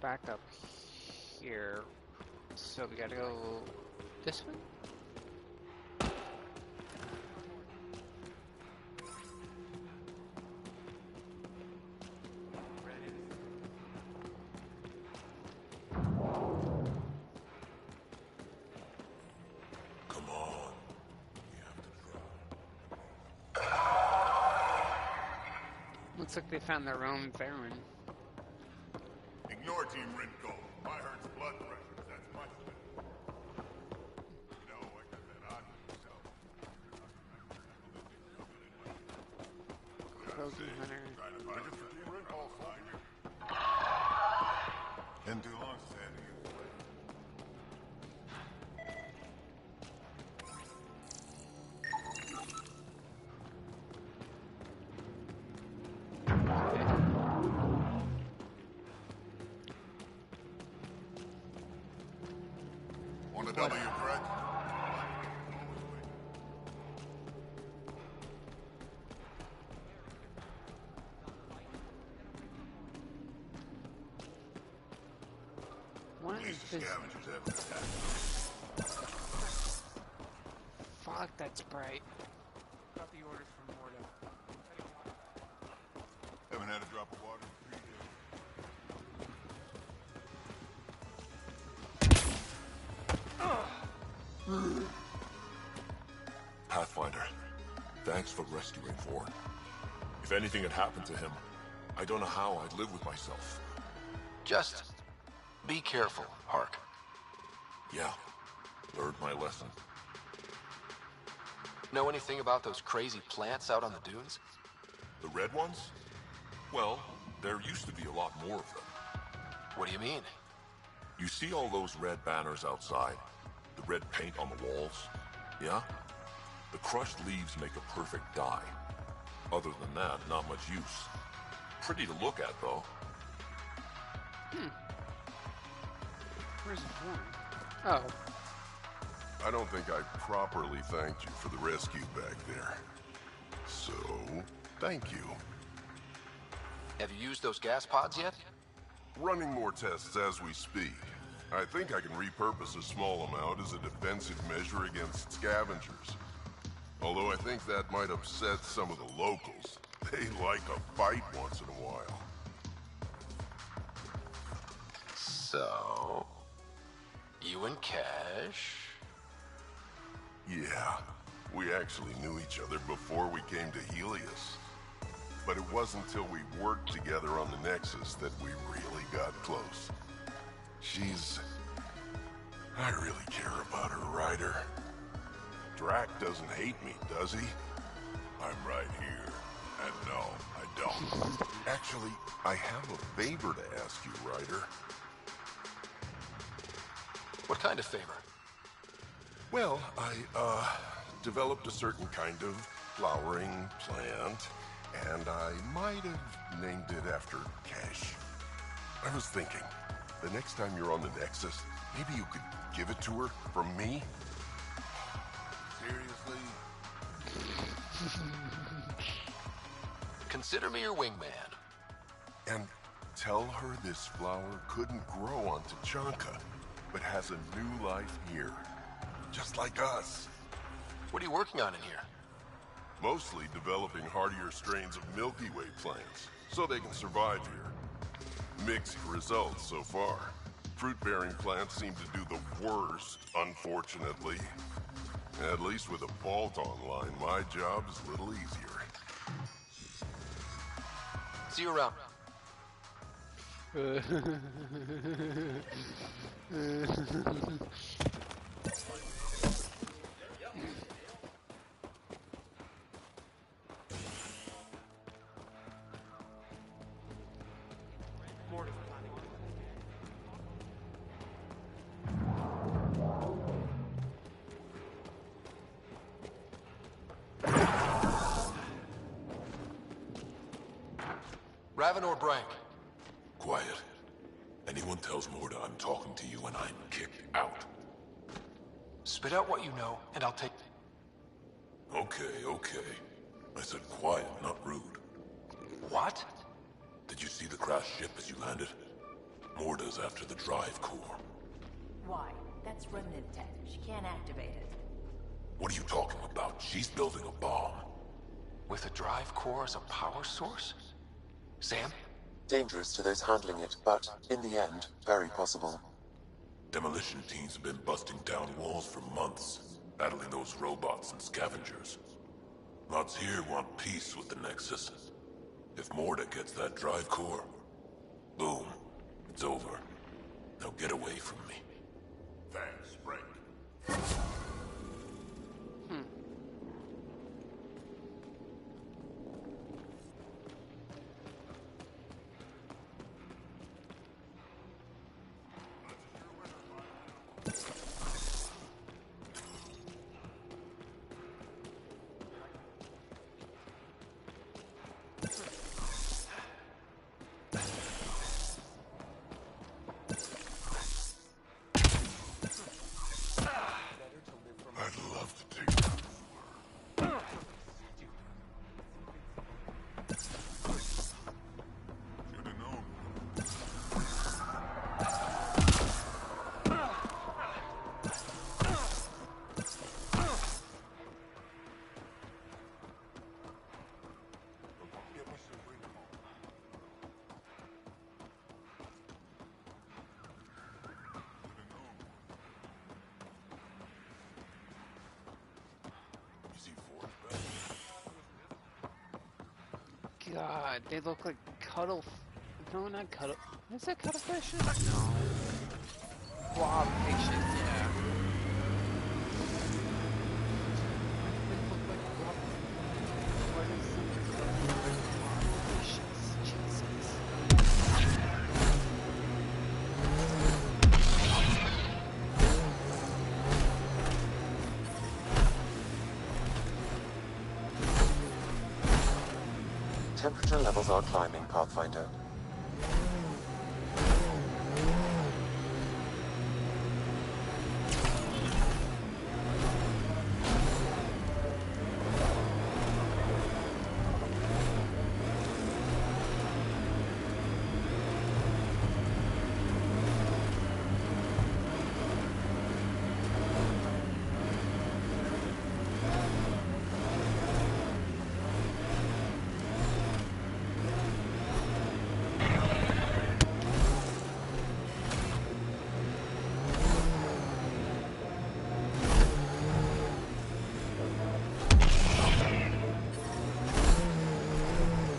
back up here. So we gotta go this way? Come on. We have to try. Looks like they found their own Baron. Ignore Team Rinko. My hurt's blood pressure. That's much better. You know, I got that odd myself. Bogey Hunter. Trying to find it for Team Rinko. And too long standing in the way. Want a W, Fred? What Police is this? scavengers haven't attacked. Fuck, that's bright. Got the orders from Mordo. Haven't had a drop of water in 3 days. Pathfinder, thanks for rescuing Ford. If anything had happened to him, I don't know how I'd live with myself. Just be careful, Hark. Yeah, learned my lesson. Know anything about those crazy plants out on the dunes? The red ones? Well, there used to be a lot more of them. What do you mean? You see all those red banners outside? The red paint on the walls? Yeah? The crushed leaves make a perfect dye. Other than that, not much use. Pretty to look at, though. Where's the horn? Oh. I don't think I properly thanked you for the rescue back there. So, thank you. Have you used those gas pods yet? Running more tests as we speak. I think I can repurpose a small amount as a defensive measure against scavengers. Although I think that might upset some of the locals. They like a fight once in a while. So... you and Cash... Yeah, we actually knew each other before we came to Helios. But it wasn't until we worked together on the Nexus that we really got close. I really care about her, Ryder. Drac doesn't hate me, does he? I'm right here. And no, I don't. Actually, I have a favor to ask you, Ryder. What kind of favor? Well, I, developed a certain kind of flowering plant, and I might have named it after Cash. I was thinking, the next time you're on the Nexus, maybe you could give it to her from me? Seriously? Consider me your wingman. And tell her this flower couldn't grow on Tachanka, but has a new life here. Just like us. What are you working on in here? Mostly developing hardier strains of Milky Way plants, so they can survive here. Mixed results so far. Fruit-bearing plants seem to do the worst, unfortunately. At least with a vault online, my job is a little easier. See you around. Raven or Brank? Quiet. Anyone tells Morda I'm talking to you and I'm kicked out. Spit out what you know, and I'll take... Okay, okay. I said quiet, not rude. What? Did you see the crashed ship as you landed? Morta's after the drive core. Why? That's remnant tech. She can't activate it. What are you talking about? She's building a bomb. With a drive core as a power source? Sam? Dangerous to those handling it, but, in the end, very possible. Demolition teams have been busting down walls for months, battling those robots and scavengers. Lots here want peace with the Nexus. If Morta gets that drive core, boom, it's over. Now get away from me. Thanks, Frank. I'd love to take that. Should have known. God, they look like cuttle. No, not cuttle. Is that cuttlefish? No. Blobfishes, yeah. They look like what is blobfishes? Jesus. Temperature levels are climbing, Pathfinder.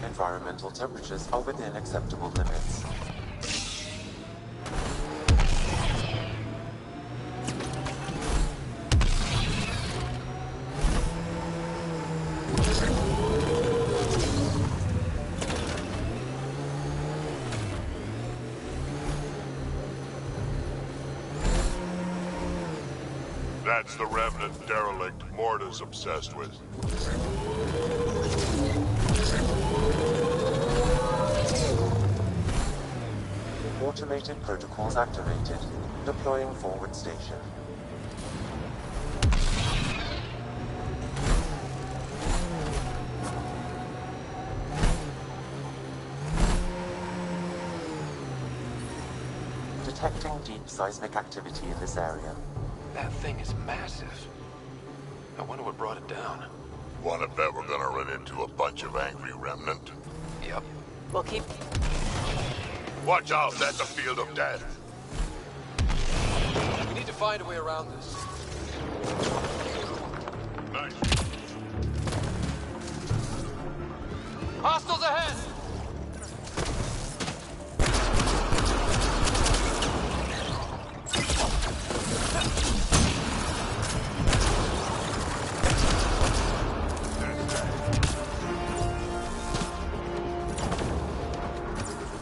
Environmental temperatures are within acceptable limits. That's the remnant derelict Morta's obsessed with. Automated protocols activated. Deploying forward station. Detecting deep seismic activity in this area. That thing is massive. I wonder what brought it down. Wanna bet we're gonna run into a bunch of angry remnant? Yep. We'll keep... Watch out, that's a field of death. We need to find a way around this. Nice. Hostiles ahead!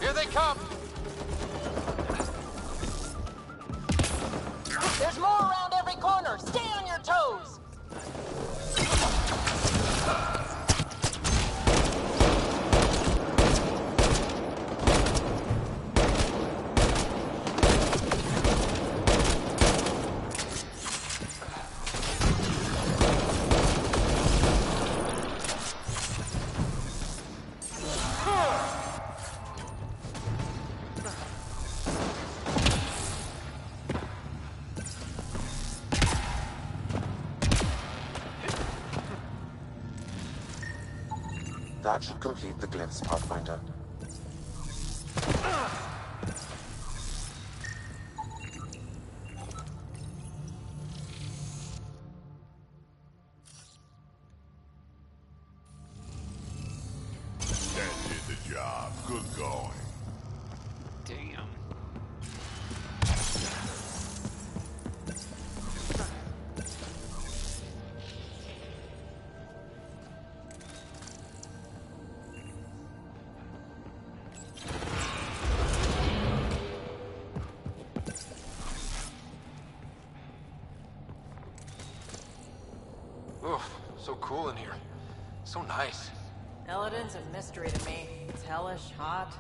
Here they come! There's more around every corner! Stay on your toes! That should complete the glyphs, Pathfinder. That did the job. Good going. Damn. Oof, so cool in here. So nice. Eladin's a mystery to me. It's hellish, hot.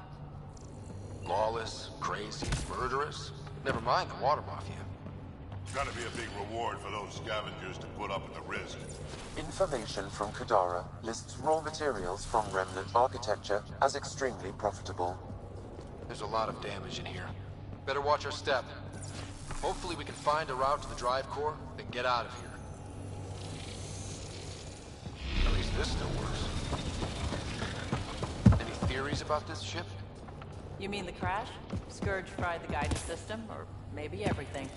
Lawless, crazy, murderous. Never mind the water mafia. It's gotta be a big reward for those scavengers to put up with the risk. Information from Kadara lists raw materials from Remnant architecture as extremely profitable. There's a lot of damage in here. Better watch our step. Hopefully we can find a route to the drive core, then get out of here. At least this still works. Any theories about this ship? You mean the crash? Scourge fried the guidance system, or maybe everything.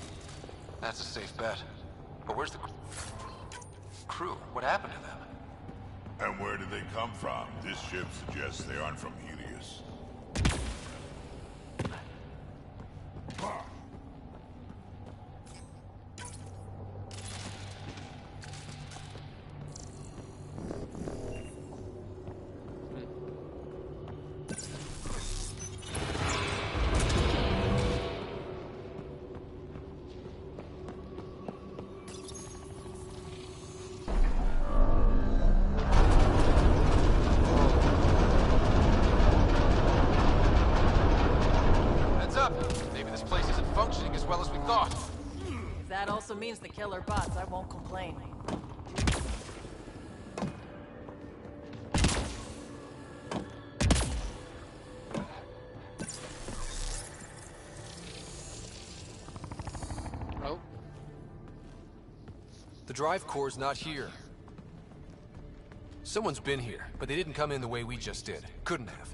That's a safe bet. But where's the crew? What happened to them? And where did they come from? This ship suggests they aren't from Helios. Heads up! Maybe this place isn't functioning as well as we thought. If that also means the killer bots, I won't complain. Oh, The drive core's not here. Someone's been here, but they didn't come in the way we just did. Couldn't have.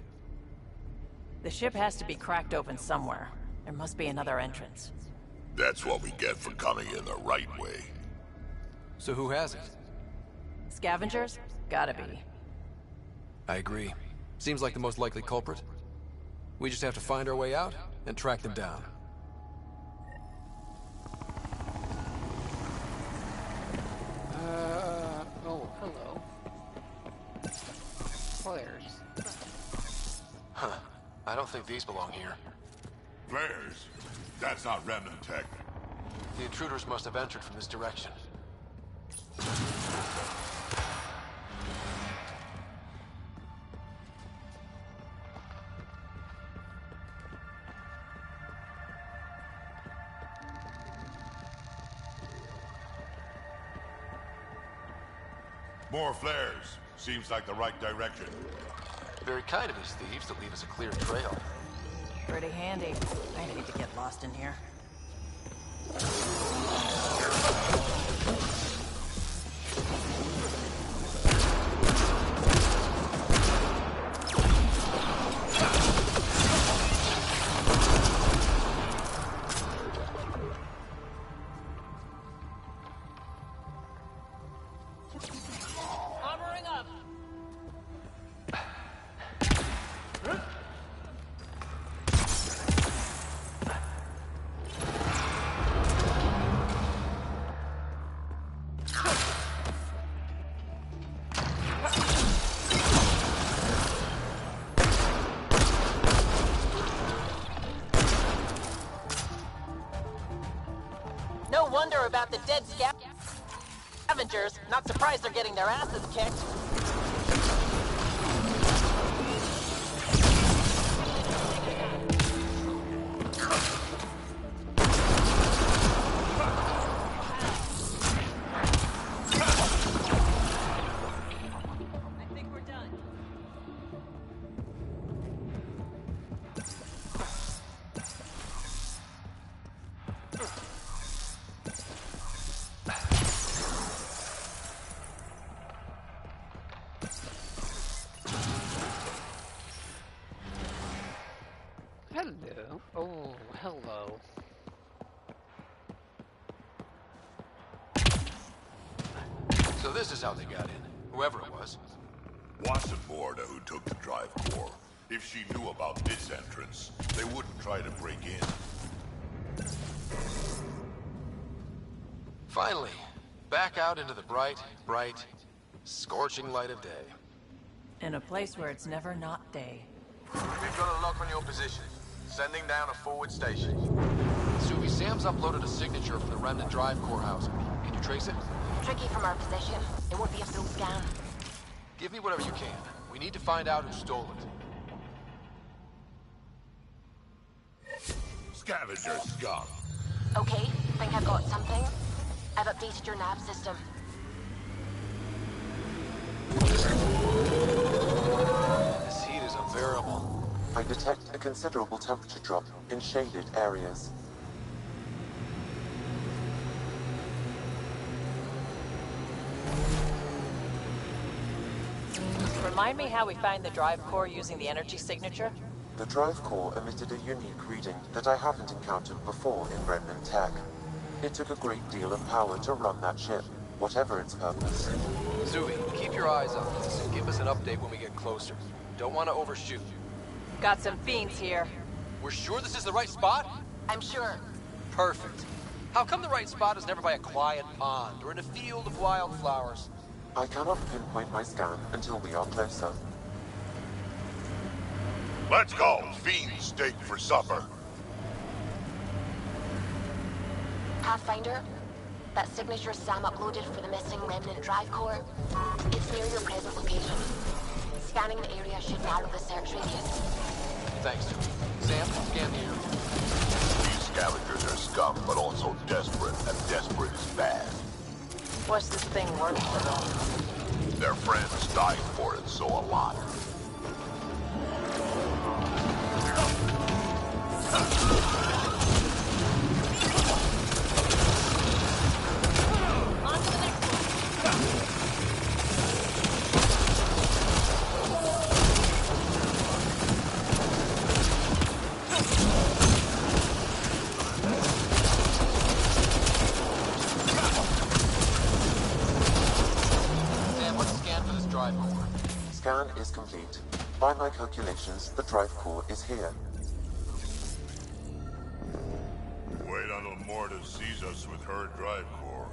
The ship has to be cracked open somewhere. There must be another entrance. That's what we get for coming in the right way. So who has it? Scavengers? Gotta be. I agree. Seems like the most likely culprit. We just have to find our way out and track them down. oh, hello. Flares. Huh. I don't think these belong here. Flares? That's not Remnant tech. The intruders must have entered from this direction. More flares. Seems like the right direction. Very kind of his thieves to leave us a clear trail. Pretty handy. I'd hate to get lost in here. Armoring up! No wonder about the dead scavengers. Not surprised they're getting their asses kicked. I think we're done. Hello. Oh, hello. So this is how they got in, whoever it was. Wasn't Morda who took the drive core. If she knew about this entrance, they wouldn't try to break in. Finally, back out into the bright, scorching light of day. In a place where it's never not day. We've got a lock on your position. Sending down a forward station. Suvi, Sam's uploaded a signature from the Remnant Drive core housing. Can you trace it? Tricky from our position. It won't be a full scan. Give me whatever you can. We need to find out who stole it. Scavenger scum. Okay, think I've got something. I've updated your nav system. This heat is unbearable. I detect a considerable temperature drop in shaded areas. Remind me how we find the drive core using the energy signature? The drive core emitted a unique reading that I haven't encountered before in Remnant tech. It took a great deal of power to run that ship, whatever its purpose. Suvi, keep your eyes on this and give us an update when we get closer. Don't want to overshoot. Got some fiends here. We're sure this is the right spot? I'm sure. Perfect. How come the right spot is never by a quiet pond or in a field of wildflowers? I cannot pinpoint my scan until we are closer. Let's go. Fiend steak for supper. Pathfinder, that signature Sam uploaded for the missing Remnant Drive core, it's near your present location. Scanning the area should narrow the search radius. Thanks, Suvi. Sam, scan the area. These scavengers are scum, but also desperate, and desperate is bad. What's this thing worth for them? Their friends died for it, so a lot. Sam, let's scan for this drive core. Scan is complete. By my calculations, the drive core is here. Wait until Morta sees us with her drive core.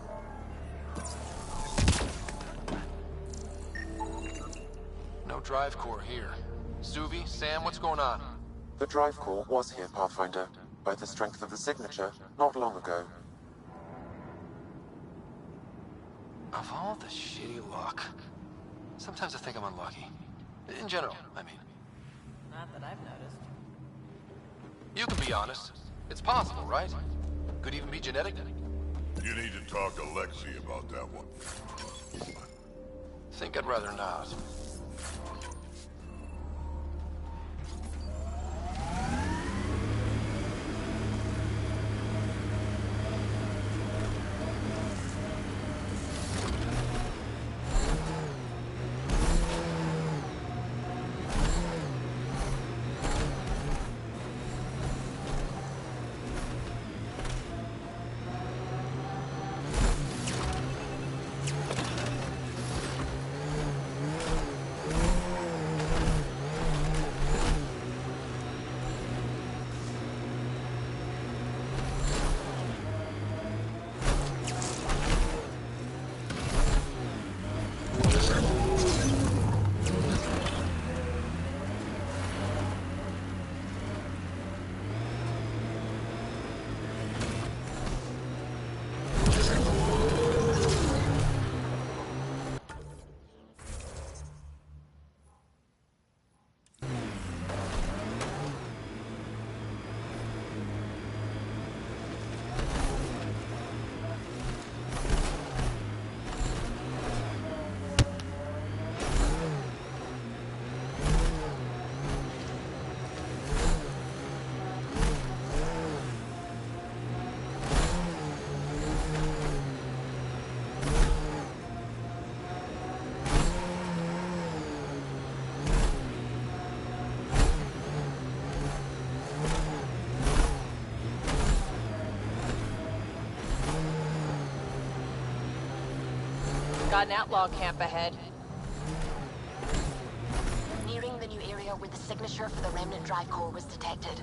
No drive core here. Suvi, Sam, what's going on? The drive core was here, Pathfinder, by the strength of the signature, not long ago. Of all the shitty luck. Sometimes I think I'm unlucky. In general, I mean. Not that I've noticed. You can be honest. It's possible, right? Could even be genetic. You need to talk to Lexi about that one. Think I'd rather not. Got an outlaw camp ahead. Nearing the new area where the signature for the remnant drive core was detected.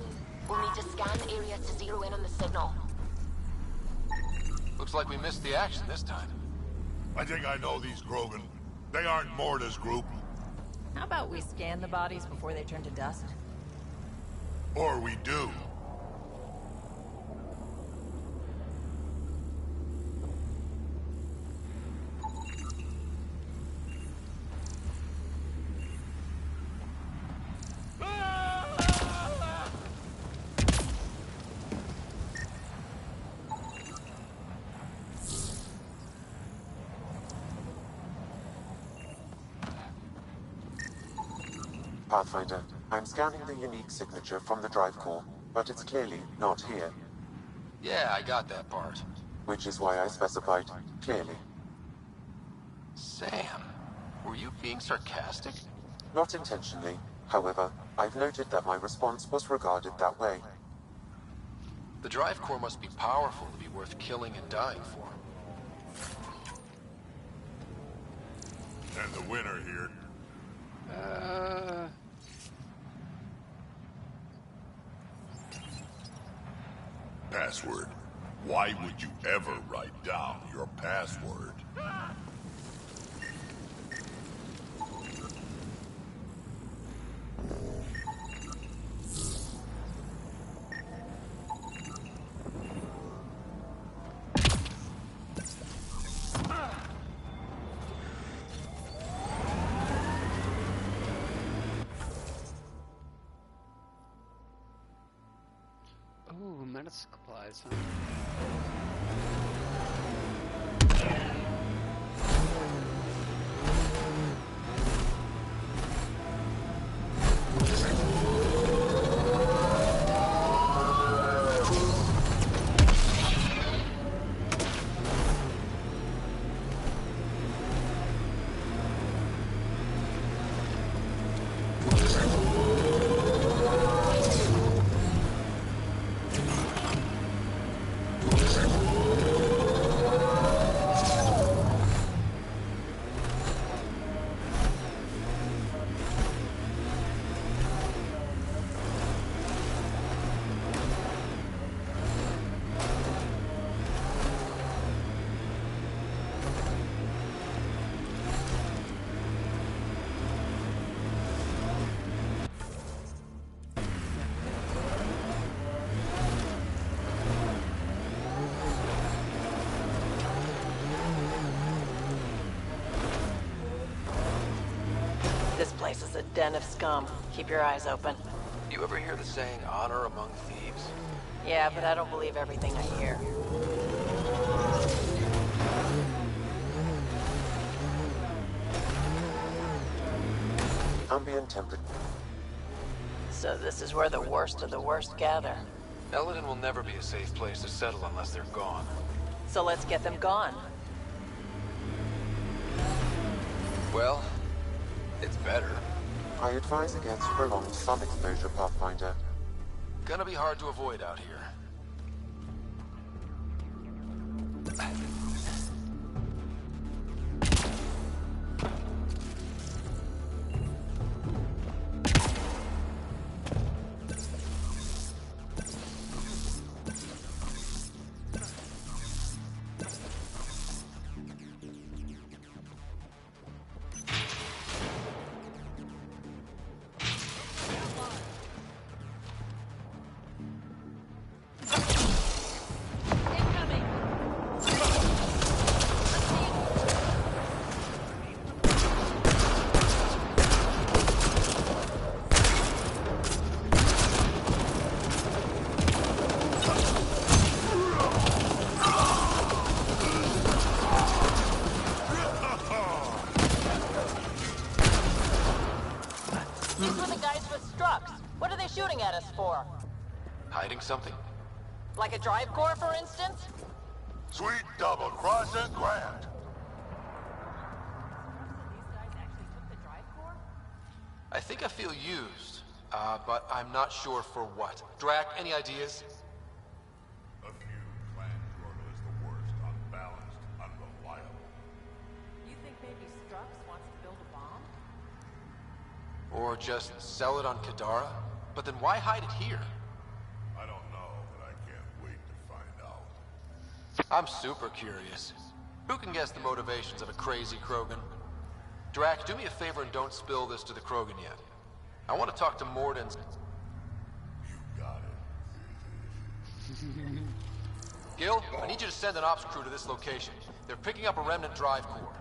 We'll need to scan the area to zero in on the signal. Looks like we missed the action this time. I think I know these Krogan. They aren't Morta's group. How about we scan the bodies before they turn to dust? Or we do. Pathfinder, I'm scanning the unique signature from the drive core, but it's clearly not here. Yeah, I got that part. Which is why I specified clearly. Sam, were you being sarcastic? Not intentionally. However, I've noted that my response was regarded that way. The drive core must be powerful to be worth killing and dying for. And the winner here. Password. Why would you ever write down your password? Ooh, medical supplies, huh? This place is a den of scum. Keep your eyes open. You ever hear the saying, honor among thieves? Yeah, but I don't believe everything I hear. Ambient temperature. So this is where the worst of the worst gather. Eldon will never be a safe place to settle unless they're gone. So let's get them gone. Well, it's better. I advise against prolonged sun exposure, Pathfinder. Gonna be hard to avoid out here. These were the guys with Strux. What are they shooting at us for? Hiding something? Like a drive core, for instance? Sweet double crossing grand. These guys actually took the drive core? I think I feel used, but I'm not sure for what. Drac, any ideas? A few clan Jordan is the worst, unbalanced, unreliable. You think Or just sell it on Kadara? But then why hide it here? I don't know, but I can't wait to find out. I'm super curious. Who can guess the motivations of a crazy Krogan? Drac, do me a favor and don't spill this to the Krogan yet. I want to talk to Mordin's. You got it. Gil, I need you to send an ops crew to this location. They're picking up a remnant drive core.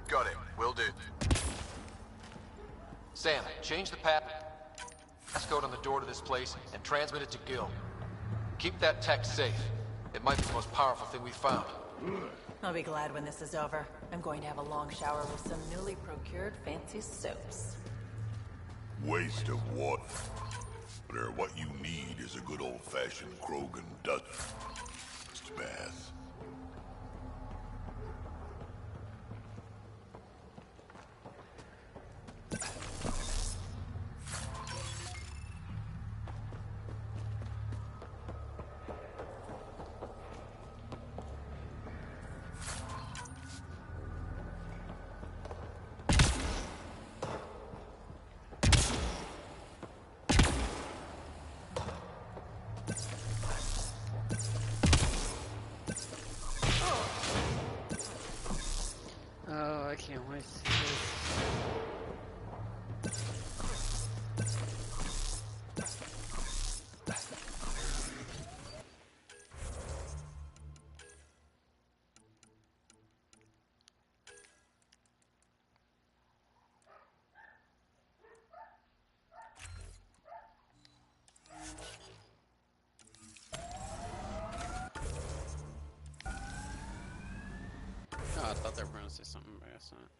Got it. Will do. Sam, change the passcode on the door to this place and transmit it to Gil. Keep that tech safe. It might be the most powerful thing we've found. I'll be glad when this is over. I'm going to have a long shower with some newly procured fancy soaps. Waste of water. But what you need is a good old-fashioned Krogan Dutch bath. Oh, I can't wait to see Oh, I thought they were going to say something by accident.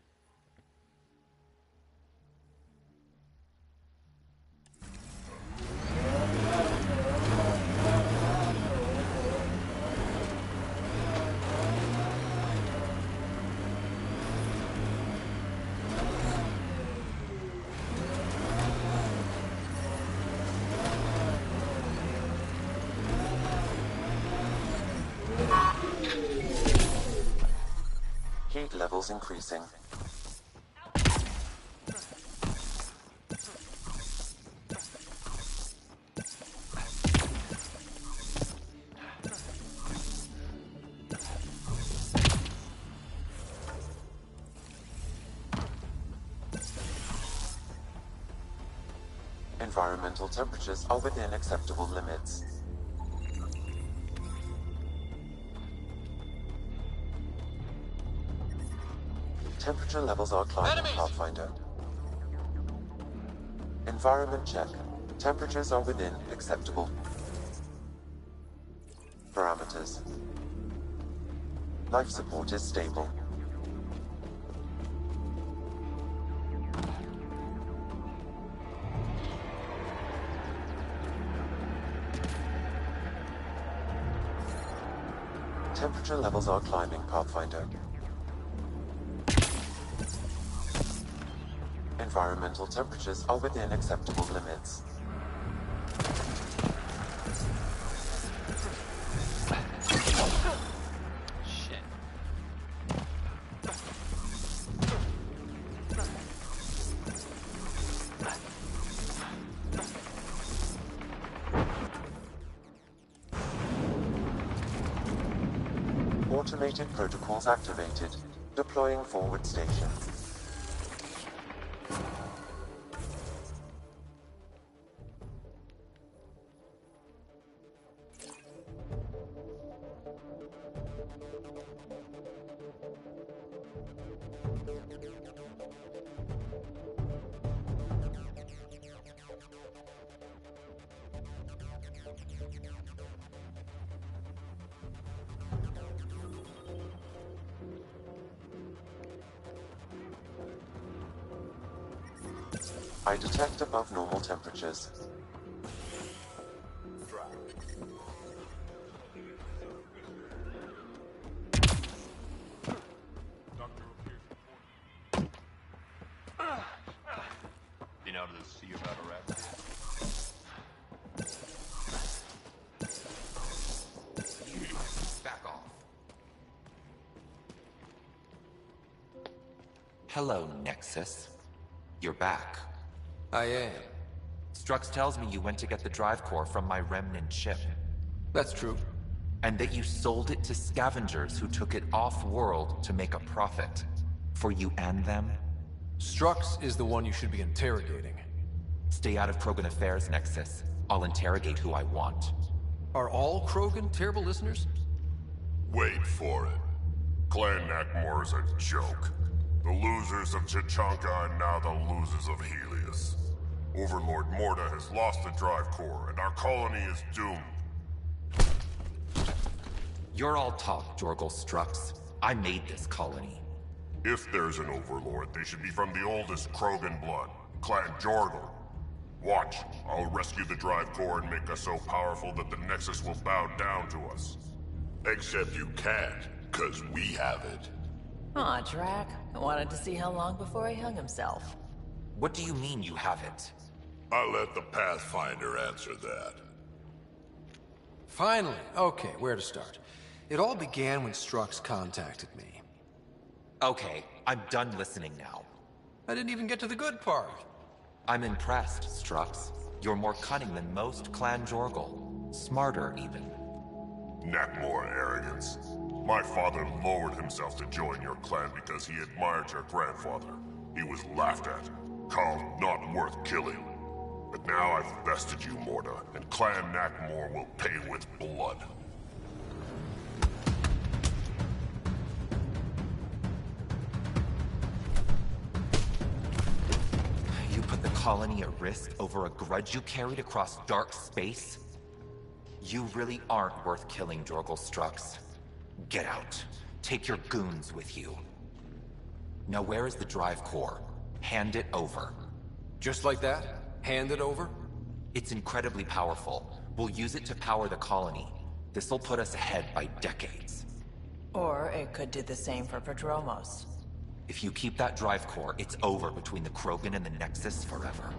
Heat levels increasing. Environmental temperatures are within acceptable limits. Temperature levels are climbing, Enemies! Pathfinder. Environment check. Temperatures are within acceptable parameters. Life support is stable. Temperature levels are climbing, Pathfinder. Environmental temperatures are within acceptable limits. Shit. Automated protocols activated. Deploying forward station. I detect above normal temperatures. Been out of the sea about a rat? Back off. Hello, Nexus. You're back. I am. Strux tells me you went to get the drive core from my remnant ship. That's true. And that you sold it to scavengers who took it off-world to make a profit. For you and them? Strux is the one you should be interrogating. Stay out of Krogan affairs, Nexus. I'll interrogate who I want. Are all Krogan terrible listeners? Wait for it. Clan Nakmor's a joke. The losers of Chichanka are now the losers of Helios. Overlord Morta has lost the drive core, and our colony is doomed. You're all talk, Jorgal Strux. I made this colony. If there's an overlord, they should be from the oldest Krogan blood, Clan Jorgal. Watch, I'll rescue the drive core and make us so powerful that the Nexus will bow down to us. Except you can't, 'cause we have it. Aw, Drac. I wanted to see how long before he hung himself. What do you mean you have it? I'll let the Pathfinder answer that. Finally. Okay, where to start? It all began when Strux contacted me. Okay, I'm done listening now. I didn't even get to the good part. I'm impressed, Strux. You're more cunning than most Clan Jorgal. Smarter, even. Nakmor arrogance. My father lowered himself to join your clan because he admired your grandfather. He was laughed at, called not worth killing. But now I've bested you, Morta, and Clan Nakmor will pay with blood. You put the colony at risk over a grudge you carried across dark space? You really aren't worth killing, Jorgal Strux. Get out. Take your goons with you. Now where is the drive core? Hand it over. Just like that? Hand it over? It's incredibly powerful. We'll use it to power the colony. This'll put us ahead by decades. Or it could do the same for Prodromos. If you keep that drive core, it's over between the Krogan and the Nexus forever.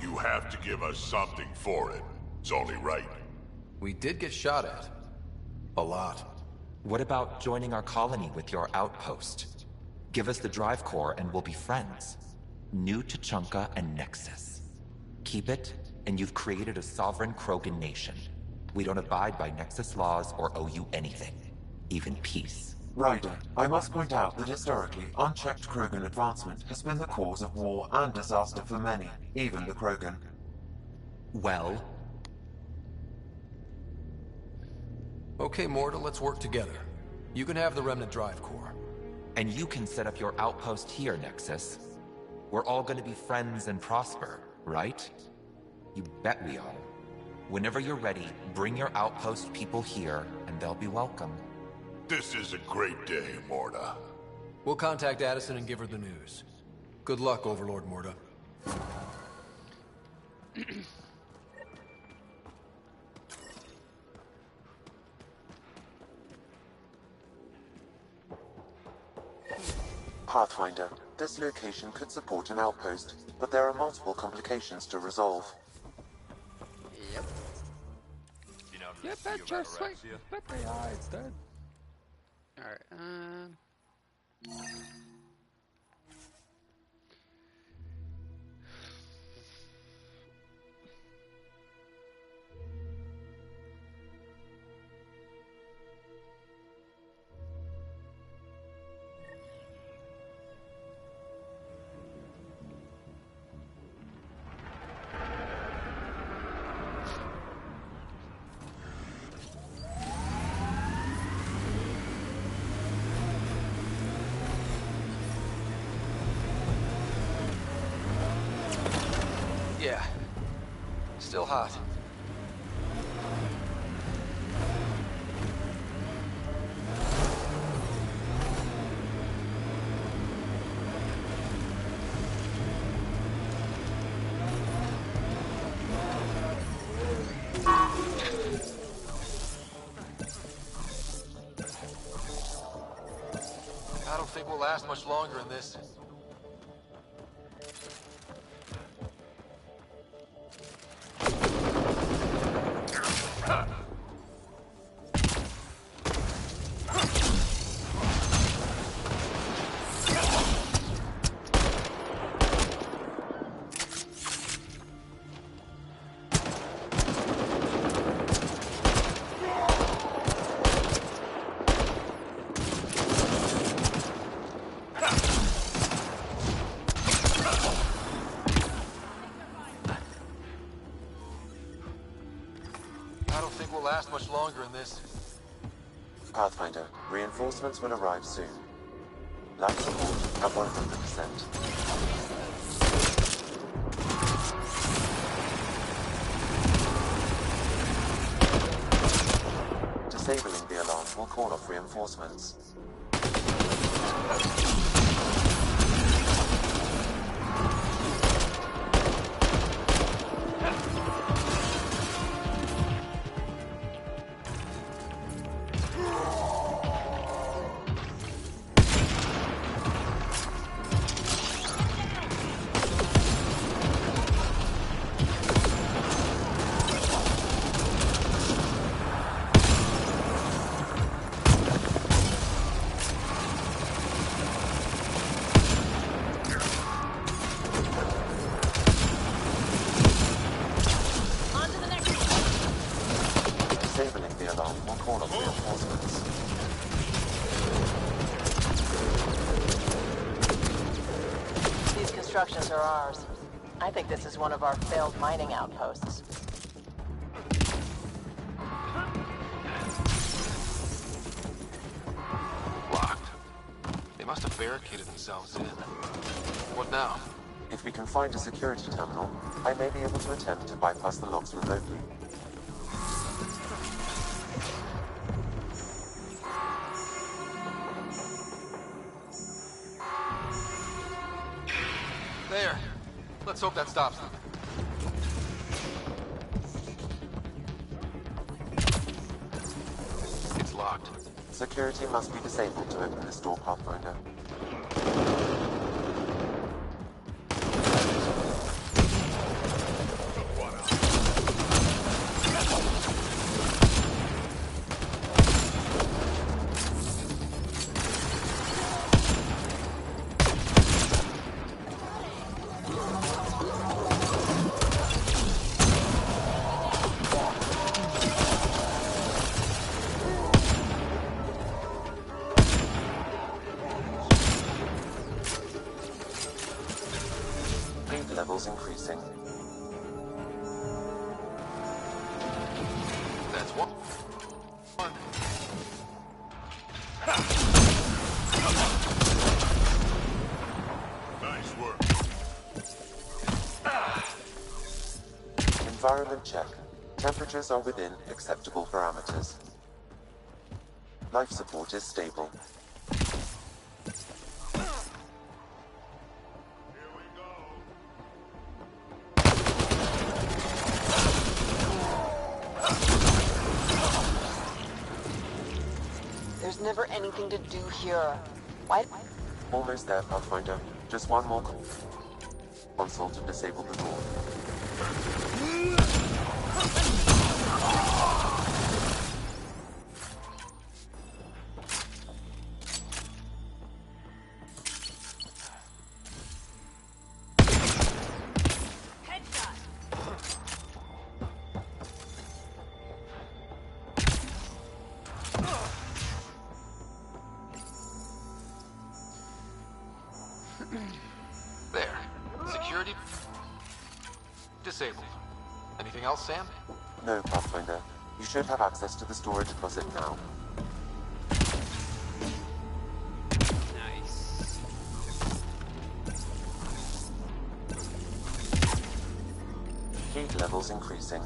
You have to give us something for it. It's only right. We did get shot at. A lot. What about joining our colony with your outpost? Give us the drive core and we'll be friends. New Tuchanka and Nexus. Keep it, and you've created a sovereign Krogan nation. We don't abide by Nexus laws or owe you anything. Even peace. Ryder, I must point out that historically, unchecked Krogan advancement has been the cause of war and disaster for many, even the Krogan. Well? Okay, Morta, let's work together. You can have the Remnant drive core. And you can set up your outpost here, Nexus. We're all gonna be friends and prosper, right? You bet we are. Whenever you're ready, bring your outpost people here, and they'll be welcome. This is a great day, Morta. We'll contact Addison and give her the news. Good luck, Overlord Morta. Pathfinder, this location could support an outpost, but there are multiple complications to resolve. Yep. You know, Yep, that's just like, but they are, it's dead. Alright, Yeah. Still hot. I don't think we'll last much longer in this. I don't think we'll last much longer in this. Pathfinder, reinforcements will arrive soon. Life support at 100%. Disabling the alarm will call off reinforcements. Constructions are ours. I think this is one of our failed mining outposts. Locked. They must have barricaded themselves in. What now? If we can find a security terminal, I may be able to attempt to bypass the locks remotely. There. Let's hope that stops them. It's locked. Security must be disabled to open this door, Pathfinder. Levels increasing. That's one. Nice work. Environment check. Temperatures are within acceptable parameters. Life support is stable. There's never anything to do here. Why? Almost there, Pathfinder. Just one more console to disable the door. There. Security disabled. Anything else, Sam? No, Pathfinder. You should have access to the storage closet now. Nice. Heat levels increasing.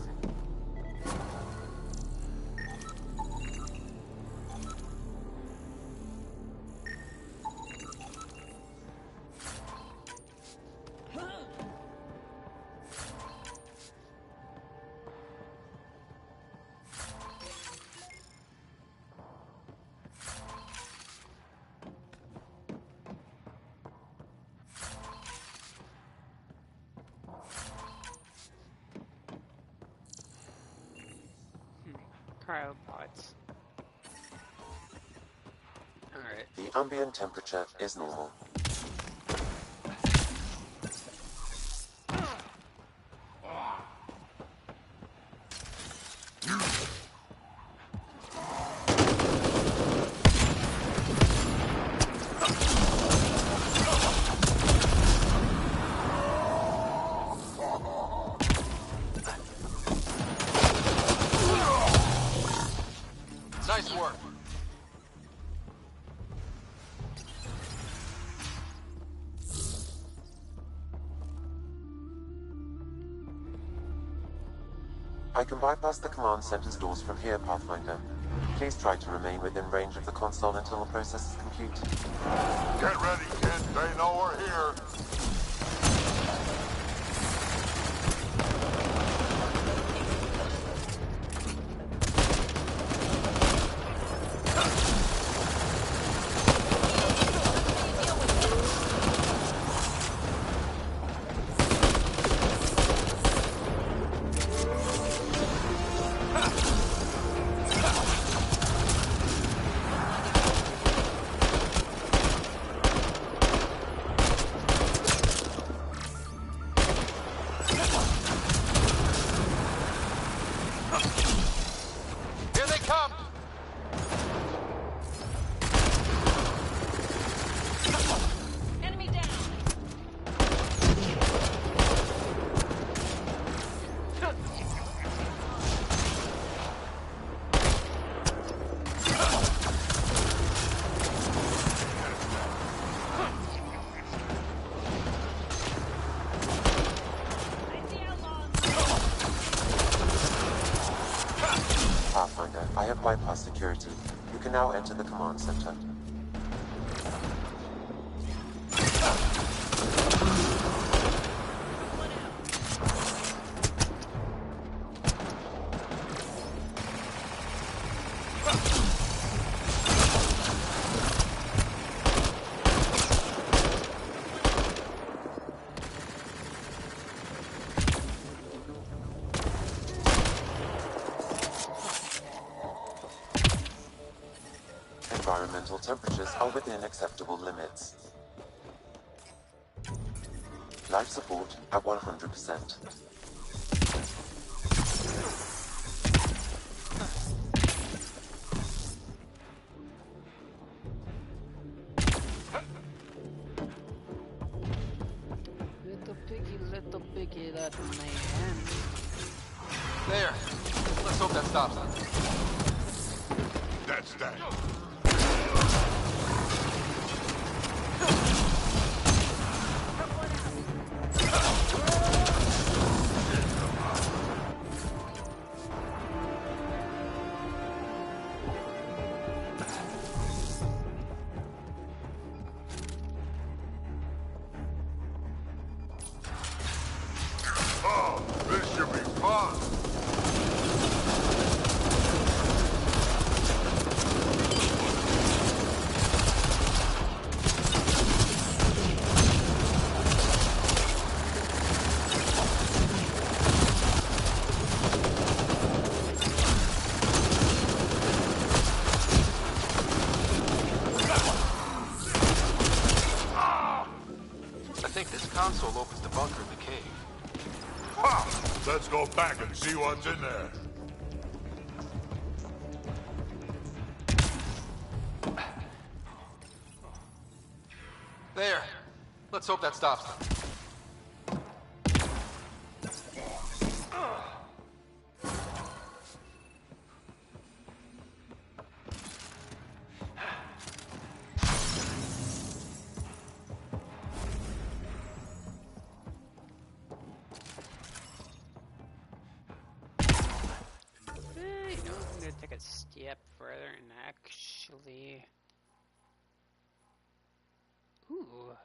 Cryopods. Alright. The ambient temperature is normal. I can bypass the command center's doors from here, Pathfinder. Please try to remain within range of the console until the process is complete. Get ready, kid. They know we're here. I have bypassed security. You can now enter the command center. Environmental temperatures are within acceptable limits. Life support at 100%. Little piggy, that man. There. Let's hope that stops them. That's that. Oh, this should be fun. I think this console opens the bunker in the cave. Ha! Let's go back and see what's in there. There. Let's hope that stops them. You know, I'm gonna take a step further and actually. Ooh.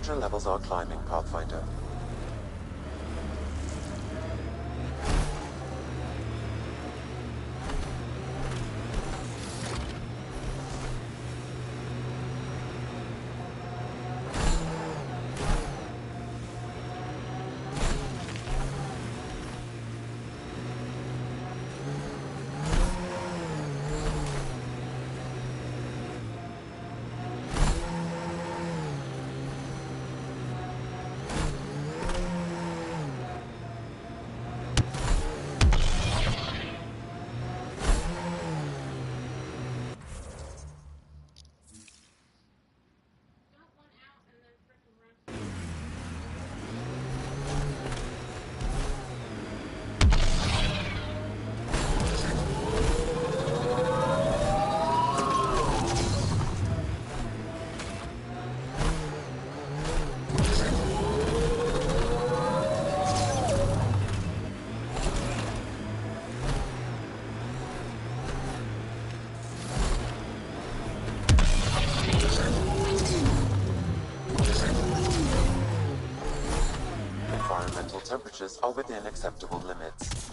Temperature levels are climbing, Pathfinder. Environmental temperatures are within acceptable limits.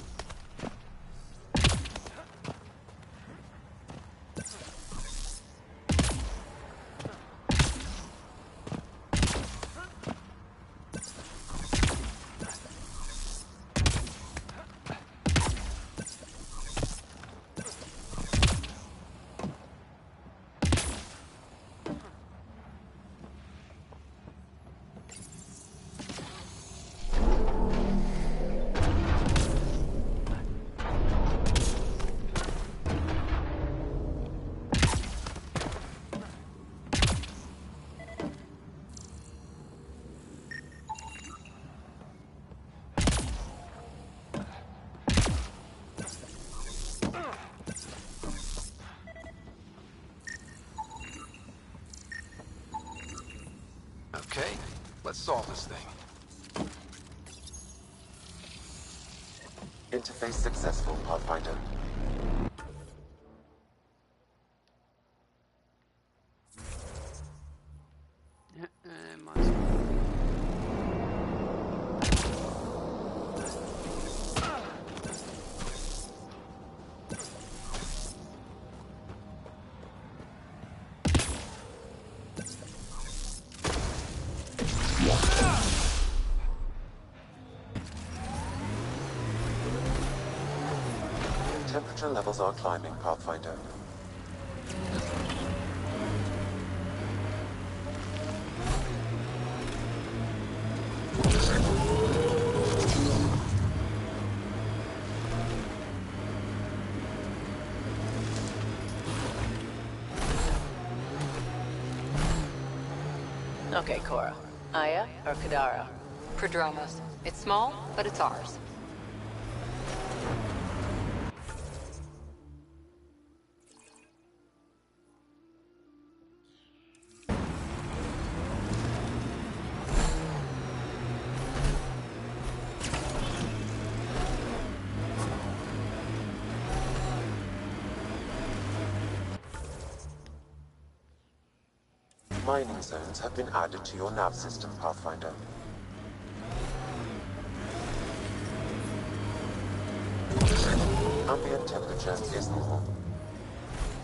Okay, let's solve this thing. Interface successful, Pathfinder. Might as well. Temperature levels are climbing, Pathfinder. Okay, Cora. Aya or Kadara? Prodromos. It's small, but it's ours. Mining zones have been added to your nav system, Pathfinder. Ambient temperature is normal.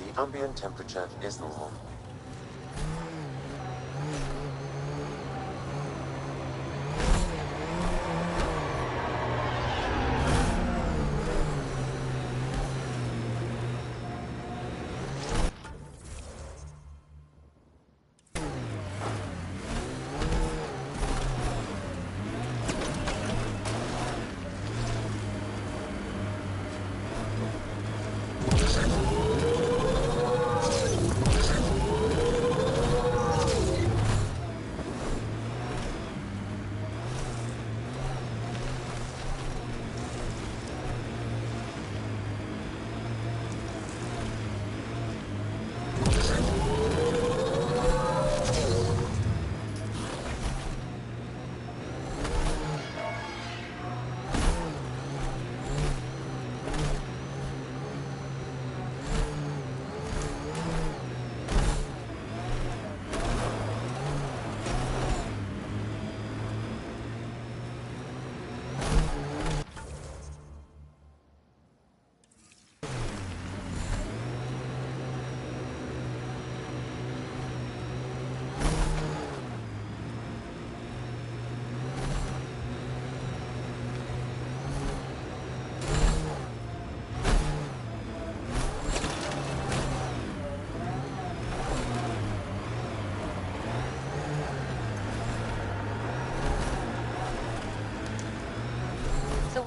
The ambient temperature is normal.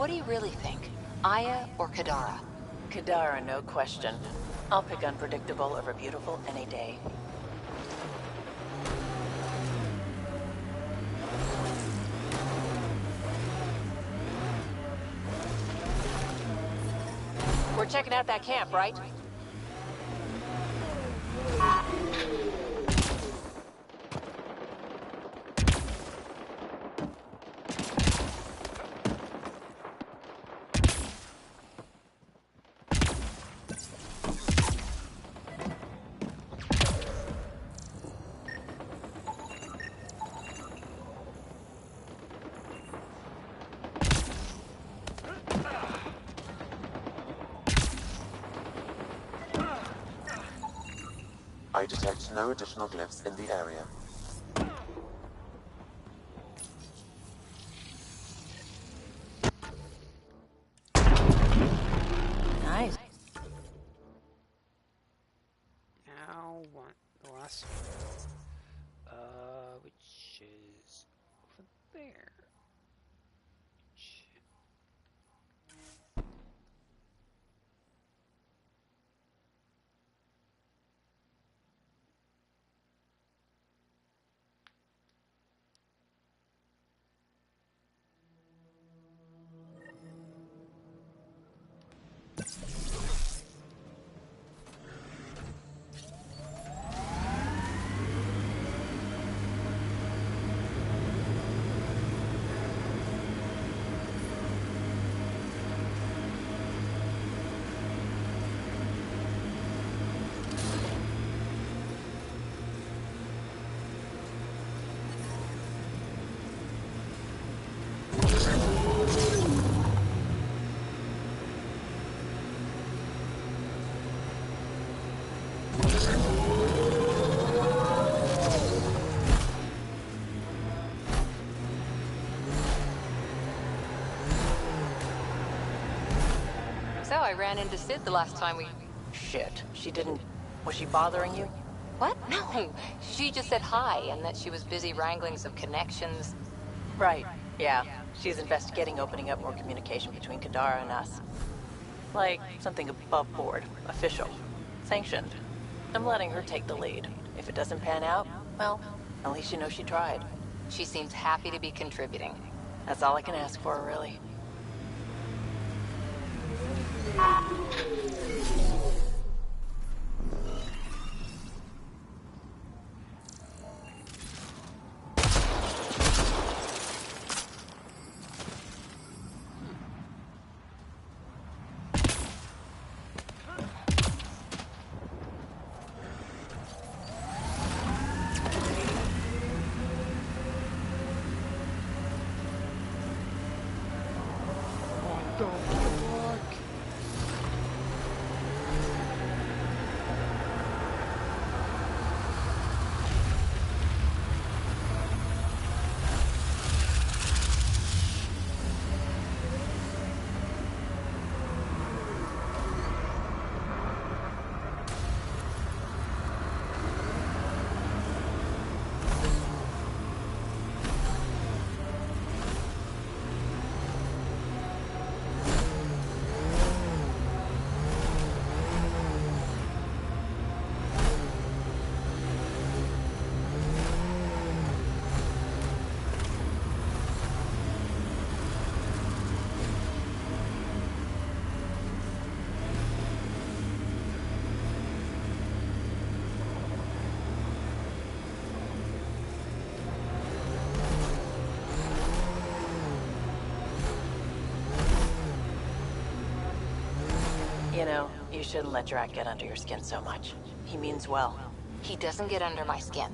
What do you really think? Aya or Kadara? Kadara, no question. I'll pick unpredictable over beautiful any day. We're checking out that camp, right? I detect no additional glyphs in the area. Nice. Now, what? The last one. Which is over there. So I ran into Sid the last time we... Shit. She didn't... Was she bothering you? What? No. She just said hi and that she was busy wrangling some connections. Right. Yeah. She's investigating opening up more communication between Kadara and us. Like something above board, official, sanctioned. I'm letting her take the lead. If it doesn't pan out, well, at least you know she tried. She seems happy to be contributing. That's all I can ask for, really. You know, you shouldn't let Drac get under your skin so much. He means well. He doesn't get under my skin.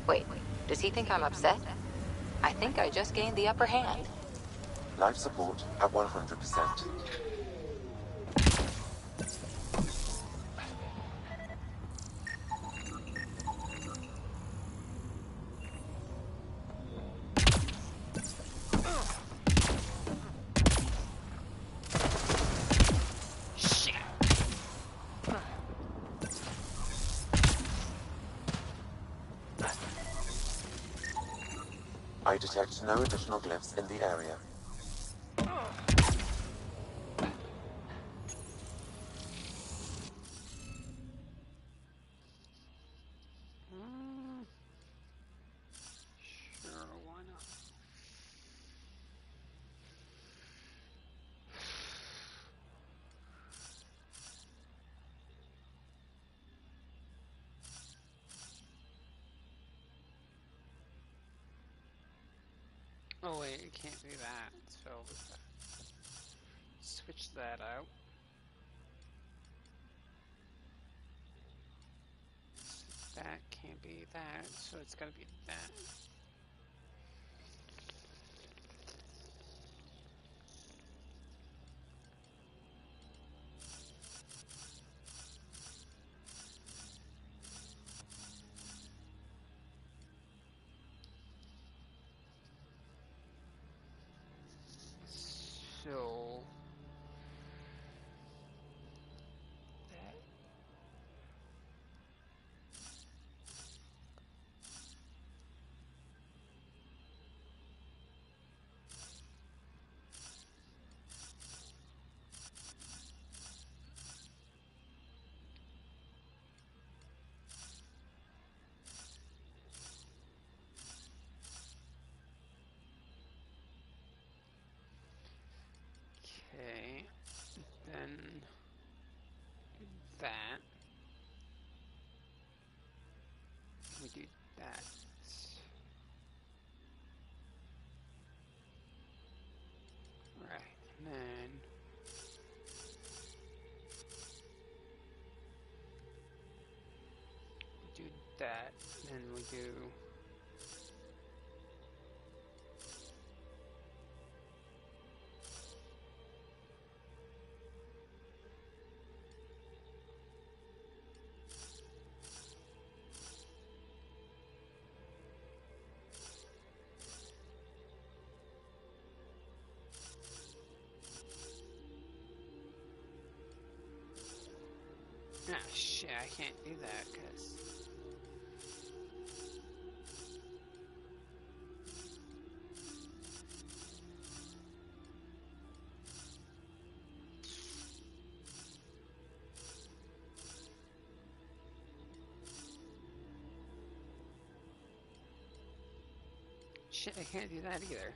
Wait, does he think I'm upset? I think I just gained the upper hand. Life support at 100%. I detect no additional glyphs in the area. Oh wait, it can't be that, so switch that out. That can't be that, so it's gotta be that. So that okay. Then that. We do that. Right, and then we do that, then we do ah shit, I can't do that because shit, I can't do that either.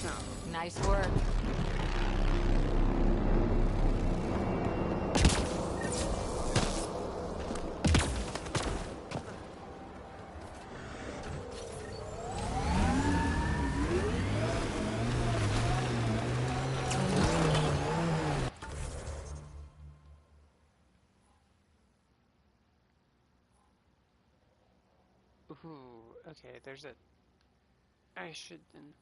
No. Nice work. Ooh, okay, there's a... I should then...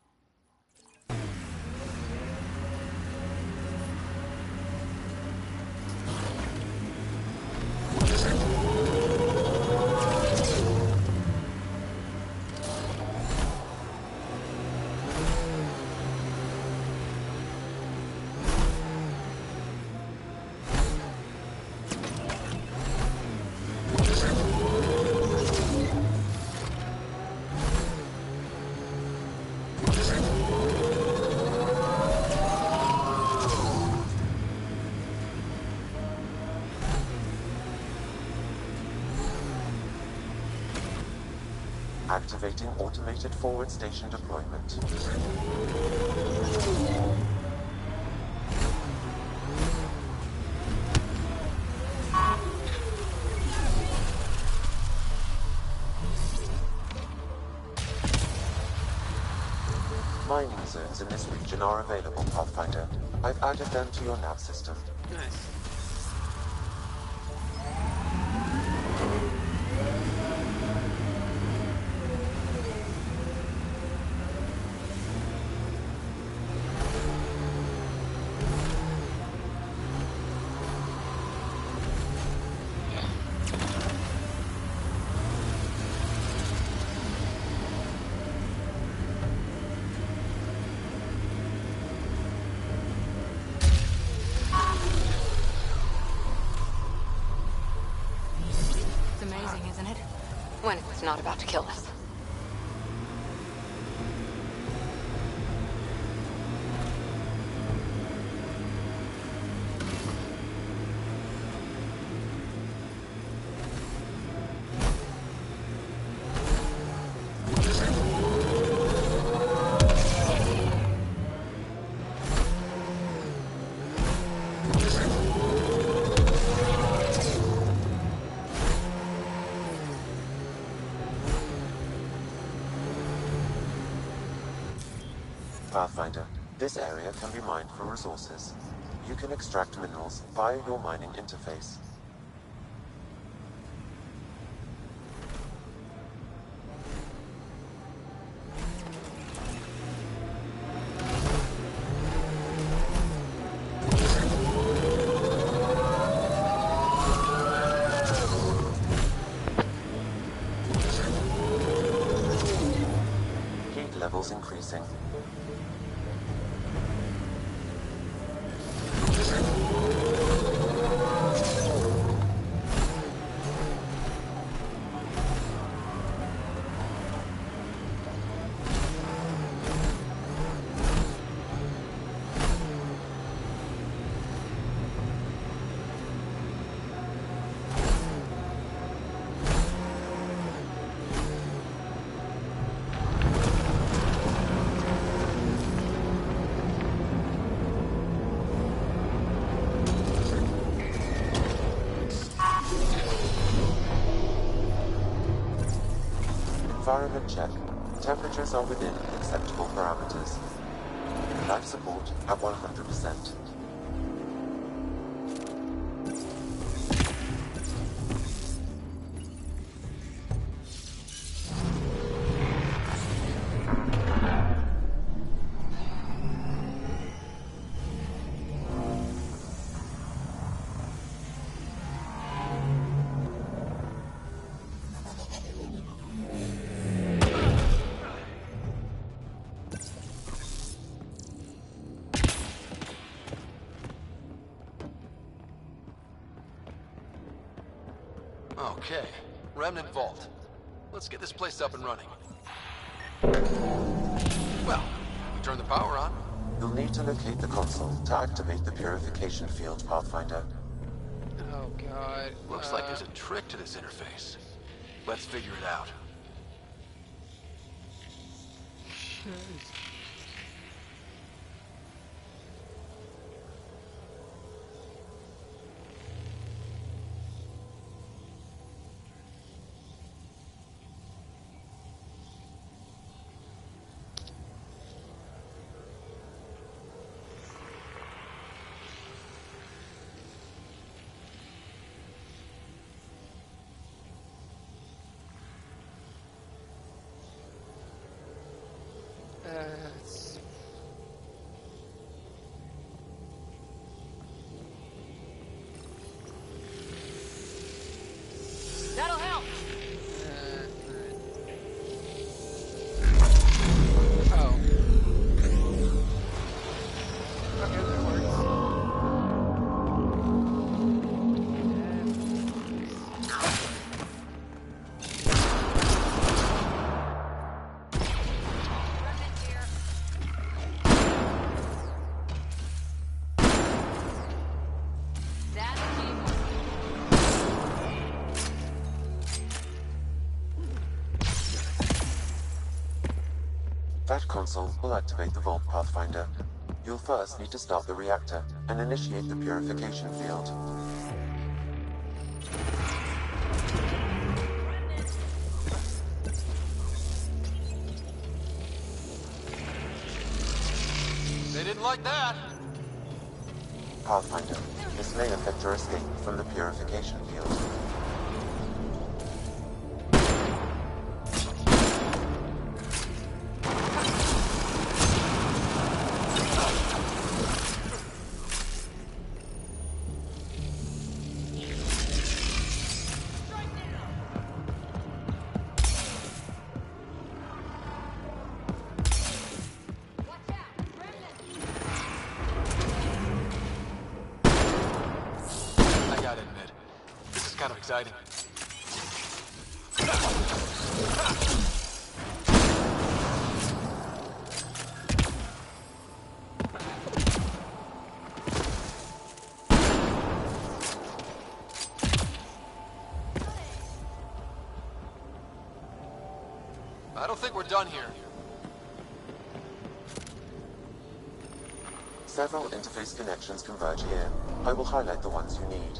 Activating automated forward station deployment. Mining zones in this region are available, Pathfinder. I've added them to your nav system. Nice. When it was not about to kill us. Pathfinder, this area can be mined for resources. You can extract minerals via your mining interface. Heat levels increasing. Environment check. Temperatures are within acceptable parameters. Life support at 100%. Okay, Remnant Vault. Let's get this place up and running. Well, we turn the power on. You'll need to locate the console to activate the purification field, Pathfinder. Oh god. Looks like there's a trick to this interface. Let's figure it out. It's... That'll help. Oh. Okay, that works. That console will activate the Vault, Pathfinder. You'll first need to start the reactor and initiate the purification field. They didn't like that. Pathfinder, this may affect your escape from the purification field. Kind of exciting. I don't think we're done here. Several interface connections converge here. I will highlight the ones you need.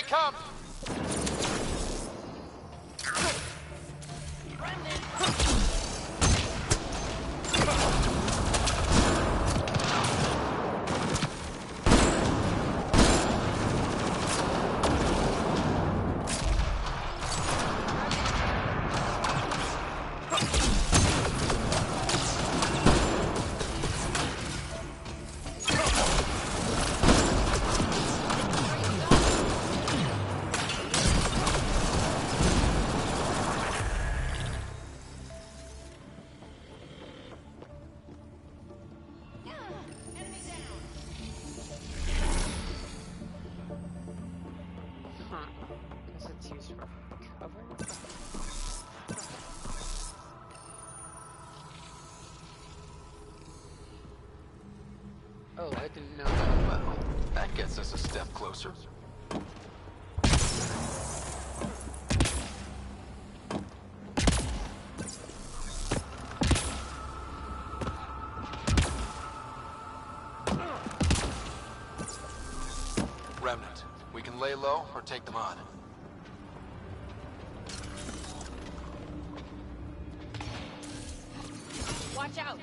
come! Because it's used for cover? Oh, I didn't know that. Well, that gets us a step closer. Remnant. We can lay low or take them on. Watch out!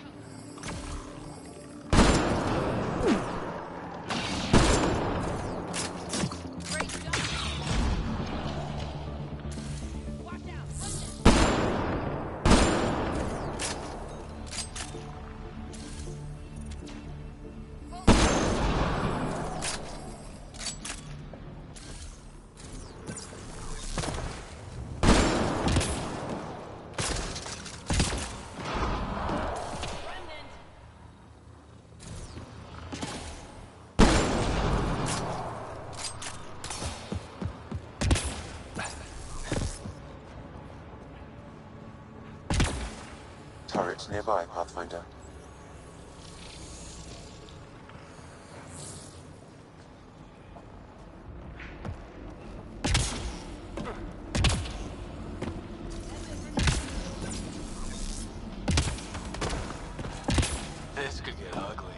Great job! Watch out! Turret nearby, Pathfinder. This could get ugly.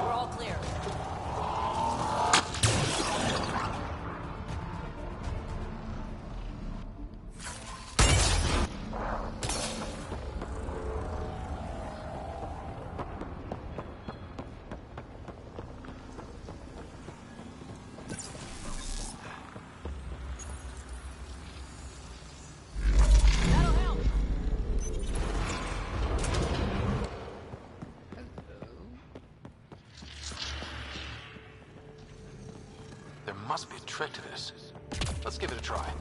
We're all clear. That'll help. There must be a trick to this. Let's give it a try.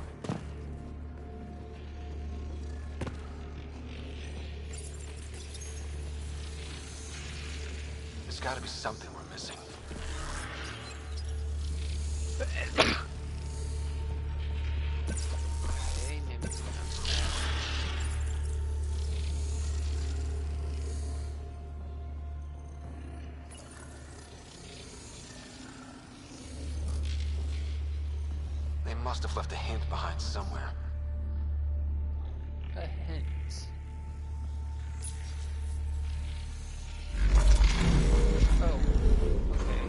There's gotta be something we're missing. Okay, maybe it's not that. They must have left a hint behind somewhere. A hint. Oh, okay.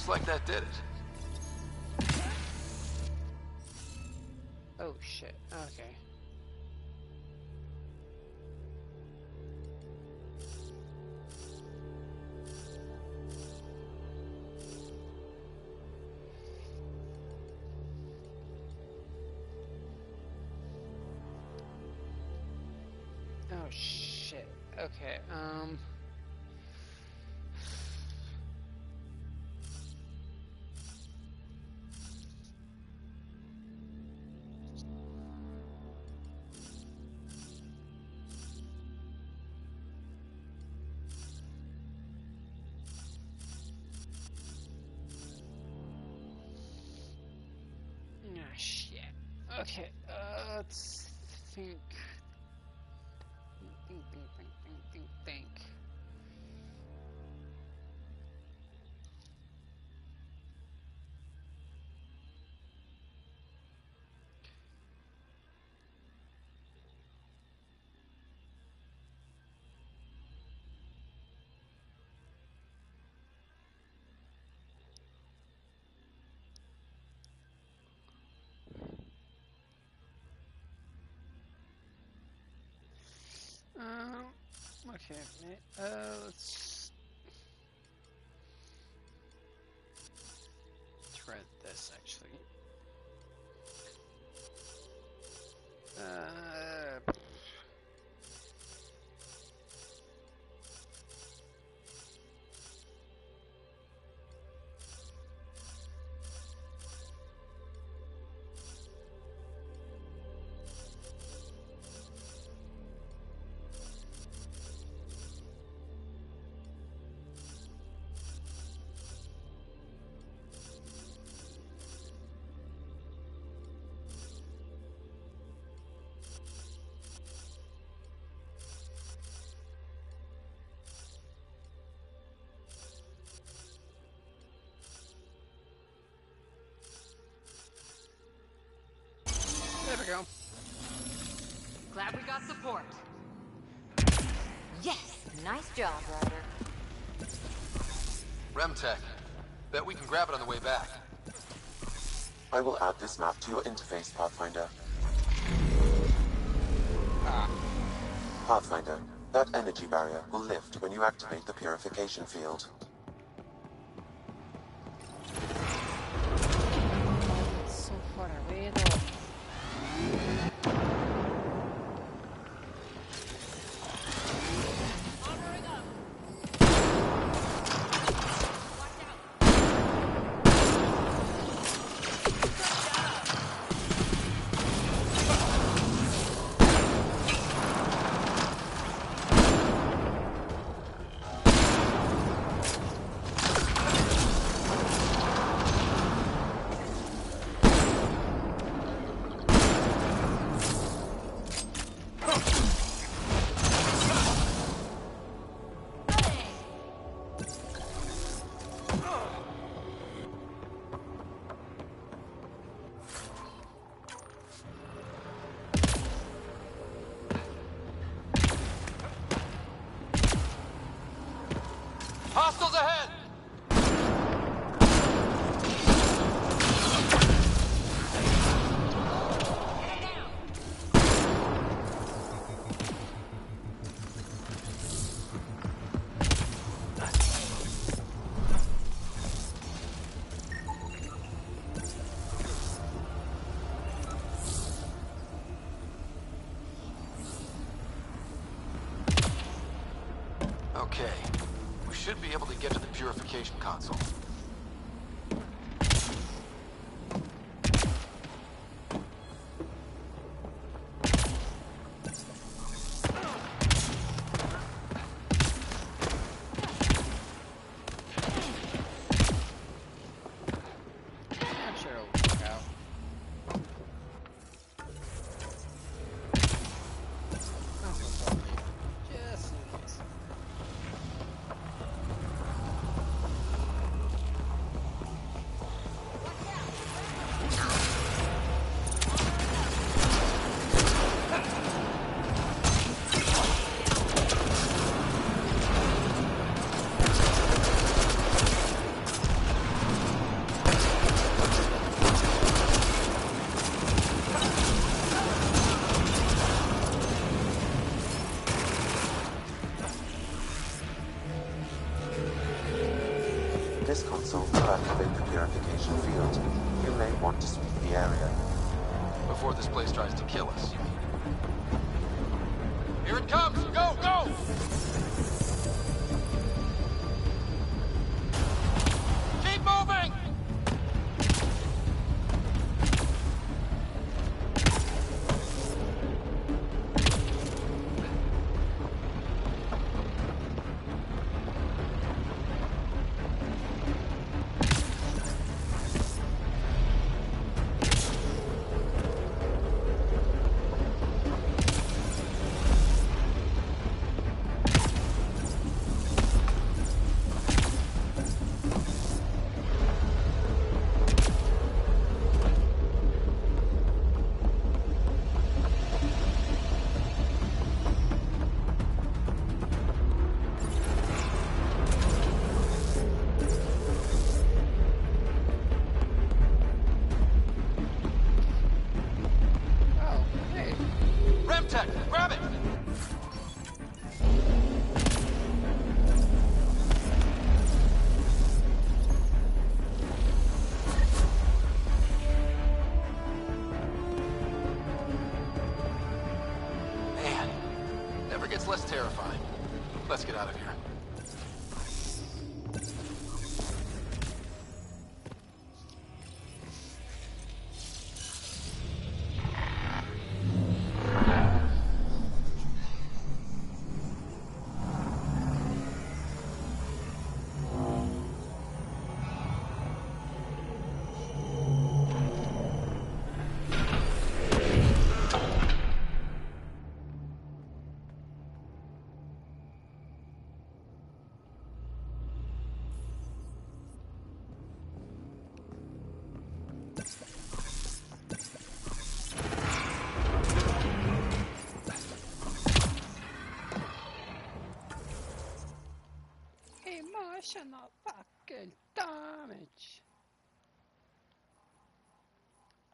Looks like that did it. Oh shit, okay. Oh shit, okay, ah, shit. Okay, let's think. Think. Okay, let's thread this actually. There we go. Glad we got support. Yes! Nice job, Ryder. Remtech. Bet we can grab it on the way back. I will add this map to your interface, Pathfinder. Pathfinder, that energy barrier will lift when you activate the purification field. So far away though. Hostiles ahead! Okay. We should be able to get to the purification console. I'm sure it'll work out. That's what's up. Just in case. This console will activate the purification field. You may want to sweep the area. Before this place tries to kill us. Here it comes! Go, go! Keep moving! Grab it! Man, never gets less terrifying. Let's get out of here. Emotional fucking damage.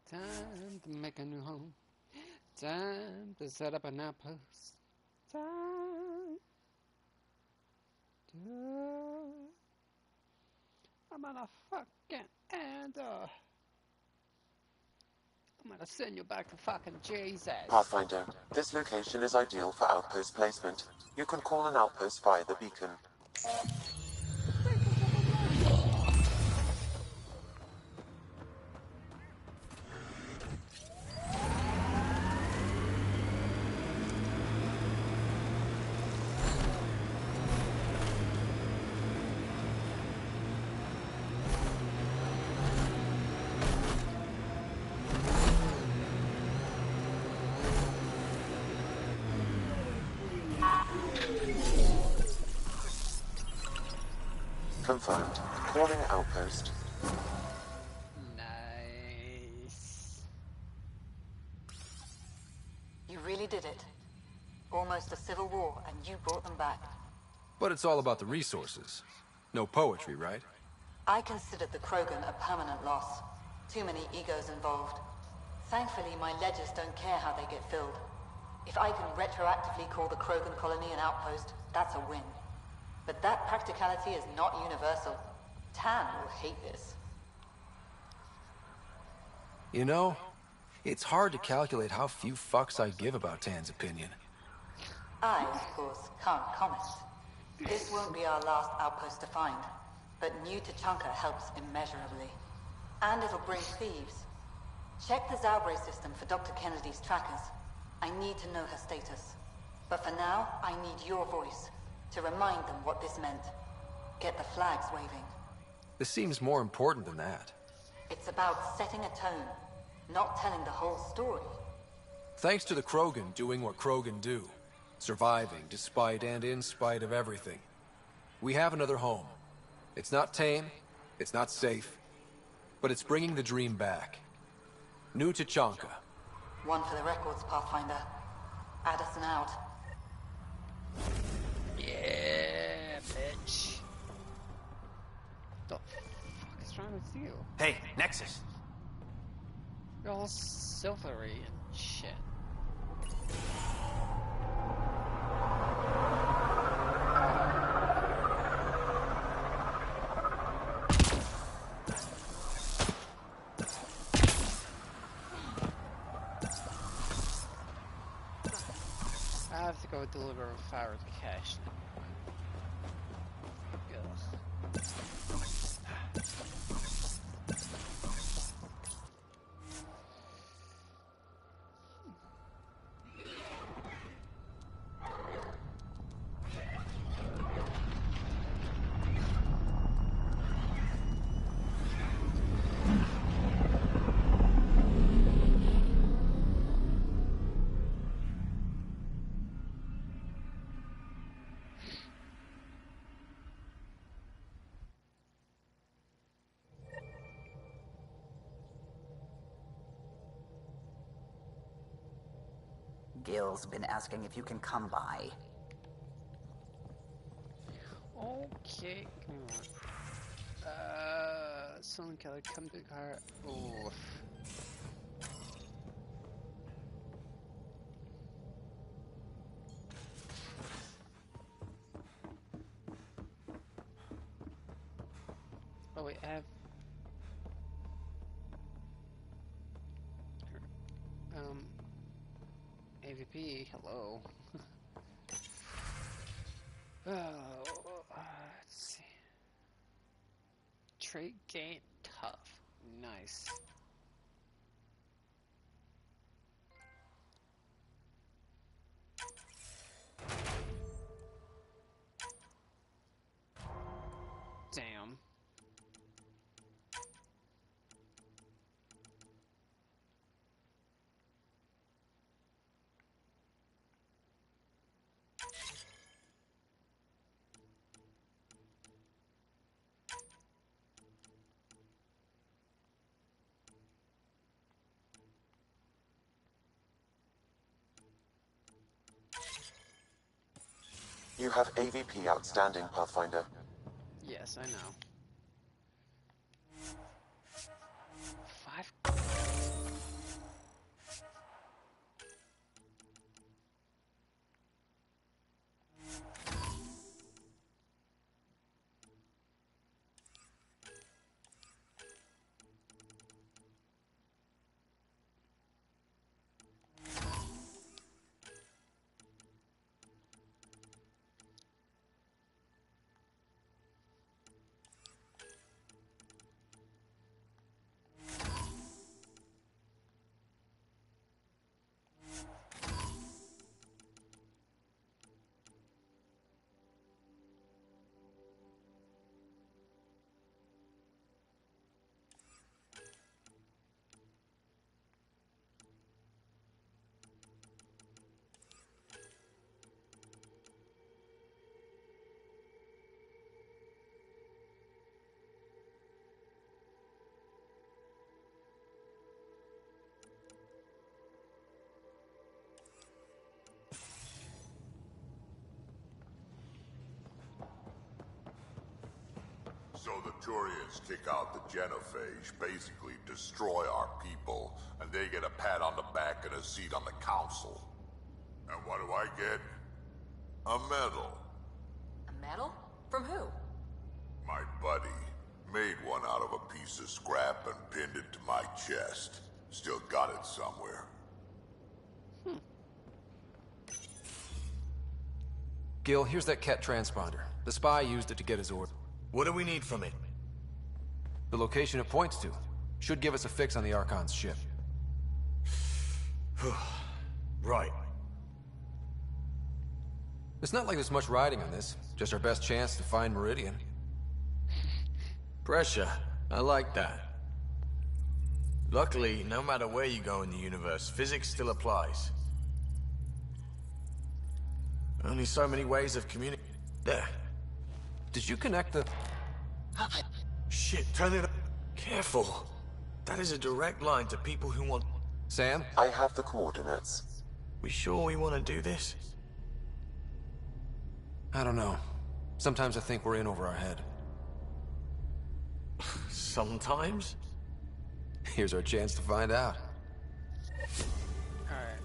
Time to make a new home. Time to set up an outpost. Time to... I'm gonna fucking end. I'm gonna send you back to fucking Jesus. Pathfinder, this location is ideal for outpost placement. You can call an outpost via the beacon. Confirmed. Calling outpost. Nice. You really did it. Almost a civil war, and you brought them back. But it's all about the resources. No poetry, right? I considered the Krogan a permanent loss. Too many egos involved. Thankfully, my ledgers don't care how they get filled. If I can retroactively call the Krogan colony an outpost, that's a win. But that practicality is not universal. Tan will hate this. You know, it's hard to calculate how few fucks I give about Tan's opinion. I, of course, can't comment. This won't be our last outpost to find, but new Tachanka helps immeasurably. And it'll bring thieves. Check the Zaubre system for Dr. Kennedy's trackers. I need to know her status. But for now, I need your voice to remind them what this meant. Get the flags waving. This seems more important than that. It's about setting a tone, not telling the whole story. Thanks to the Krogan doing what Krogan do. Surviving despite and in spite of everything. We have another home. It's not tame, it's not safe, but it's bringing the dream back. New Tachanka. One for the records, Pathfinder. Addison out. Yeah, bitch. The fuck is wrong with you? Hey, Nexus. You're all silvery and shit. would deliver a fire cache. Gil's been asking if you can come by. Okay, come on. Someone Keller, come to the car. Oh. Oh wait, I have. AVP, hello. Let's see. Trait gain tough. Nice. Damn. You have AVP outstanding, Pathfinder. Yes, I know. 5. So the Turians kick out the Genophage, basically destroy our people, and they get a pat on the back and a seat on the council. And what do I get? A medal. A medal? From who? My buddy made one out of a piece of scrap and pinned it to my chest. Still got it somewhere. Gil, here's that Ket transponder. The spy used it to get his order. What do we need from it? The location it points to should give us a fix on the Archon's ship. Right. It's not like there's much riding on this. Just our best chance to find Meridian. Pressure. I like that. Luckily, no matter where you go in the universe, physics still applies. Only so many ways of communicating. There. Did you connect the... Shit, turn it up. Careful. That is a direct line to people who want... Sam? I have the coordinates. We sure we want to do this? I don't know. Sometimes I think we're in over our head. Sometimes? Here's our chance to find out. Alright.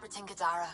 orbiting Kadara.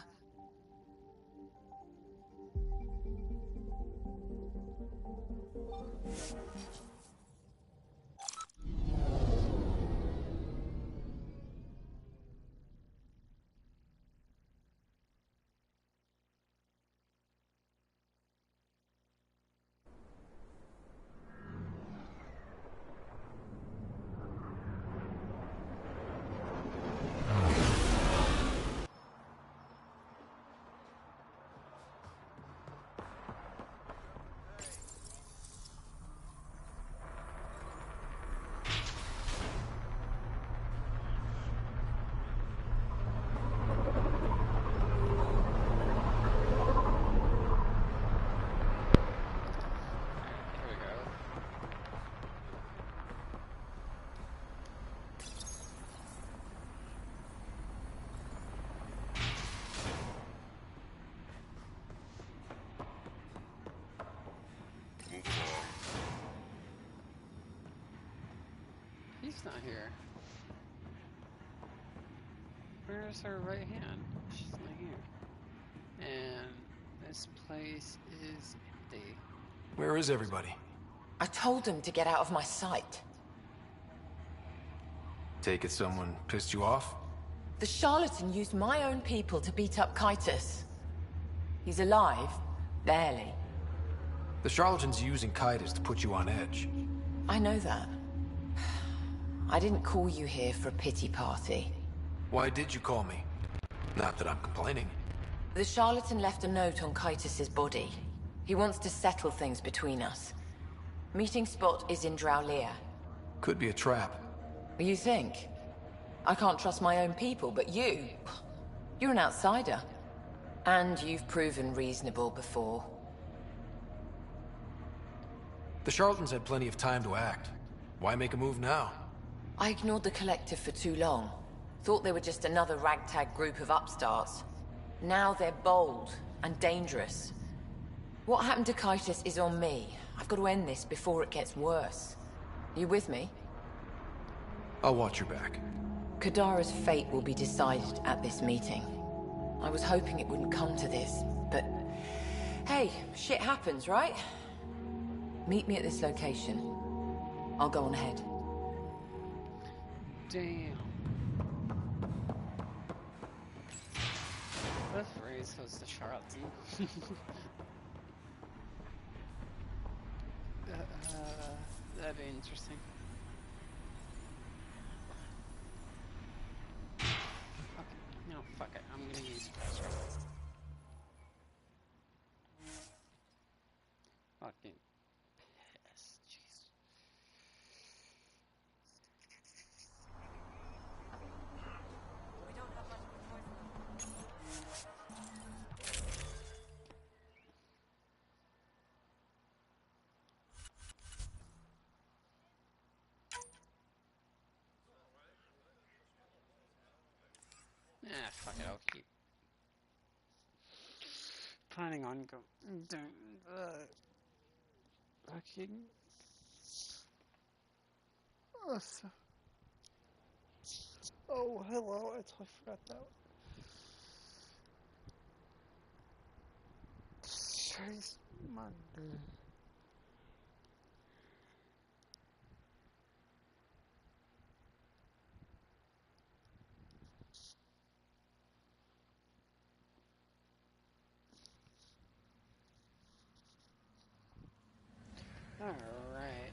He's not here. Where's her right hand? She's not here. And this place is empty. Where is everybody? I told them to get out of my sight. Take it someone pissed you off? The charlatan used my own people to beat up Kitus. He's alive, barely. The charlatan's using Kitus to put you on edge. I know that. I didn't call you here for a pity party. Why did you call me? Not that I'm complaining. The charlatan left a note on Kitus's body. He wants to settle things between us. Meeting spot is in Drowlear. Could be a trap. You think? I can't trust my own people, but you're an outsider. And you've proven reasonable before. The charlatans had plenty of time to act. Why make a move now? I ignored the collective for too long. Thought they were just another ragtag group of upstarts. Now they're bold and dangerous. What happened to Kitus is on me. I've got to end this before it gets worse. You with me? I'll watch your back. Kadara's fate will be decided at this meeting. I was hoping it wouldn't come to this, but... Hey, shit happens, right? Meet me at this location. I'll go on ahead. Damn. What if Reyes was the charlatan? That'd be interesting. Okay, no, fuck it. I'm gonna use Castro. Fucking piss, jeez. We don't have much of a choice. Fuck it, I'll keep planning on doing fucking oh, hello, I totally forgot that. Jeez, Monday. Alright.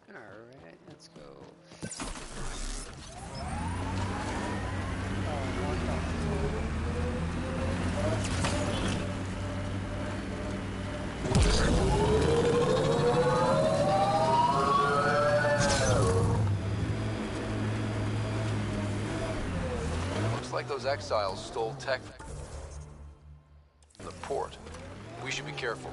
Alright, let's go. like those exiles stole tech from the port. We should be careful.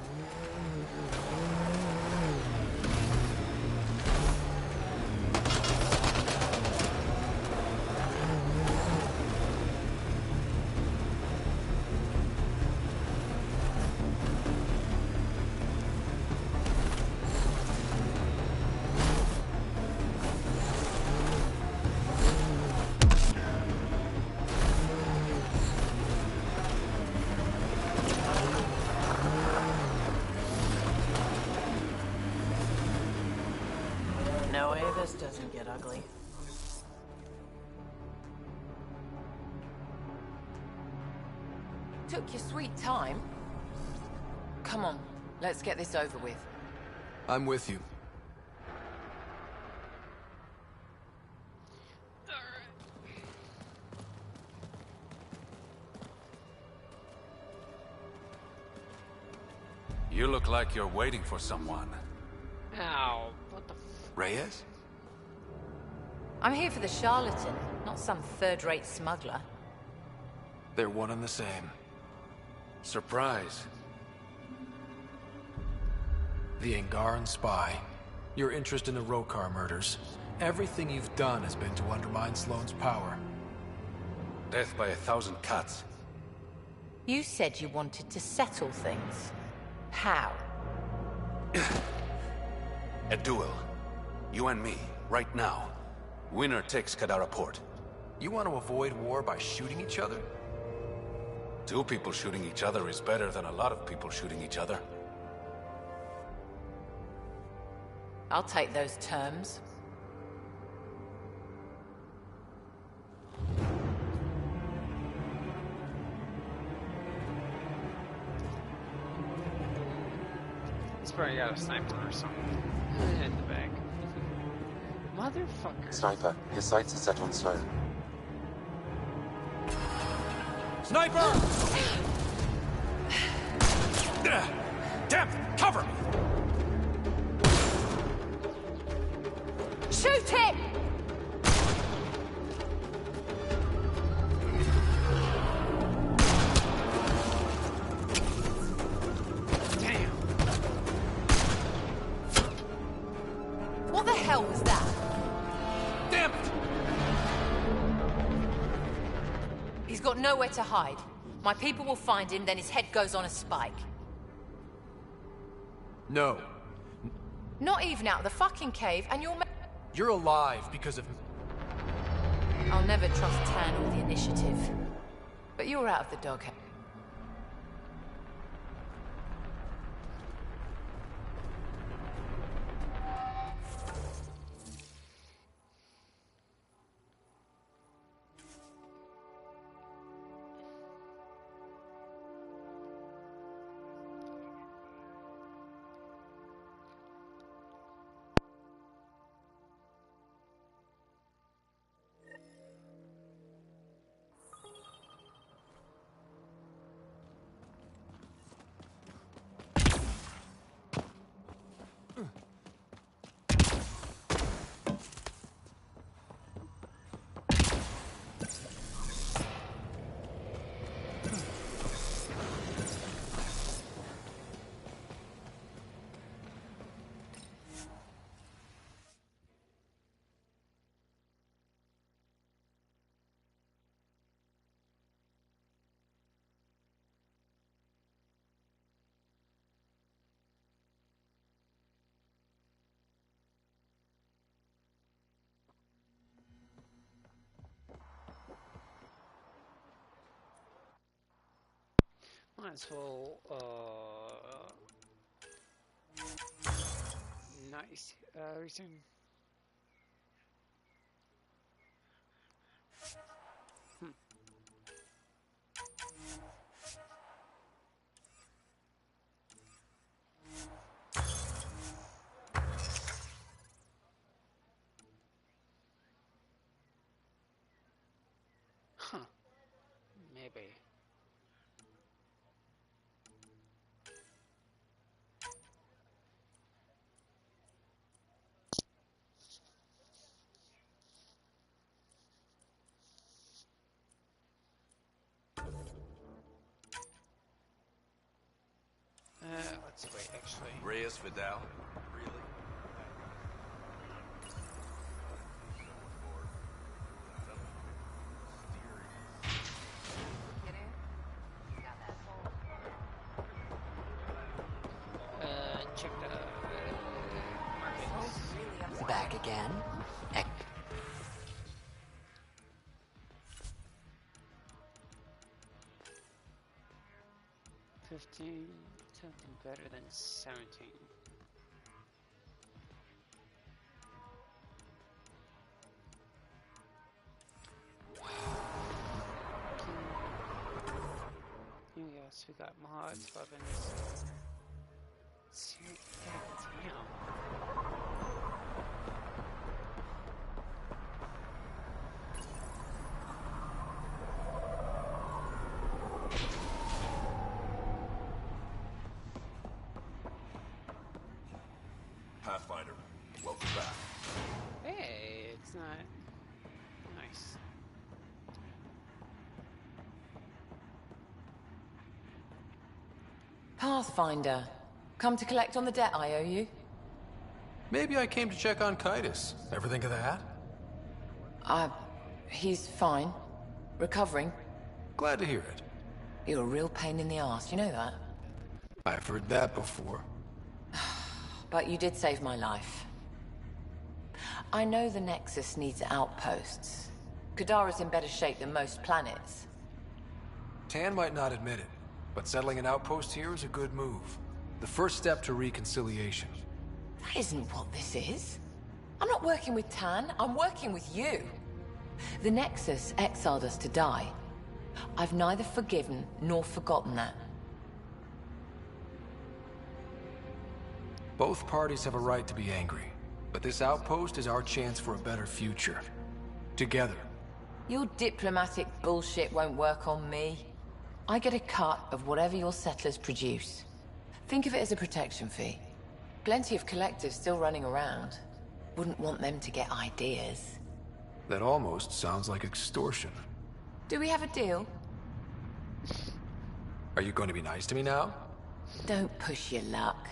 No way this doesn't get ugly. Took your sweet time. Come on, let's get this over with. I'm with you. You look like you're waiting for someone. Ow, what the Reyes? I'm here for the charlatan, not some third-rate smuggler. They're one and the same. Surprise. The Angaran spy. Your interest in the Rokar murders. Everything you've done has been to undermine Sloane's power. Death by 1,000 cuts. You said you wanted to settle things. How? A duel. You and me, right now. Winner takes Kadara Port. You want to avoid war by shooting each other? 2 people shooting each other is better than a lot of people shooting each other. I'll take those terms. He's probably got a sniper or something in the back. Motherfucker. Sniper, your sights are set on Sloane. Sniper! Damn! Cover me! Shoot him! Damn. What the hell was that? Damn it! He's got nowhere to hide. My people will find him, then his head goes on a spike. No. Not even out of the fucking cave, and You're alive because of... I'll never trust Tan or the Initiative. But you're out of the doghouse. Might as well, nice, everything. Huh. Maybe. serious, Vidal? Really? Check the markets. Back again? 15, something better than 17. Yes, we got mods, weapons. Damn. Pathfinder, welcome back. Hey, it's not nice. Pathfinder. Come to collect on the debt I owe you? Maybe I came to check on Kitus. Ever think of that? He's fine. Recovering. Glad to hear it. You're a real pain in the arse, you know that? I've heard that before. But you did save my life. I know the Nexus needs outposts. Kadara's in better shape than most planets. Tan might not admit it, but settling an outpost here is a good move. The first step to reconciliation. That isn't what this is. I'm not working with Tan, I'm working with you. The Nexus exiled us to die. I've neither forgiven nor forgotten that. Both parties have a right to be angry, but this outpost is our chance for a better future. Together. Your diplomatic bullshit won't work on me. I get a cut of whatever your settlers produce. Think of it as a protection fee. Plenty of collectives still running around. Wouldn't want them to get ideas. That almost sounds like extortion. Do we have a deal? Are you going to be nice to me now? Don't push your luck,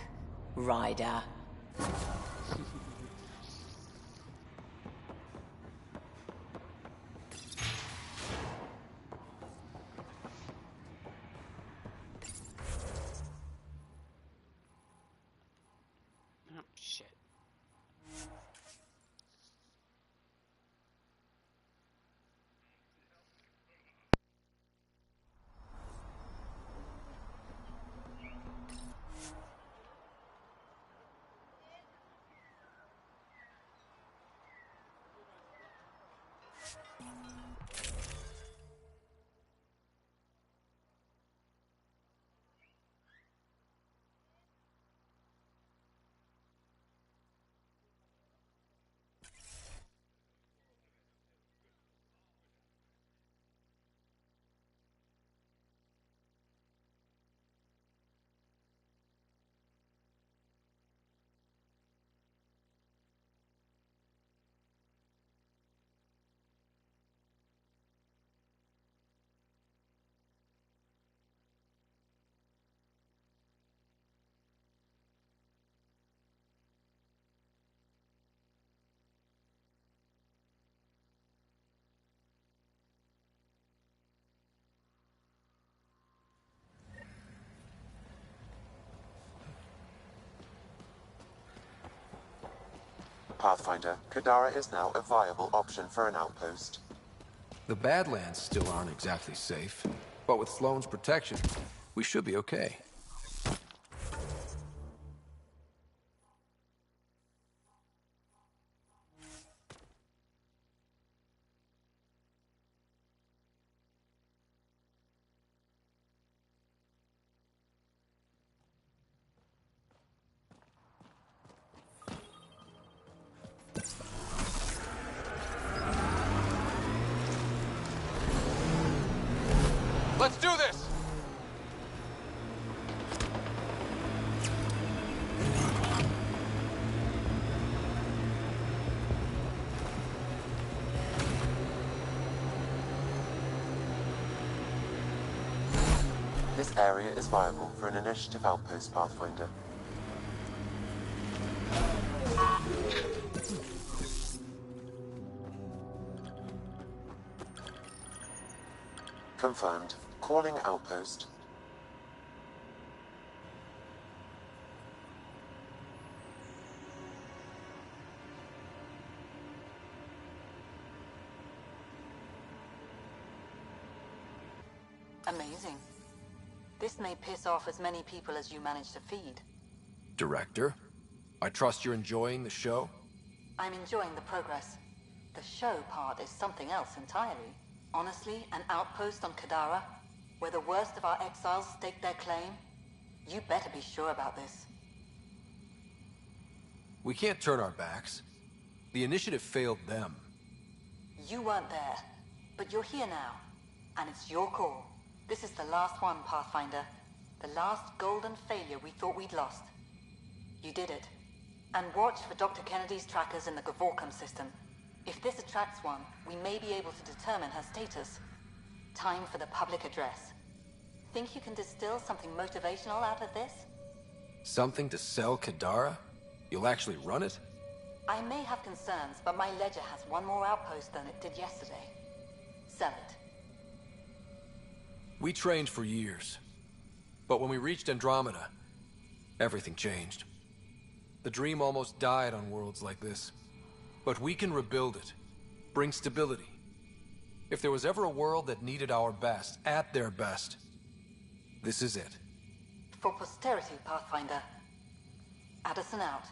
Ryder. Oh, shit. Pathfinder, Kadara is now a viable option for an outpost. The Badlands still aren't exactly safe, but with Sloane's protection, we should be okay. Let's do this! This area is viable for an initiative outpost, Pathfinder. Confirmed. Calling outpost. Amazing. This may piss off as many people as you manage to feed. Director, I trust you're enjoying the show? I'm enjoying the progress. The show part is something else entirely. Honestly, an outpost on Kadara, where the worst of our exiles stake their claim, you better be sure about this. We can't turn our backs. The initiative failed them. You weren't there, but you're here now, and it's your call. This is the last one, Pathfinder. The last golden failure we thought we'd lost. You did it. And watch for Dr. Kennedy's trackers in the Gavorcom system. If this attracts one, we may be able to determine her status. Time for the public address. Think you can distill something motivational out of this? Something to sell Kadara? You'll actually run it? I may have concerns, but my ledger has one more outpost than it did yesterday. Sell it. We trained for years. But when we reached Andromeda, everything changed. The dream almost died on worlds like this. But we can rebuild it. Bring stability. If there was ever a world that needed our best, at their best, this is it. For posterity, Pathfinder. Addison out.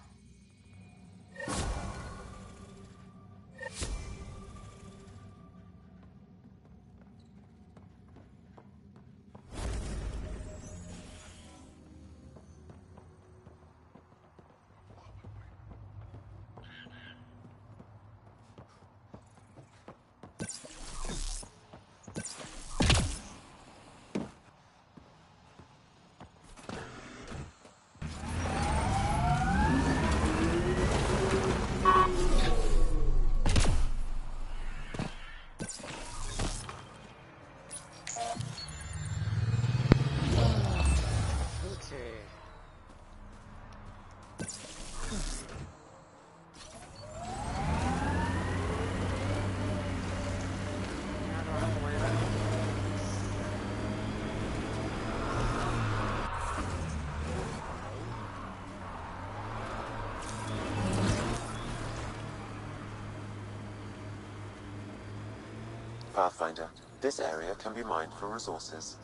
Pathfinder, this area can be mined for resources.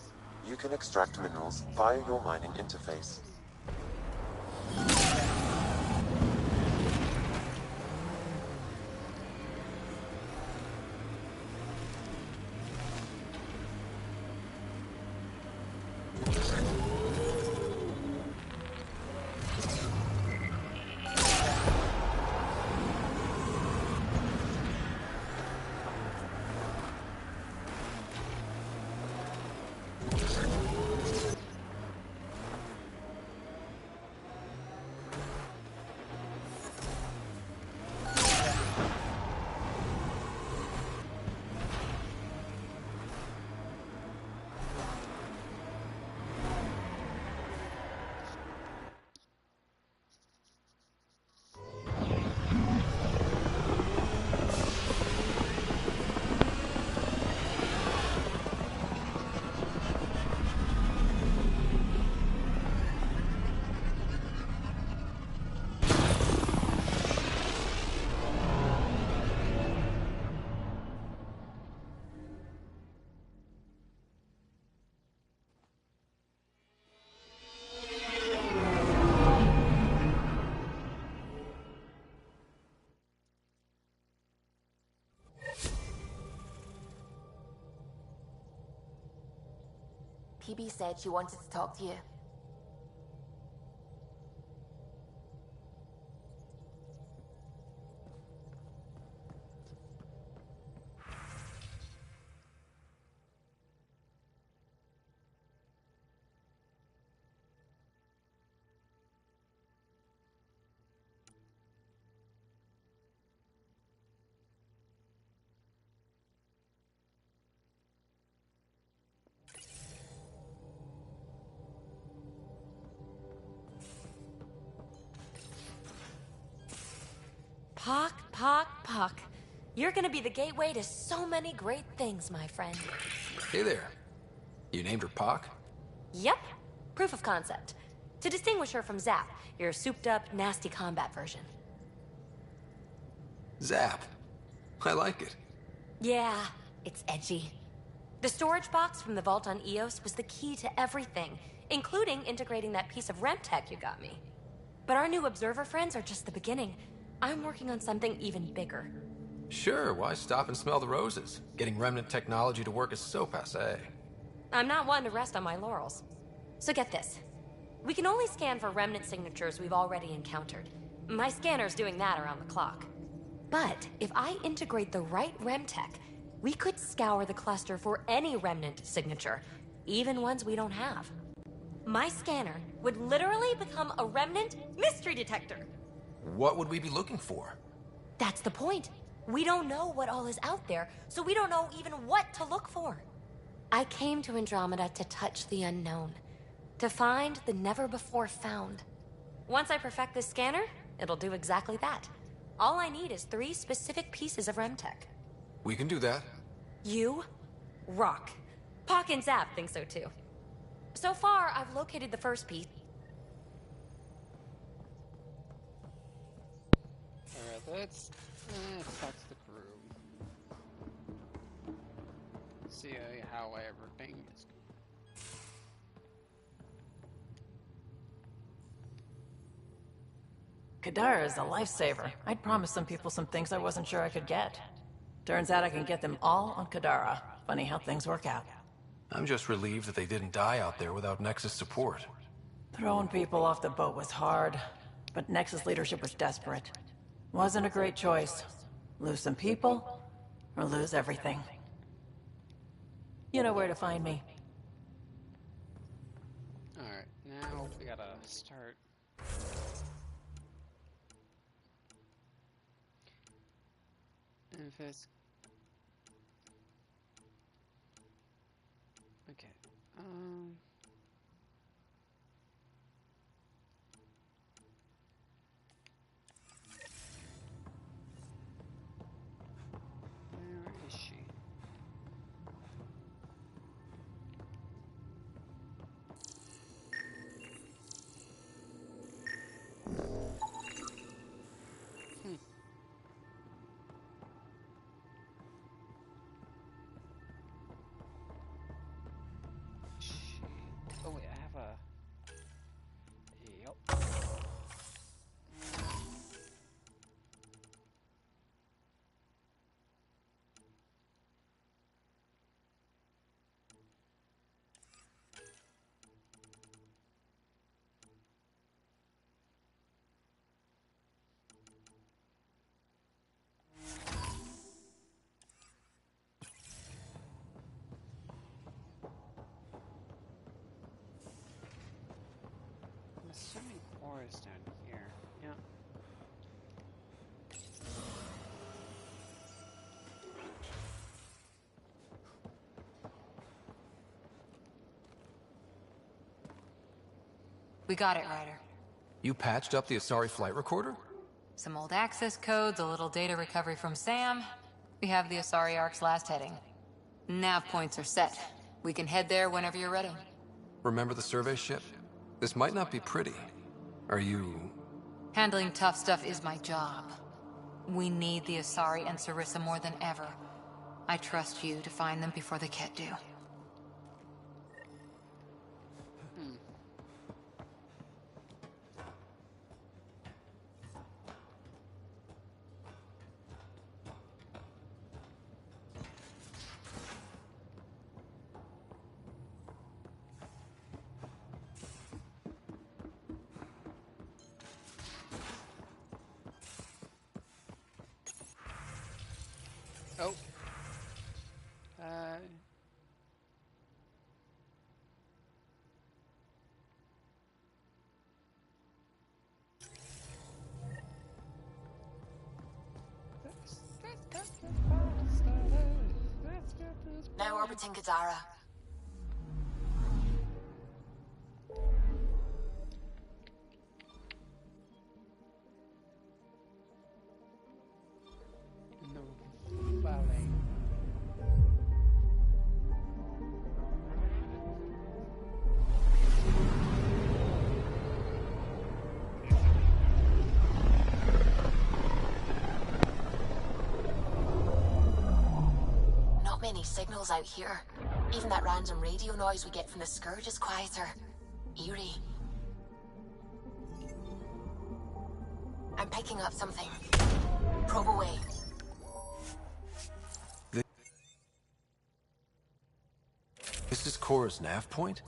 You can extract minerals via your mining interface. PB said she wanted to talk to you. Puck. You're gonna be the gateway to so many great things, my friend. Hey there. You named her Pac? Yep. Proof of concept. To distinguish her from Zap, your souped-up, nasty combat version. Zap. I like it. Yeah, it's edgy. The storage box from the vault on Eos was the key to everything, including integrating that piece of REM tech you got me. But our new observer friends are just the beginning. I'm working on something even bigger. Sure, why stop and smell the roses? Getting remnant technology to work is so passé. I'm not one to rest on my laurels. So get this. We can only scan for remnant signatures we've already encountered. My scanner's doing that around the clock. But if I integrate the right REM tech, we could scour the cluster for any remnant signature, even ones we don't have. My scanner would literally become a remnant mystery detector. What would we be looking for? That's the point. We don't know what all is out there, so we don't know even what to look for. I came to Andromeda to touch the unknown, to find the never-before-found. Once I perfect this scanner, it'll do exactly that. All I need is 3 specific pieces of REMTech. We can do that. You rock. Pac and Zap think so too. So far, I've located the first piece. Alright, let's talk to the crew. See how everything is going. Kadara is a lifesaver. I'd promised some people some things I wasn't sure I could get. Turns out I can get them all on Kadara. Funny how things work out. I'm just relieved that they didn't die out there without Nexus support. Throwing people off the boat was hard, but Nexus leadership was desperate. Wasn't a great choice. Lose some people, or lose everything. You know where to find me. Alright, now we gotta start. Invest. Okay. Where is she? Oh wait, I have a... Yep. I'm assuming ore is down here. Yeah. We got it, Ryder. You patched up the Asari flight recorder? Some old access codes, a little data recovery from Sam. We have the Asari Ark's last heading. Nav points are set. We can head there whenever you're ready. Remember the survey ship? This might not be pretty. Are you... Handling tough stuff is my job. We need the Asari and Sarissa more than ever. I trust you to find them before the Ket do. Oh. Now orbiting Kadara. Valley. many signals out here. Even that random radio noise we get from the Scourge is quieter. Eerie. I'm picking up something. Probe away. This is Cora's nav point?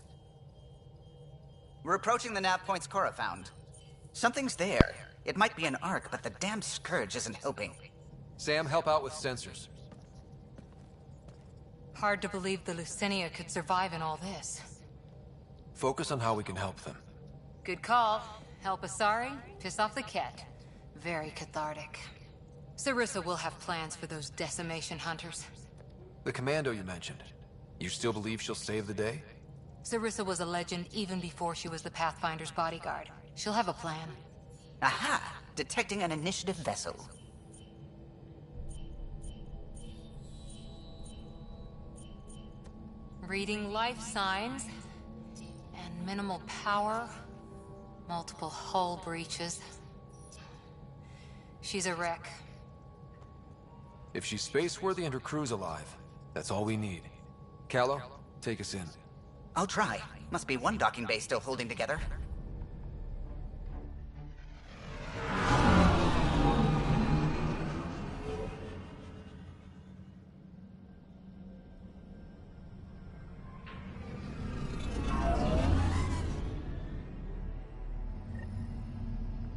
We're approaching the nav points Cora found. Something's there. It might be an arc, but the damn Scourge isn't helping. Sam, help out with sensors. Hard to believe the Lucinia could survive in all this. Focus on how we can help them. Good call. Help Asari, piss off the Ket. Very cathartic. Sarissa will have plans for those decimation hunters. The commando you mentioned. You still believe she'll save the day? Sarissa was a legend even before she was the Pathfinder's bodyguard. She'll have a plan. Aha! Detecting an initiative vessel. Reading life signs. And minimal power. Multiple hull breaches. She's a wreck. If she's space-worthy and her crew's alive, that's all we need. Callow, take us in. I'll try. Must be one docking bay still holding together.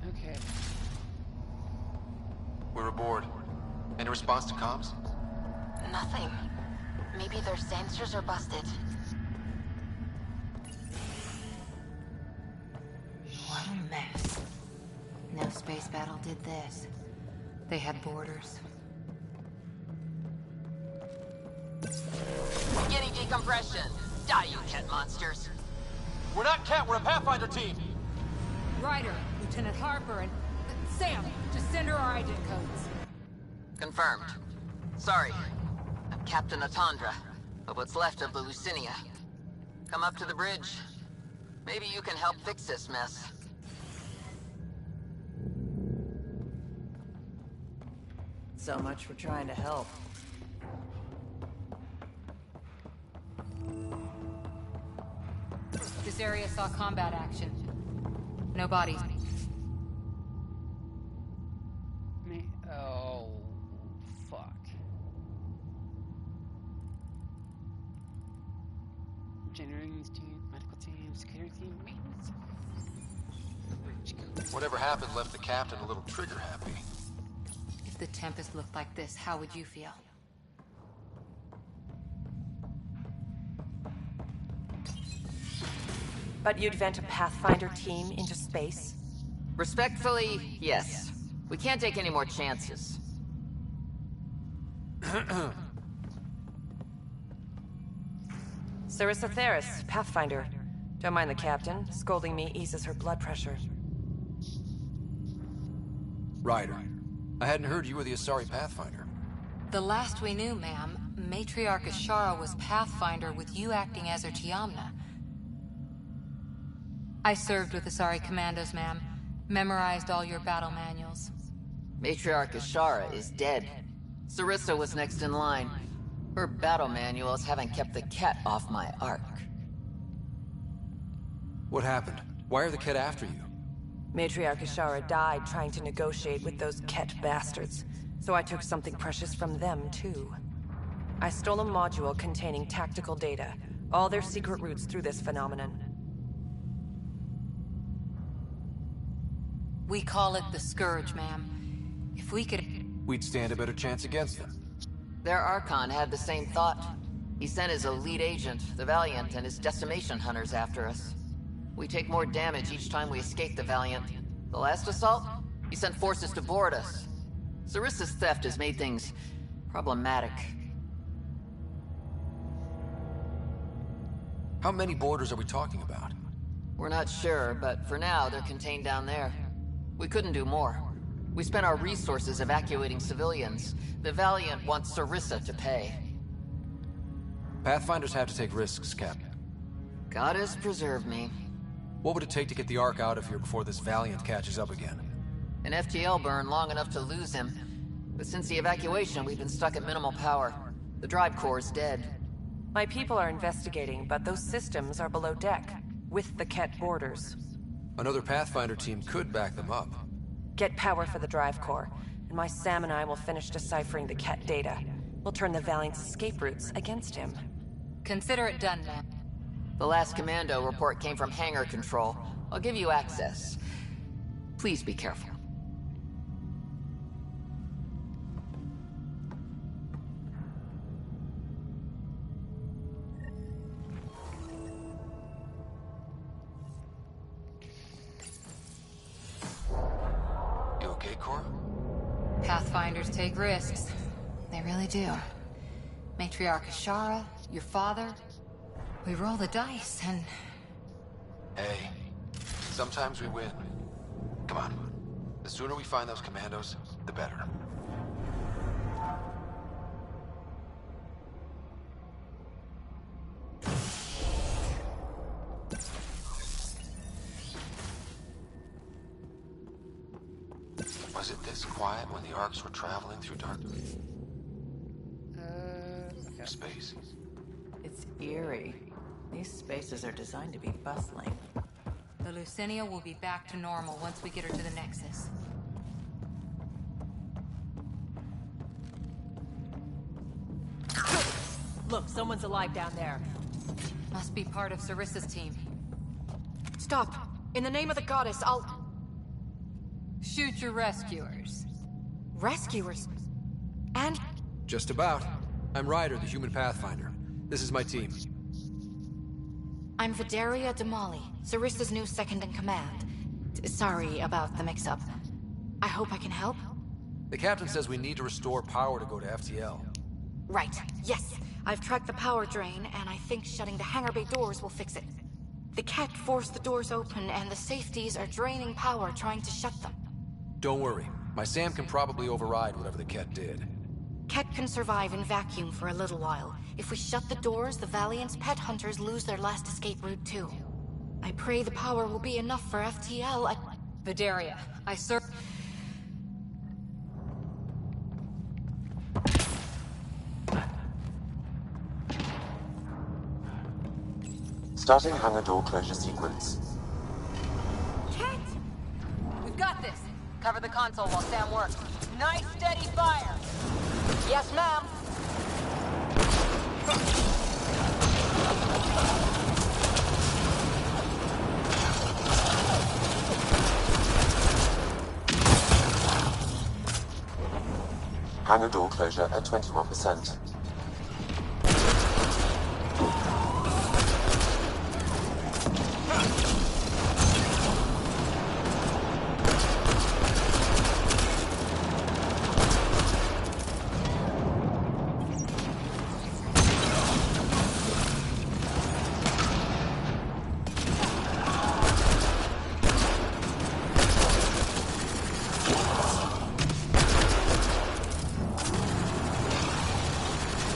Okay. We're aboard. Any response to comms? Nothing. Maybe their sensors are busted. What a mess. No space battle did this. They had borders. Beginning decompression. Die, you Ket monsters. We're not Ket, we're a Pathfinder team! Ryder, Lieutenant Harper, and Sam, just send her our ident codes. Confirmed. Sorry. I'm Captain Atandra, of what's left of the Lucinia. Come up to the bridge. Maybe you can help fix this mess. So much for trying to help. This area saw combat action. No bodies. Oh, fuck. Generating team, medical team, security team, maintenance. Whatever happened left the captain a little trigger happy. If the Tempest looked like this, how would you feel? But you'd vent a Pathfinder team into space? Respectfully, yes. We can't take any more chances. Sarissa Theris, Pathfinder. Don't mind the captain. Scolding me eases her blood pressure. Ryder, I hadn't heard you were the Asari Pathfinder. The last we knew, ma'am, Matriarch Ashara was Pathfinder with you acting as her Tiamna. I served with Asari commandos, ma'am. Memorized all your battle manuals. Matriarch Ashara is dead. Sarissa was next in line. Her battle manuals haven't kept the Ket off my arc. What happened? Why are the Ket after you? Matriarch Ashara died trying to negotiate with those Ket bastards, so I took something precious from them, too. I stole a module containing tactical data, all their secret routes through this phenomenon. We call it the Scourge, ma'am. If we could... We'd stand a better chance against them. Their Archon had the same thought. He sent his elite agent, the Valiant, and his decimation hunters after us. We take more damage each time we escape the Valiant. The last assault, he sent forces to board us. Sarissa's theft has made things problematic. How many boarders are we talking about? We're not sure, but for now, they're contained down there. We couldn't do more. We spent our resources evacuating civilians. The Valiant wants Sarissa to pay. Pathfinders have to take risks, Cap. God has preserved me. What would it take to get the Ark out of here before this Valiant catches up again? An FTL burn long enough to lose him. But since the evacuation, we've been stuck at minimal power. The drive core is dead. My people are investigating, but those systems are below deck, with the Ket borders. Another Pathfinder team could back them up. Get power for the drive core, and my Sam and I will finish deciphering the Ket data. We'll turn the Valiant's escape routes against him. Consider it done, ma'am. The last commando report came from hangar control. I'll give you access. Please be careful. You okay, Cora? Pathfinders take risks. They really do. Matriarch Ashara, your father. We roll the dice and... Hey, sometimes we win. Come on. The sooner we find those commandos, the better. Was it this quiet when the Arcs were traveling through dark space? It's eerie. These spaces are designed to be bustling. The Lucinia will be back to normal once we get her to the Nexus. Look, someone's alive down there. Must be part of Sarissa's team. Stop. In the name of the goddess, I'll... Shoot your rescuers. Rescuers? And... Just about. I'm Ryder, the human Pathfinder. This is my team. I'm Vidaria Damali, Sarissa's new second-in-command. Sorry about the mix-up. I hope I can help? The captain says we need to restore power to go to FTL. Right, yes. I've tracked the power drain, and I think shutting the hangar bay doors will fix it. The Ket forced the doors open, and the safeties are draining power trying to shut them. Don't worry. My Sam can probably override whatever the Ket did. Ket can survive in vacuum for a little while. If we shut the doors, the Valiant's pet hunters lose their last escape route too. I pray the power will be enough for FTL. Vidaria, I serve... Starting hangar door closure sequence. Ket! We've got this. Cover the console while Sam works. Nice steady fire! Yes, ma'am. Hangar door closure at 21%.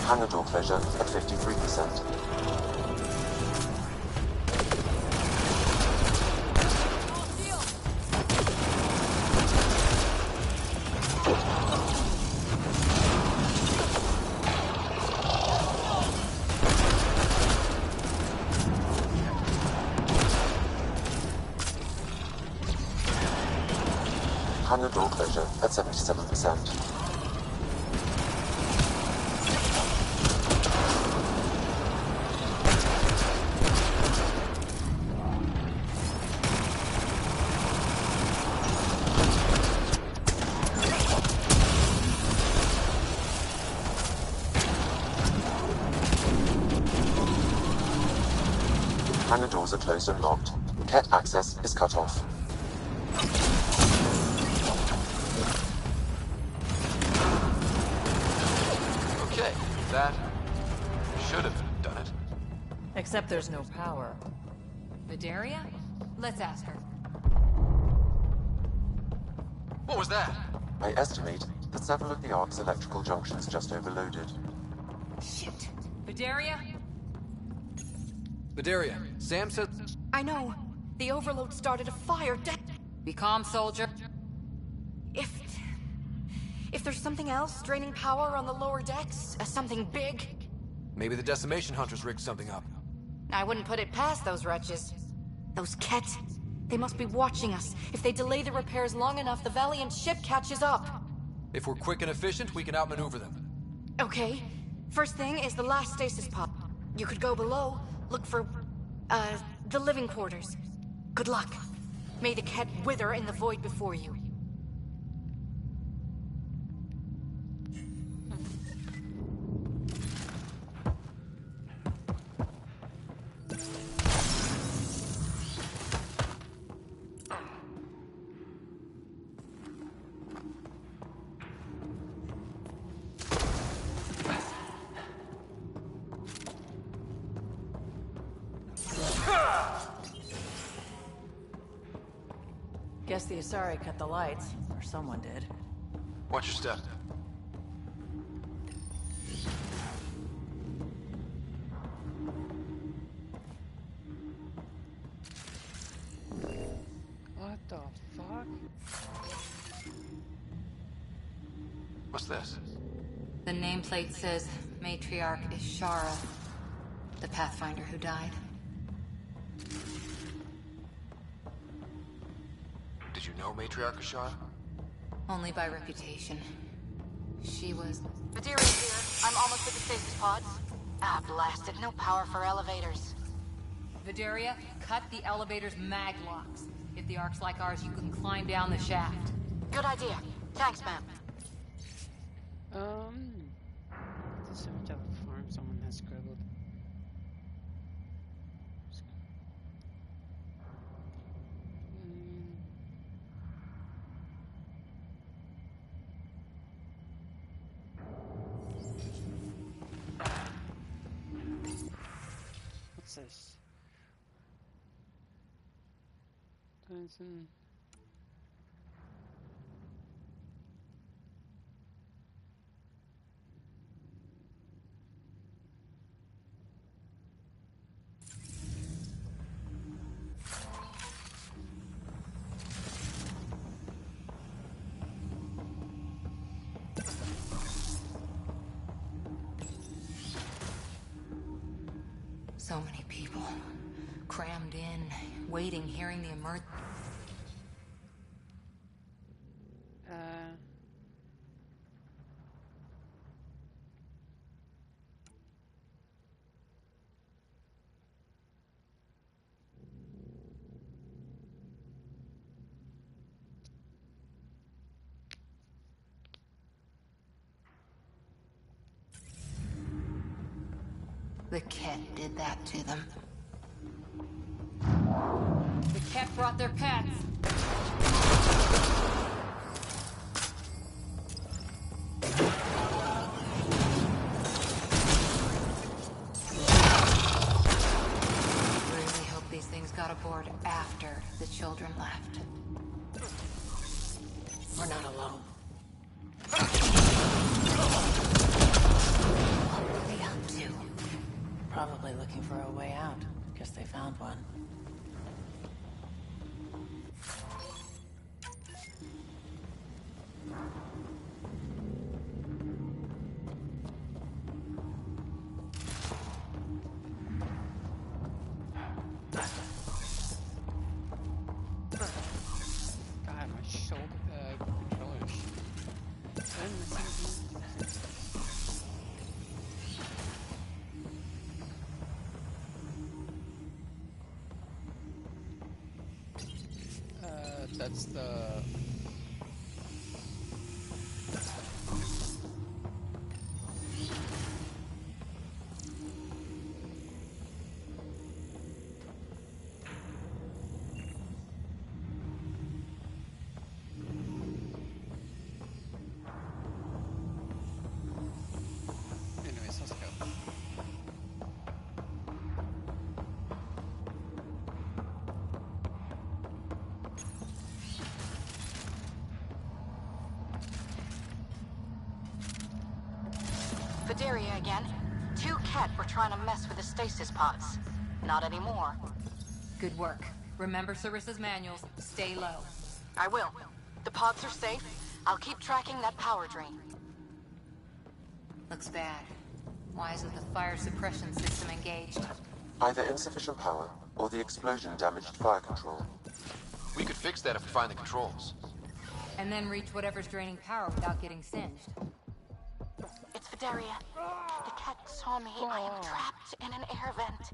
Hangar door closure at 53%. Hangar door closure at 77%. Hangar doors are closed and locked. Ket access is cut off. Okay, that should have done it. Except there's no power. Vidaria? Let's ask her. What was that? I estimate that several of the Ark's electrical junctions just overloaded. Shit. Vidaria? Vidaria, Sam said... I know. The overload started a fire. Be calm, soldier. If there's something else draining power on the lower decks? Something big? Maybe the Decimation Hunters rigged something up. I wouldn't put it past those wretches. Those Ket, they must be watching us. If they delay the repairs long enough, the Valiant ship catches up. If we're quick and efficient, we can outmaneuver them. Okay. First thing is the last stasis pod. You could go below, look for, the living quarters. Good luck. May the Ket wither in the void before you. Guess the Asari cut the lights, or someone did. Watch your step. What the fuck? What's this? The nameplate says Matriarch Ishara, the Pathfinder who died. Did you know Matriarch Ashara? Only by reputation. She was... Materials here. I'm almost at the stasis pods. Ah, blasted. No power for elevators. Vidaria, cut the elevator's mag locks. If the Ark's like ours, you can climb down the shaft. Good idea. Thanks, ma'am. This is much of a farm someone has scribbled. What's this? So many people. Crammed in, waiting, hearing the emerg... The Ket did that to them. The Ket brought their pets. Really hope these things got aboard after the children left. We're not alone. What were they up to? Probably looking for a way out. Guess they found one. God, my shoulder controllers. That's the... Anyways, let's go. Vidaria again. 2 Ket were trying to mess with the stasis pods. Not anymore. Good work. Remember Sarissa's manuals. Stay low. I will. The pods are safe. I'll keep tracking that power drain. Looks bad. Why isn't the fire suppression system engaged? Either insufficient power, or the explosion damaged fire control. We could fix that if we find the controls. And then reach whatever's draining power without getting singed. It's Fideria. The cat saw me. I am trapped in an air vent.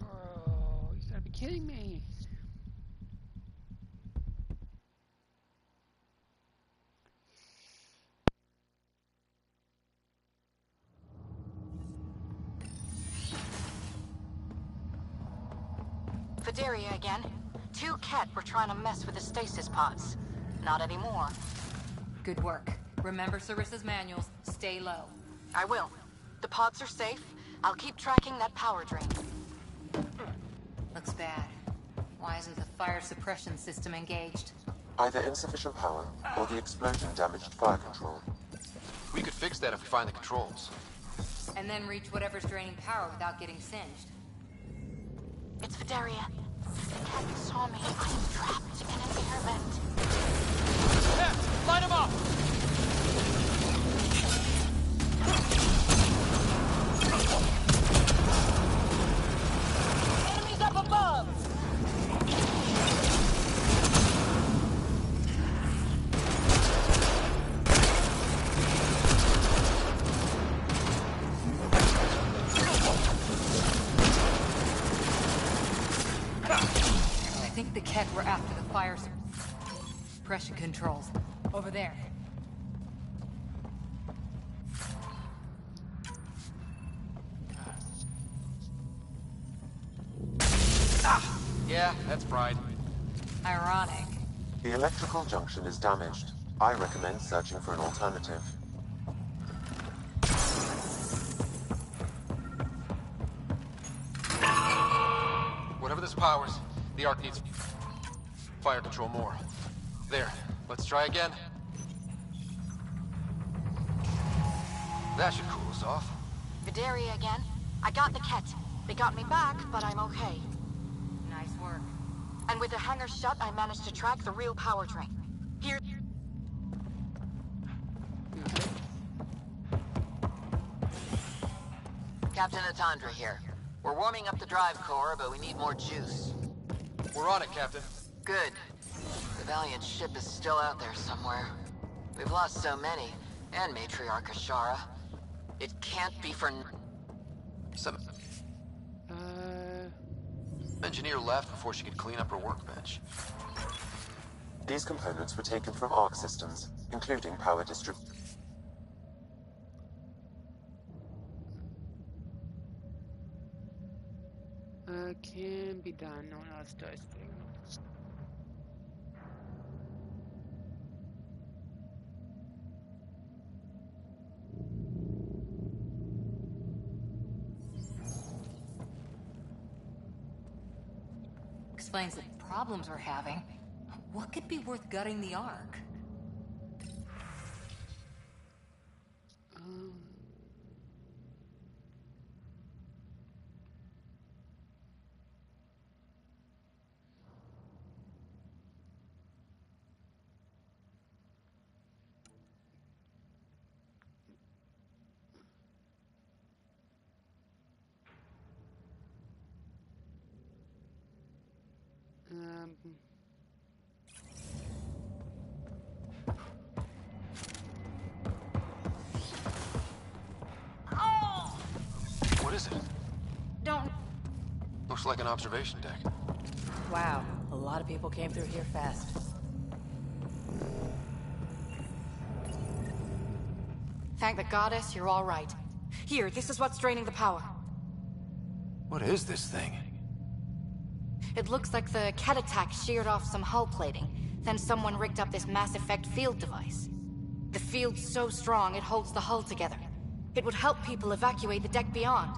Oh, you gotta be kidding me. Fideria again. 2 Ket were trying to mess with the stasis pods. Not anymore. Good work. Remember Sarissa's manuals. Stay low. I will. The pods are safe. I'll keep tracking that power drain. Looks bad. Why isn't the fire suppression system engaged? Either insufficient power, or the explosion damaged fire control. We could fix that if we find the controls. And then reach whatever's draining power without getting singed. It's Fideria. The cat saw me. I am trapped in an air vent. Yeah, light him up! Enemies up above! I think the Ket were after the fire suppression controls. Over there. Yeah, that's Pride. Ironic. The electrical junction is damaged. I recommend searching for an alternative. Whatever this powers, the Ark needs fire control more. There, let's try again. That should cool us off. Fideria again. I got the Ket. They got me back, but I'm okay. Nice work. And with the hangar shut, I managed to track the real power drain. Here... Captain Atandra here. We're warming up the drive core, but we need more juice. We're on it, Captain. Good. The Valiant ship is still out there somewhere. We've lost so many, and Matriarch Ashara. It can't be for... Some... Engineer left before she could clean up her workbench. These components were taken from Arc systems, including power distribution. Can be done. No one else does things. Explains the problems we're having. What could be worth gutting the Ark? What is it? Don't... Looks like an observation deck. Wow, a lot of people came through here fast. Thank the goddess, you're all right. Here, this is what's draining the power. What is this thing? It looks like the Ket attack sheared off some hull plating. Then someone rigged up this Mass Effect field device. The field's so strong, it holds the hull together. It would help people evacuate the deck beyond.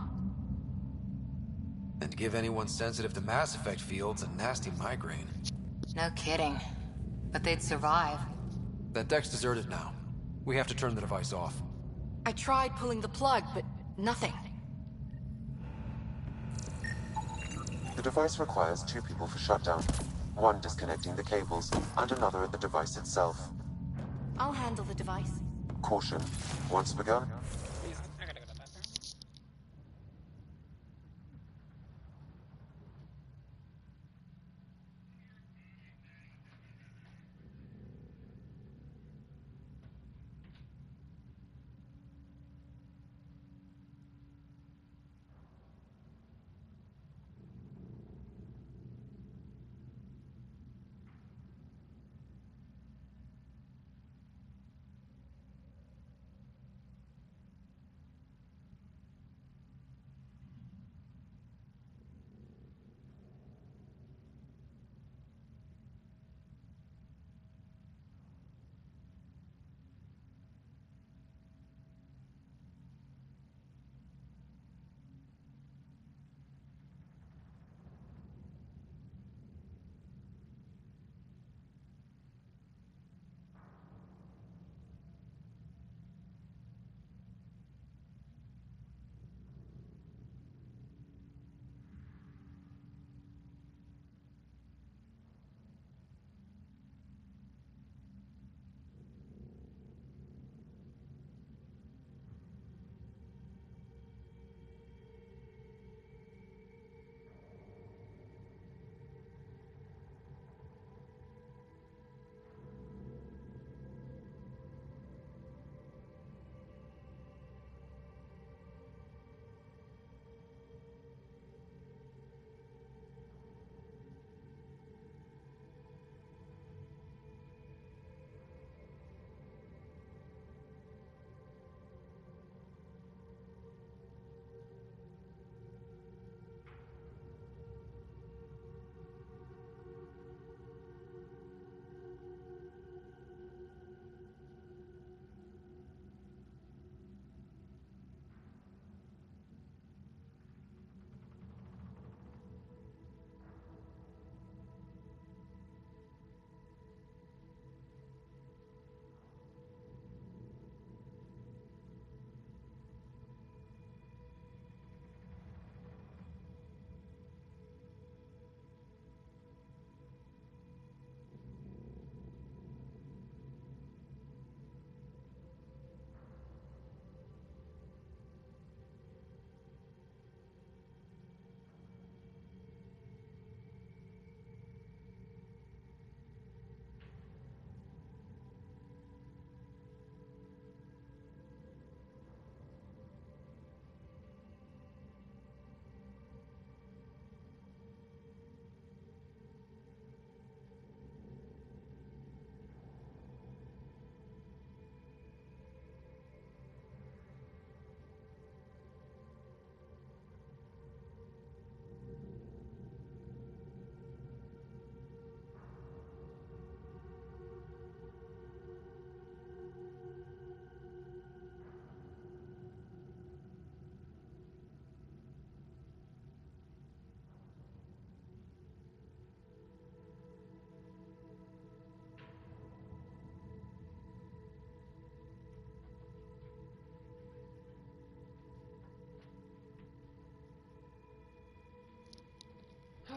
And give anyone sensitive to Mass Effect fields a nasty migraine. No kidding. But they'd survive. That deck's deserted now. We have to turn the device off. I tried pulling the plug, but nothing. The device requires 2 people for shutdown. one disconnecting the cables, and another at the device itself. I'll handle the device. Caution. Once begun,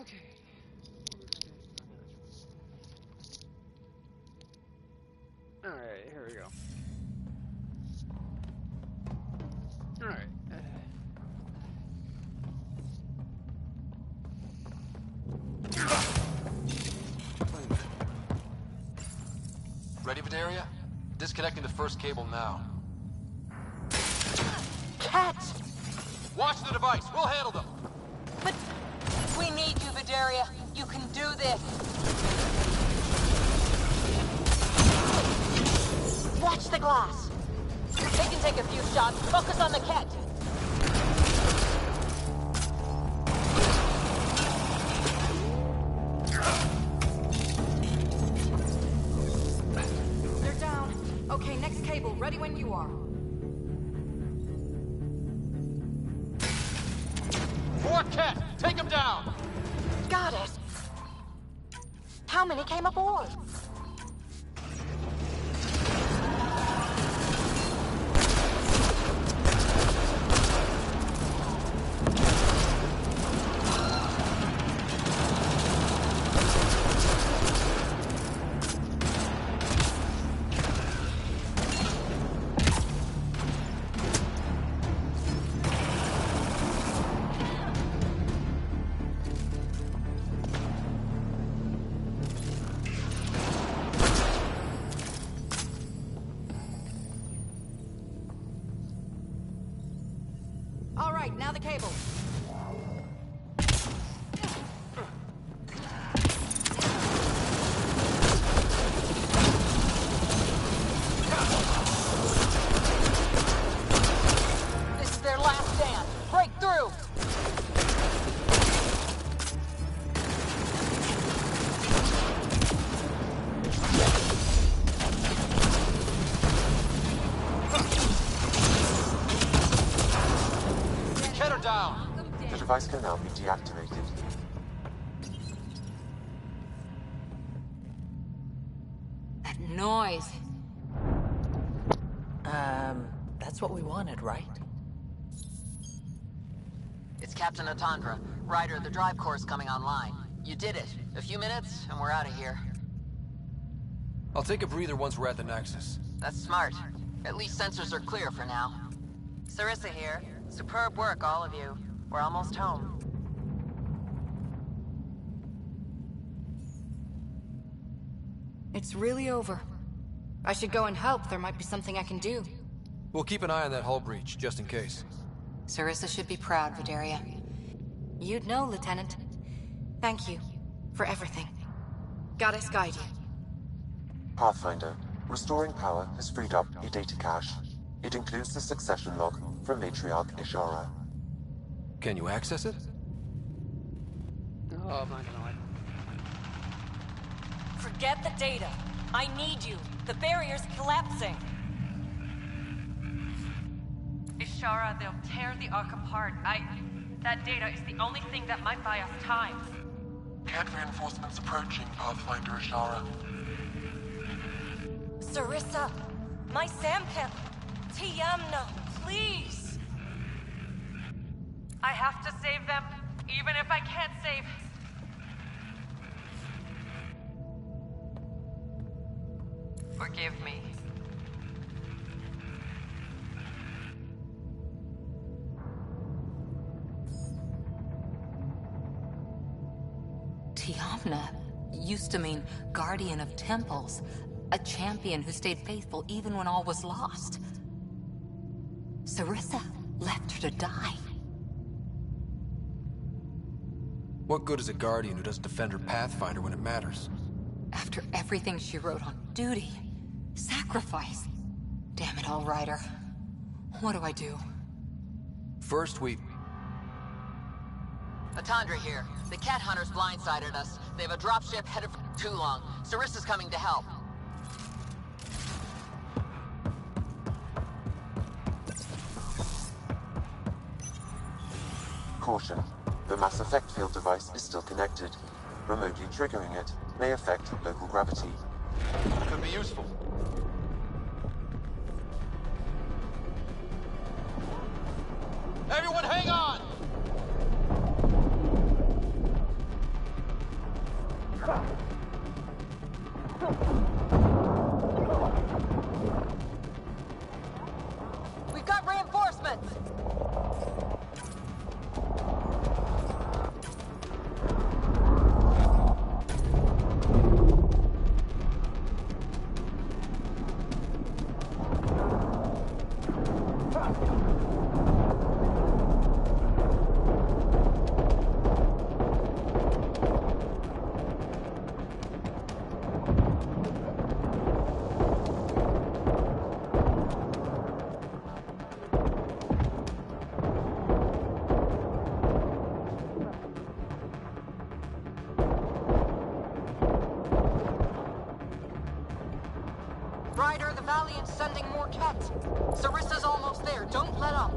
Okay. Alright, here we go. Alright. Ready, Vidaria? Disconnecting the first cable now. Cat! Watch the device. We'll handle them. But we need you, Vidaria. You can do this. Watch the glass. They can take a few shots. Focus on the cat. They're down. Okay, next cable. Ready when you are. More cat. Take him down. Got it. How many came aboard? right, now the cable. This is their last stand. Break through! Get her down! The device can now be deactivated. That noise. That's what we wanted, right? It's Captain Atandra. Ryder, the drive core is coming online. You did it. A few minutes, and we're out of here. I'll take a breather once we're at the Nexus. That's smart. At least sensors are clear for now. Sarissa here. Superb work, all of you. We're almost home. It's really over. I should go and help. There might be something I can do. We'll keep an eye on that hull breach, just in case. Sarissa should be proud, Vidaria. You'd know, Lieutenant. Thank you for everything. Goddess guide you. Pathfinder, restoring power has freed up your data cache. It includes the succession log from Matriarch Ishara. Can you access it? Oh my god. Forget the data. I need you. The barrier's collapsing. Ishara, they'll tear the Ark apart. That data is the only thing that might buy us time. Cat reinforcements approaching, Pathfinder Ishara. Sarissa, my Samkep. Tiamna, please. I have to save them, even if I can't save... Forgive me. Tiamna used to mean guardian of temples, a champion who stayed faithful even when all was lost. Sarissa left her to die. What good is a guardian who doesn't defend her Pathfinder when it matters? After everything she wrote on duty, sacrifice. Damn it all, Ryder. What do I do? First, we... Atandra here. The cat hunters blindsided us. They have a dropship headed for Toulon. Sarissa's coming to help. Caution. The mass effect field device is still connected. Remotely triggering it may affect local gravity. Could be useful. Everyone hang on! We've got reinforcements! Ryder, the Valiant's sending more cats. Sarissa's almost there. Don't let up.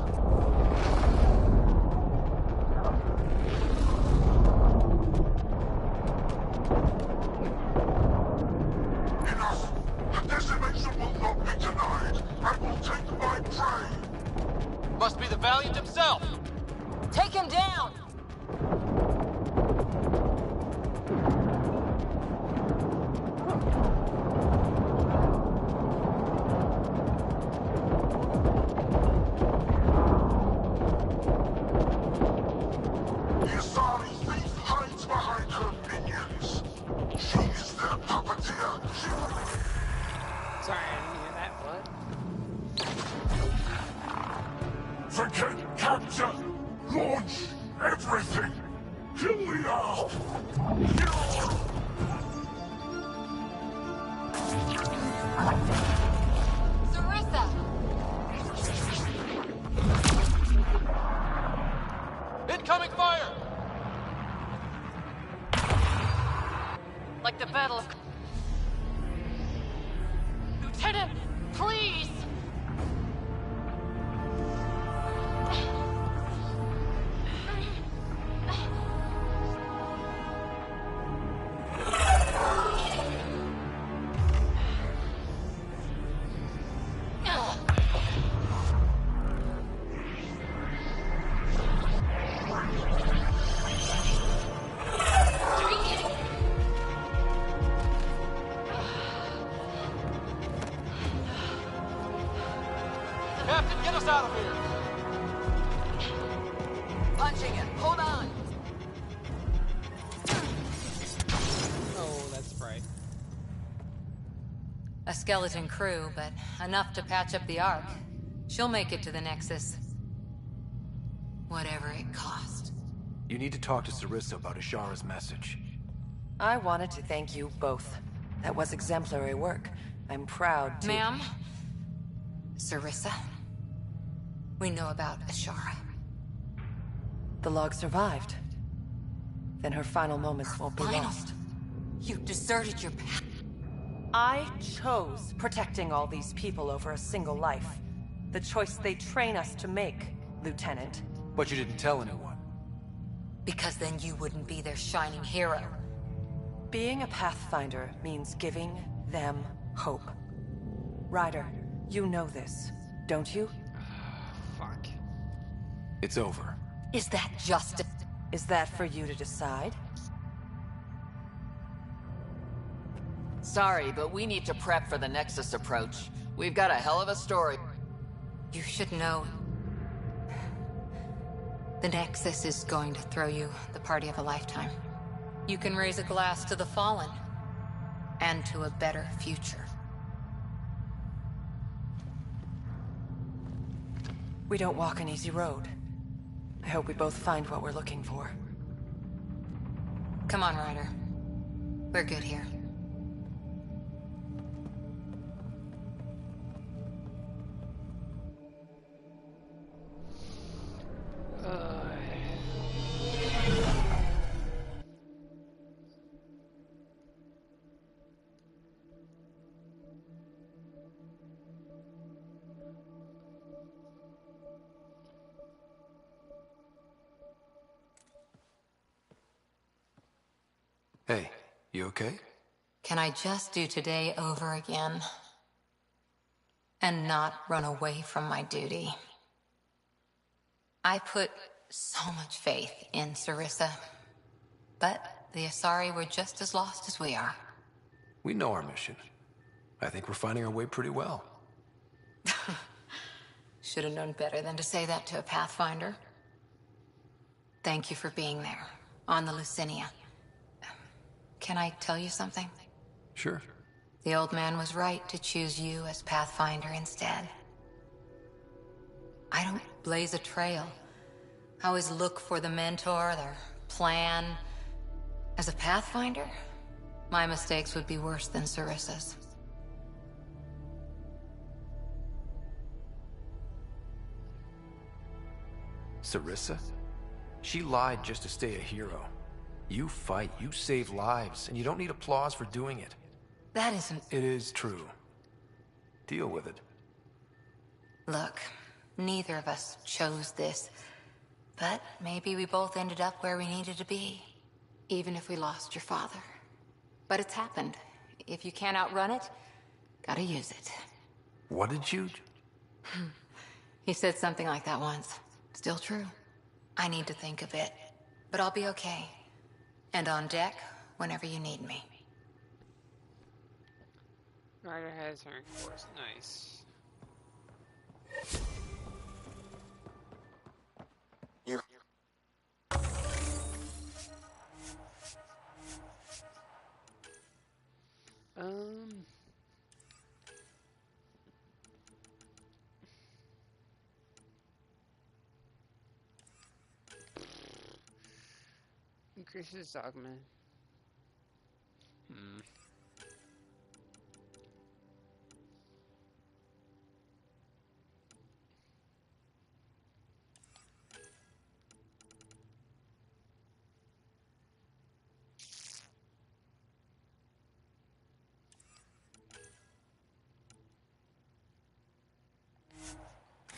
Enough! The decimation will not be denied. I will take my prey. Must be the Valiant himself! Take him down! The Asari thief hides behind her minions. She is their puppeteer. She will... Sorry, I didn't hear that. What? Forget capture! Launch everything! Kill the owl! Sarissa! Incoming fire! Like the Battle of... Lieutenant, please! Captain, get us out of here! Punching it. Hold on. Oh, that's right. A skeleton crew, but enough to patch up the Ark. She'll make it to the Nexus. Whatever it cost. You need to talk to Sarissa about Ashara's message. I wanted to thank you both. That was exemplary work. I'm proud to... Ma'am? Sarissa? We know about Ashara. The log survived. Then her final moments won't be lost. You deserted your path. I chose protecting all these people over a single life. The choice they train us to make, Lieutenant. But you didn't tell anyone. Because then you wouldn't be their shining hero. Being a Pathfinder means giving them hope. Ryder, you know this, don't you? Fuck. It's over. Is that justice? Is that for you to decide? Sorry, but we need to prep for the Nexus approach. We've got a hell of a story. You should know. The Nexus is going to throw you the party of a lifetime. You can raise a glass to the fallen. And to a better future. We don't walk an easy road. I hope we both find what we're looking for. Come on, Ryder. We're good here. Hey, you okay? Can I just do today over again? And not run away from my duty? I put so much faith in Sarissa. But the Asari were just as lost as we are. We know our mission. I think we're finding our way pretty well. Should have known better than to say that to a Pathfinder. Thank you for being there, on the Lucinia. Can I tell you something? Sure. The old man was right to choose you as Pathfinder instead. I don't blaze a trail. I always look for the mentor, their plan. As a Pathfinder, my mistakes would be worse than Sarissa's. Sarissa? She lied just to stay a hero. You fight, you save lives, and you don't need applause for doing it. That isn't... It is true. Deal with it. Look, neither of us chose this. But maybe we both ended up where we needed to be. Even if we lost your father. But it's happened. If you can't outrun it, gotta use it. What did you... He said something like that once. Still true. I need to think a bit. But I'll be okay. And on deck, whenever you need me. Ryder has her course. Nice. You... Increases dogma.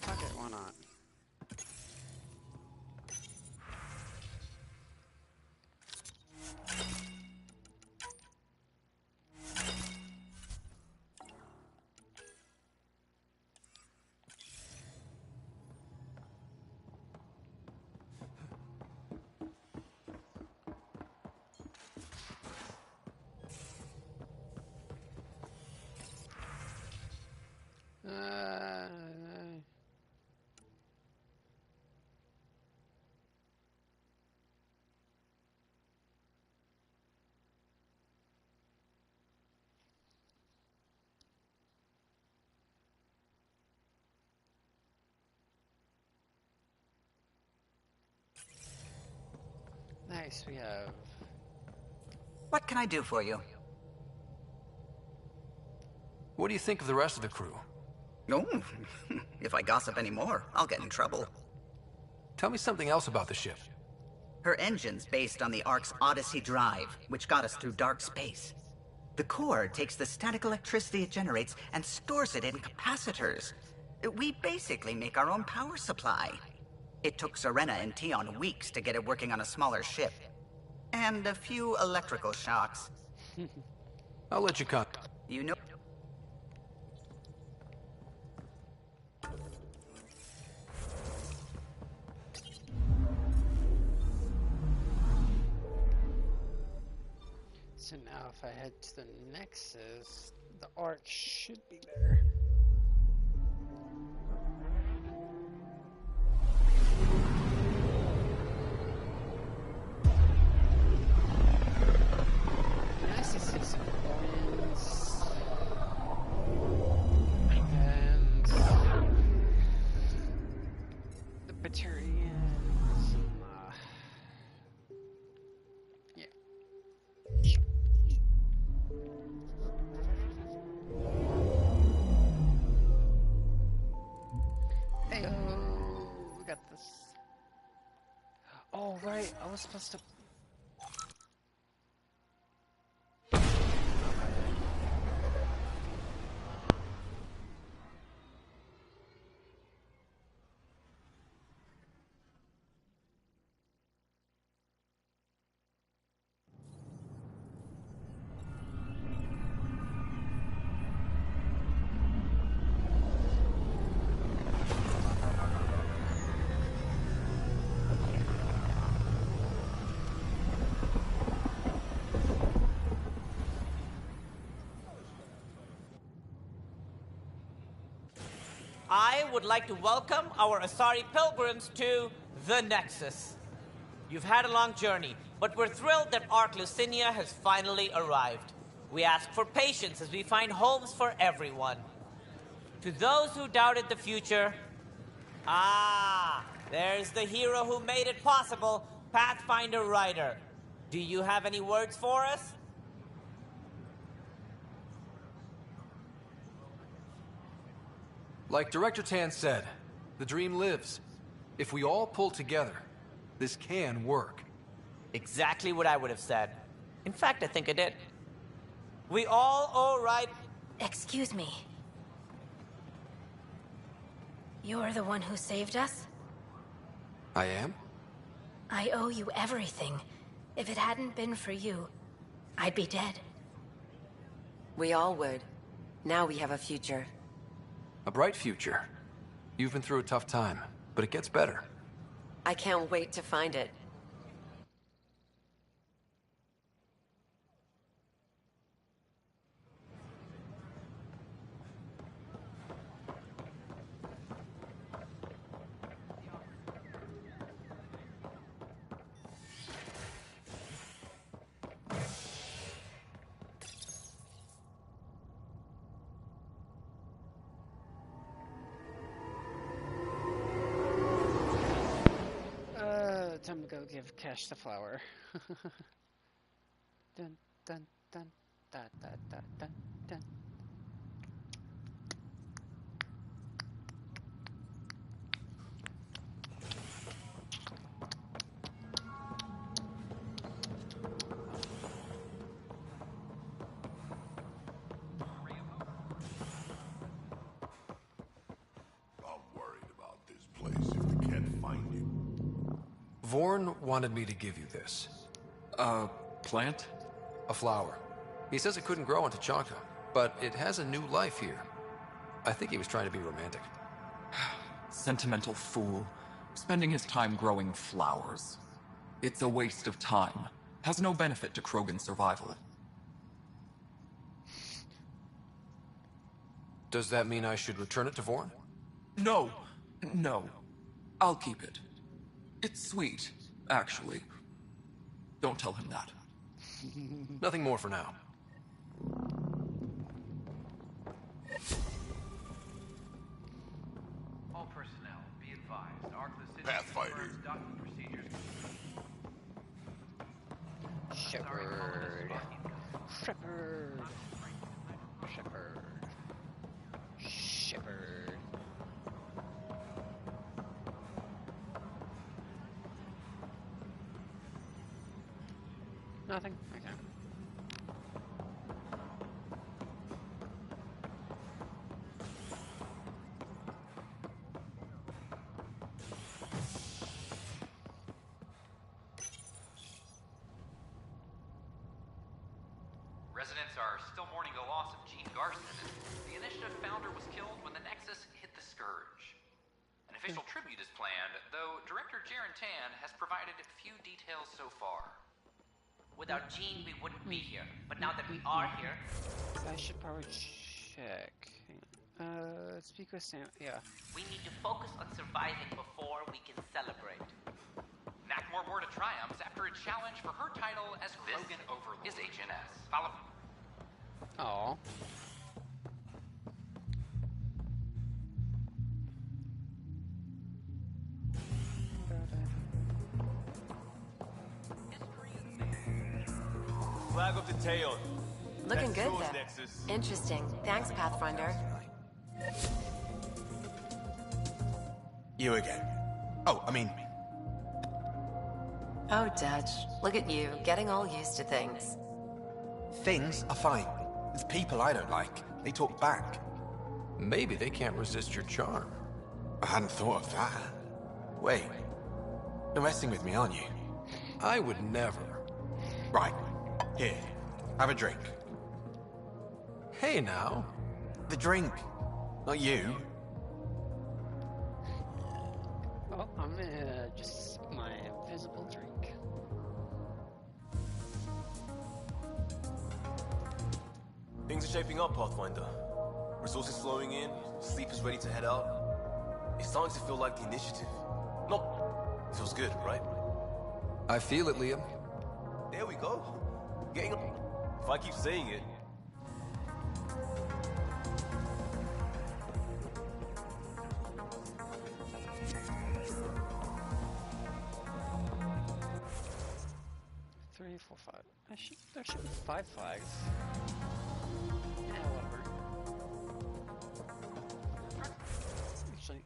Fuck it, why not? Nice, we have... What can I do for you? What do you think of the rest of the crew? Oh, if I gossip anymore, I'll get in trouble. Tell me something else about the ship. Her engine's based on the Ark's Odyssey drive, which got us through dark space. The core takes the static electricity it generates and stores it in capacitors. We basically make our own power supply. It took Serena and Tion weeks to get it working on a smaller ship. And a few electrical shocks. I'll let you come. You know... So now if I head to the Nexus, the Ark should be there. Nice to see some coins. And the Batarians. Yeah. Hey-oh, we got this. Oh, right, I was supposed to... I would like to welcome our Asari pilgrims to the Nexus. You've had a long journey, but we're thrilled that Ark Lucinia has finally arrived. We ask for patience as we find homes for everyone. To those who doubted the future, there's the hero who made it possible, Pathfinder Ryder. Do you have any words for us? Like Director Tan said, the dream lives. If we all pull together, this can work. Exactly what I would have said. In fact, I think I did. We all owe right... Excuse me. You're the one who saved us? I am? I owe you everything. If it hadn't been for you, I'd be dead. We all would. Now we have a future. A bright future. You've been through a tough time, but it gets better. I can't wait to find it. Time to go. Go give Cash the flower. Dun dun dun da da da dun dun. Vorn wanted me to give you this. A plant? A flower. He says it couldn't grow in Tachanka, but it has a new life here. I think he was trying to be romantic. Sentimental fool. Spending his time growing flowers. It's a waste of time. Has no benefit to Krogan's survival. Does that mean I should return it to Vorn? No. No. I'll keep it. It's sweet, actually. Don't tell him that. Nothing more for now. All personnel, be advised. Pathfinder. Shepherd. Shepherd. Shepherd. Shepherd. Nothing? Okay. Residents are still mourning the loss of Gene Garson. The initiative founder was killed when the Nexus hit the Scourge. An official tribute is planned, though Director Jaren Tan has provided few details so far. Without Gene, we wouldn't be here. But now that we are here... I should probably check. Speak with Sam. Yeah. We need to focus on surviving before we can celebrate. Nakmor Morta triumphs after a challenge for her title as Krogan Overlord. Is HNS. Follow. Aww. Flag of the tail. Looking That's good, yours, though. Nexus. Interesting. Thanks, Pathfinder. You again. Oh, I mean... Oh, Dutch. Look at you, getting all used to things. Things are fine. It's people I don't like. They talk back. Maybe they can't resist your charm. I hadn't thought of that. Wait. You're messing with me, aren't you? I would never. Right. Here. Have a drink. Hey, now. The drink. Not you. Oh, I'm gonna just sip my invisible drink. Things are shaping up, Pathfinder. Resources flowing in, sleep is ready to head out. It's starting to feel like the initiative. No, it feels good, right? I feel it, Liam. There we go. Getting... If I keep saying it... Three, four, five. There should be 5 flags. Yeah, whatever. Actually,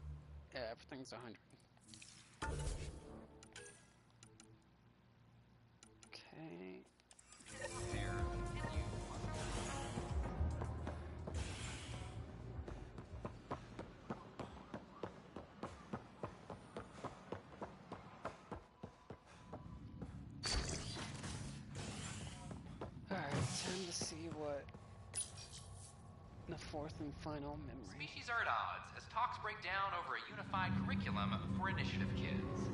yeah, everything's 100. Okay. Alright, time to see what the 4th and final memory. Species are at odds as talks break down over a unified curriculum for initiative kids.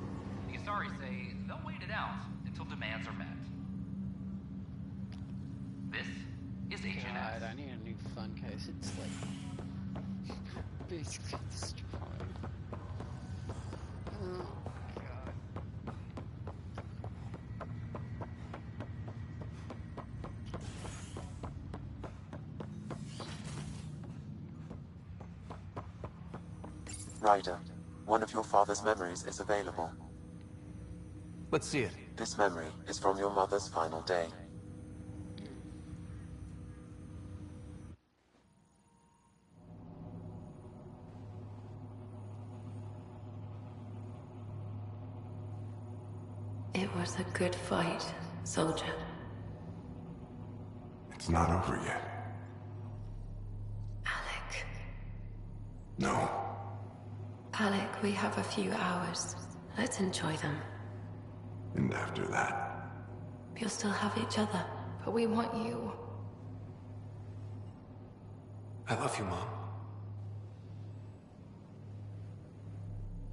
The Asari say they'll wait it out until demands are met. This is HNS. God, I need a new fun case. It's like basically destroyed. Oh god. Ryder, one of your father's memories is available. Let's see it. This memory is from your mother's final day. It was a good fight, soldier. It's not over yet. Alec. No. Alec, we have a few hours. Let's enjoy them. And after that? You'll still have each other, but we want you. I love you, Mom.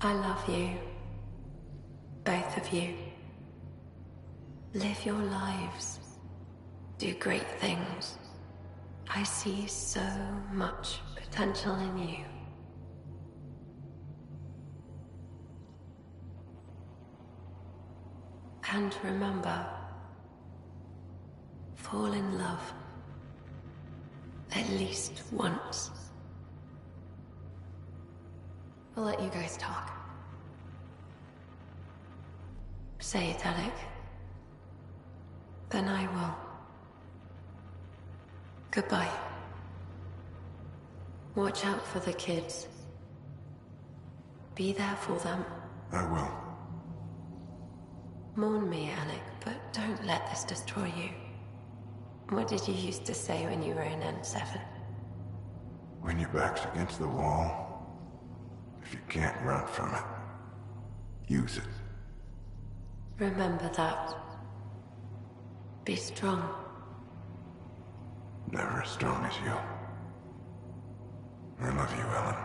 I love you. Both of you. Live your lives. Do great things. I see so much potential in you. And remember, fall in love. At least once. I'll let you guys talk. Say it, Alec. Then I will. Goodbye. Watch out for the kids. Be there for them. I will. Mourn me, Alec, but don't let this destroy you. What did you used to say when you were in N7? When your back's against the wall, if you can't run from it, use it. Remember that. Be strong. Never as strong as you. I love you, Ellen.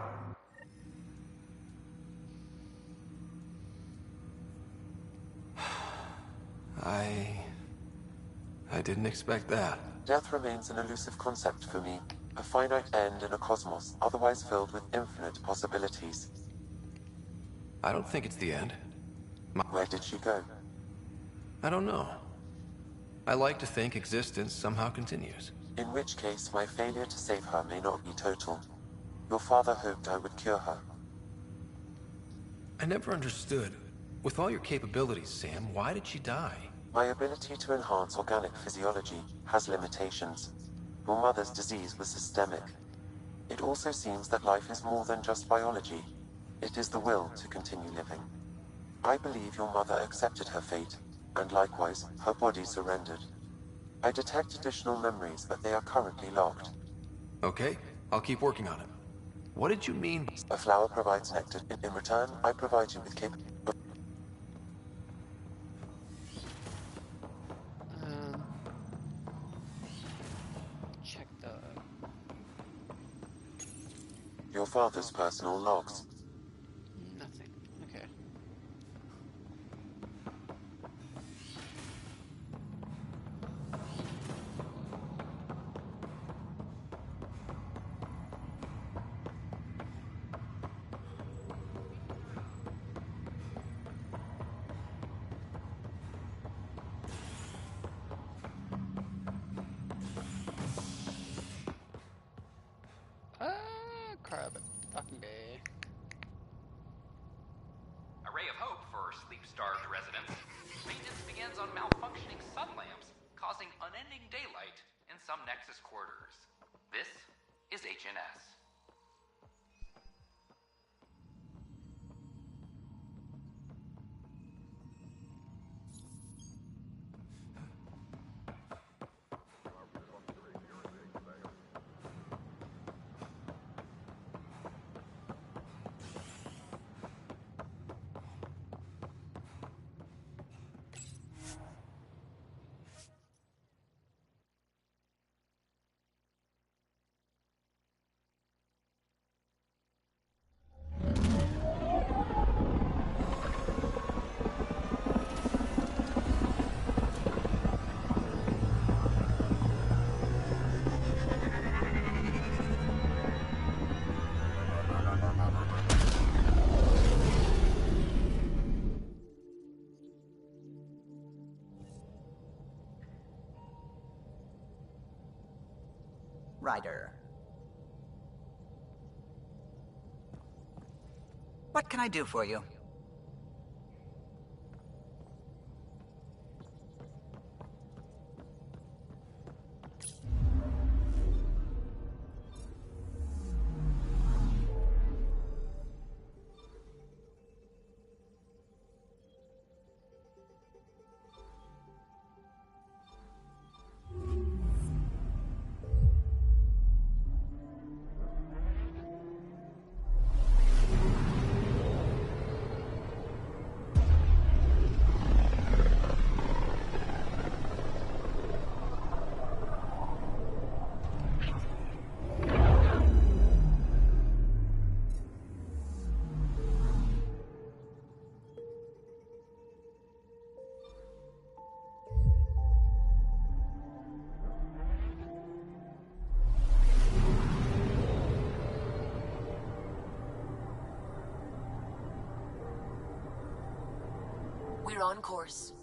I didn't expect that. Death remains an elusive concept for me. A finite end in a cosmos otherwise filled with infinite possibilities. I don't think it's the end. Where did she go? I don't know. I like to think existence somehow continues. In which case, my failure to save her may not be total. Your father hoped I would cure her. I never understood. With all your capabilities, Sam, why did she die? My ability to enhance organic physiology has limitations. Your mother's disease was systemic. It also seems that life is more than just biology. It is the will to continue living. I believe your mother accepted her fate, and likewise, her body surrendered. I detect additional memories, but they are currently locked. Okay, I'll keep working on it. What did you mean? A flower provides nectar. In return, I provide you with Check the... Your father's personal logs. Nothing. Okay. Crab. Fucking day. A ray of hope for sleep-starved residents. Maintenance begins on malfunctioning sun lamps, causing unending daylight in some Nexus quarters. This is HNS. Ryder. What can I do for you? We're on course.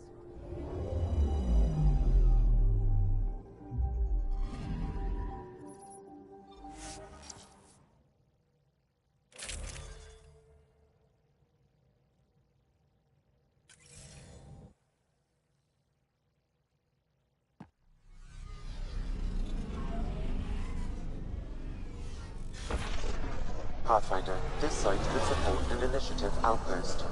Pathfinder, this site could support an initiative outpost.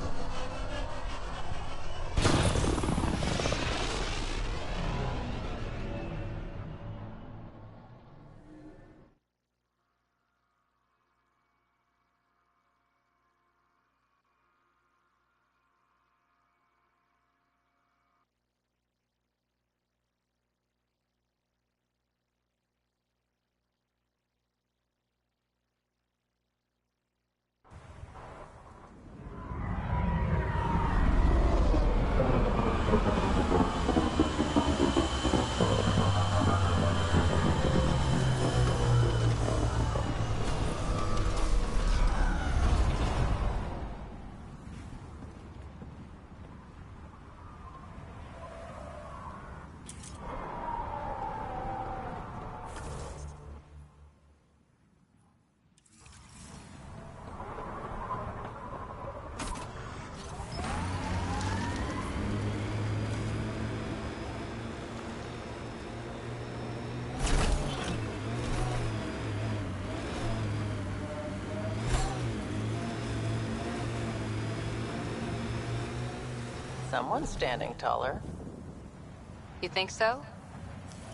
Someone's standing taller. You think so?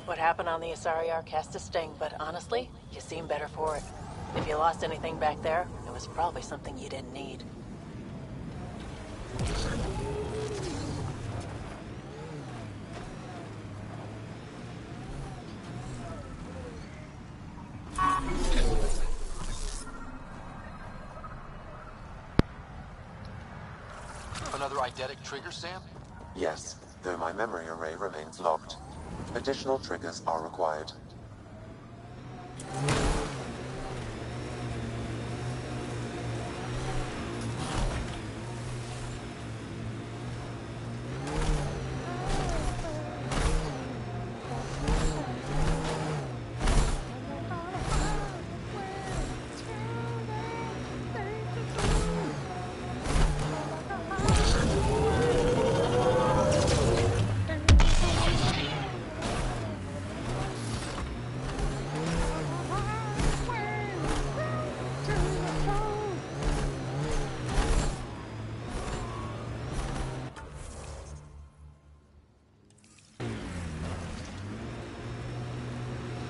What happened on the Asari Ark has to sting, but honestly, you seem better for it. If you lost anything back there, it was probably something you didn't need. Another eidetic trigger, Sam? Yes, though my memory array remains locked. Additional triggers are required.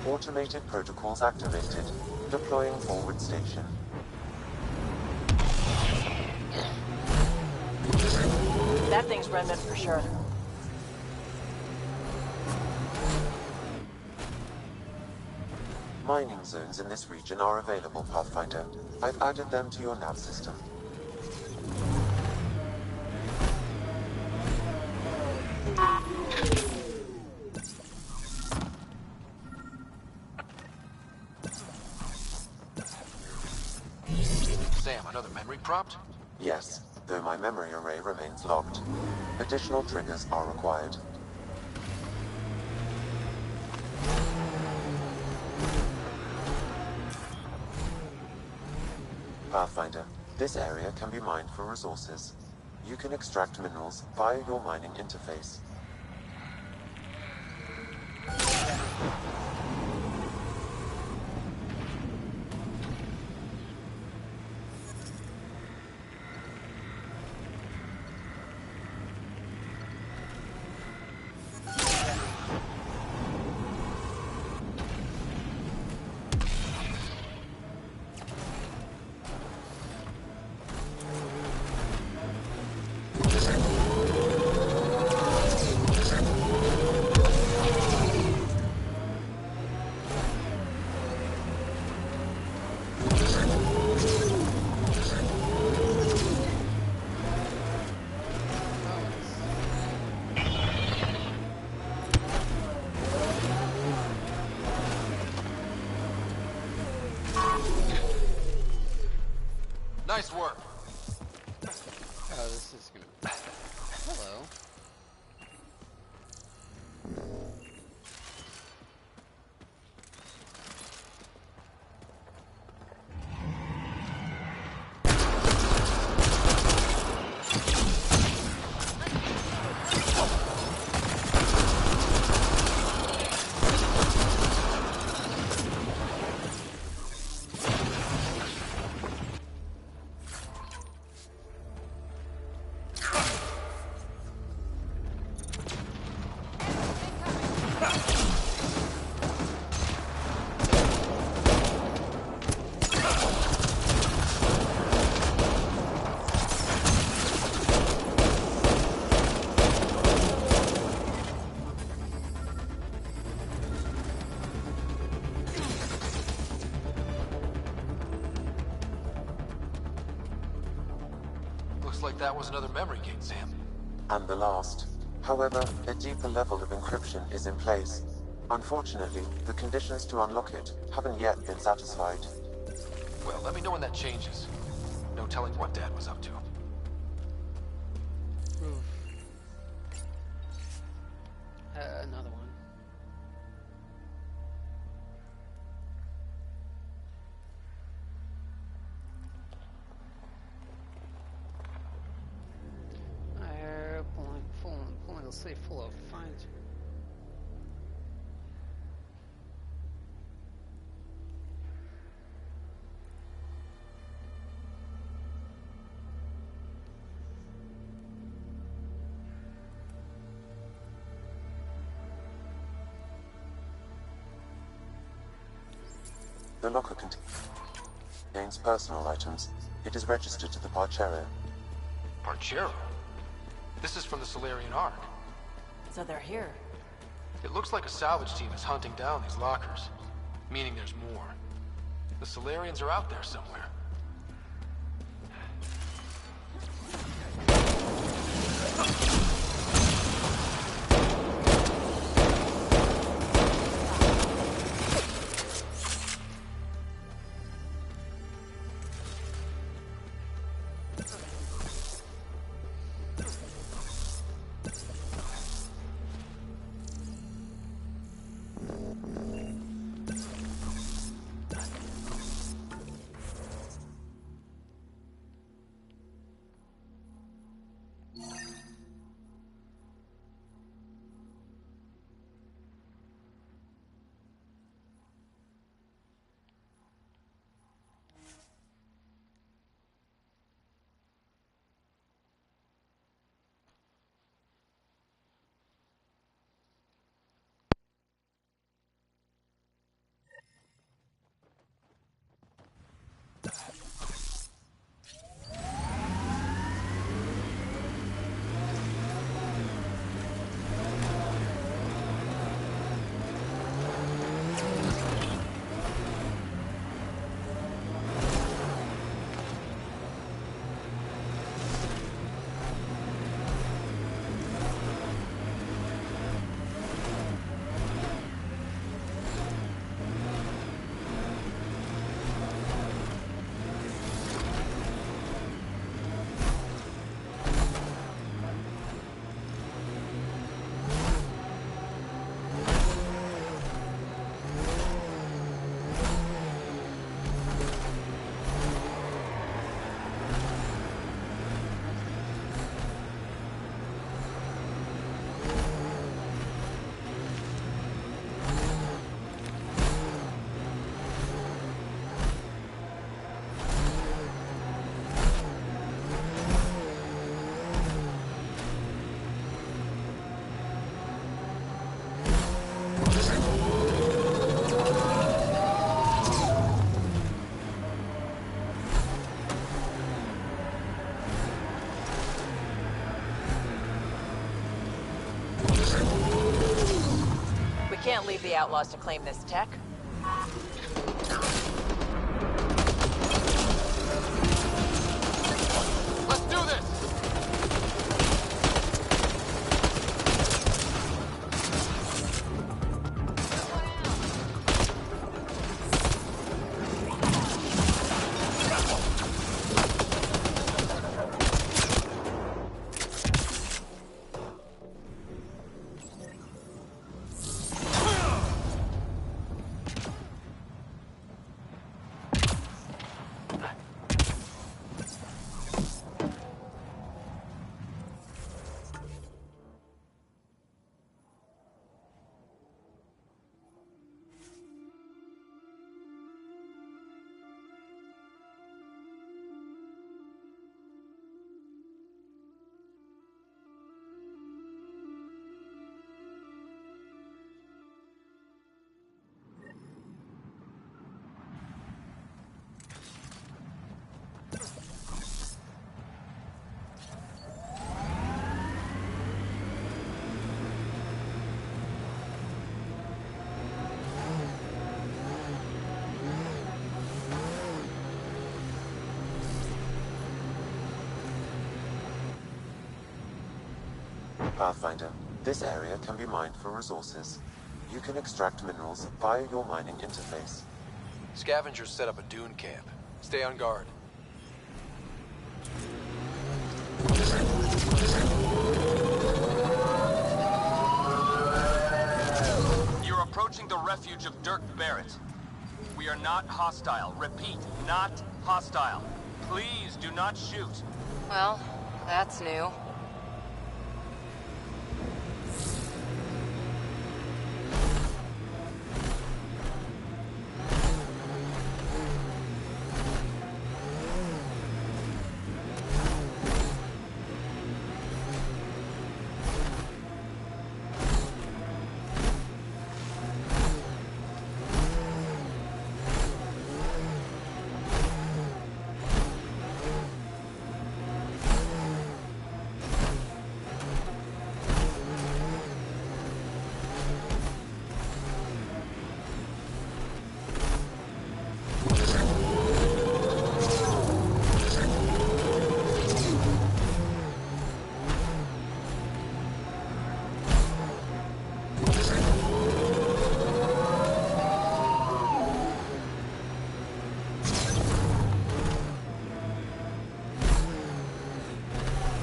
Automated protocols activated. Deploying forward station. That thing's remnant for sure. Mining zones in this region are available, Pathfinder. I've added them to your nav system. Sam, another memory propped? Yes, though my memory array remains locked. Additional triggers are required. Pathfinder, this area can be mined for resources. You can extract minerals via your mining interface. Nice work. Oh, this is gonna... Hello. Looks like that was another memory gate, Sam. And the last. However, a deeper level of encryption is in place. Unfortunately, the conditions to unlock it haven't yet been satisfied. Well, let me know when that changes. No telling what Dad was up to. Oof. Another one. Pulling the safe full of fines. The locker contains personal items. It is registered to the Parcero. Parcero? This is from the Solarian Ark. So they're here. It looks like a salvage team is hunting down these lockers, meaning there's more. The Solarians are out there somewhere. Can't leave the outlaws to claim this tech. Let's do this! Pathfinder, this area can be mined for resources. You can extract minerals via your mining interface. Scavengers set up a dune camp. Stay on guard. You're approaching the refuge of Dirk Barrett. We are not hostile. Repeat, not hostile. Please do not shoot. Well, that's new.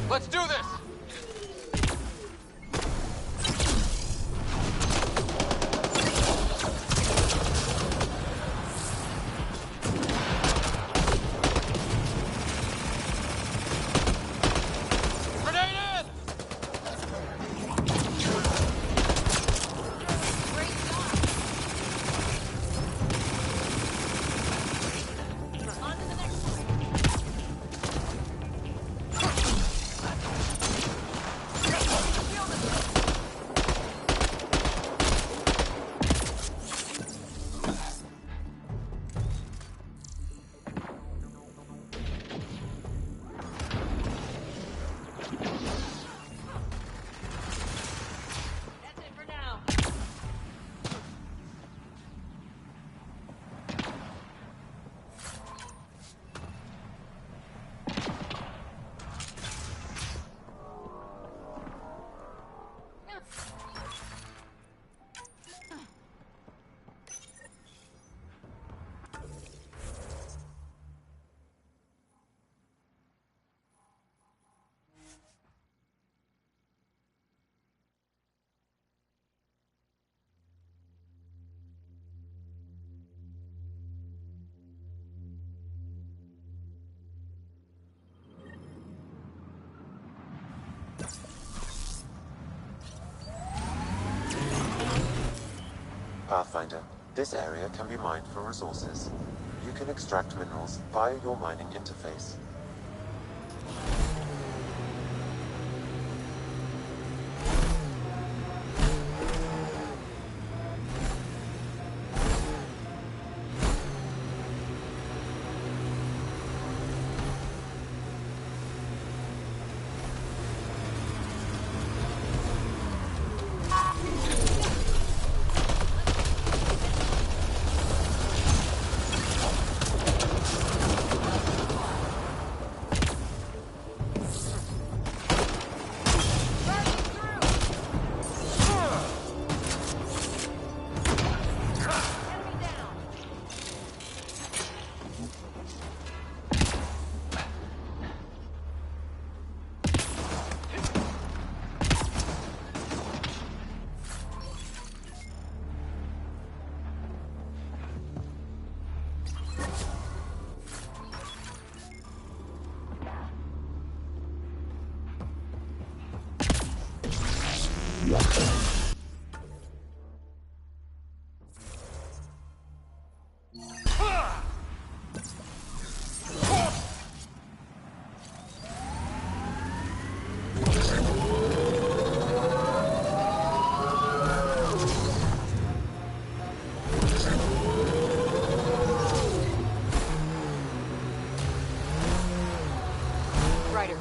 Let's do this! Pathfinder, this area can be mined for resources. You can extract minerals via your mining interface.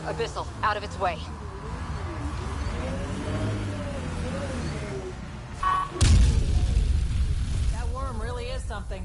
Abyssal, out of its way. That worm really is something.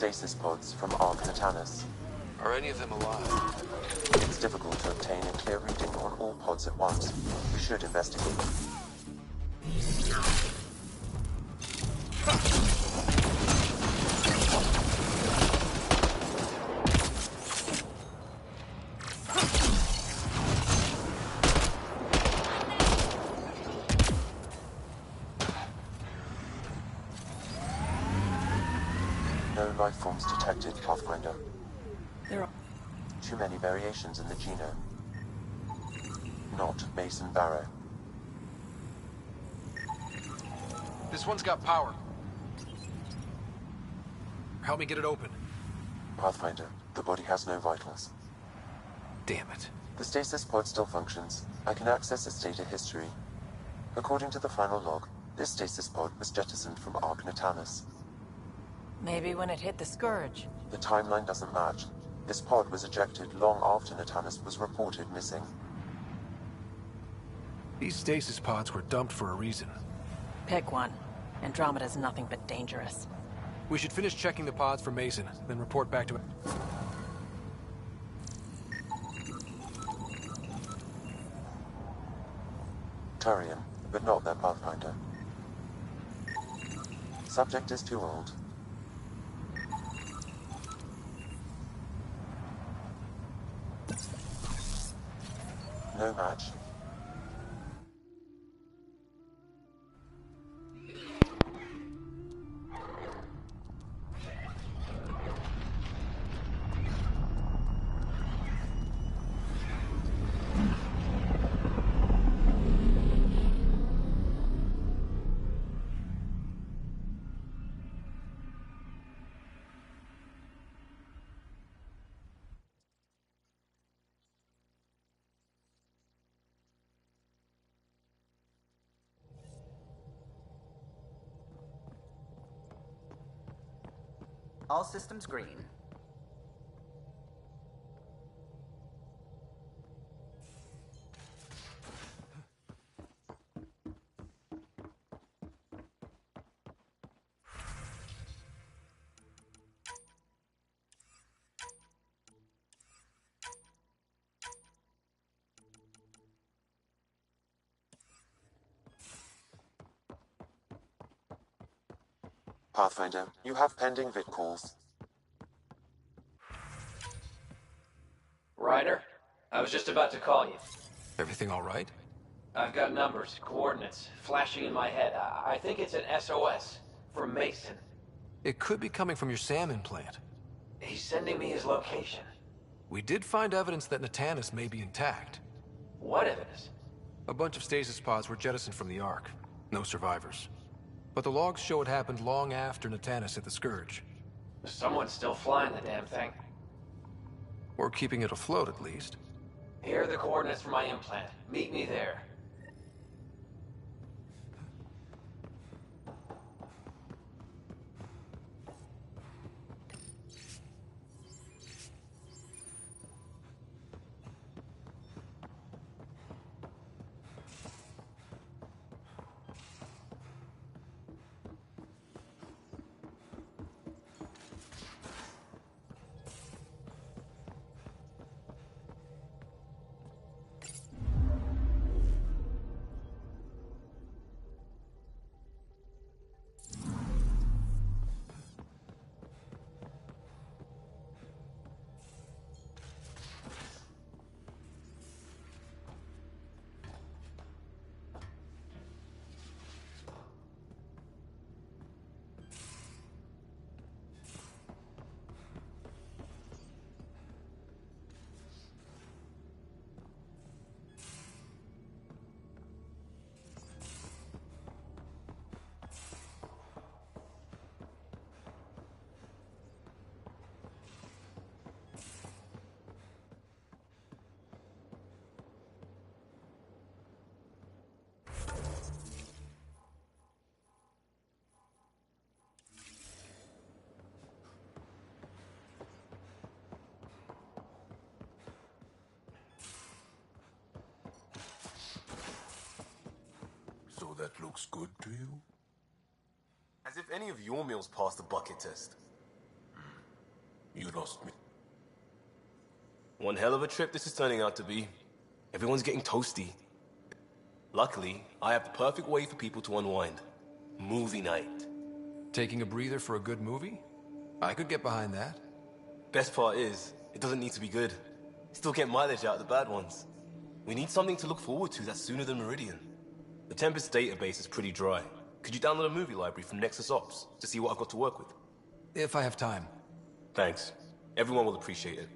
stasis pods from Ark Natanus. Are any of them alive? It's difficult to obtain a clear reading on all pods at once. We should investigate. No life forms detected, Pathfinder. There are too many variations in the genome. Not Mason Barrow. This one's got power. Help me get it open. Pathfinder, the body has no vitals. Damn it. The stasis pod still functions. I can access its data history. According to the final log, this stasis pod was jettisoned from Ark Natanus. Maybe when it hit the Scourge. The timeline doesn't match. This pod was ejected long after Natanus was reported missing. These stasis pods were dumped for a reason. Pick one. Andromeda's nothing but dangerous. We should finish checking the pods for Mason, then report back to it. Turian, but not their Pathfinder. Subject is too old. No match. All systems green. Pathfinder, you have pending vid calls. Ryder, I was just about to call you. Everything all right? I've got numbers, coordinates, flashing in my head. I think it's an SOS from Mason. It could be coming from your salmon plant. He's sending me his location. We did find evidence that Natanus may be intact. What evidence? A bunch of stasis pods were jettisoned from the Ark. No survivors. But the logs show it happened long after Natanus hit the Scourge. Someone's still flying the damn thing. Or keeping it afloat, at least. Here are the coordinates for my implant. Meet me there. So that looks good to you? As if any of your meals passed the bucket test. You lost me. One hell of a trip this is turning out to be. Everyone's getting toasty. Luckily, I have the perfect way for people to unwind. Movie night. Taking a breather for a good movie? I could get behind that. Best part is, it doesn't need to be good. Still get mileage out of the bad ones. We need something to look forward to that's sooner than Meridian. The Tempest database is pretty dry. Could you download a movie library from Nexus Ops to see what I've got to work with? If I have time. Thanks. Everyone will appreciate it.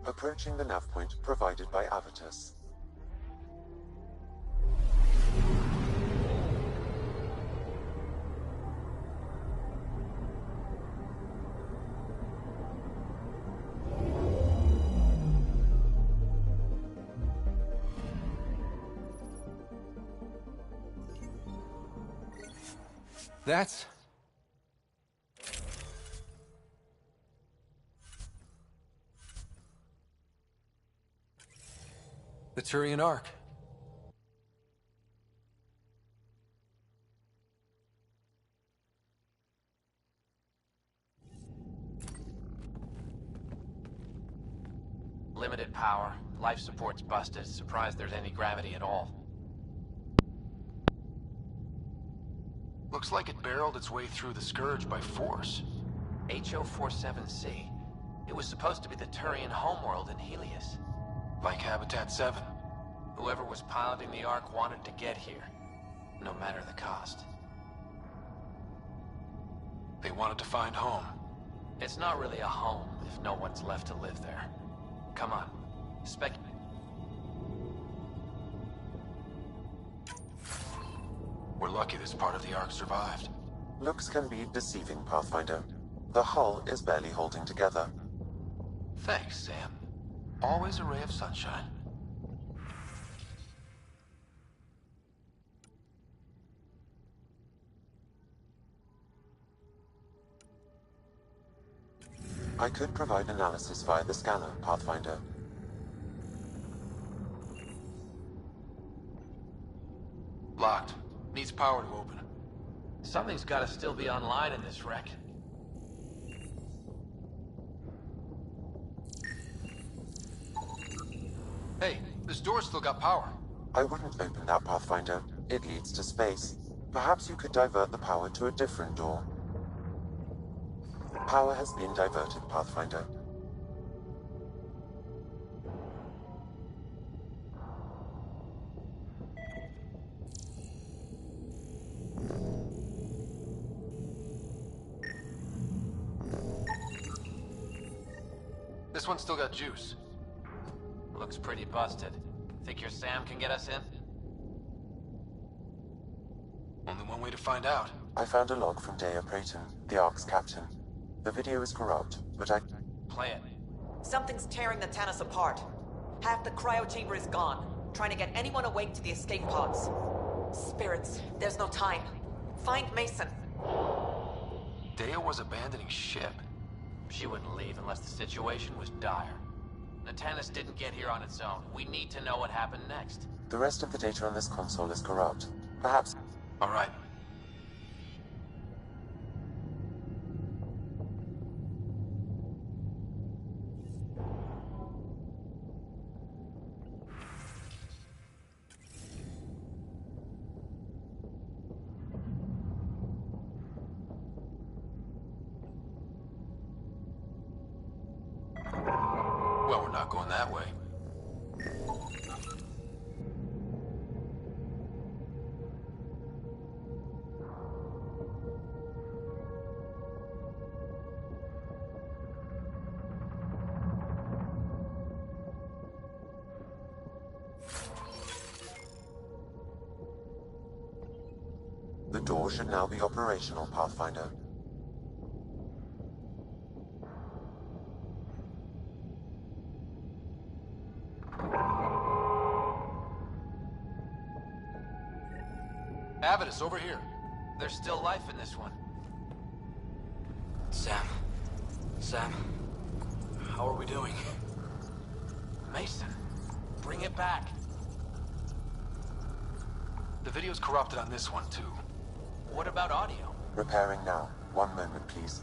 Approaching the nav point provided by Avitus. That's... the Turian Ark. Limited power. Life support's busted. Surprised there's any gravity at all. Looks like it barreled its way through the Scourge by force. HO-47C. It was supposed to be the Turian homeworld in Helios. Like Habitat 7. Whoever was piloting the Ark wanted to get here, no matter the cost. They wanted to find home. It's not really a home if no one's left to live there. Come on. We're lucky this part of the Ark survived. Looks can be deceiving, Pathfinder. The hull is barely holding together. Thanks, Sam. Always a ray of sunshine. I could provide analysis via the scanner, Pathfinder. Locked. Needs power to open. Something's gotta still be online in this wreck. Hey, this door's still got power. I wouldn't open that, Pathfinder. It leads to space. Perhaps you could divert the power to a different door. Power has been diverted, Pathfinder. This one's still got juice. Looks pretty busted. Think your Sam can get us in? Only one way to find out. I found a log from Dea Prayton, the Ark's captain. The video is corrupt, but I... Play it. Something's tearing the Tannis apart. Half the cryo chamber is gone, trying to get anyone awake to the escape pods. Spirits, there's no time. Find Mason. Dea was abandoning ship. She wouldn't leave unless the situation was dire. The Tannis didn't get here on its own. We need to know what happened next. The rest of the data on this console is corrupt. Perhaps... All right. Well, we're not going that way. The door should now be operational, Pathfinder. Avitus, over here. There's still life in this one. Sam, how are we doing? Mason, bring it back. The video's corrupted on this one, too. What about audio? Repairing now. 1 moment, please.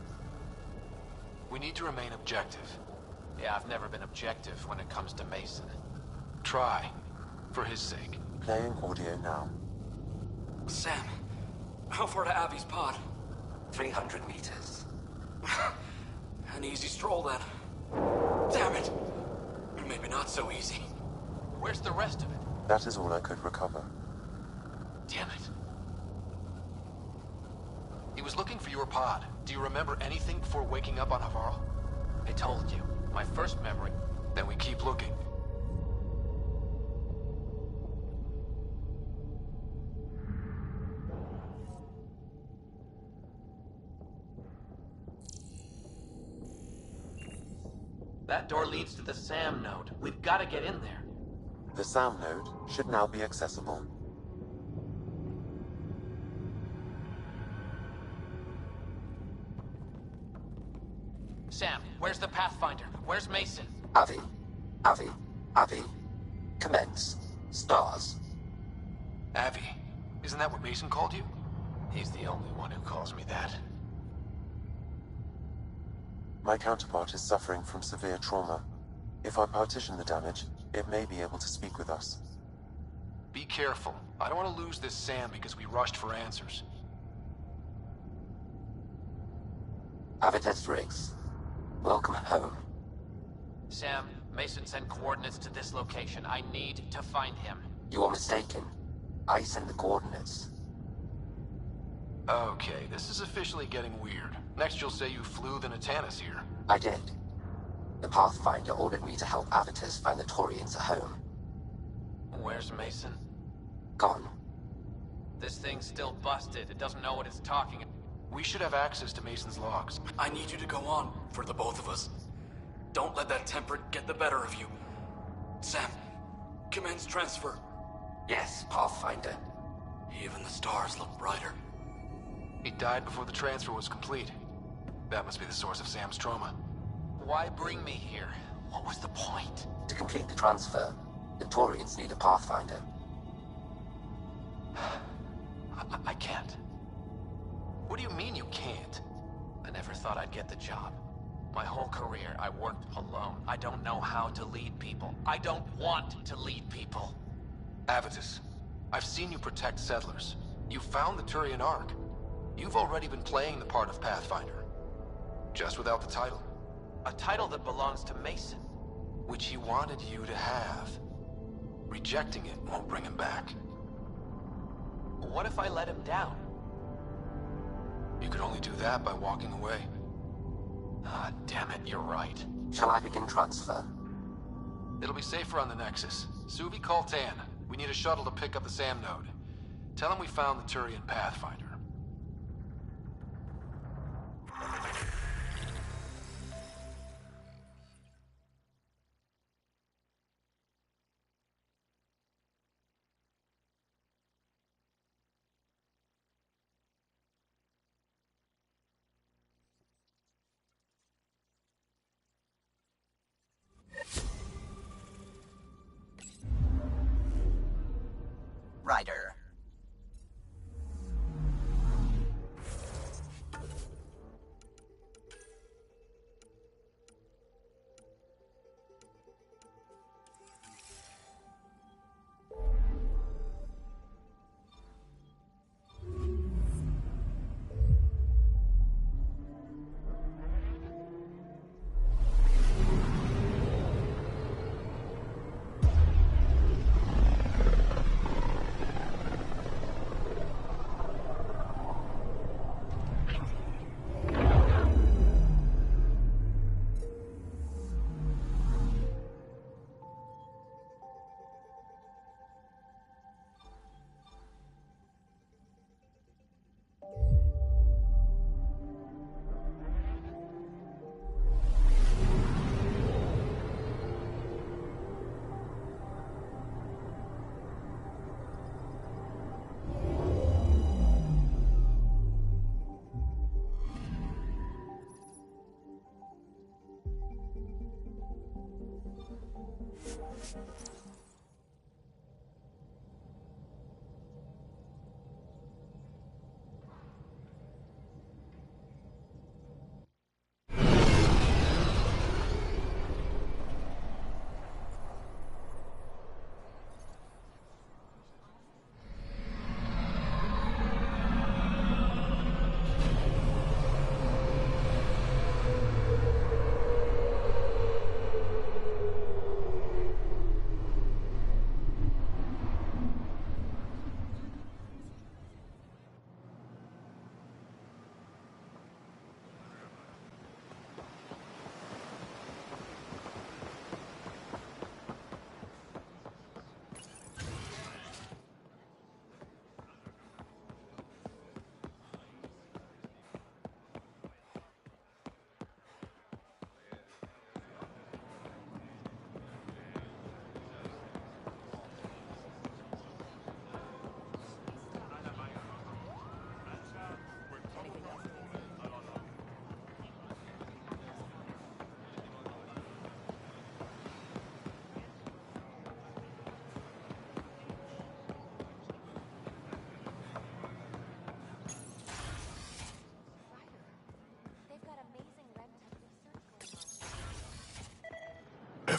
We need to remain objective. Yeah, I've never been objective when it comes to Mason. Try. For his sake. Playing audio now. Sam, how far to Abby's pod? 300 meters. An easy stroll, then. Damn it! Maybe not so easy. Where's the rest of it? That is all I could recover. Damn it. He was looking for your pod. Do you remember anything before waking up on Havarl? I told you. My first memory. Then we keep looking. That door leads to the SAM node. We've got to get in there. The SAM node should now be accessible. Sam, where's the Pathfinder? Where's Mason? Avi. Commence. Stars. Avi. Isn't that what Mason called you? He's the only one who calls me that. My counterpart is suffering from severe trauma. If I partition the damage, it may be able to speak with us. Be careful. I don't want to lose this Sam because we rushed for answers. Avitus Riggs. Welcome home. Sam, Mason sent coordinates to this location. I need to find him. You are mistaken. I send the coordinates. Okay, this is officially getting weird. Next you'll say you flew the Natanus here. I did. The Pathfinder ordered me to help Avitus find the Taurians a home. Where's Mason? Gone. This thing's still busted. It doesn't know what it's talking about. We should have access to Mason's logs. I need you to go on, for the both of us. Don't let that temper get the better of you. Sam, commence transfer. Yes, Pathfinder. Even the stars look brighter. He died before the transfer was complete. That must be the source of Sam's trauma. Why bring me here? What was the point? To complete the transfer, the Taurians need a Pathfinder. I can't. What do you mean you can't? I never thought I'd get the job. My whole career, I worked alone. I don't know how to lead people. I don't want to lead people. Avitus, I've seen you protect settlers. You found the Turian Ark. You've already been playing the part of Pathfinder. Just without the title. A title that belongs to Mason. Which he wanted you to have. Rejecting it won't bring him back. What if I let him down? You could only do that by walking away. Ah, damn it, you're right. Shall I begin transfer? It'll be safer on the Nexus. Suvi, call Tan. We need a shuttle to pick up the SAM node. Tell him we found the Turian Pathfinder.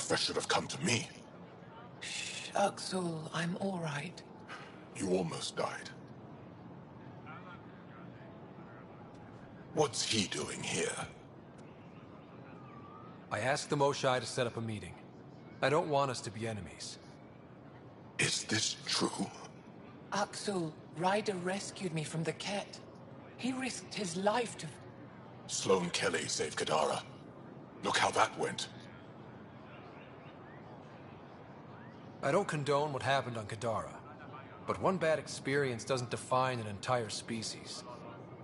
Fresh should have come to me. Axel, I'm all right. You almost died. What's he doing here? I asked the Moshai to set up a meeting. I don't want us to be enemies. Is this true? Axel, Ryder rescued me from the Ket. He risked his life to... Sloane Kelly saved Kadara. Look how that went. I don't condone what happened on Kadara, but one bad experience doesn't define an entire species.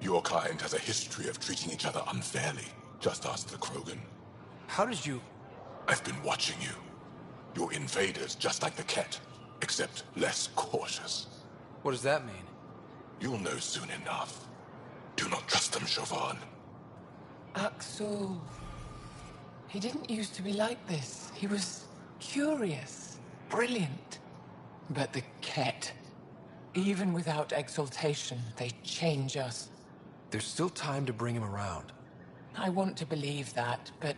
Your kind has a history of treating each other unfairly. Just ask the Krogan. How did you... I've been watching you. You're invaders just like the Ket, except less cautious. What does that mean? You'll know soon enough. Do not trust them, Chauvin. Axel... He didn't used to be like this. He was curious, brilliant. But the Ket, even without exaltation, they change us. There's still time to bring him around. I want to believe that, but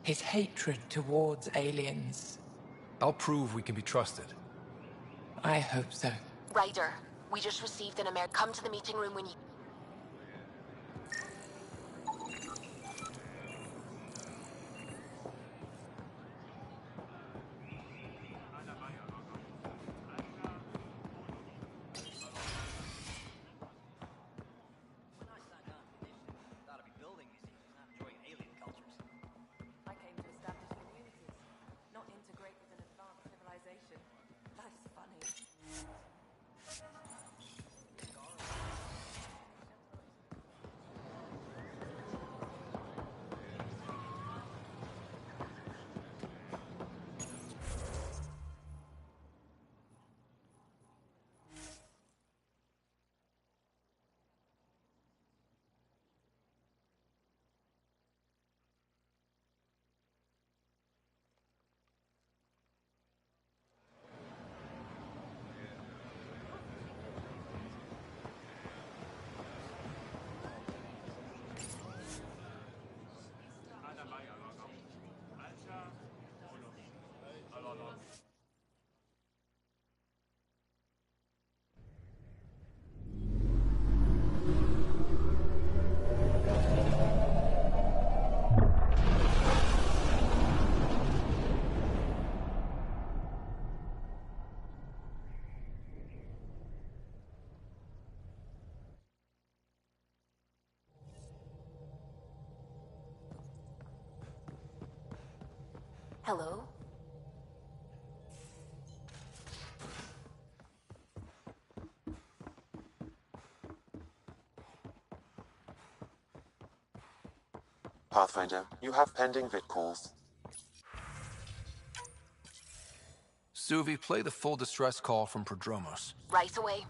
his hatred towards aliens... I'll prove we can be trusted. I hope so. Ryder, we just received an Amer. Come to the meeting room when you... Hello? Pathfinder, you have pending vid calls. Suvi, play the full distress call from Prodromos. Right away.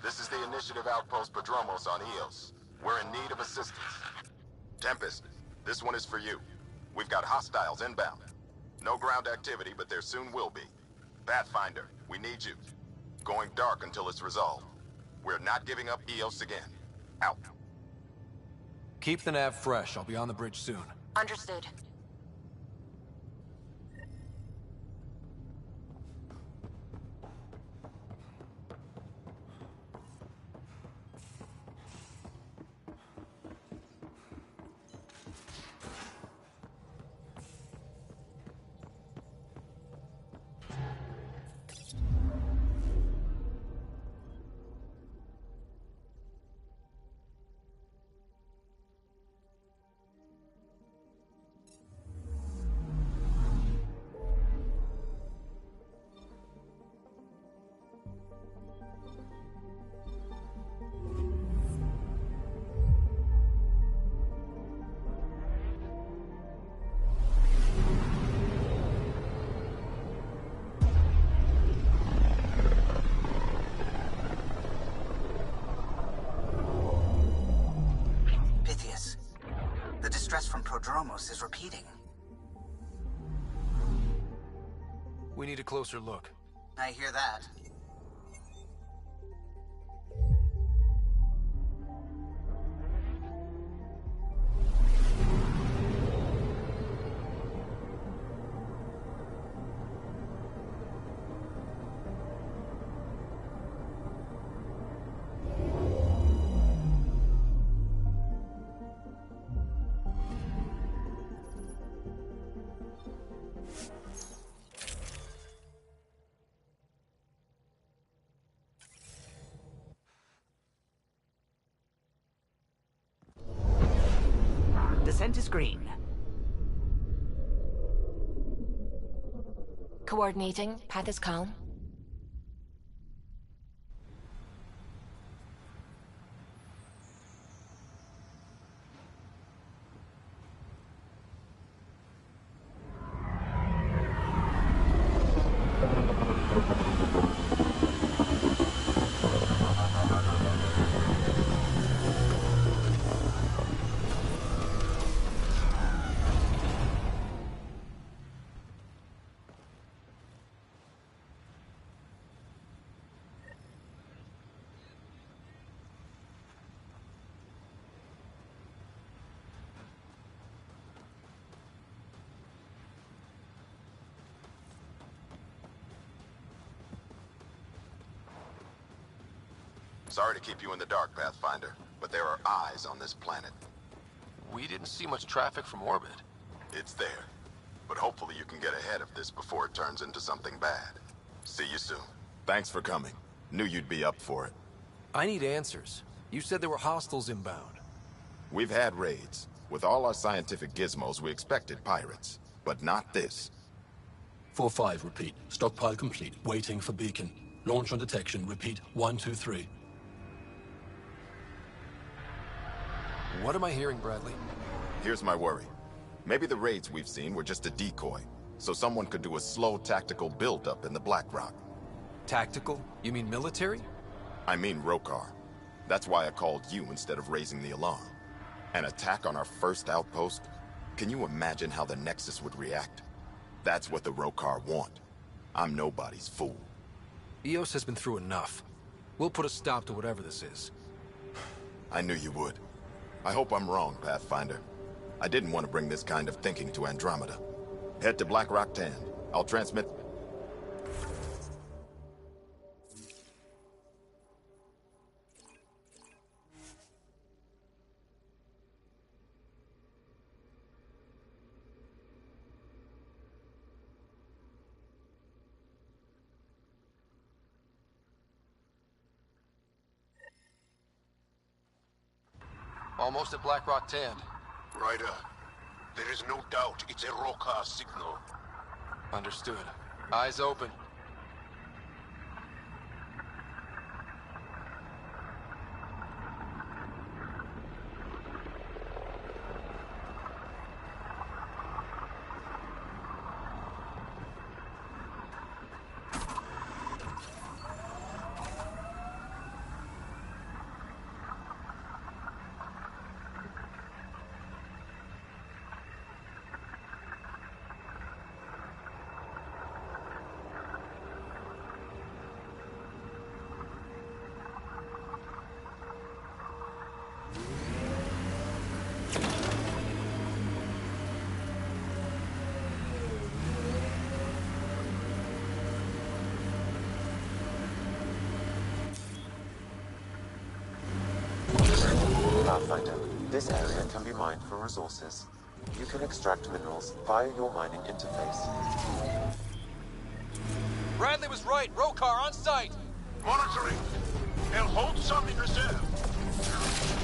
This is the Initiative Outpost Prodromos on Eos. We're in need of assistance. Tempest, this one is for you. We've got hostiles inbound. No ground activity, but there soon will be. Pathfinder, we need you. Going dark until it's resolved. We're not giving up Eos again. Out. Keep the nav fresh. I'll be on the bridge soon. Understood. Prodromos is repeating. We need a closer look. I hear that. Descent is green. Coordinating. Path is calm. Sorry to keep you in the dark, Pathfinder, but there are eyes on this planet. We didn't see much traffic from orbit. It's there. But hopefully you can get ahead of this before it turns into something bad. See you soon. Thanks for coming. Knew you'd be up for it. I need answers. You said there were hostiles inbound. We've had raids. With all our scientific gizmos, we expected pirates. But not this. 4-5, repeat. Stockpile complete. Waiting for beacon. Launch on detection. Repeat. 1, 2, 3. What am I hearing, Bradley? Here's my worry. Maybe the raids we've seen were just a decoy, so someone could do a slow tactical build-up in the Black Rock. Tactical? You mean military? I mean Rokar. That's why I called you instead of raising the alarm. An attack on our first outpost? Can you imagine how the Nexus would react? That's what the Rokar want. I'm nobody's fool. EOS has been through enough. We'll put a stop to whatever this is. I knew you would. I hope I'm wrong, Pathfinder. I didn't want to bring this kind of thinking to Andromeda. Head to Black Rock Tand. I'll transmit... Almost at Black Rock Tand. Ryder, there is no doubt it's a Rokar signal. Understood. Eyes open. Pathfinder, this area can be mined for resources. You can extract minerals via your mining interface. Bradley was right. Rokar on site. Monitoring. They'll hold some in reserve.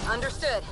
Understood.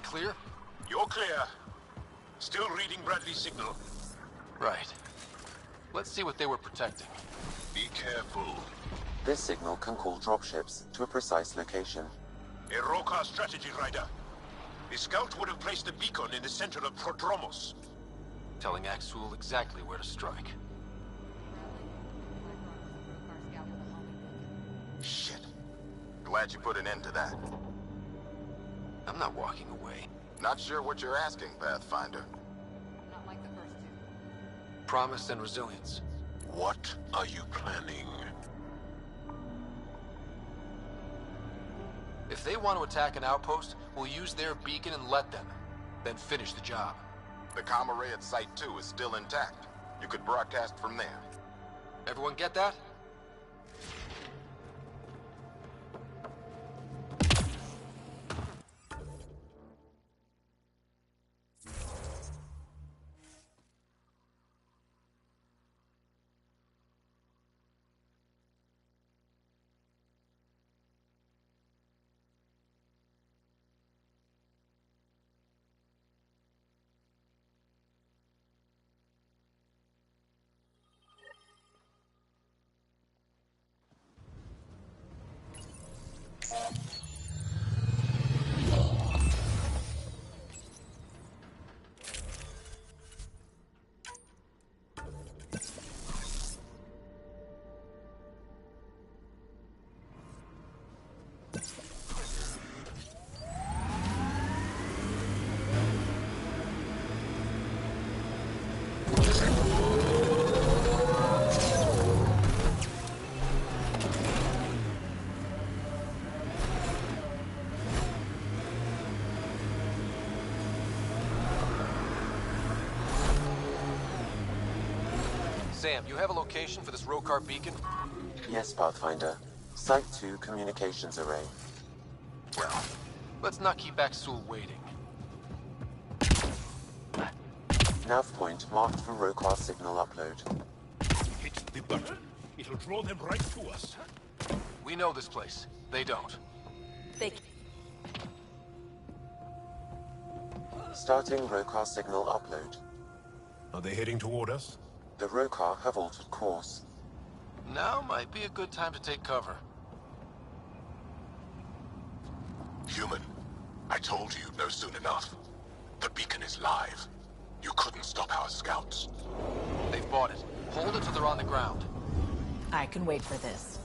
Clear? You're clear. Still reading Bradley's signal. Right. Let's see what they were protecting. Be careful. This signal can call dropships to a precise location. A Rokar strategy, Ryder. The scout would have placed a beacon in the center of Prodromos. Telling Axul exactly where to strike. Shit. Glad you put an end to that. I'm not walking away. Not sure what you're asking, Pathfinder. Not like the first two. Promise and resilience. What are you planning? If they want to attack an outpost, we'll use their beacon and let them. Then finish the job. The comm array at Site 2 is still intact. You could broadcast from there. Everyone get that? Sam, you have a location for this Rokar beacon? Yes, Pathfinder. Site 2 communications array. Well, let's not keep Axul waiting. Nav point marked for Rokar signal upload. Hit the button. It'll draw them right to us. We know this place. They don't. Starting Rokar signal upload. Are they heading toward us? The Rokar have altered course. Now might be a good time to take cover. Human, I told you no soon enough. The beacon is live. You couldn't stop our scouts. They've bought it. Hold it till they're on the ground. I can wait for this.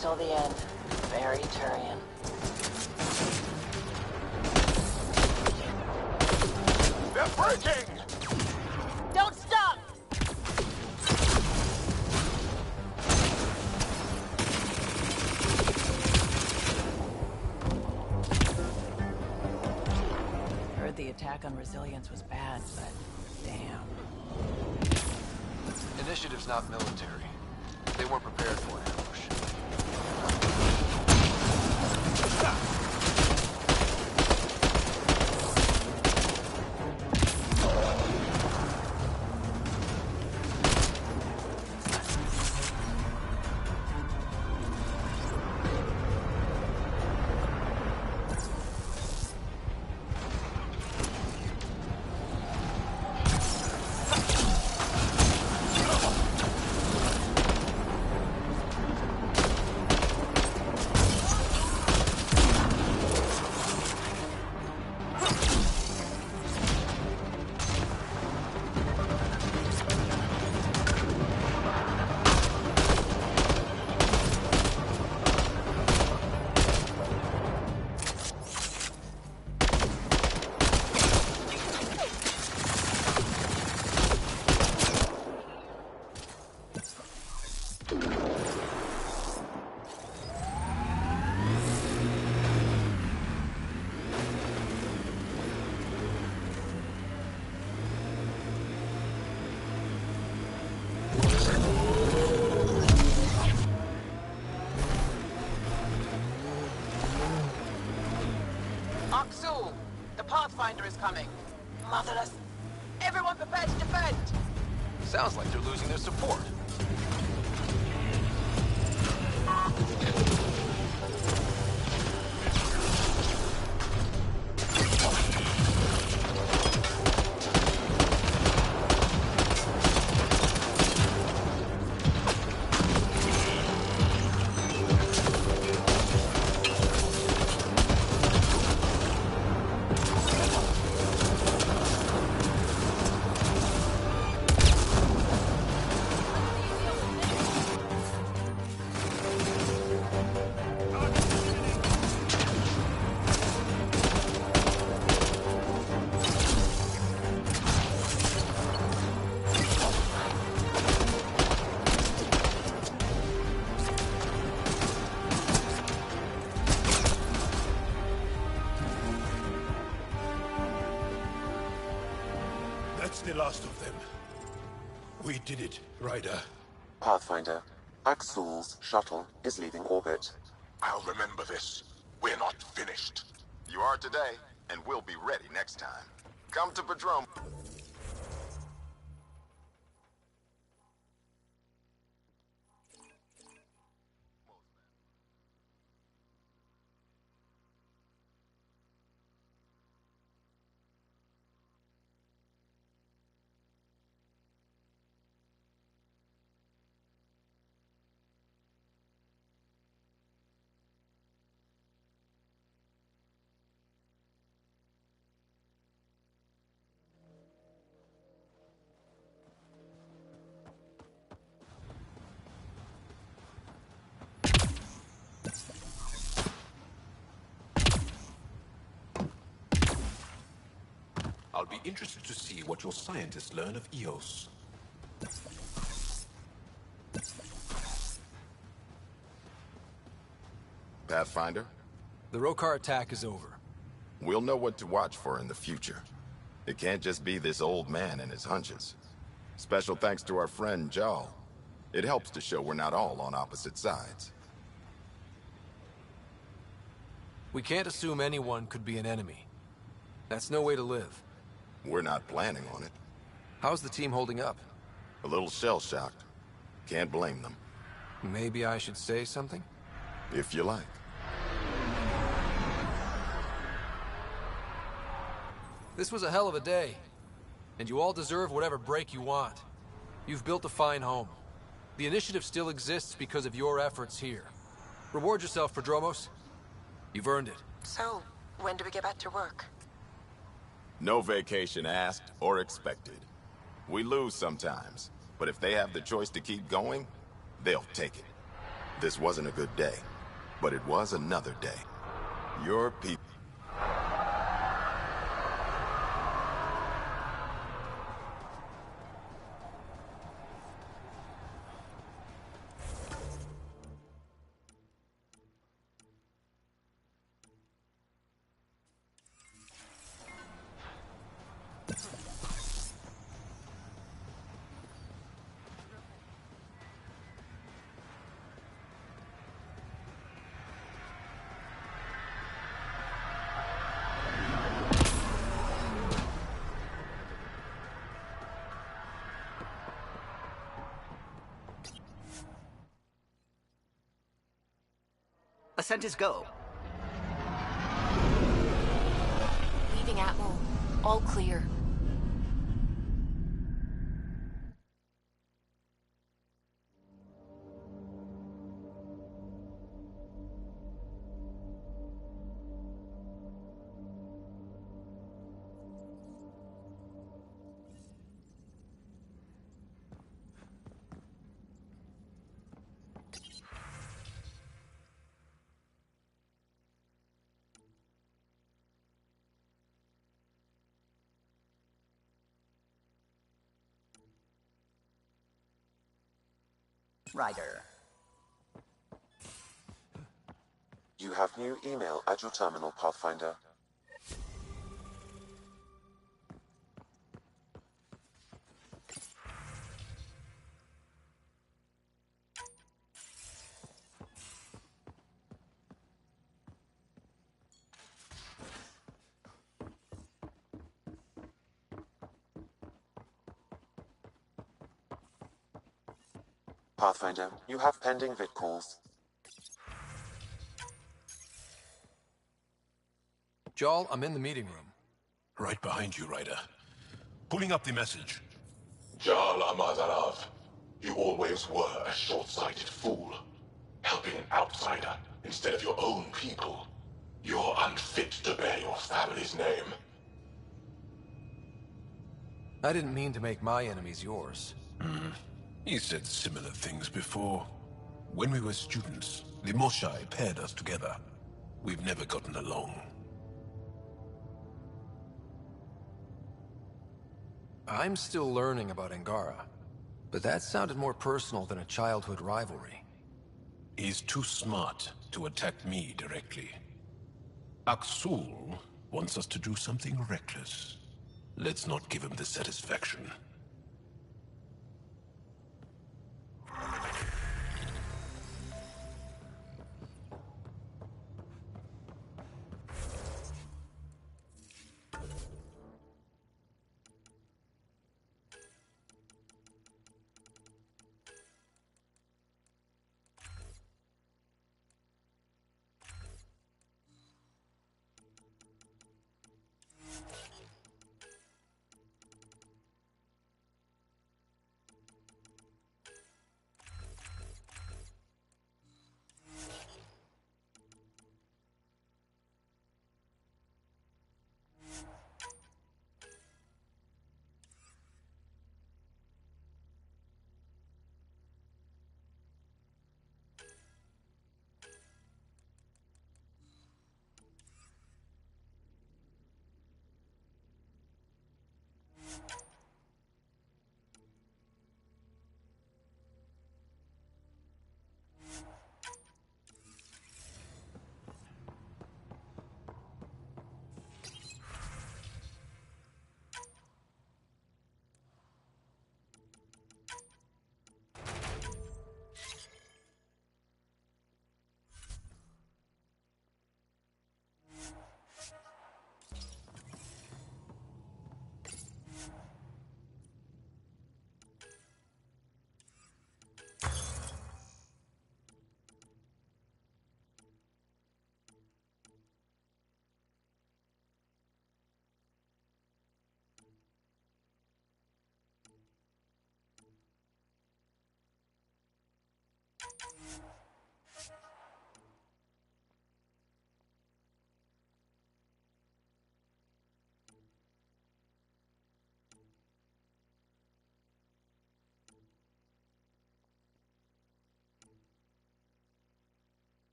Till the end. Very Turian. They're breaking! Don't stop! Heard the attack on Resilience was bad, but damn. Initiative's not military. They weren't prepared for an ambush. The Pathfinder is coming. Motherless. Everyone prepared to defend! Sounds like they're losing their support. That's the last of them. We did it, Ryder. Pathfinder, Axul's shuttle is leaving orbit. I'll remember this. We're not finished. You are today, and we'll be ready next time. Come to Padrome. I'll be interested to see what your scientists learn of Eos. Pathfinder? The Rokar attack is over. We'll know what to watch for in the future. It can't just be this old man and his hunches. Special thanks to our friend Jarl. It helps to show we're not all on opposite sides. We can't assume anyone could be an enemy. That's no way to live. We're not planning on it. How's the team holding up? A little shell-shocked. Can't blame them. Maybe I should say something? If you like. This was a hell of a day. And you all deserve whatever break you want. You've built a fine home. The initiative still exists because of your efforts here. Reward yourself, Prodromos. You've earned it. So, when do we get back to work? No vacation asked or expected. We lose sometimes, but if they have the choice to keep going, they'll take it. This wasn't a good day, but it was another day. Your people... Ascent is go. Leaving Atmo. All clear. Ryder. You have new email at your terminal, Pathfinder. Pathfinder, you have pending vid calls. Jarl, I'm in the meeting room. Right behind you, Ryder. Pulling up the message. Jarl Amazarav, you always were a short-sighted fool. Helping an outsider instead of your own people. You're unfit to bear your family's name. I didn't mean to make my enemies yours. You said similar things before. When we were students, the Moshai paired us together. We've never gotten along. I'm still learning about Angara, but that sounded more personal than a childhood rivalry. He's too smart to attack me directly. Aksul wants us to do something reckless. Let's not give him the satisfaction.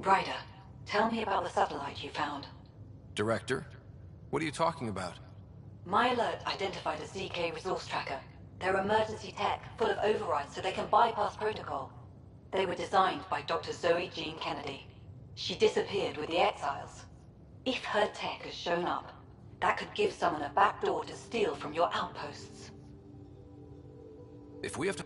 Ryder, tell me about the satellite you found. Director? What are you talking about? My alert identified a ZK resource tracker. They're emergency tech, full of overrides so they can bypass protocol. They were designed by Dr. Zoe Jean Kennedy. She disappeared with the Exiles. If her tech has shown up, that could give someone a backdoor to steal from your outposts. If we have to...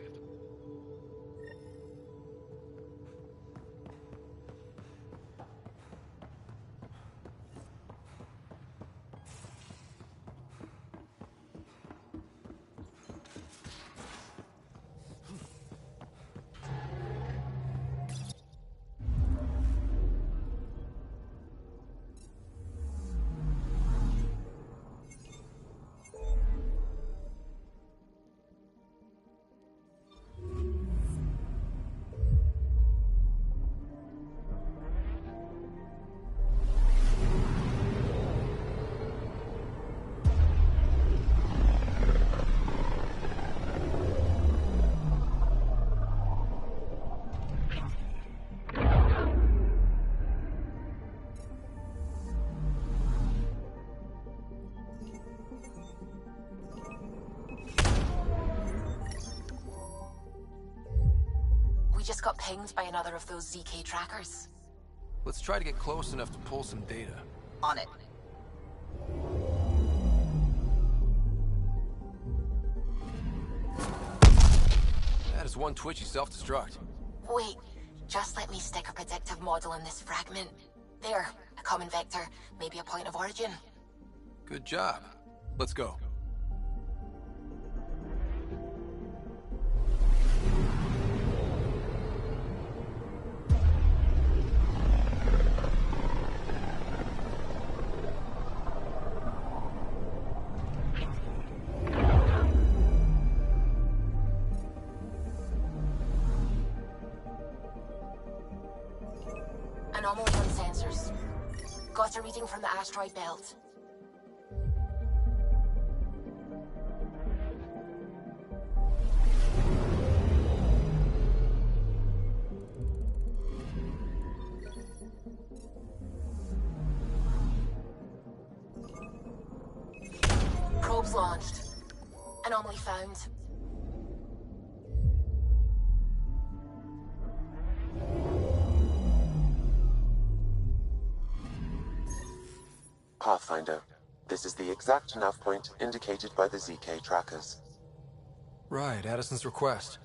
We just got pinged by another of those ZK trackers. Let's try to get close enough to pull some data. On it. That is one twitchy self-destruct. Wait, just let me stick a predictive model in this fragment. There, a common vector, maybe a point of origin. Good job. Let's go. Anomaly on sensors. Got a reading from the asteroid belt. Probes launched. Anomaly found. Pathfinder, this is the exact nav point indicated by the ZK trackers. Right, Addison's request.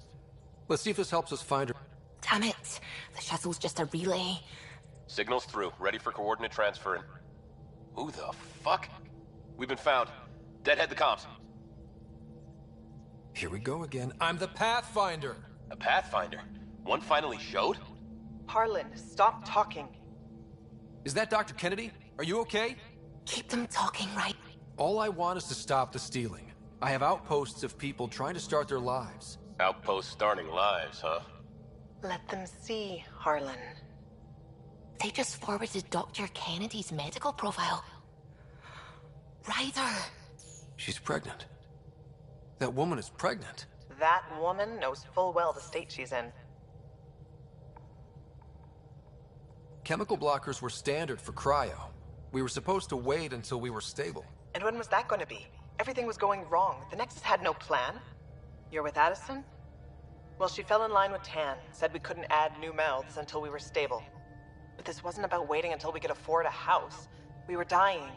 Let's see if this helps us find her. Damn it. The shuttle's just a relay. Signal's through. Ready for coordinate transferring. Who the fuck? We've been found. Deadhead the comms. Here we go again. I'm the Pathfinder. A Pathfinder? One finally showed? Harlan, stop talking. Is that Dr. Kennedy? Are you okay? Keep them talking, right? All I want is to stop the stealing. I have outposts of people trying to start their lives. Outposts starting lives, huh? Let them see, Harlan. They just forwarded Dr. Kennedy's medical profile. Ryder. She's pregnant. That woman is pregnant. That woman knows full well the state she's in. Chemical blockers were standard for cryo. We were supposed to wait until we were stable. And when was that going to be? Everything was going wrong. The Nexus had no plan. You're with Addison? Well, she fell in line with Tan, said we couldn't add new mouths until we were stable. But this wasn't about waiting until we could afford a house. We were dying.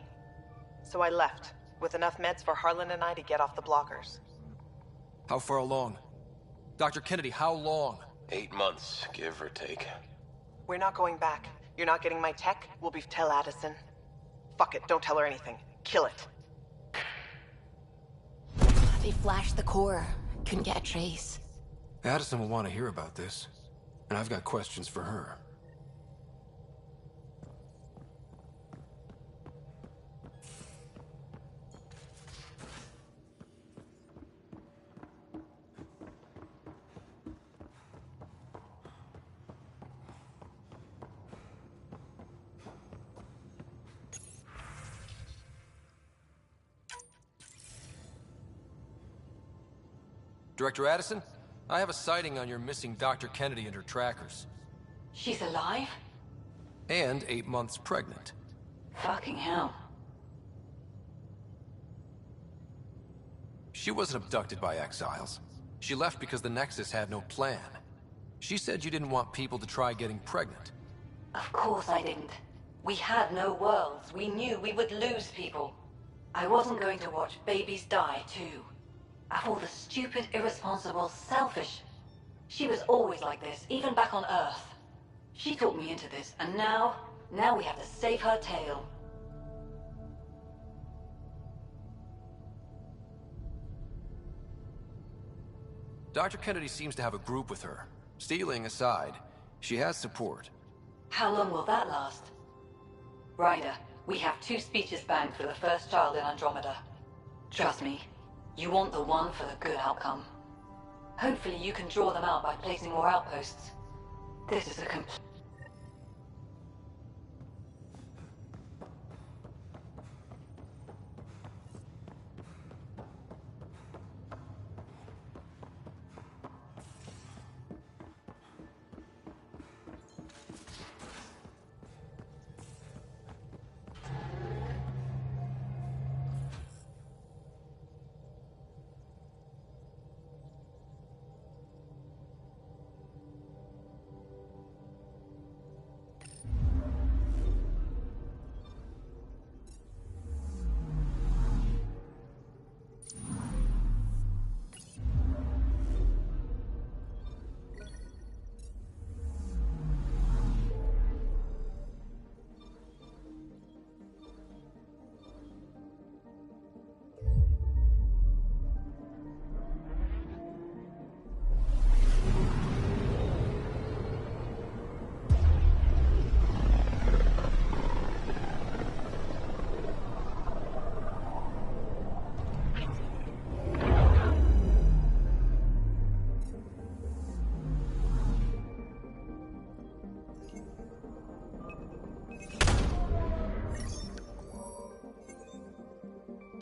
So I left, with enough meds for Harlan and I to get off the blockers. How far along? Dr. Kennedy, how long? 8 months, give or take. We're not going back. You're not getting my tech, we'll be tell Addison. Fuck it, don't tell her anything. Kill it. They flashed the core. Couldn't get a trace. Addison will want to hear about this. And I've got questions for her. Director Addison, I have a sighting on your missing Dr. Kennedy and her trackers. She's alive? And 8 months pregnant. Fucking hell. She wasn't abducted by exiles. She left because the Nexus had no plan. She said you didn't want people to try getting pregnant. Of course I didn't. We had no worlds. We knew we would lose people. I wasn't going to watch babies die, too. Of all the stupid, irresponsible, selfish... She was always like this, even back on Earth. She talked me into this, and now we have to save her tail. Dr. Kennedy seems to have a group with her. Stealing aside, she has support. How long will that last? Ryder, we have 2 speeches banked for the first child in Andromeda. Trust me, you want the one for the good outcome. Hopefully you can draw them out by placing more outposts. This is a complete...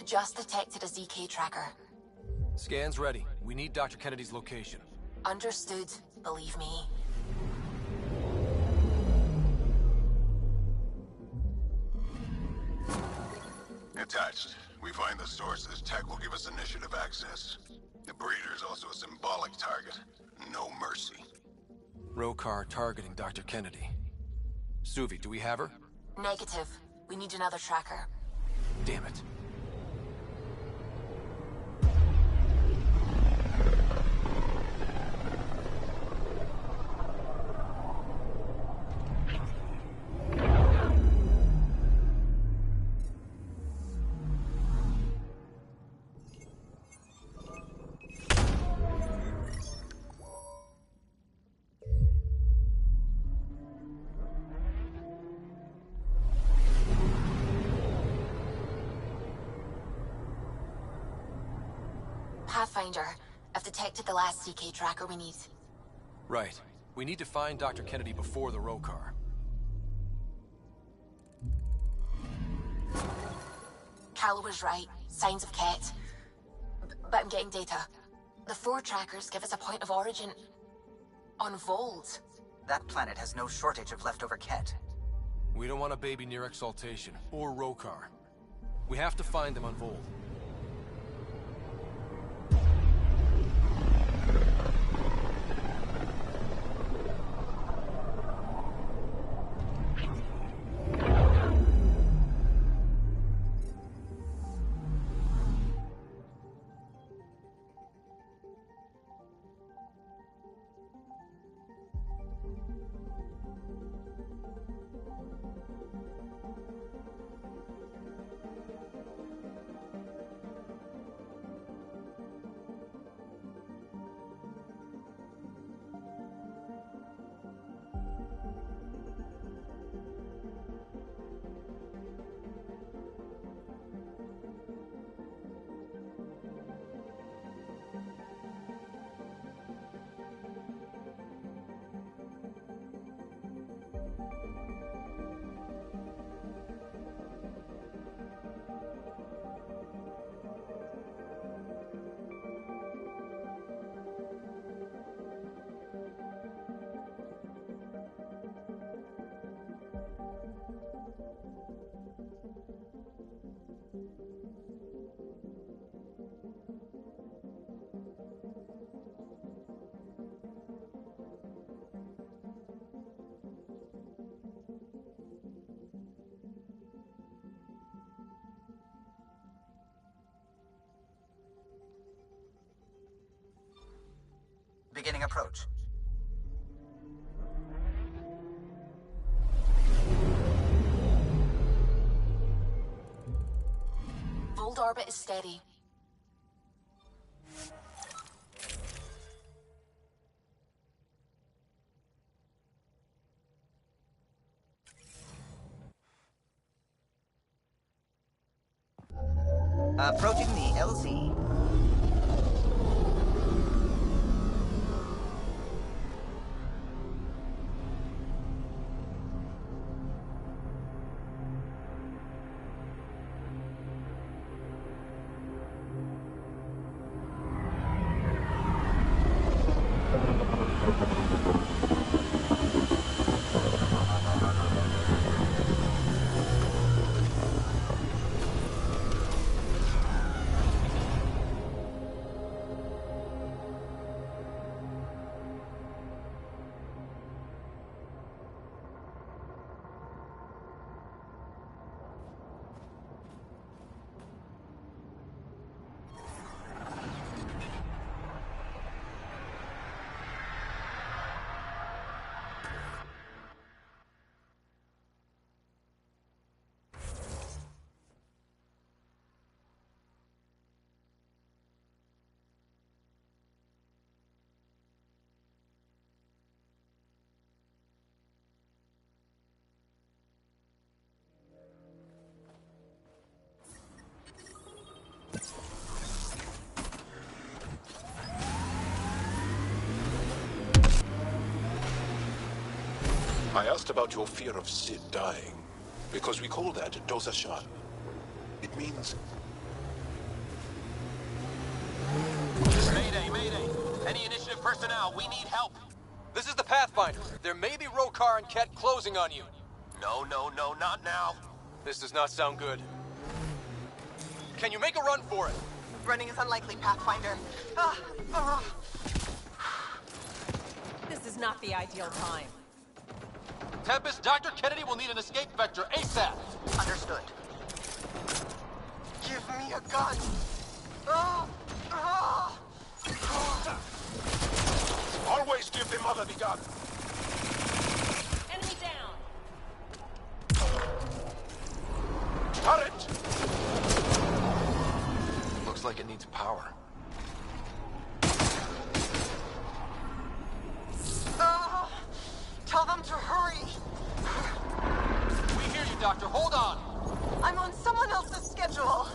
Just detected a ZK tracker. Scan's ready. We need Dr. Kennedy's location. Understood, believe me. Attached. We find the sources. Tech will give us initiative access. The breeder is also a symbolic target. No mercy. Rokar targeting Dr. Kennedy. Suvi, do we have her? Negative. We need another tracker. Damn it. Pathfinder, I've detected the last CK tracker we need. Right. We need to find Dr. Kennedy before the Rokar. Callow was right. Signs of Ket. But I'm getting data. The 4 trackers give us a point of origin on Vold. That planet has no shortage of leftover Ket. We don't want a baby near Exaltation, or Rokar. We have to find them on Vold. Beginning approach. Bold orbit is steady. Approaching the LZ. I asked about your fear of Sid dying, because we call that dosashan. It means... Mayday, mayday! Any initiative personnel, we need help! This is the Pathfinder. There may be Rokar and Ket closing on you. No, not now. This does not sound good. Can you make a run for it? Running is unlikely, Pathfinder. This is not the ideal time. Tempest, Dr. Kennedy will need an escape vector ASAP! Understood. Give me a gun! Always give the mother the gun! Enemy down! Turret! Looks like it needs power. Tell them to hurry! We hear you, Doctor. Hold on! I'm on someone else's schedule.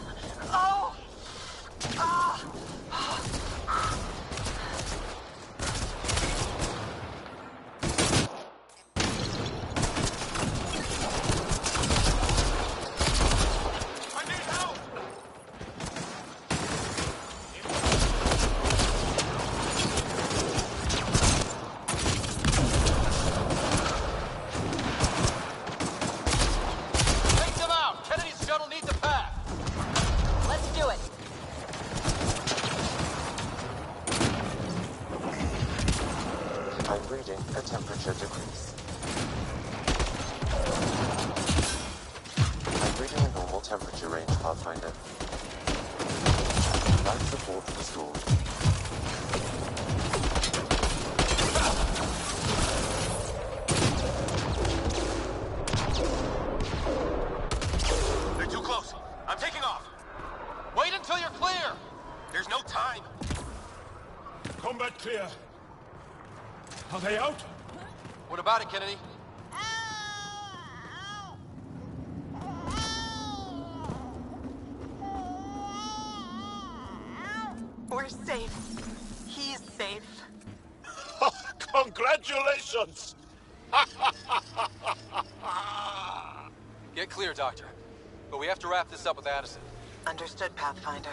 A temperature decrease. I'm reading a normal temperature range, Pathfinder. Life support restored. They're too close. I'm taking off. Wait until you're clear. There's no time. Combat clear. Are they out? What about it, Kennedy? We're safe. He's safe. Congratulations! Get clear, Doctor. But we have to wrap this up with Addison. Understood, Pathfinder.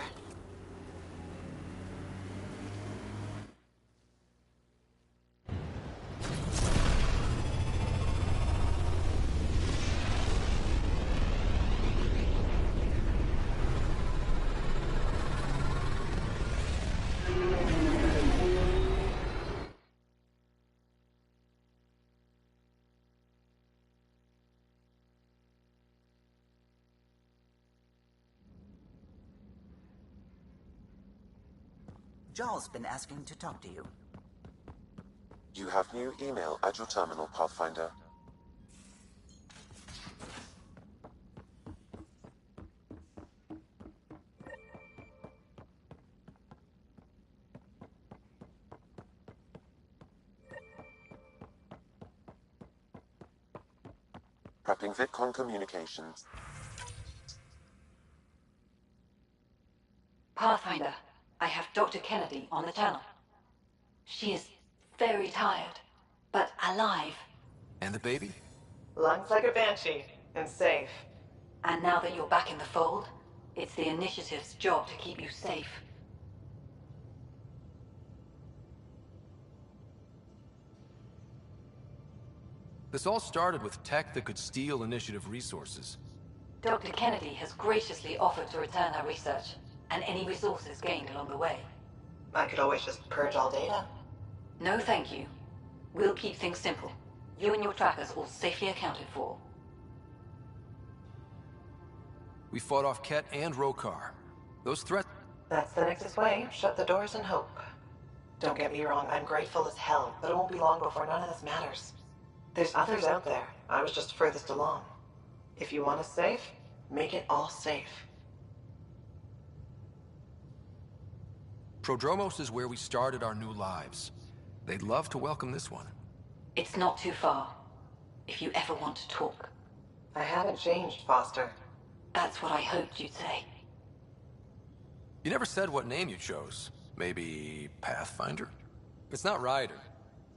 Jarl's been asking to talk to you. You have new email at your terminal, Pathfinder. Prepping VidCon communications. Pathfinder, I have Dr. Kennedy on the channel. She is very tired, but alive. And the baby? Lungs like a banshee, and safe. And now that you're back in the fold, it's the Initiative's job to keep you safe. This all started with tech that could steal Initiative resources. Dr. Kennedy has graciously offered to return her research, and any resources gained along the way. I could always just purge all data. No thank you. We'll keep things simple. You and your trackers all safely accounted for. We fought off Ket and Rokar. Those threats... That's the Nexus way. Shut the doors and hope. Don't get me wrong, I'm grateful as hell, but it won't be long before none of this matters. There's others out there. I was just furthest along. If you want us safe, make it all safe. Prodromos is where we started our new lives. They'd love to welcome this one. It's not too far, if you ever want to talk. I haven't changed, Foster. That's what I hoped you'd say. You never said what name you chose. Maybe Pathfinder? It's not Ryder,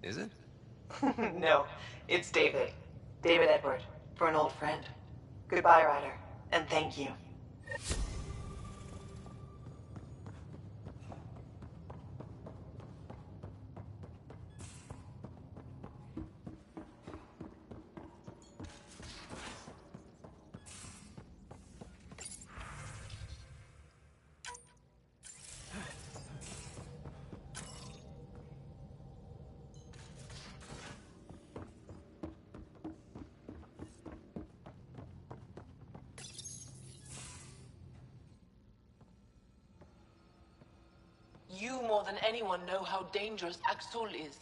is it? No, it's David. David Edward, for an old friend. Goodbye, Ryder, and thank you. You more than anyone know how dangerous Axul is.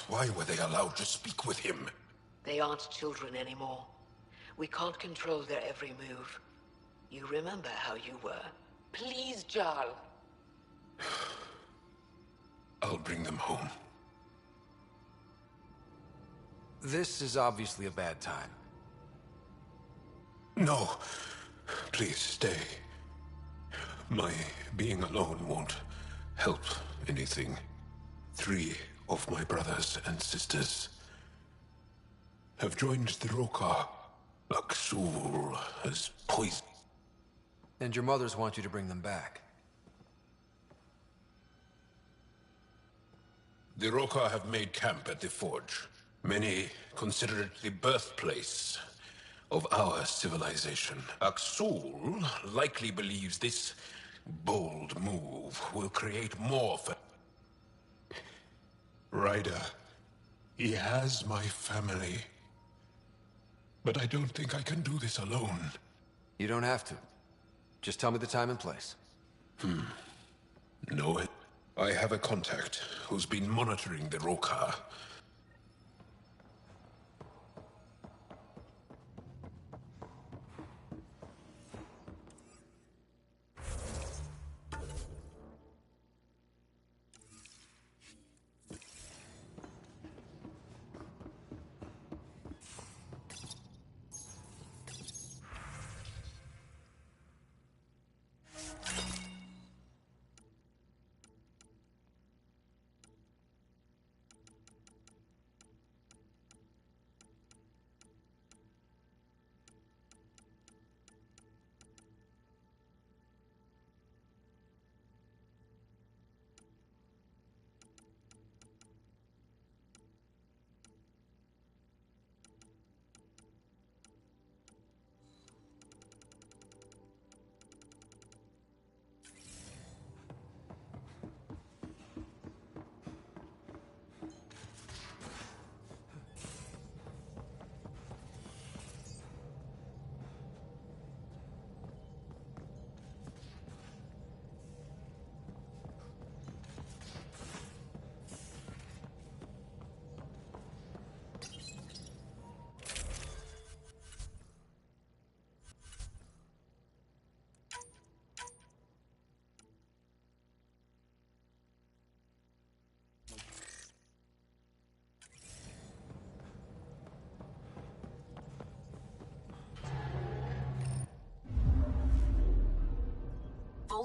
Why were they allowed to speak with him? They aren't children anymore. We can't control their every move. You remember how you were. Please, Jarl. I'll bring them home. This is obviously a bad time. No. Please stay. My being alone won't help anything. 3 of my brothers and sisters have joined the Rokar. Axul has poisoned. And your mothers want you to bring them back. The Rokar have made camp at the Forge. Many consider it the birthplace of our civilization. Axul likely believes this bold move will create more for... Ryder, he has my family. But I don't think I can do this alone. You don't have to. Just tell me the time and place. No, I have a contact who's been monitoring the Rokar.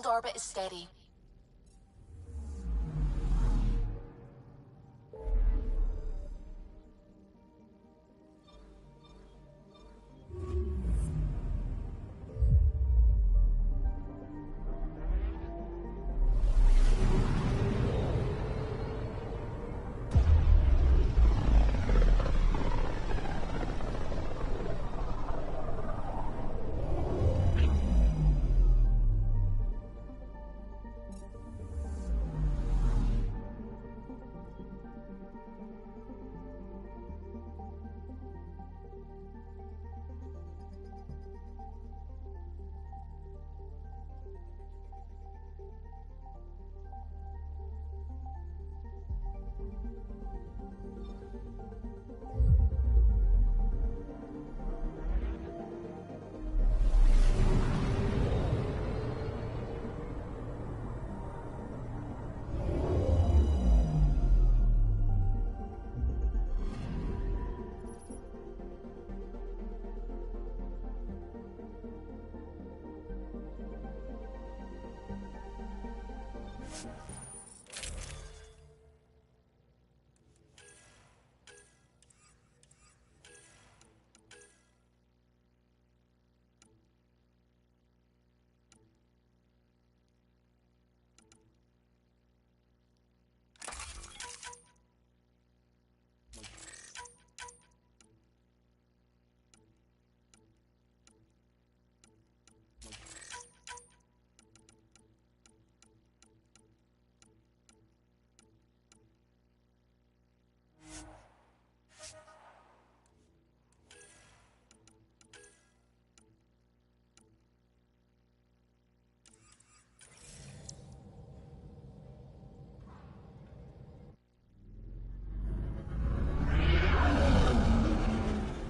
Hold orbit is steady.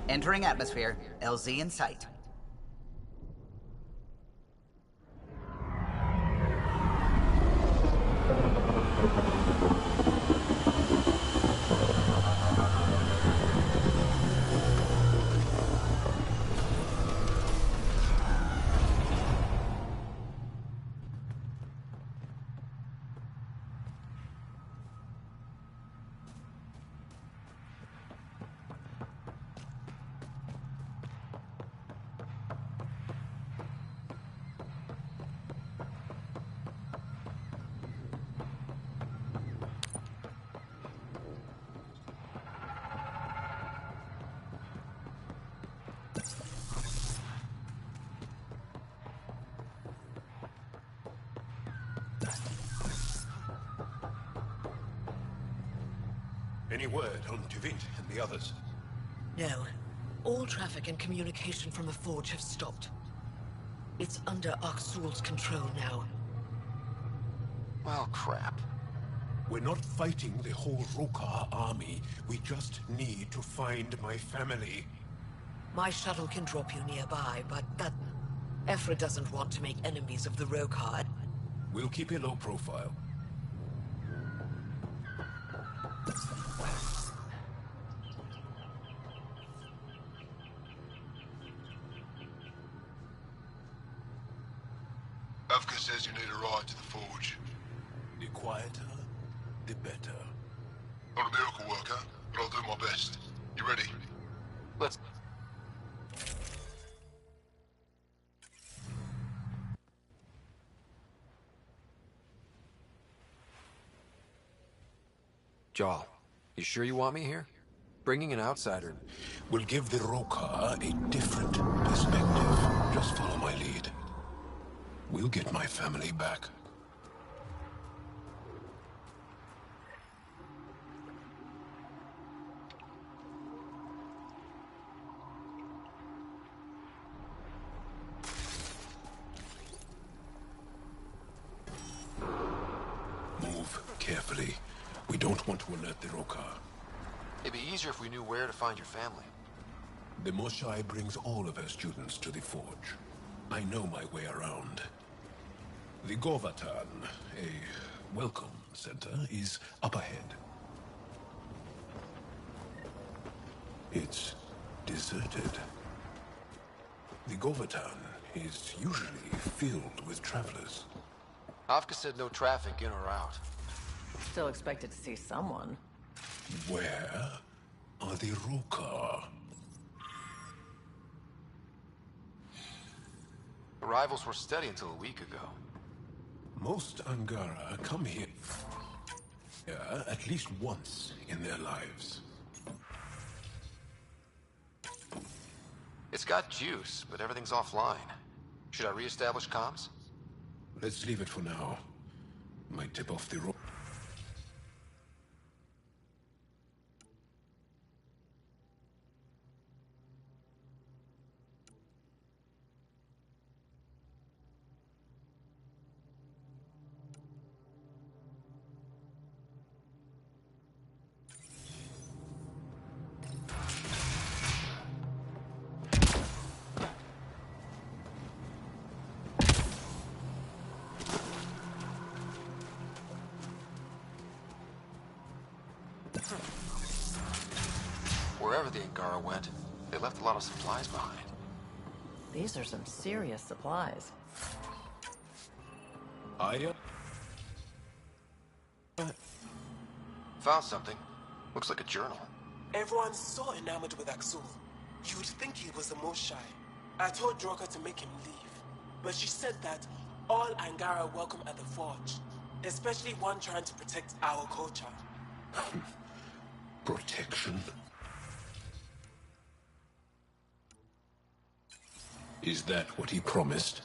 Entering atmosphere. LZ in sight. Any word on Tuvit and the others? No. All traffic and communication from the Forge have stopped. It's under Aksul's control now. Well, crap. We're not fighting the whole Rokar army. We just need to find my family. My shuttle can drop you nearby, but that... Ephra doesn't want to make enemies of the Rokar. We'll keep a low profile. Avka says you need a ride to the Forge. The quieter, the better. Not a miracle worker, but I'll do my best. You ready? Let's... Jarl, you sure you want me here? Bringing an outsider will give the Rokar a different perspective. Just follow my lead. We'll get my family back. Move carefully. We don't want to alert the Rokar. It'd be easier if we knew where to find your family. The Moshai brings all of her students to the Forge. I know my way around. The Govatan, a welcome center, is up ahead. It's deserted. The Govatan is usually filled with travelers. Avka said no traffic in or out. Still expected to see someone. Where are the Roka? Arrivals were steady until a week ago. Most Angara come here at least once in their lives. It's got juice, but everything's offline. Should I re-establish comms? Let's leave it for now. Might tip off the rope. Wherever the Angara went, they left a lot of supplies behind. These are some serious supplies. Found something. Looks like a journal. Everyone's so enamored with Axul. You would think he was the most shy. I told Droka to make him leave, but she said that all Angara are welcome at the Forge, especially one trying to protect our culture. Protection? Is that what he promised?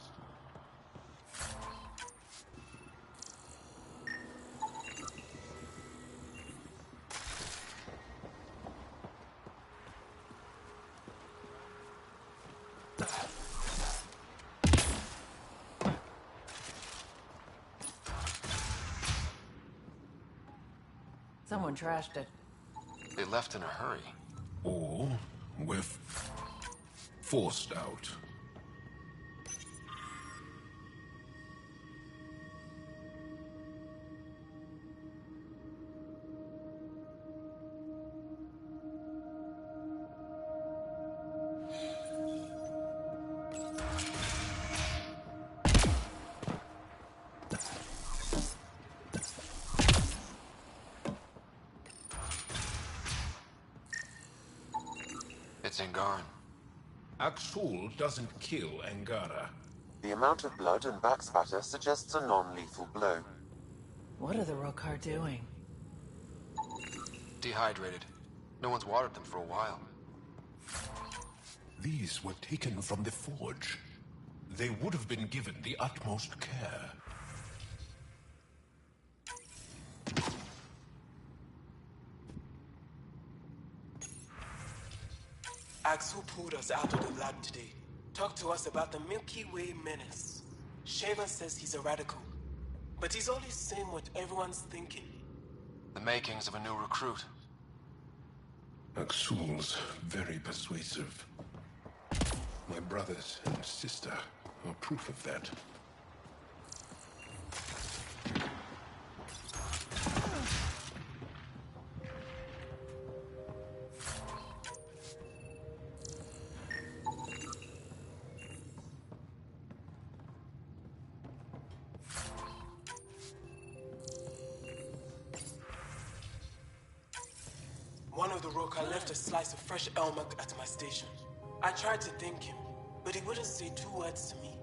Someone trashed it. They left in a hurry. Or we're forced out. It's Angaran. Axul doesn't kill Angara. The amount of blood and backspatter suggests a non-lethal blow. What are the Rokar doing? Dehydrated. No one's watered them for a while. These were taken from the Forge. They would have been given the utmost care. Axul pulled us out of the lab today. Talked to us about the Milky Way menace. Shaver says he's a radical, but he's only saying what everyone's thinking. The makings of a new recruit. Axul's very persuasive. My brothers and sister are proof of that. One of the Roka left a slice of fresh elmuk at my station. I tried to thank him, but he wouldn't say 2 words to me.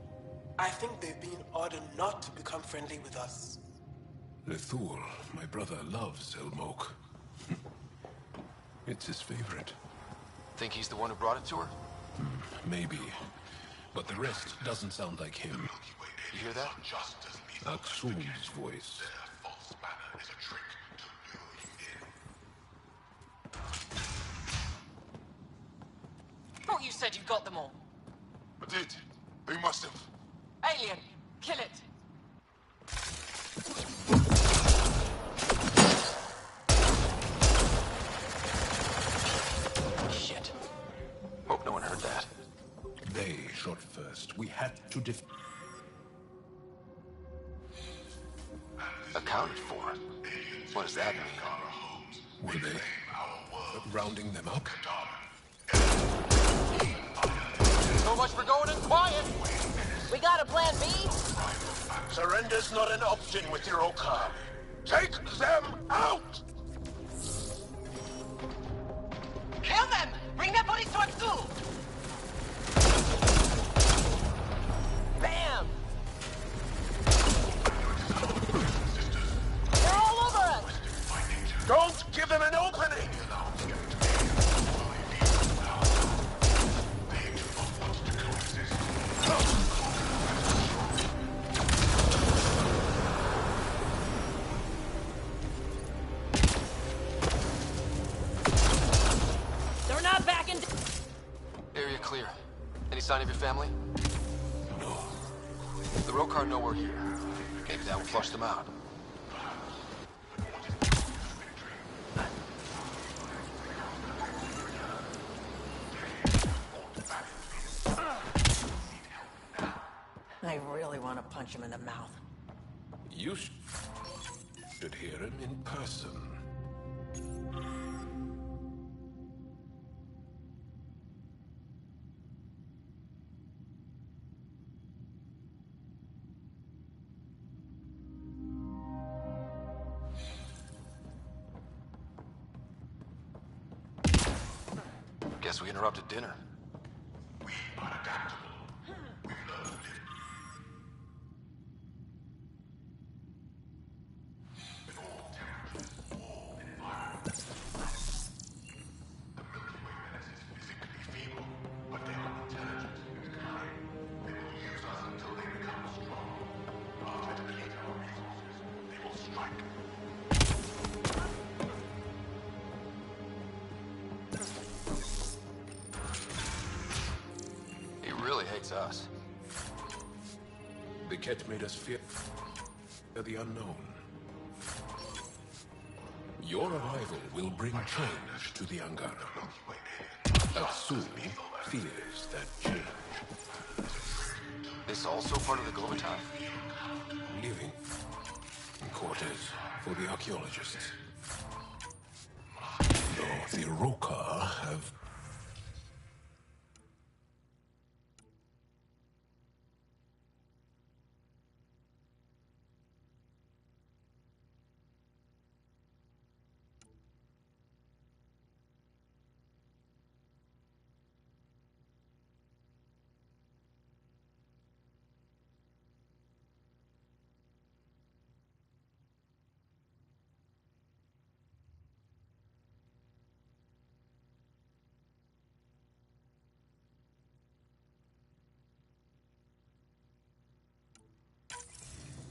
I think they've been ordered not to become friendly with us. Lethul, my brother, loves elmok. It's his favorite. Think he's the one who brought it to her? Maybe. But the rest doesn't sound like him. You hear that? Axul's voice. Thought you said you got them all. I did. They must have. Alien, kill it. Shit. Hope no one heard that. They shot first. We had to Accounted for? What does that mean? Were they rounding them up? So much for going in quiet! We got a plan B? Surrender's not an option with your Okar. Take them out! Kill them! Bring their bodies to Aksul! Bam! They're all over us! Don't give them an opening! They're not backing down! Area clear. Any sign of your family? No. The Rokar know we're here. Maybe that will flush them out. I really want to punch him in the mouth. You should hear him in person. Guess we interrupted dinner. Us. The Ket made us fear the unknown. Your arrival will bring change to the Angara. Aksul fears that change. This also part of the Globatai? Living quarters for the archaeologists. Though the Rokar have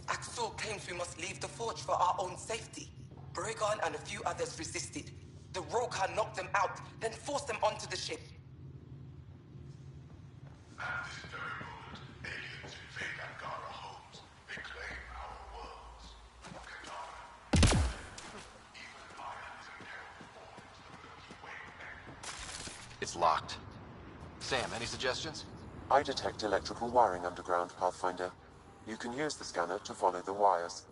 Axel claims we must leave the forge for our own safety. Bregon and a few others resisted. The Rokar knocked them out, then forced them onto the ship. At this very moment, aliens invade Angara homes. They claim our worlds. Katana. Even fire is impaled forms the Milky Way. It's locked. Sam, any suggestions? I detect electrical wiring underground, Pathfinder. You can use the scanner to follow the wires.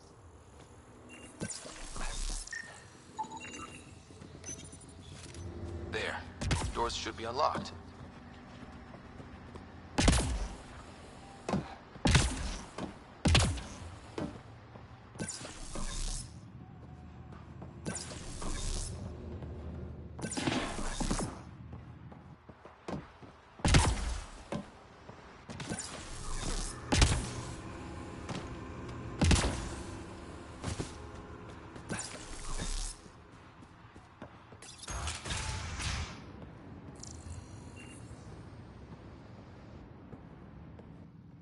There. Doors should be unlocked.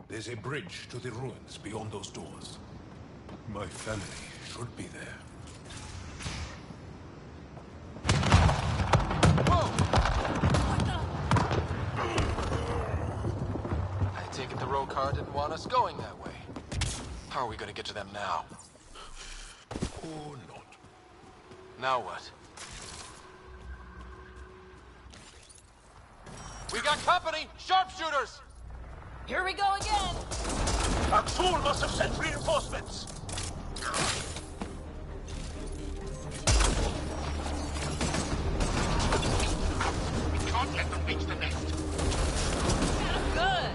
There's a bridge to the ruins beyond those doors. My family should be there. I take it the Rokar didn't want us going that way. How are we gonna get to them now? Or not. Now what? We got company! Sharpshooters! Here we go again! Aksul must have sent reinforcements! We can't let them reach the nest. Good!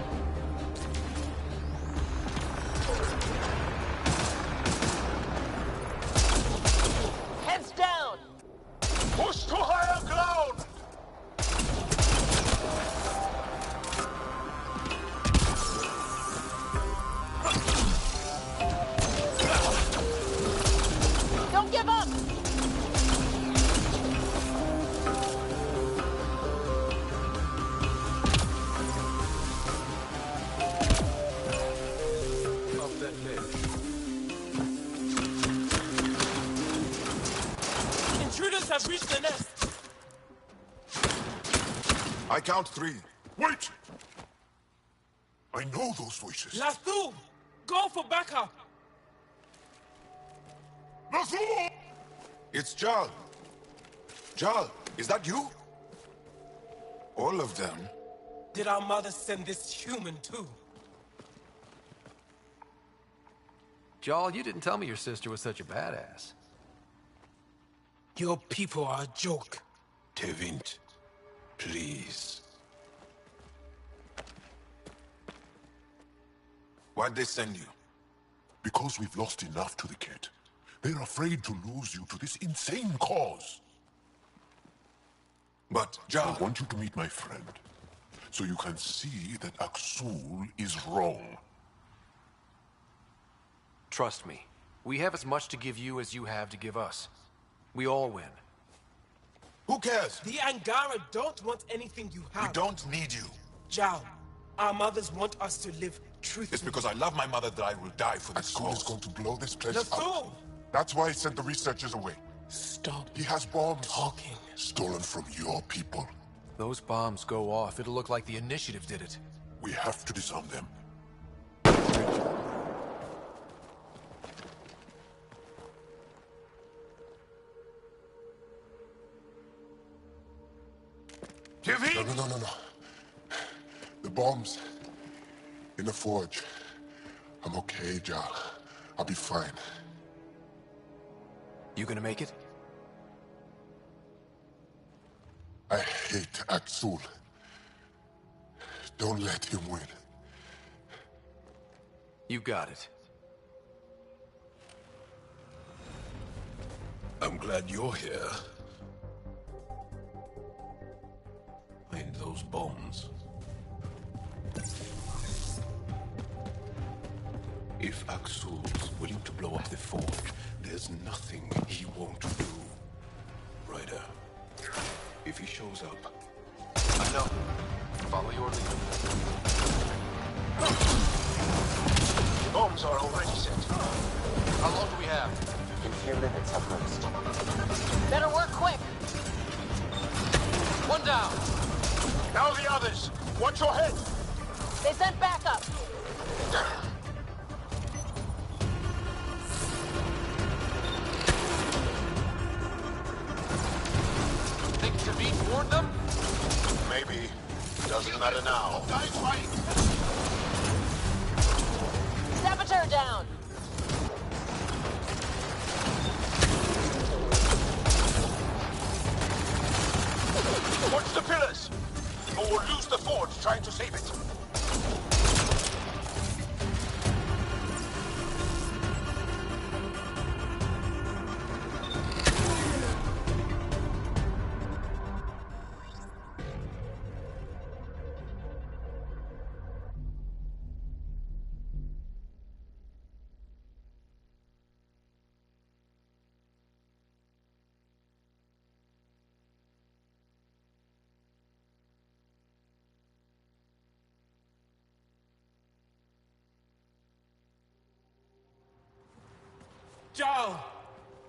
I count 3. Wait! I know those voices. Lathu! Go for backup! Lathu! It's Jal. Jal, is that you? All of them? Did our mother send this human too? Jarl, you didn't tell me your sister was such a badass. Your people are a joke. Tevint, please. Why'd they send you? Because we've lost enough to the kid. They're afraid to lose you to this insane cause. But, Jal, I want you to meet my friend, so you can see that Aksul is wrong. Trust me, we have as much to give you as you have to give us. We all win. Who cares? The Angara don't want anything you have. We don't need you. Jal, our mothers want us to live truthfully. It's because I love my mother that I will die for this cause. Aksul is going to blow this place up. That's why he sent the researchers away. Stop. He has bombs. Talking. Stolen from your people. Those bombs go off, it'll look like the Initiative did it. We have to disarm them. No. The bombs in the forge. I'm okay, Jal. I'll be fine. You gonna make it? I hate Aksul. Don't let him win. You got it. I'm glad you're here. Find those bombs. If Aksul's willing to blow up the forge, there's nothing he won't do. Ryder, if he shows up... I know. Follow your lead. Bombs are already set. How long do we have? In a few minutes at most. Better work quick. One down. Now the others. Watch your head. They sent backup. Think Tavit warned them? Maybe. Doesn't matter now. Guys, right. Saboteur down. Watch the pillars. Or we'll lose the forge trying to save it.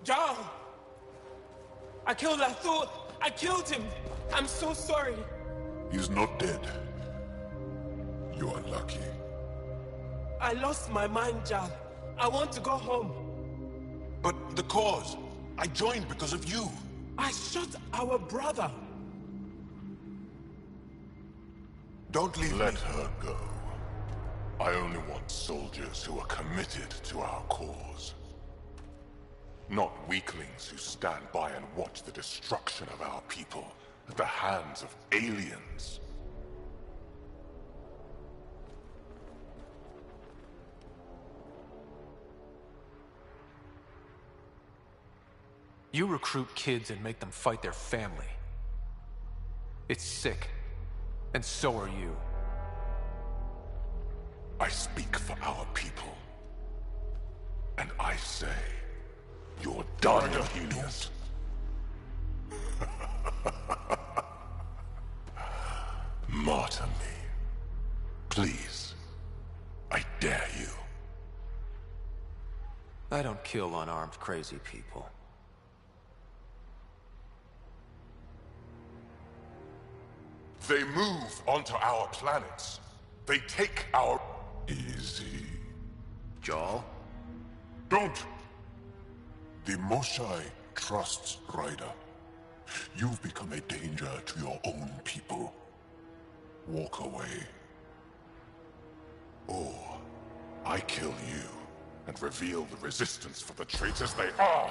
Jal! I killed Lathu! I killed him! I'm so sorry! He's not dead. You're lucky. I lost my mind, Jal. I want to go home. But the cause. I joined because of you. I shot our brother. Don't leave Let her go. I only want soldiers who are committed to our cause. Not weaklings who stand by and watch the destruction of our people at the hands of aliens. You recruit kids and make them fight their family. It's sick. And so are you. I speak for our people. And I say, you're done, Helios. Martyr me. Please. I dare you. I don't kill unarmed crazy people. They move onto our planets. They take our... Easy. Jarl? Don't! The Moshai trusts Ryder. You've become a danger to your own people. Walk away. Or I kill you and reveal the resistance for the traitors they are!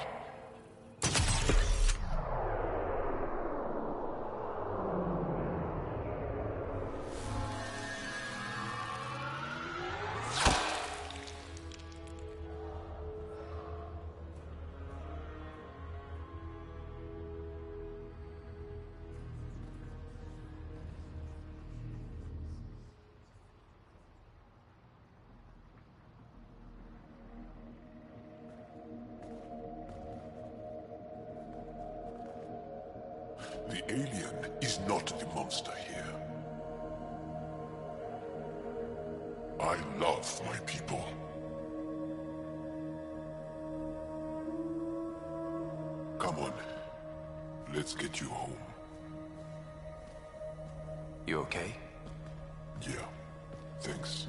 The alien is not the monster here. I love my people. Come on. Let's get you home. You okay? Yeah. Thanks.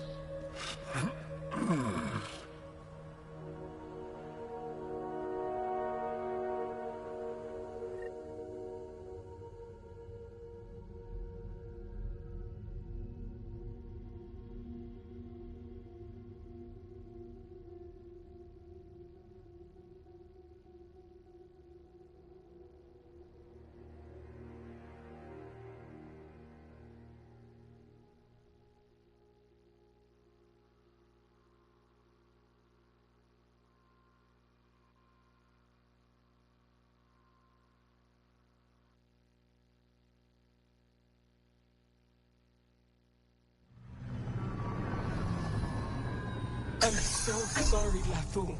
I'm so sorry, Lafou.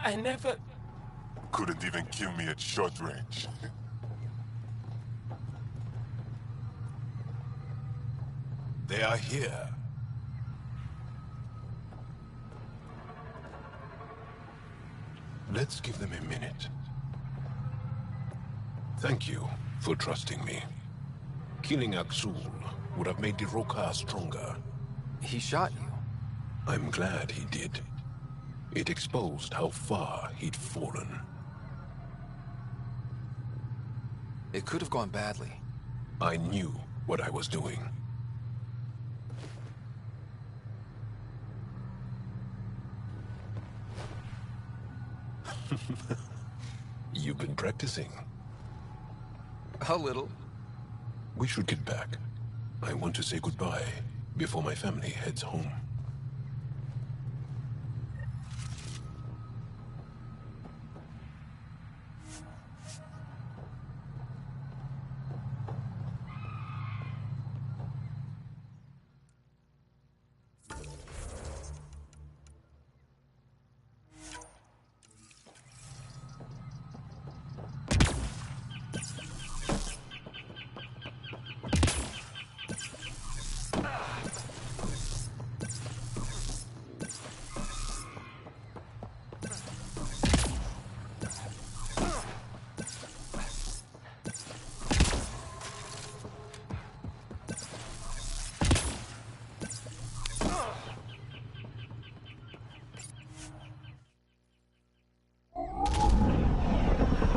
I never... Couldn't even kill me at short range. They are here. Let's give them a minute. Thank you for trusting me. Killing Aksul would have made the Roka stronger. He shot you. I'm glad he did. It exposed how far he'd fallen. It could have gone badly. I knew what I was doing. You've been practicing. A little. We should get back. I want to say goodbye before my family heads home.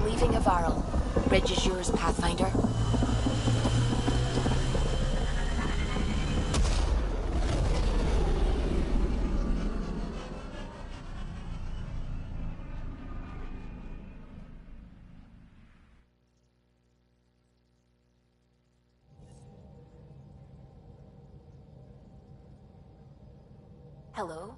Leaving Avarl. Bridge is yours, Pathfinder. Hello?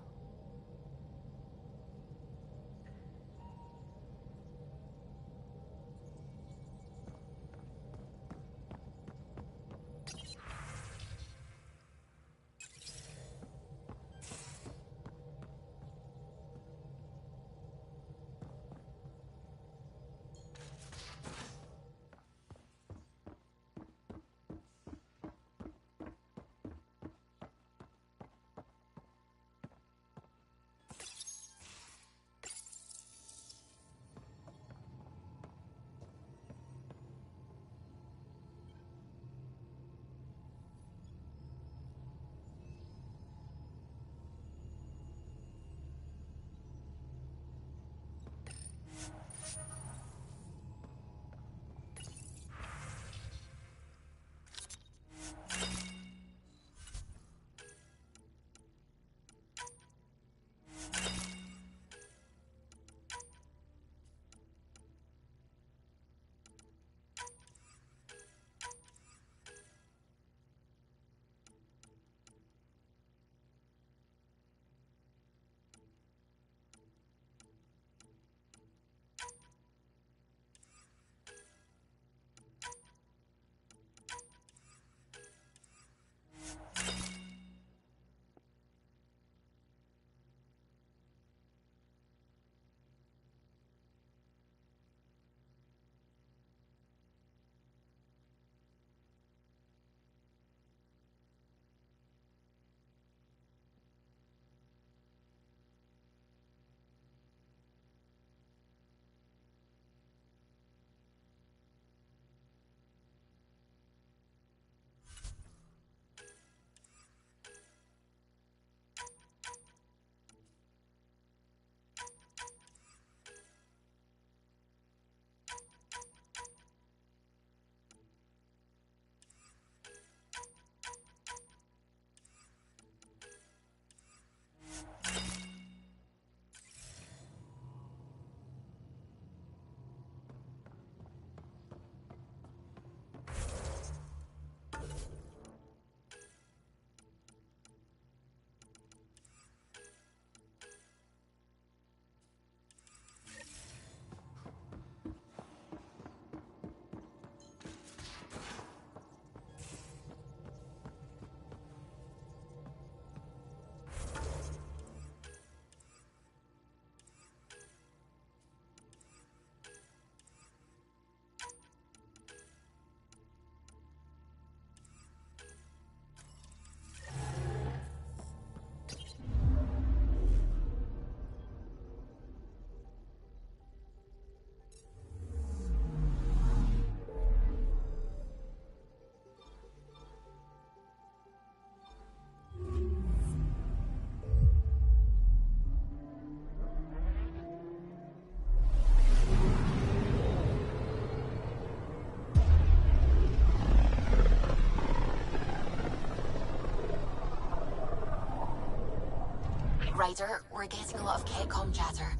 Ryder, we're getting a lot of Ketcom chatter.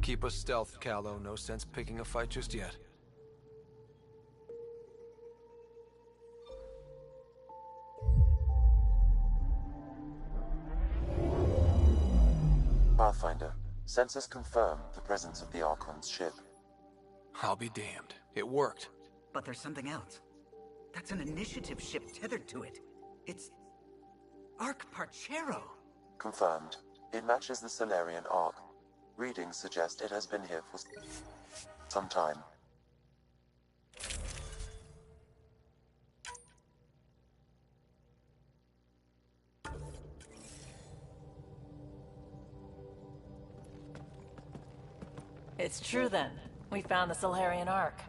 Keep us stealth, Callow. No sense picking a fight just yet. Pathfinder, sensors confirm the presence of the Archon's ship. I'll be damned. It worked. But there's something else. That's an initiative ship tethered to it. It's... Arc Parchero. Confirmed. It matches the Solarian Arc. Readings suggest it has been here for some time. It's true then. We found the Solarian Arc.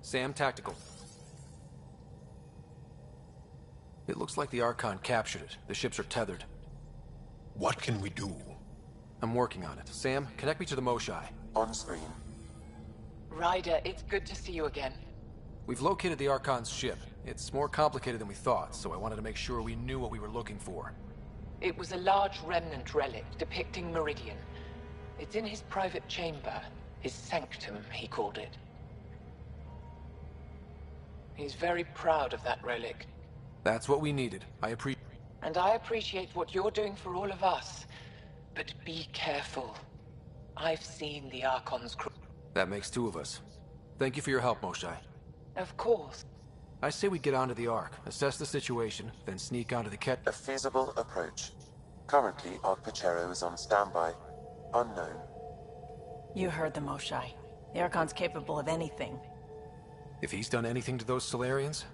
Sam, tactical. It looks like the Archon captured it. The ships are tethered. What can we do? I'm working on it. Sam, connect me to the Moshai. On screen. Ryder, it's good to see you again. We've located the Archon's ship. It's more complicated than we thought, so I wanted to make sure we knew what we were looking for. It was a large remnant relic depicting Meridian. It's in his private chamber. His sanctum, he called it. He's very proud of that relic. That's what we needed. And I appreciate what you're doing for all of us. But be careful. I've seen the Archon's crew. That makes two of us. Thank you for your help, Moshai. Of course. I say we get onto the Ark, assess the situation, then sneak onto the Ket... A feasible approach. Currently, Arc Parchero is on standby. Unknown. You heard the Moshai. The Archon's capable of anything. If he's done anything to those Solarians,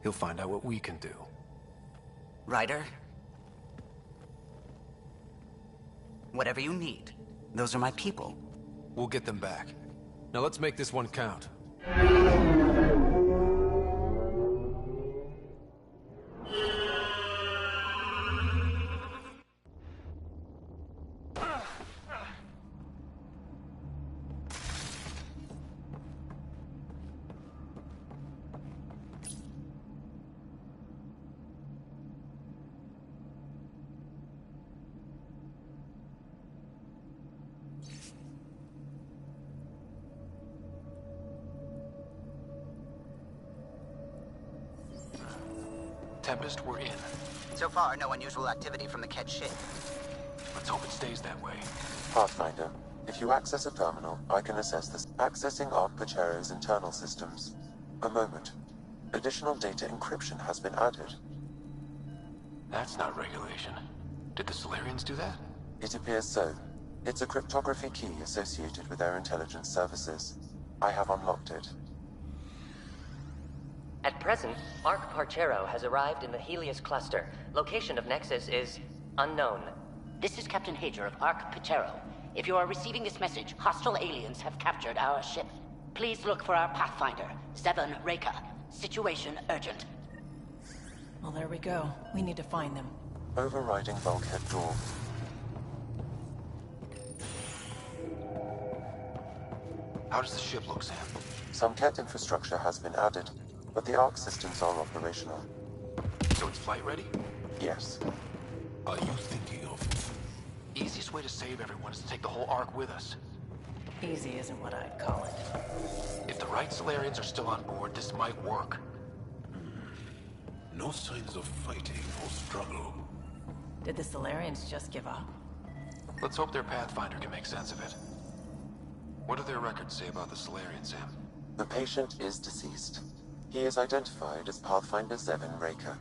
he'll find out what we can do. Ryder? Whatever you need. Those are my people. We'll get them back. Now let's make this one count. Tempest, we're in. So far, no unusual activity from the Ket ship. Let's hope it stays that way. Pathfinder, if you access a terminal, I can assess this. Accessing Arc Parchero's internal systems. A moment. Additional data encryption has been added. That's not regulation. Did the Solarians do that? It appears so. It's a cryptography key associated with their intelligence services. I have unlocked it. At present, Arc Parchero has arrived in the Helios cluster. Location of Nexus is unknown. This is Captain Hager of Arc Parchero. If you are receiving this message, hostile aliens have captured our ship. Please look for our Pathfinder, Zevon Reka. Situation urgent. Well, there we go. We need to find them. Overriding bulkhead door. How does the ship look, Sam? Some Ket infrastructure has been added, but the Arc systems are operational. So it's flight ready? Yes. Are you thinking of... Easiest way to save everyone is to take the whole Ark with us. Easy isn't what I'd call it. If the right Solarians are still on board, this might work. No signs of fighting or struggle. Did the Solarians just give up? Let's hope their Pathfinder can make sense of it. What do their records say about the Solarians, Sam? The patient is deceased. He is identified as Pathfinder Zevon Reka.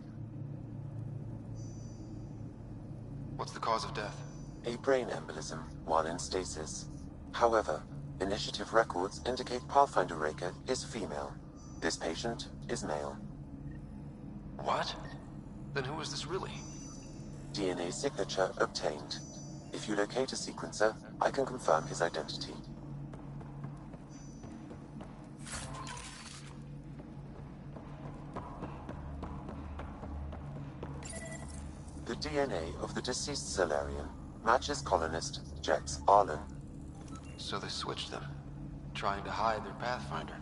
What's the cause of death? A brain embolism while in stasis. However, initiative records indicate Pathfinder Reka is female. This patient is male. What? Then who is this really? DNA signature obtained. If you locate a sequencer, I can confirm his identity. The DNA of the deceased Solarian matches colonist Jex Arlen. So they switched them, trying to hide their Pathfinder.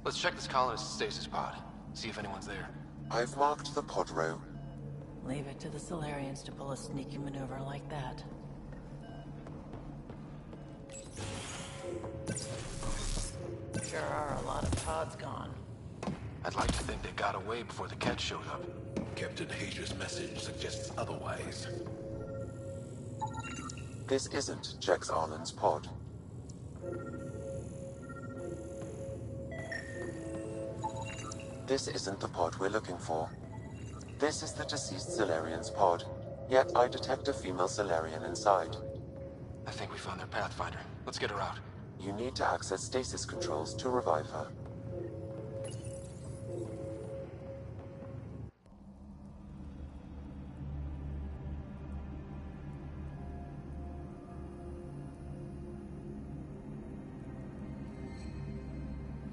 Let's check this colonist's stasis pod, see if anyone's there. I've marked the pod row. Leave it to the Solarians to pull a sneaky maneuver like that. Sure are a lot of pods gone. I'd like to think they got away before the Ket showed up. Captain Hager's message suggests otherwise. This isn't Jex Arlen's pod. This isn't the pod we're looking for. This is the deceased Solarian's pod, yet I detect a female Solarian inside. I think we found their Pathfinder. Let's get her out. You need to access stasis controls to revive her.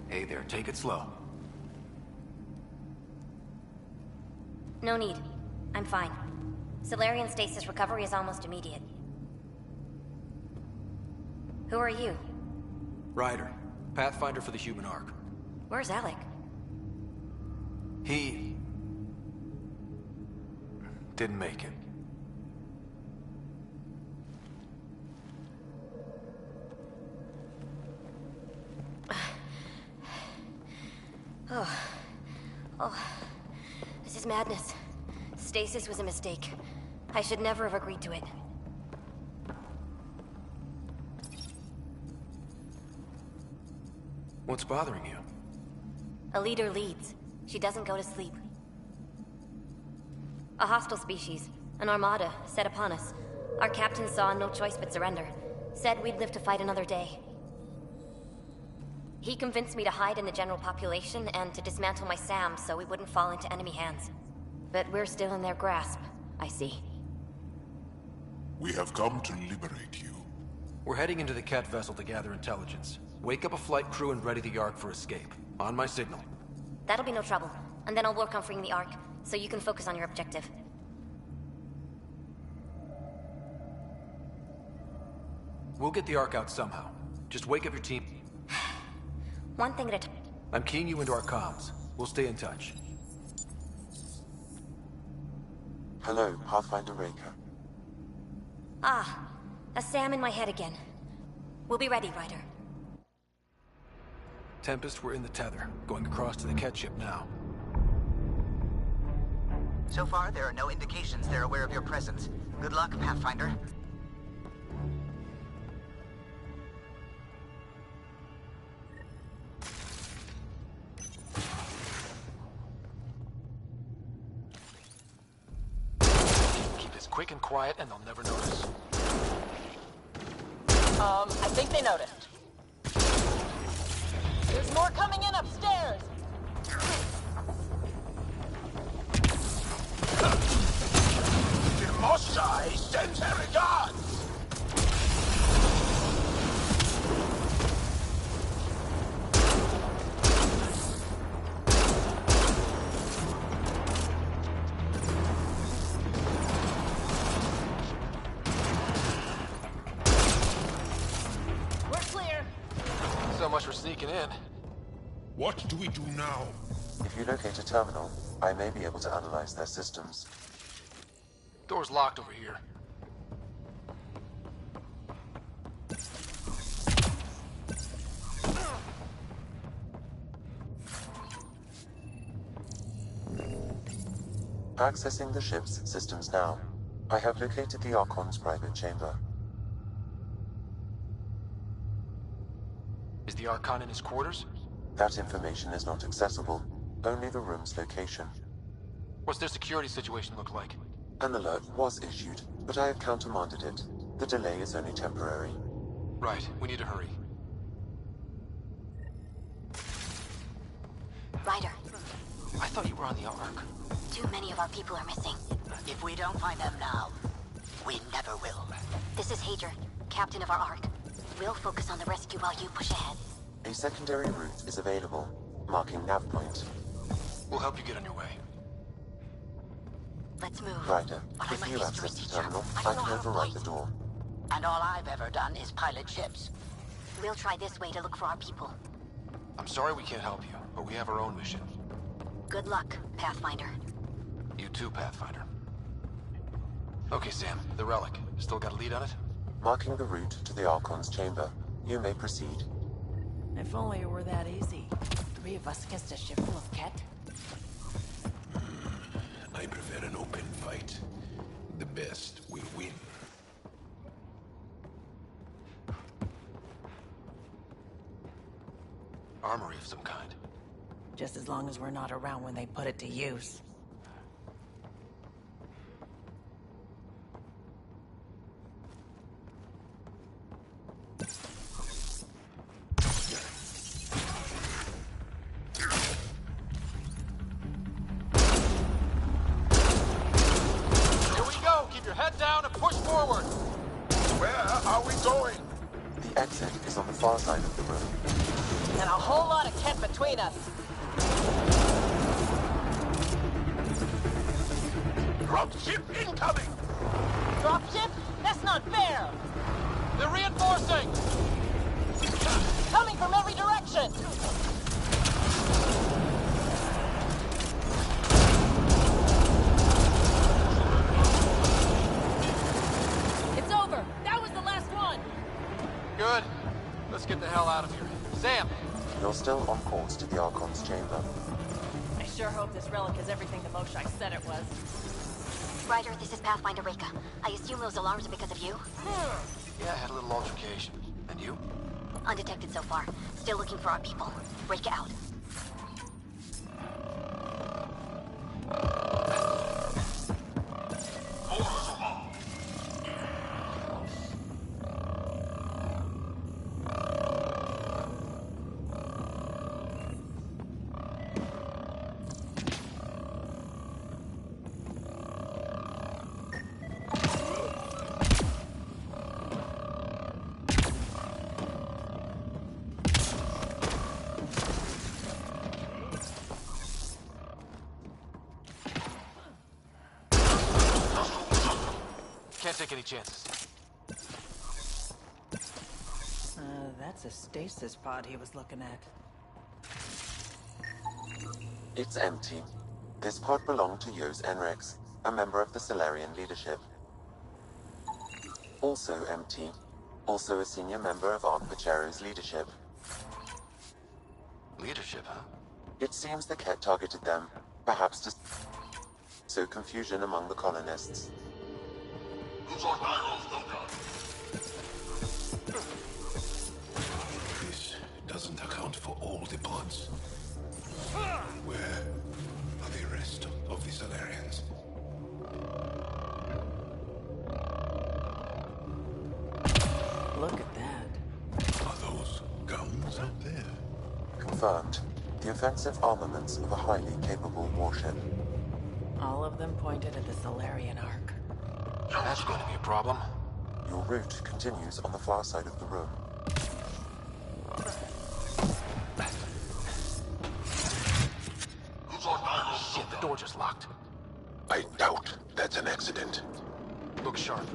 Hey there, take it slow. No need. I'm fine. Solarian stasis recovery is almost immediate. Who are you? Ryder, Pathfinder for the human Ark. Where's Alec? He... didn't make it. Oh, this is madness. Stasis was a mistake. I should never have agreed to it. What's bothering you? A leader leads. She doesn't go to sleep. A hostile species, an armada, set upon us. Our captain saw no choice but surrender. Said we'd live to fight another day. He convinced me to hide in the general population and to dismantle my SAM so we wouldn't fall into enemy hands. But we're still in their grasp, I see. We have come to liberate you. We're heading into the Ket vessel to gather intelligence. Wake up a flight crew and ready the Ark for escape. On my signal. That'll be no trouble. And then I'll work on freeing the Ark, so you can focus on your objective. We'll get the Ark out somehow. Just wake up your team. One thing at a time. I'm keying you into our comms. We'll stay in touch. Hello, Pathfinder Raker. Ah, a SAM in my head again. We'll be ready, Ryder. Tempest, we're in the tether. Going across to the Ket ship now. So far, there are no indications they're aware of your presence. Good luck, Pathfinder. Keep this quick and quiet and they'll never notice. I think they noticed. There's more coming in upstairs! Moshai sends her regards! We're clear! So much for sneaking in. What do we do now? If you locate a terminal, I may be able to analyze their systems. Door's locked over here. Accessing the ship's systems now. I have located the Archon's private chamber. Is the Archon in his quarters? That information is not accessible. Only the room's location. What's their security situation look like? An alert was issued, but I have countermanded it. The delay is only temporary. Right, we need to hurry. Ryder, I thought you were on the Ark. too many of our people are missing. If we don't find them now, we never will. This is Hager, captain of our Ark. We'll focus on the rescue while you push ahead. A secondary route is available, marking nav point. We'll help you get on your way. Let's move. Ryder, But if I'm a you history access the teacher. terminal, I I don't know can how to override fight. the door. And all I've ever done is pilot ships. We'll try this way to look for our people. I'm sorry we can't help you, but we have our own mission. Good luck, Pathfinder. You too, Pathfinder. Okay, Sam. The relic. Still got a lead on it? Marking the route to the Archon's chamber. You may proceed. If only it were that easy. 3 of us against a ship full of Ket? I prefer an open fight. The best will win. Armory of some kind. Just as long as we're not around when they put it to use. Here we go! Keep your head down and push forward! Where are we going? The exit is on the far side of the room. And a whole lot of Ket between us. Dropship incoming! Dropship? That's not fair! They're reinforcing! Coming from every direction! It's over! That was the last one! Good. Let's get the hell out of here. Sam! You're still on course to the Archon's chamber. I sure hope this relic is everything the Moshai said it was. Ryder, this is Pathfinder Reka. I assume those alarms are because of you? Yeah, I had a little altercation. And you? Undetected so far. Still looking for our people. Reka out. Can't take any chances. That's a stasis pod he was looking at. It's empty. This pod belonged to Yos Enrex, a member of the Solarian leadership. Also empty. Also a senior member of Ark Pachero's leadership. Leadership, huh? It seems the Ket targeted them, perhaps to sow confusion among the colonists. This doesn't account for all the pods. Where are the rest of the Solarians? Look at that. Are those guns out there? Confirmed. The offensive armaments of a highly capable warship. All of them pointed at the Solarian Ark. That's going to be a problem. Your route continues on the far side of the room. Shit, the door just locked. I doubt that's an accident. Look sharp.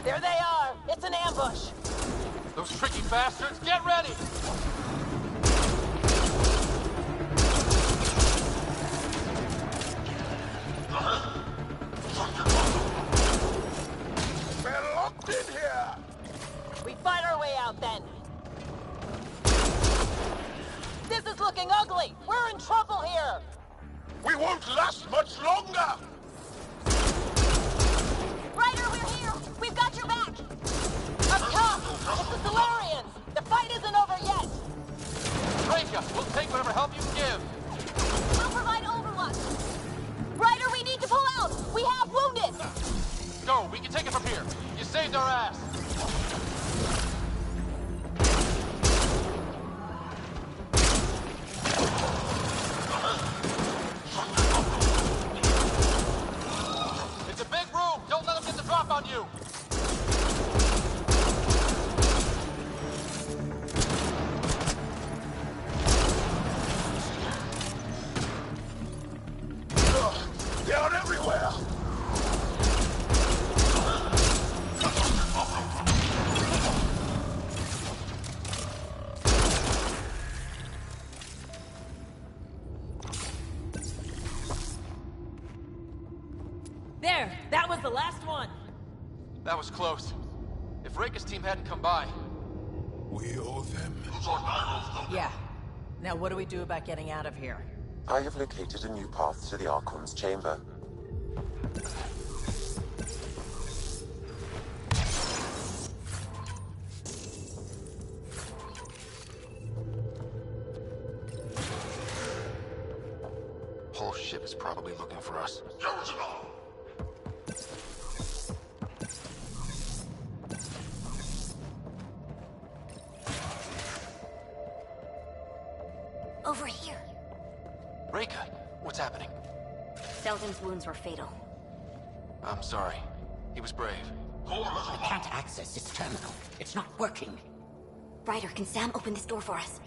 There they are! It's an ambush! Those tricky bastards, get ready! We're locked in here! We fight our way out then! This is looking ugly! We're in trouble here! We won't last much longer! Ryder, we're here! We've got your back! Up top! It's the Solarians! The fight isn't over yet! Reka, we'll take whatever help you can give. We'll provide overwatch. Ryder, we need to pull out! We have wounded! Go, we can take it from here. You saved our ass. It's a big room. Don't let them get the drop on you. There! That was the last one! That was close. If Reika's team hadn't come by... We owe them. Yeah. Now what do we do about getting out of here? I have located a new path to the Archon's chamber. Whole ship is probably looking for us. Over here. Reika, what's happening? Selden's wounds were fatal. I'm sorry. He was brave. I can't access its terminal. It's not working. Ryder, can Sam open this door for us?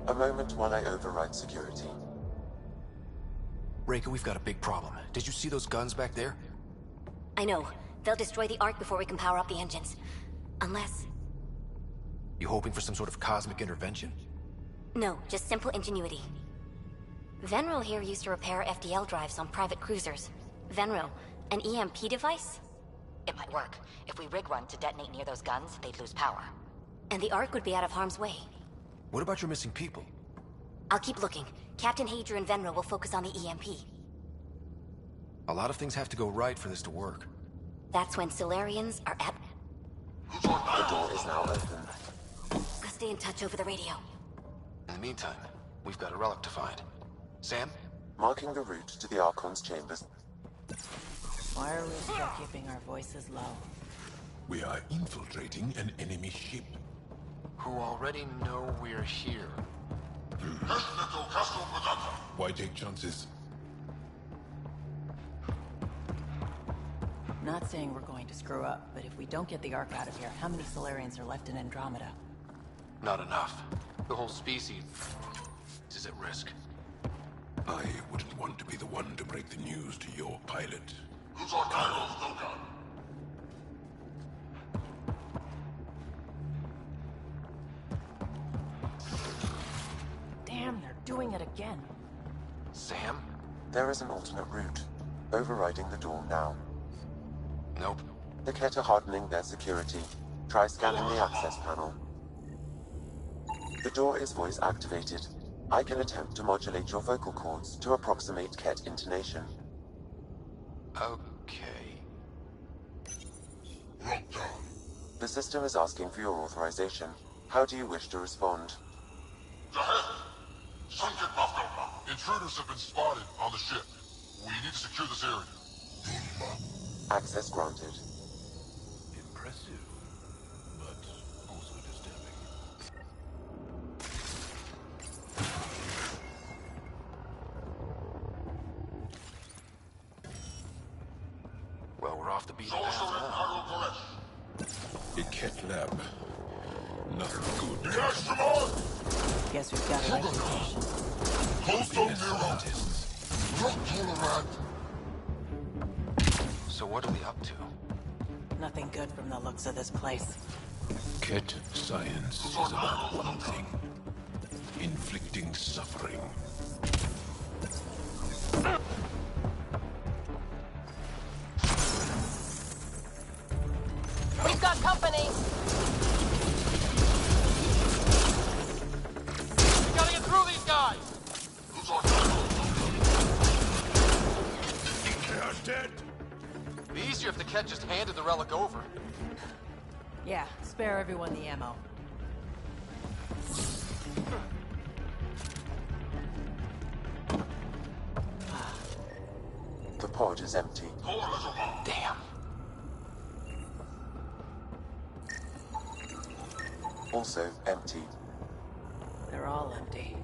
A moment while I override security. Reika, we've got a big problem. Did you see those guns back there? I know. They'll destroy the Ark before we can power up the engines. Unless... You hoping for some sort of cosmic intervention? No, just simple ingenuity. Venril here used to repair FDL drives on private cruisers. Venril, an EMP device? It might work. If we rig one to detonate near those guns, they'd lose power. And the Ark would be out of harm's way. What about your missing people? I'll keep looking. Captain Hadra and Venril will focus on the EMP. A lot of things have to go right for this to work. That's when Solarians are at... The door is now open. I'll stay in touch over the radio. In the meantime, we've got a relic to find. Sam? Marking the route to the Archon's chambers. Why are we still keeping our voices low? We are infiltrating an enemy ship. Who already know we're here. Why take chances? Not saying we're going to screw up, but if we don't get the Ark out of here, how many Solarians are left in Andromeda? Not enough. The whole species is at risk. I wouldn't want to be the one to break the news to your pilot. Damn, they're doing it again. Sam? There is an alternate route. Overriding the door now. Nope. The Ket are hardening their security. Try scanning the access panel. The door is voice activated. I can attempt to modulate your vocal cords to approximate Ket intonation. Okay. The system is asking for your authorization. How do you wish to respond? Intruders have been spotted on the ship. We need to secure this area. Access granted. Impressive, but also disturbing. Well, we're off the beaten path now. A Ket lab. Nothing good. Guess we've got a reputation. So what are we up to? Nothing good from the looks of this place. Ket science is about one thing. Inflicting suffering. We've got company! We gotta get through these guys! They are dead. It'd be easier if the Ket just handed the relic over. Yeah, spare everyone the ammo. The pod is empty. Damn. Also empty. They're all empty.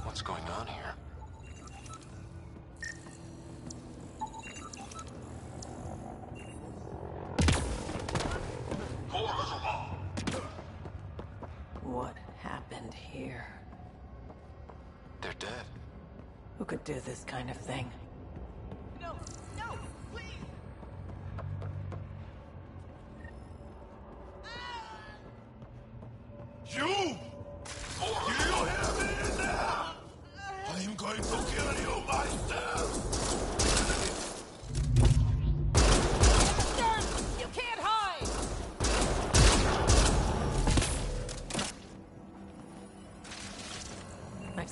What's going on here? What happened here? They're dead. Who could do this kind of thing? No, no, please! You! You have it in there! I'm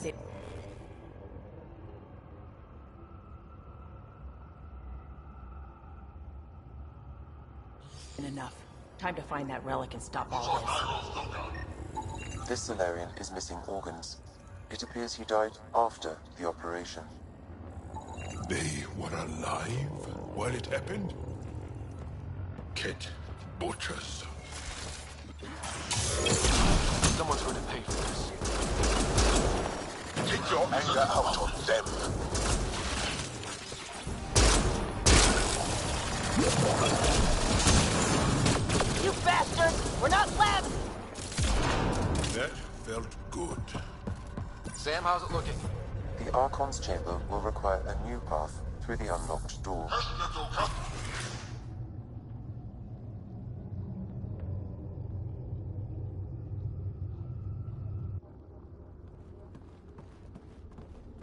see. Enough. Time to find that relic and stop all this. This Solarian is missing organs. It appears he died after the operation. They were alive while it happened? Kit butchers. Someone's going to pay for this. Take your anger out on them. You bastards! We're not left! That felt good. Sam, how's it looking? The Archon's chamber will require a new path through the unlocked door.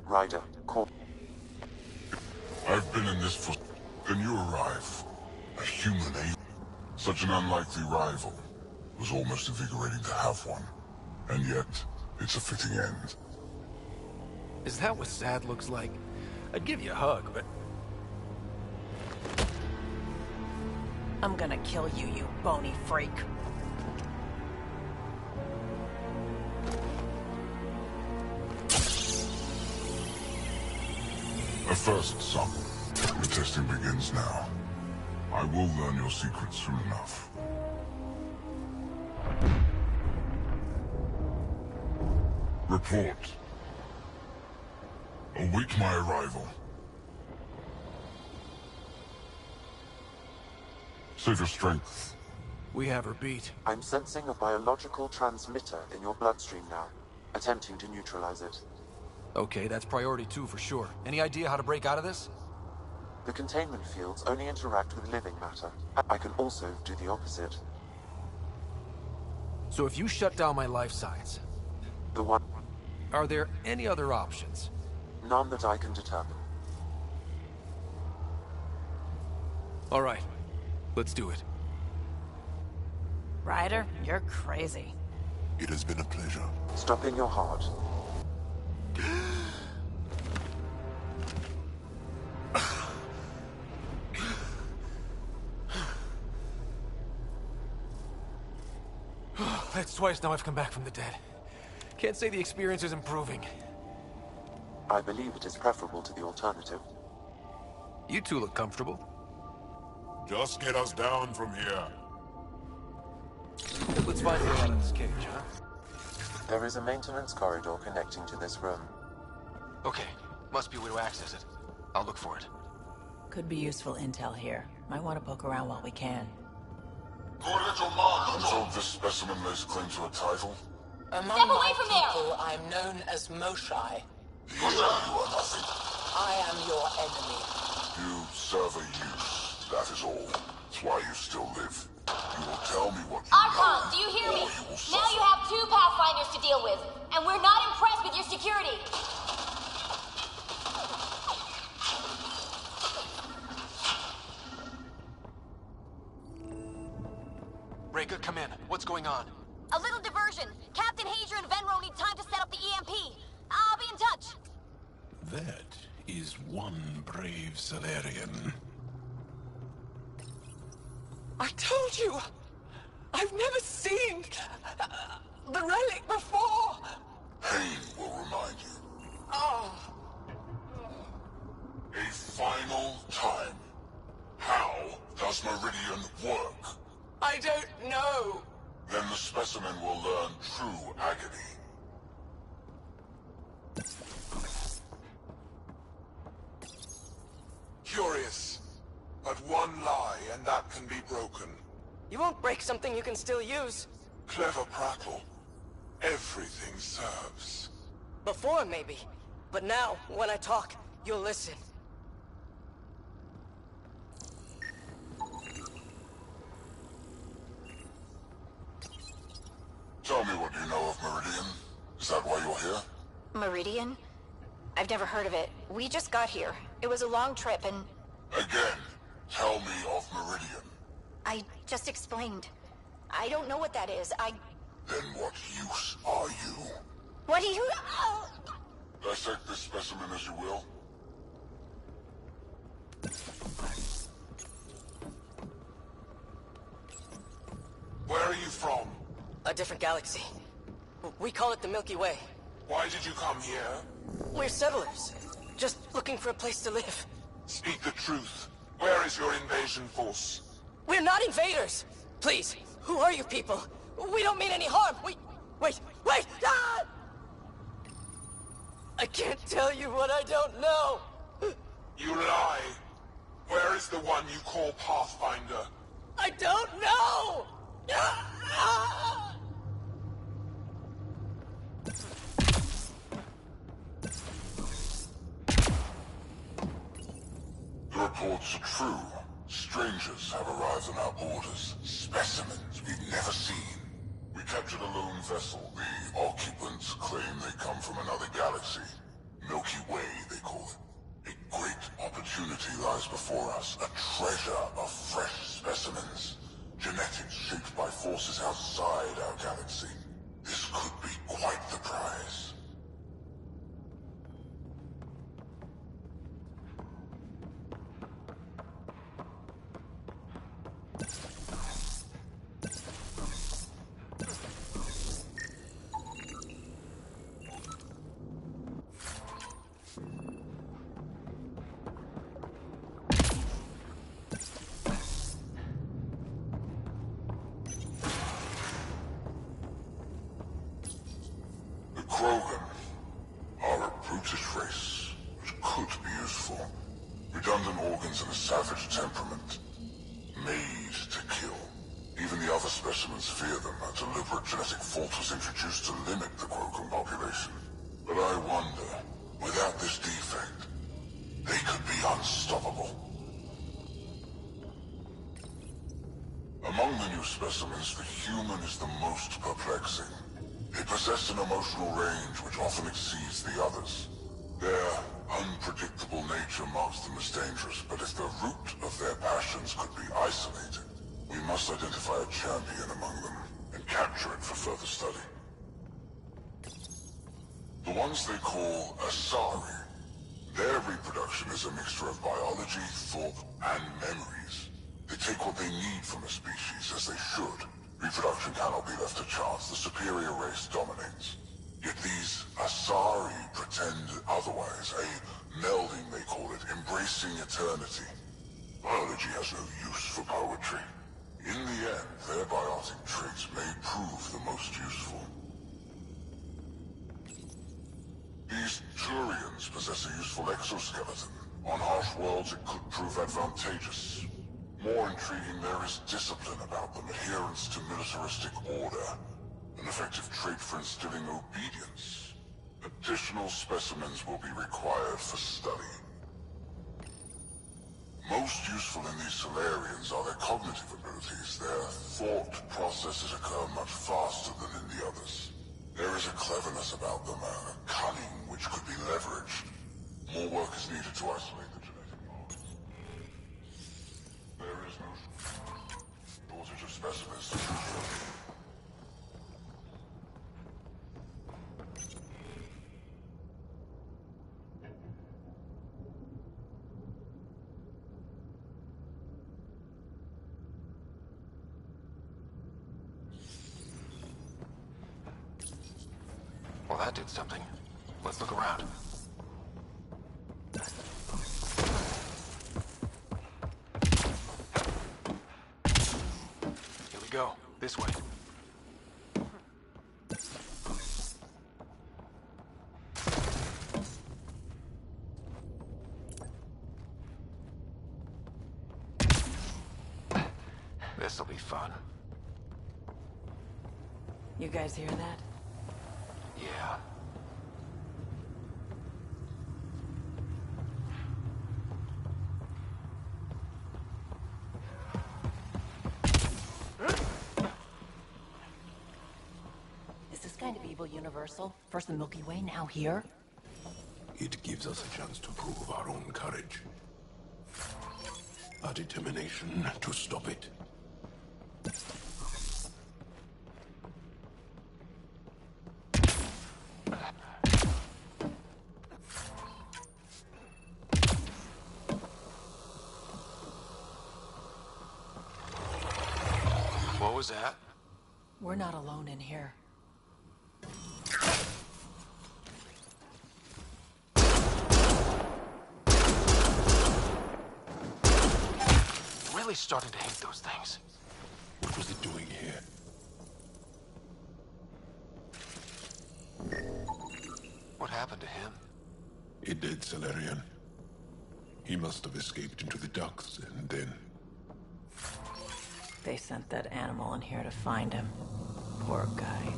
Ryder, call. I've been in this for... Then you arrive. A human alien. Such an unlikely rival. It was almost invigorating to have one. And yet, it's a fitting end. Is that what sad looks like? I'd give you a hug, but... I'm gonna kill you, you bony freak. A first, son. The testing begins now. I will learn your secrets soon enough. Report. Await my arrival. Save your strength. We have her beat. I'm sensing a biological transmitter in your bloodstream now, attempting to neutralize it. Okay, that's priority 2 for sure. Any idea how to break out of this? The containment fields only interact with living matter. I can also do the opposite. So if you shut down my life signs... The one... Are there any other options? None that I can determine. All right. Let's do it. Ryder, you're crazy. It has been a pleasure. Stopping your heart. That's twice now I've come back from the dead. Can't say the experience is improving. I believe it is preferable to the alternative. You two look comfortable. Just get us down from here. Let's find a way out of this cage, huh? There is a maintenance corridor connecting to this room. Okay. Must be a way to access it. I'll look for it. Could be useful intel here. Might want to poke around while we can. And so this specimen lays claim to a title? Among Step away my from there! people, I'm known as Moshai. You are nothing. I am your enemy. You serve a use, that is all. That's why you still live. You will tell me what you Archon, know, do you hear me? or you will Now you have 2 Pathfinders to deal with, and we're not impressed with your security. Reka, come in. What's going on? A little diversion. Captain Hager and Venro need time to set up the EMP. I'll be in touch. That is one brave Solarian. I told you! I've never seen the relic before! Pain will remind you. Oh. A final time. How does Meridian work? I don't know. Then the specimen will learn true agony. Curious. But one lie, and that can be broken. You won't break something you can still use. Clever prattle. Everything serves. Before, maybe. But now, when I talk, you'll listen. Tell me what you know of Meridian. Is that why you're here? Meridian? I've never heard of it. We just got here. It was a long trip and... Again, tell me of Meridian. I just explained. I don't know what that is. Then what use are you? What do you... Dissect this specimen as you will. Where are you from? A different galaxy. We call it the Milky Way. Why did you come here? We're settlers. Just looking for a place to live. Speak the truth. Where is your invasion force? We're not invaders! Please, who are you people? We don't mean any harm. Wait! Ah! I can't tell you what I don't know! You lie. Where is the one you call Pathfinder? I don't know! Ah! The reports are true. Strangers have arrived on our borders. Specimens we've never seen. We captured a lone vessel. The occupants claim they come from another galaxy. Milky Way, they call it. A great opportunity lies before us. A treasure of fresh specimens. Genetics shaped by forces outside our galaxy. This could be quite the prize. Krogan are a brutish race, which could be useful. Redundant organs and a savage temperament. Made to kill. Even the other specimens fear them. A deliberate genetic fault was introduced to limit the Krogan population. But I wonder, without this defect, they could be unstoppable. Among the new specimens, the human is the most perplexing. They possess an emotional range which often exceeds the others. Their unpredictable nature marks them as dangerous, but if the root of their passions could be isolated, we must identify a champion among them and capture it for further study. The ones they call Asari, their reproduction is a mixture of biology, thought, and memories. They take what they need from a species, as they should. Reproduction cannot be left to chance. The superior race dominates. Yet these Asari pretend otherwise. A melding, they call it, embracing eternity. Biology has no use for poetry. In the end, their biotic traits may prove the most useful. These Turians possess a useful exoskeleton. On harsh worlds, it could prove advantageous. More intriguing, there is discipline about them, adherence to militaristic order. An effective trait for instilling obedience. Additional specimens will be required for study. Most useful in these Solarians are their cognitive abilities. Their thought processes occur much faster than in the others. There is a cleverness about them, a cunning which could be leveraged. More work is needed to isolate the genetic mark. There is no shortage of specimens to choose from. Well, that did something. Let's look around. Here we go. This way. This'll be fun. You guys hear that? Yeah. Is this kind of evil universal? First the Milky Way, now here? It gives us a chance to prove our own courage. Our determination to stop it. was that? We're not alone in here. Really starting to hate those things. What was it doing here? What happened to him? He did, Salarian. He must have escaped into the ducts, and then... They sent that animal in here to find him. Poor guy.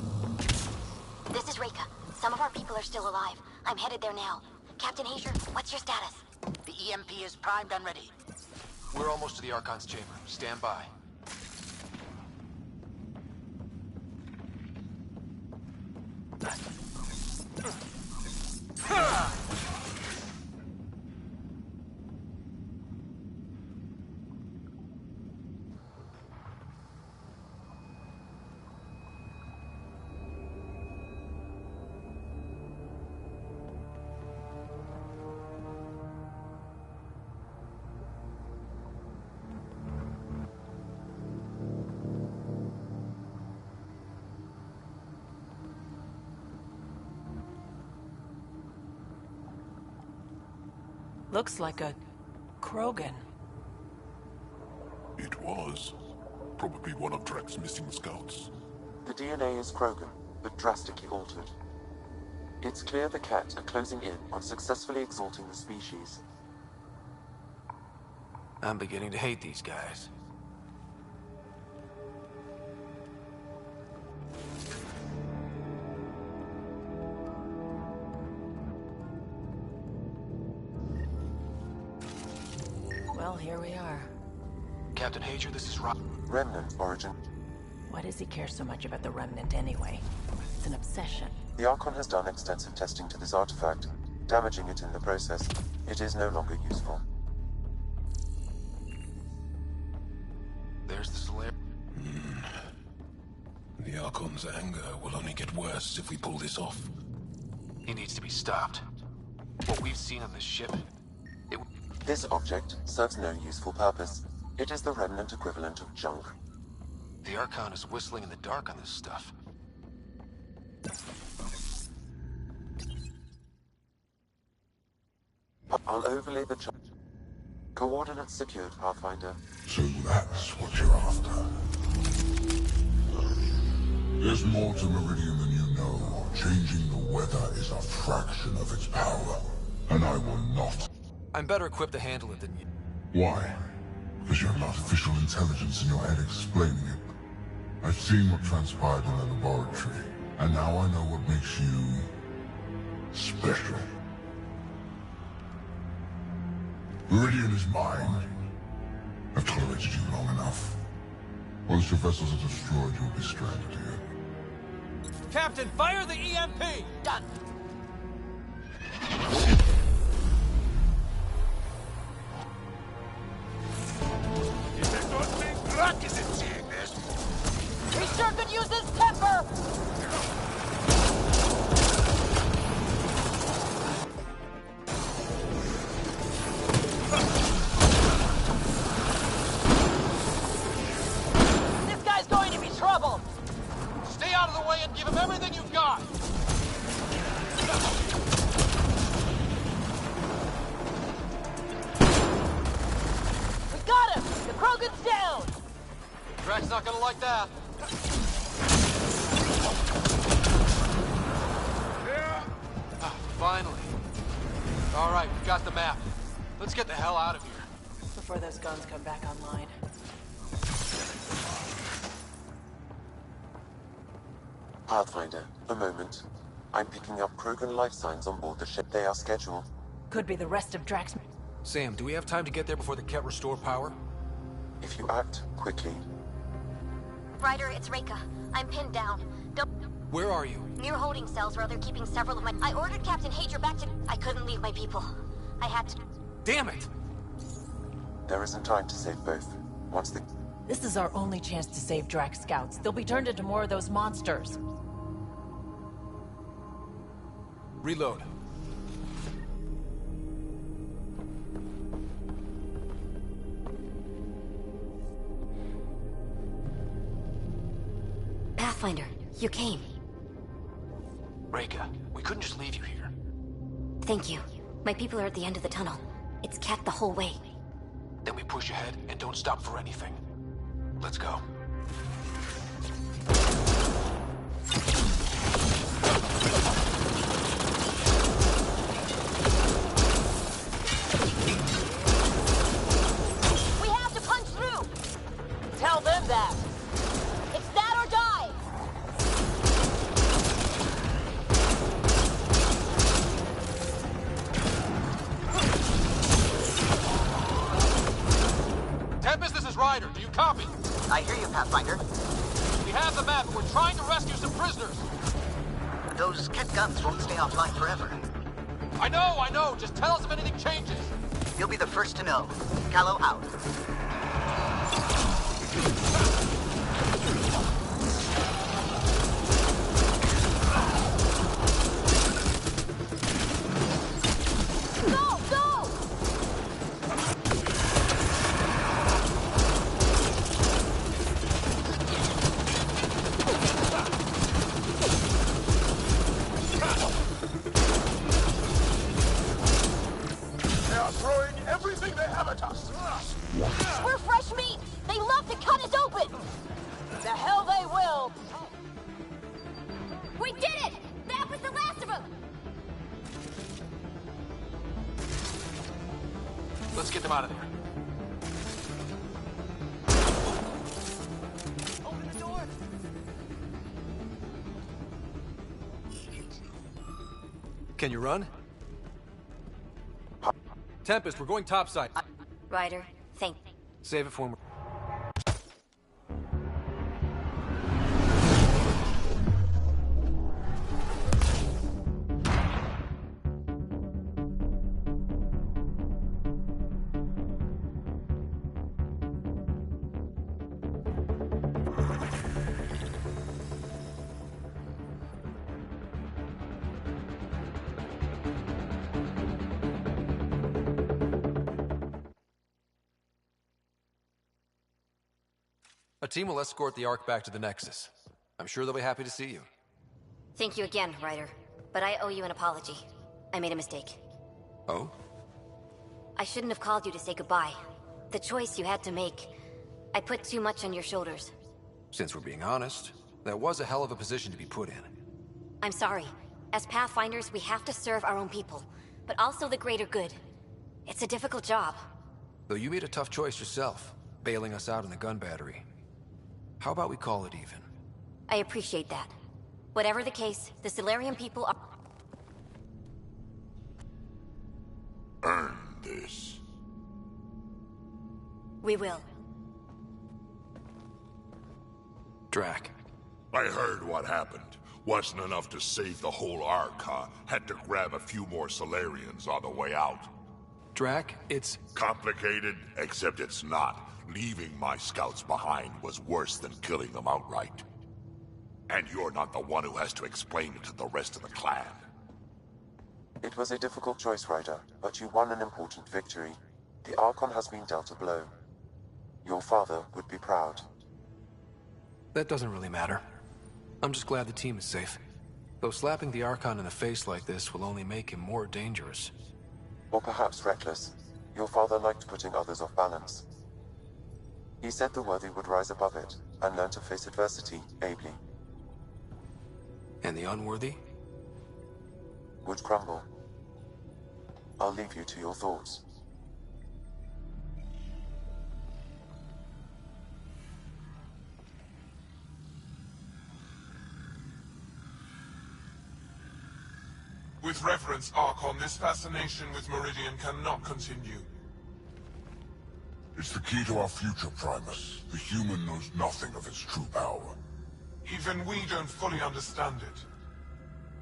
This is Reika. Some of our people are still alive. I'm headed there now. Captain Hazer, what's your status? The EMP is primed and ready. We're almost to the Archon's chamber. Stand by. Looks like a Krogan. It was. Probably one of Drek's missing scouts. The DNA is Krogan, but drastically altered. It's clear the Cat are closing in on successfully exalting the species. I'm beginning to hate these guys. Well, here we are. Captain Hager, this is Rob. Remnant origin. Why does he care so much about the Remnant anyway? It's an obsession. The Archon has done extensive testing to this artifact, damaging it in the process. It is no longer useful. There's the Solarian. The Archon's anger will only get worse if we pull this off. He needs to be stopped. What we've seen on this ship... This object serves no useful purpose. It is the Remnant equivalent of junk. The Archon is whistling in the dark on this stuff. I'll overlay the chart. Coordinates secured, Pathfinder. So that's what you're after. There's more to Meridian than you know. Changing the weather is a fraction of its power, and I will not. I'm better equipped to handle it than you. Why? Because you have artificial intelligence in your head explaining it. I've seen what transpired in the laboratory, and now I know what makes you... special. Meridian is mine. I've tolerated you long enough. Once your vessels are destroyed, you'll be stranded here. Captain, fire the EMP! Done. We sure could use this temper! This guy's going to be trouble! Stay out of the way and give him everything you've got! We got him! The Krogan's down! Drax not gonna like that. Finally. All right, we've got the map. Let's get the hell out of here. Before those guns come back online. Pathfinder, a moment. I'm picking up Krogan life signs on board the ship. They are scheduled. Could be the rest of Drax. Sam, do we have time to get there before the Ket restore power? If you act quickly. Ryder, it's Reika. I'm pinned down. Don't... Where are you? Near holding cells where they're keeping several of my... I ordered Captain Hager back to... I couldn't leave my people. I had to... Damn it! There isn't time to save both. Once the... This is our only chance to save Drax scouts. They'll be turned into more of those monsters. Reload. You came. Reka, we couldn't just leave you here. Thank you. My people are at the end of the tunnel. It's Cat the whole way. Then we push ahead and don't stop for anything. Let's go. We have to punch through! Tell them that. It's that or die! Tempest, this is Ryder. Do you copy? I hear you, Pathfinder. We have the map and we're trying to rescue some prisoners. Those Kett guns won't stay offline forever. I know. Just tell us if anything changes. You'll be the first to know. Callow out. Go! Go! They are throwing everything they have at us. We're fresh meat! They love to cut us open! The hell they will! We did it! That was the last of them! Let's get them out of there. Open the door! Can you run? Tempest, we're going topside. Ryder, thank... Save it for me. A team will escort the Ark back to the Nexus. I'm sure they'll be happy to see you. Thank you again, Ryder. But I owe you an apology. I made a mistake. Oh? I shouldn't have called you to say goodbye. The choice you had to make. I put too much on your shoulders. Since we're being honest, that was a hell of a position to be put in. I'm sorry. As Pathfinders, we have to serve our own people, but also the greater good. It's a difficult job. Though you made a tough choice yourself, bailing us out in the gun battery. How about we call it even? I appreciate that. Whatever the case, the Solarian people are... Earn this. We will. Drac. I heard what happened. Wasn't enough to save the whole Ark, huh? Had to grab a few more Solarians on the way out. Drac, it's... Complicated, except it's not. Leaving my scouts behind was worse than killing them outright. And you're not the one who has to explain it to the rest of the clan. It was a difficult choice, Ryder, but you won an important victory. The Archon has been dealt a blow. Your father would be proud. That doesn't really matter. I'm just glad the team is safe. Though slapping the Archon in the face like this will only make him more dangerous. Or perhaps reckless. Your father liked putting others off balance. He said the worthy would rise above it, and learn to face adversity ably. And the unworthy? Would crumble. I'll leave you to your thoughts. With reverence, Archon, this fascination with Meridian cannot continue. It's the key to our future, Primus. The human knows nothing of its true power. Even we don't fully understand it.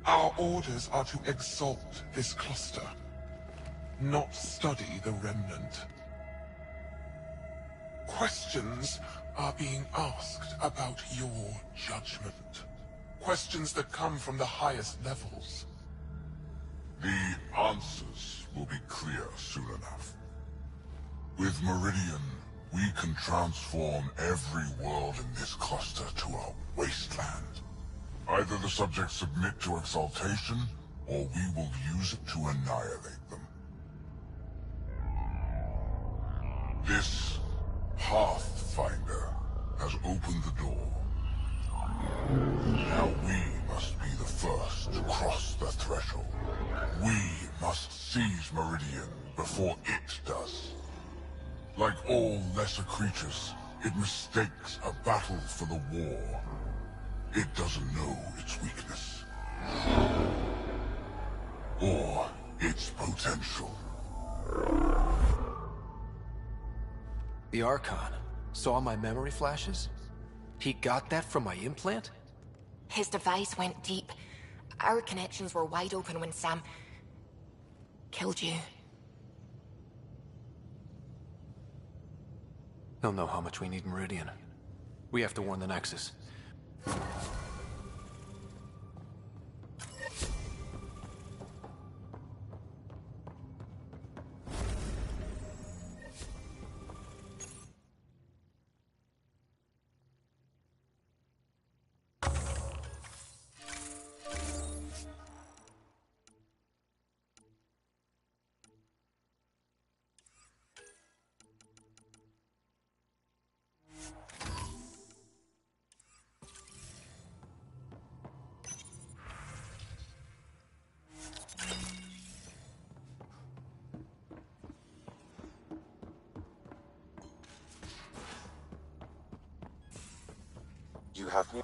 Our orders are to exalt this cluster, not study the remnant. Questions are being asked about your judgment. Questions that come from the highest levels. The answers will be clear soon enough. With Meridian, we can transform every world in this cluster to a wasteland. Either the subjects submit to exaltation, or we will use it to annihilate them. This Pathfinder has opened the door. Now we must be the first to cross the threshold. We must seize Meridian before it does. Like all lesser creatures, it mistakes a battle for the war. It doesn't know its weakness. Or its potential. The Archon saw my memory flashes? He got that from my implant? His device went deep. Our connections were wide open when Sam killed you. He'll know how much we need Meridian. We have to warn the Nexus. You have me.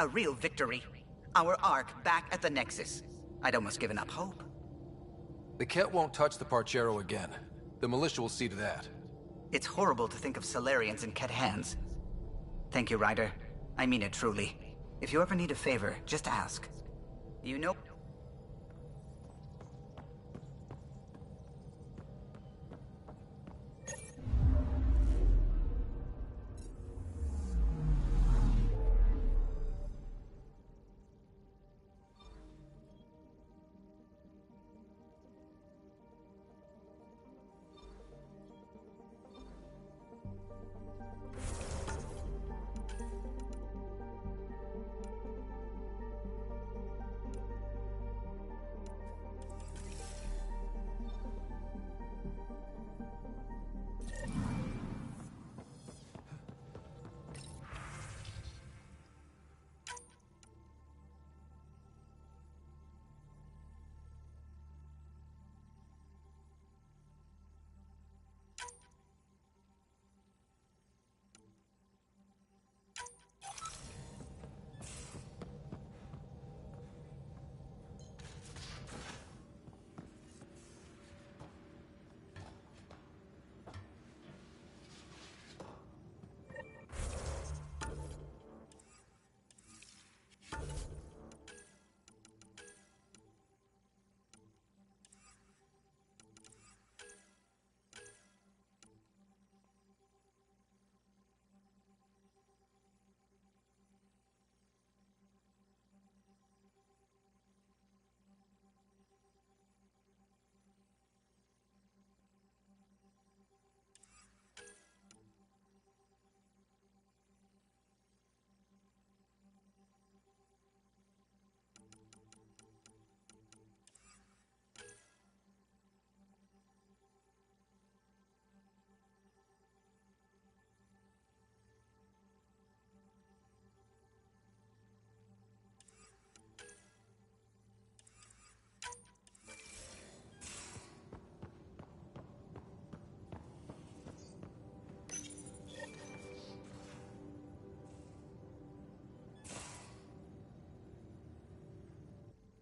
A real victory. Our Ark back at the Nexus. I'd almost given up hope. The Ket won't touch the Parchero again. The militia will see to that. It's horrible to think of Solarians in Ket hands. Thank you, Ryder. I mean it truly. If you ever need a favor, just ask. You know...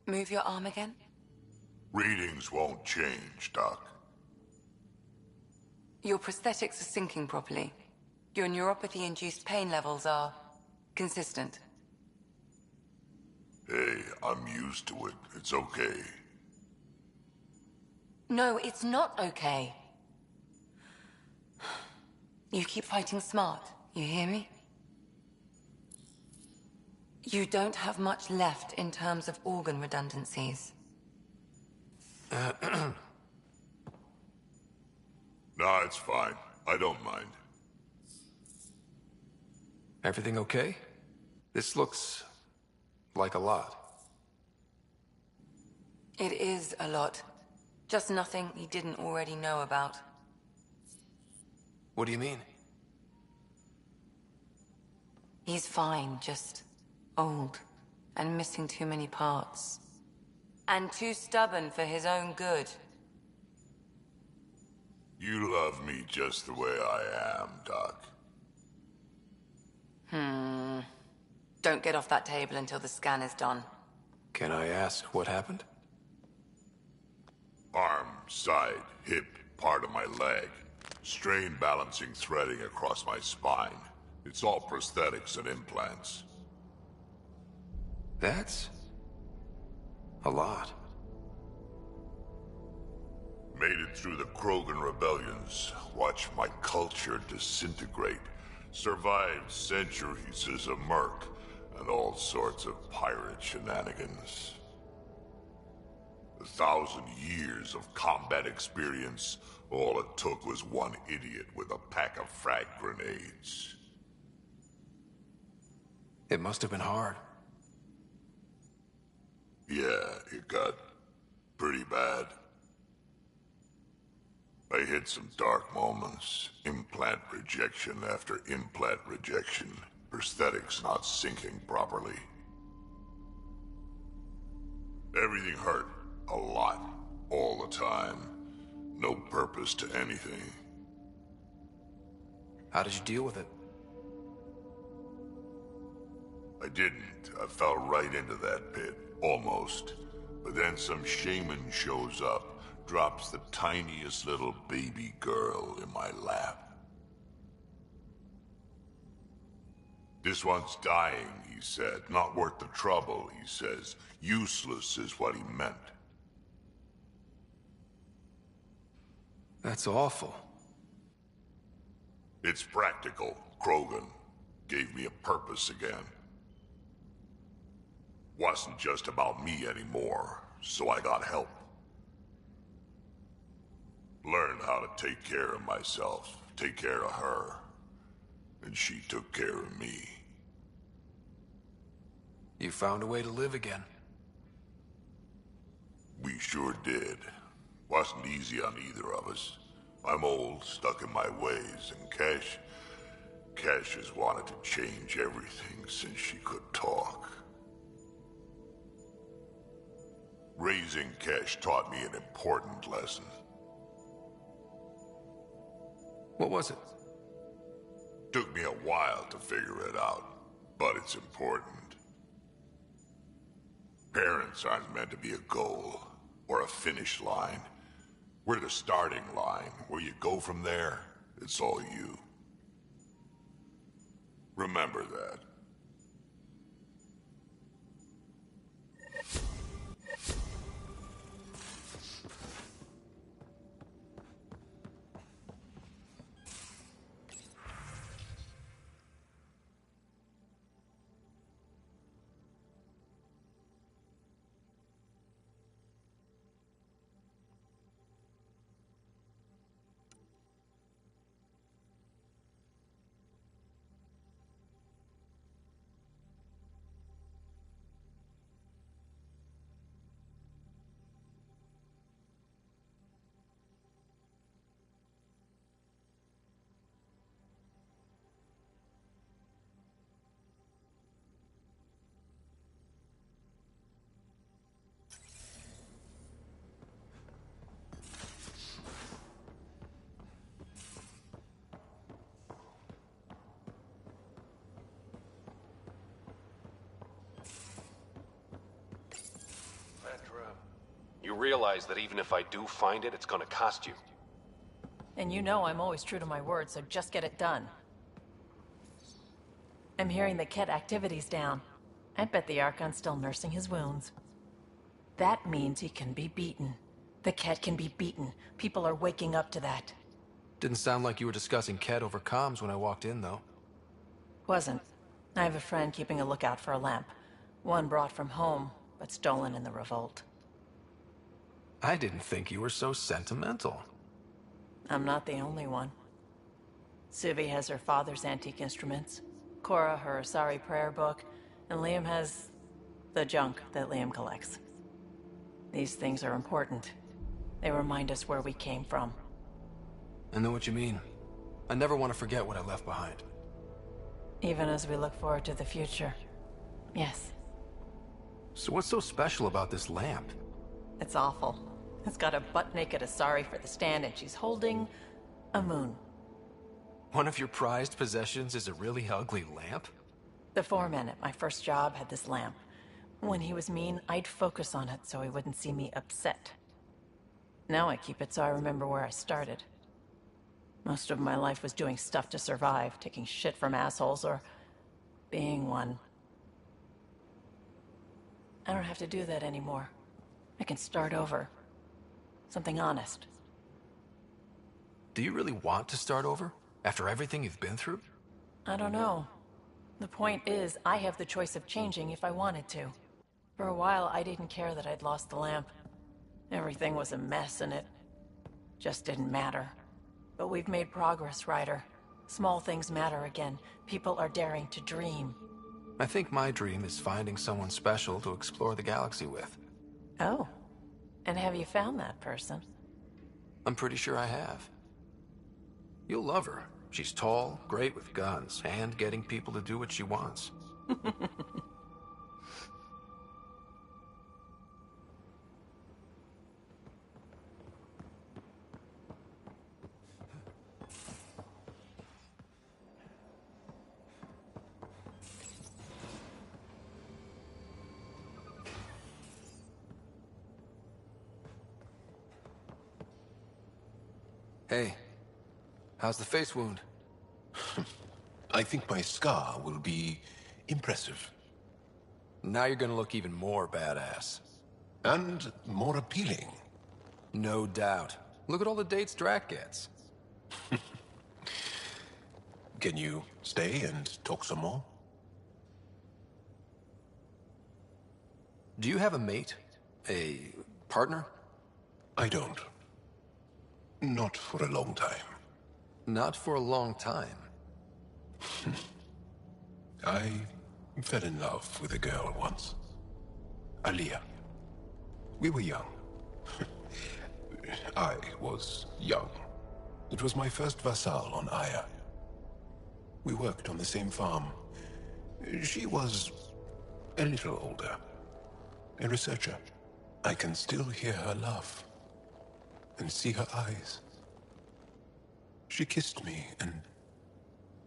Move your arm again? Readings won't change, Doc. Your prosthetics are syncing properly. Your neuropathy-induced pain levels are consistent. Hey, I'm used to it. It's okay. No, it's not okay. You keep fighting smart, you hear me? You don't have much left in terms of organ redundancies. Nah, it's fine. I don't mind. Everything okay? This looks like a lot. It is a lot. Just nothing he didn't already know about. What do you mean? He's fine, just old and missing too many parts. And too stubborn for his own good. You love me just the way I am, Doc. Don't get off that table until the scan is done. Can I ask what happened? Arm, side, hip, part of my leg. Strain balancing threading across my spine. It's all prosthetics and implants. That's a lot. Made it through the Krogan rebellions. Watched my culture disintegrate. Survived centuries as a merc and all sorts of pirate shenanigans. 1,000 years of combat experience. All it took was one idiot with a pack of frag grenades. It must have been hard. Yeah, it got pretty bad. I hit some dark moments. Implant rejection after implant rejection. Prosthetics not syncing properly. Everything hurt. A lot. All the time. No purpose to anything. How did you deal with it? I didn't. I fell right into that pit. Almost. But then some shaman shows up, drops the tiniest little baby girl in my lap. This one's dying, he said. Not worth the trouble, he says. Useless is what he meant. That's awful. It's practical. Krogan gave me a purpose again. Wasn't just about me anymore, so I got help. Learned how to take care of myself, take care of her. And she took care of me. You found a way to live again. We sure did. Wasn't easy on either of us. I'm old, stuck in my ways, and Cash has wanted to change everything since she could talk. Raising Cash taught me an important lesson. What was it? Took me a while to figure it out, but it's important. Parents aren't meant to be a goal, or a finish line. We're the starting line. Where you go from there, it's all you. Remember that. realize that even if I do find it, it's gonna cost you. And you know I'm always true to my word, so just get it done. I'm hearing the Ket activity's down. I bet the Archon's still nursing his wounds. That means he can be beaten. The Ket can be beaten. People are waking up to that. Didn't sound like you were discussing Ket over comms when I walked in, though. Wasn't. I have a friend keeping a lookout for a lamp. One brought from home, but stolen in the revolt. I didn't think you were so sentimental. I'm not the only one. Suvi has her father's antique instruments, Cora her Asari prayer book, and Liam has the junk that Liam collects. These things are important. They remind us where we came from. I know what you mean. I never want to forget what I left behind. Even as we look forward to the future. Yes. So what's so special about this lamp? It's awful. It's got a butt-naked Asari for the stand, and she's holding a moon. One of your prized possessions is a really ugly lamp? The foreman at my first job had this lamp. When he was mean, I'd focus on it so he wouldn't see me upset. Now I keep it so I remember where I started. Most of my life was doing stuff to survive, taking shit from assholes, or being one. I don't have to do that anymore. I can start over. Something honest. Do you really want to start over? After everything you've been through? I don't know. The point is, I have the choice of changing if I wanted to. For a while, I didn't care that I'd lost the lamp. Everything was a mess, and it just didn't matter. But we've made progress, Ryder. Small things matter again. People are daring to dream. I think my dream is finding someone special to explore the galaxy with. Oh. And have you found that person? I'm pretty sure I have. You'll love her. She's tall, great with guns, and getting people to do what she wants. Hey, how's the face wound? I think my scar will be impressive. Now you're gonna look even more badass. And more appealing. No doubt. Look at all the dates Drac gets. Can you stay and talk some more? Do you have a mate? A partner? I don't. Not for a long time. Not for a long time. I fell in love with a girl once. Aliyah. We were young. I was young. It was my first vassal on Aya. We worked on the same farm. She was a little older. A researcher. I can still hear her laugh. And see her eyes. She kissed me, and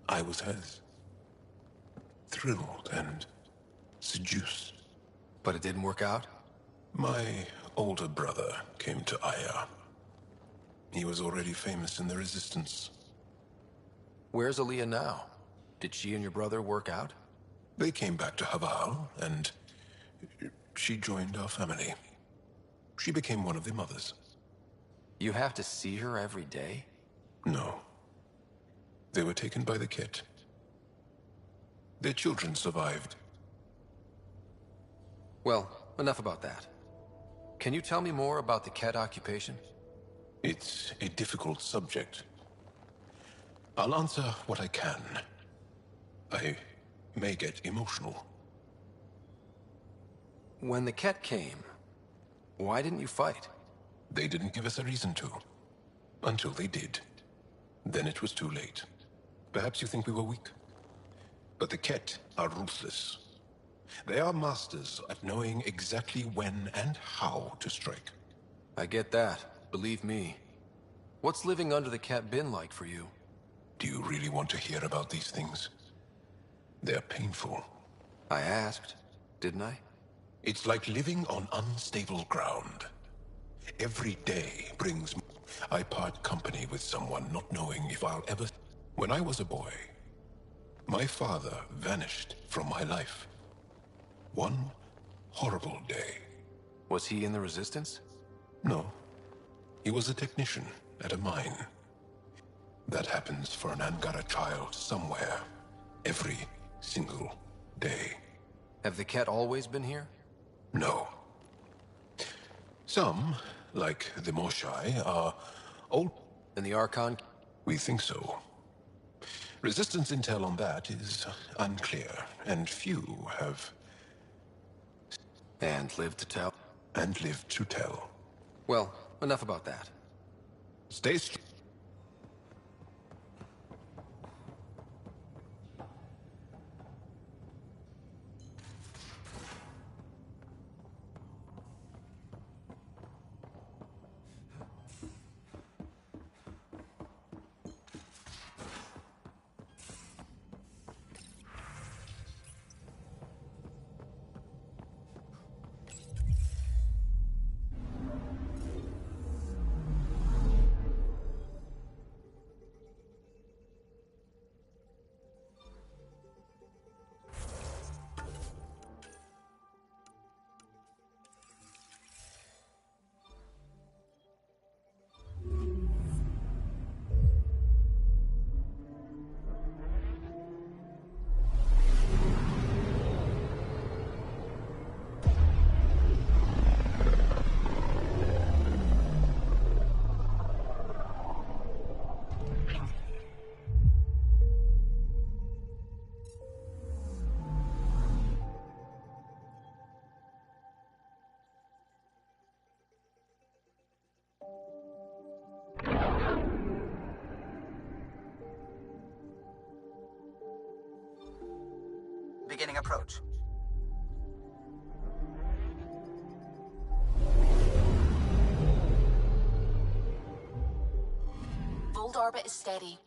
I was hers. Thrilled and seduced. But it didn't work out? My older brother came to Aya. He was already famous in the Resistance. Where's Aliyah now? Did she and your brother work out? They came back to Haval, and she joined our family. She became one of the mothers. You have to see her every day? No. They were taken by the Ket. Their children survived. Well, enough about that. Can you tell me more about the Ket occupation? It's a difficult subject. I'll answer what I can. I may get emotional. When the Ket came, why didn't you fight? They didn't give us a reason to. Until they did. Then it was too late. Perhaps you think we were weak. But the Ket are ruthless. They are masters at knowing exactly when and how to strike. I get that. Believe me. What's living under the Ket been like for you? Do you really want to hear about these things? They're painful. I asked, didn't I? It's like living on unstable ground. Every day brings... I part company with someone not knowing if I'll ever... When I was a boy, my father vanished from my life. One horrible day. Was he in the Resistance? No. He was a technician at a mine. That happens for an Angara child somewhere. Every single day. Have the Ket always been here? No. Some, like the Moshai, are old. And the Archon? We think so. Resistance intel on that is unclear, and few have... And lived to tell? And lived to tell. Well, enough about that. Stay strong. Beginning approach. Vold orbit is steady.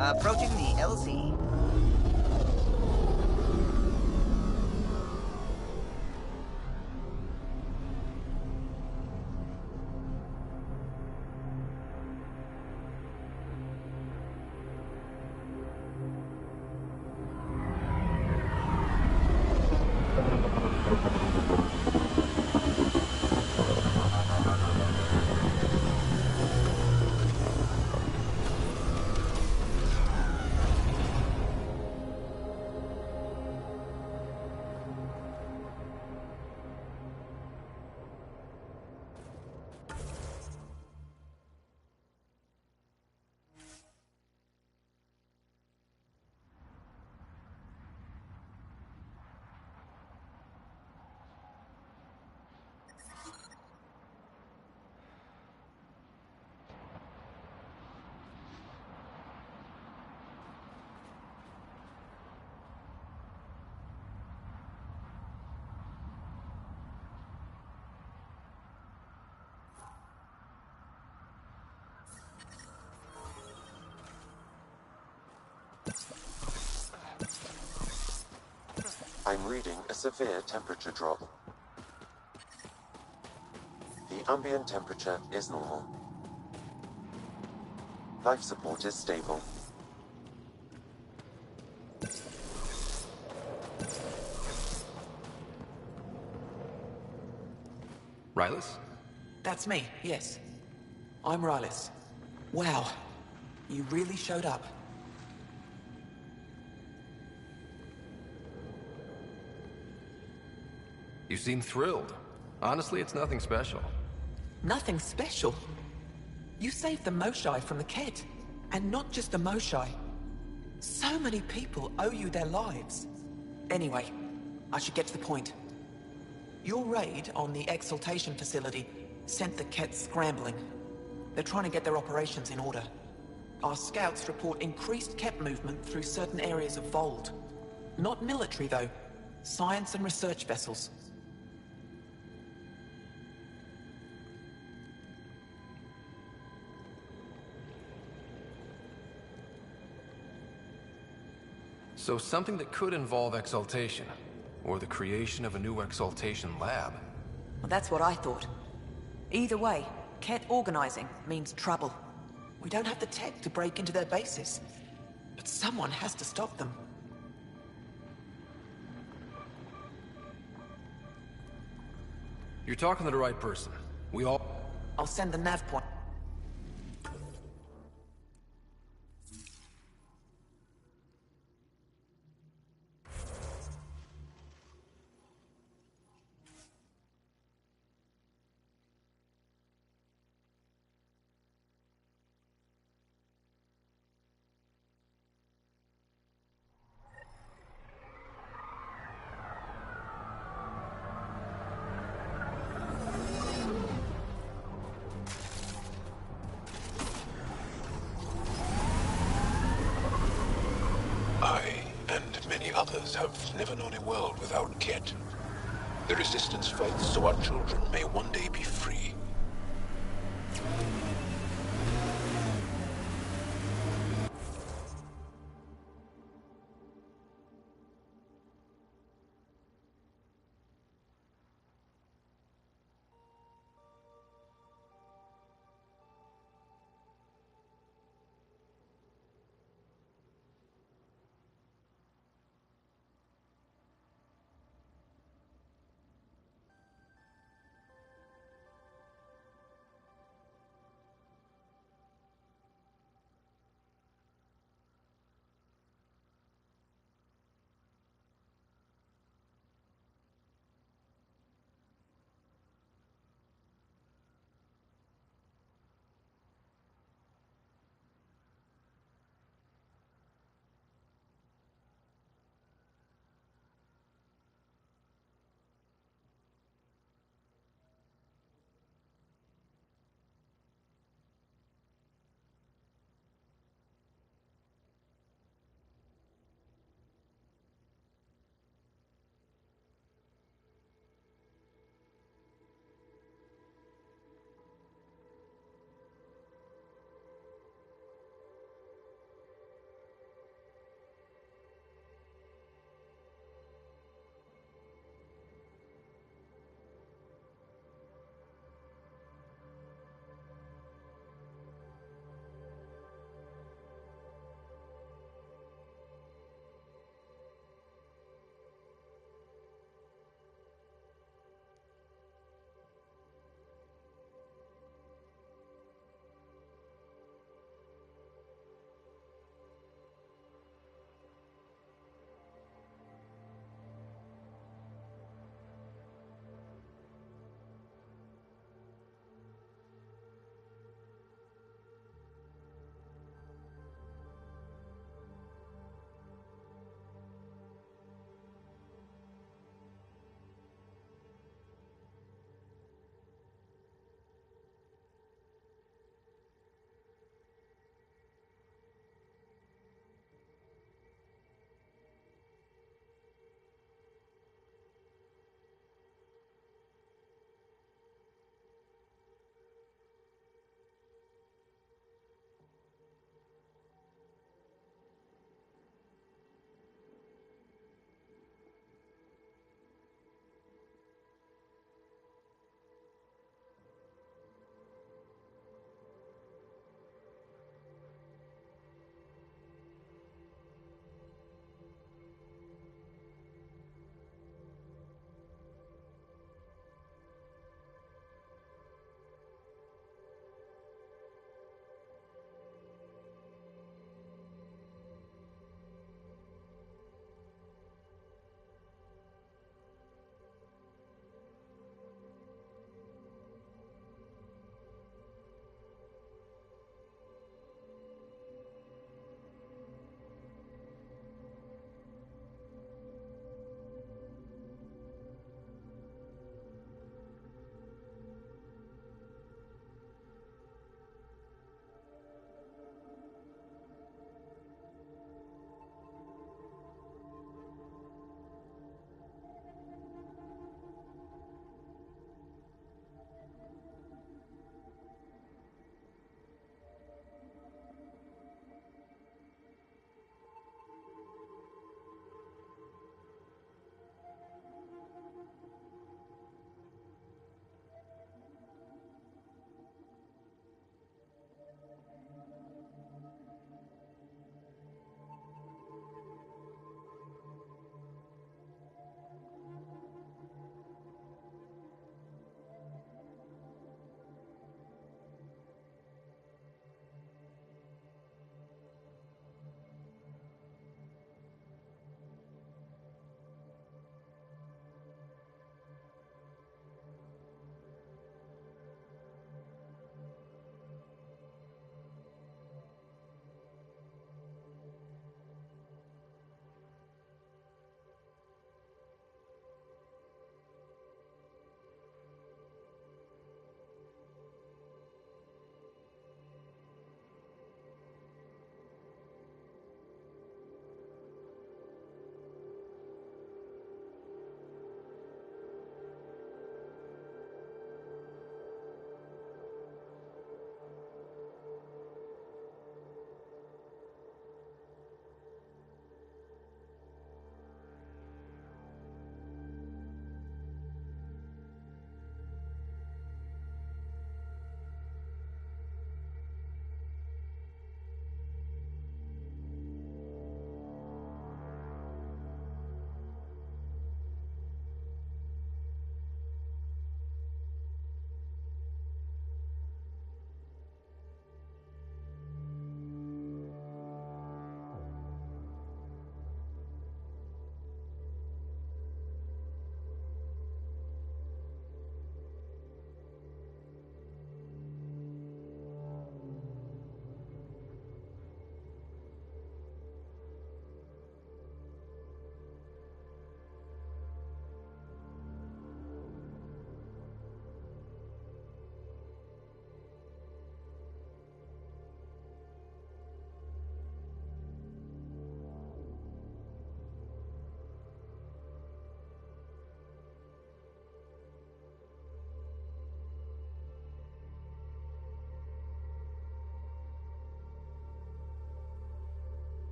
Approaching the LZ. I'm reading a severe temperature drop. The ambient temperature is normal. Life support is stable. Rylus? That's me, yes. I'm Rylus. Wow. You really showed up. You seem thrilled. Honestly, it's nothing special. Nothing special? You saved the Moshai from the Ket. And not just the Moshai. So many people owe you their lives. Anyway, I should get to the point. Your raid on the Exaltation facility sent the Ket scrambling. They're trying to get their operations in order. Our scouts report increased Ket movement through certain areas of Vold. Not military, though. Science and research vessels. So something that could involve Exaltation, or the creation of a new Exaltation lab. Well, that's what I thought. Either way, Ket organizing means trouble. We don't have the tech to break into their bases. But someone has to stop them. You're talking to the right person. I'll send the nav point. I and many others have never known a world without Ket. The Resistance fights so our children may one day be free.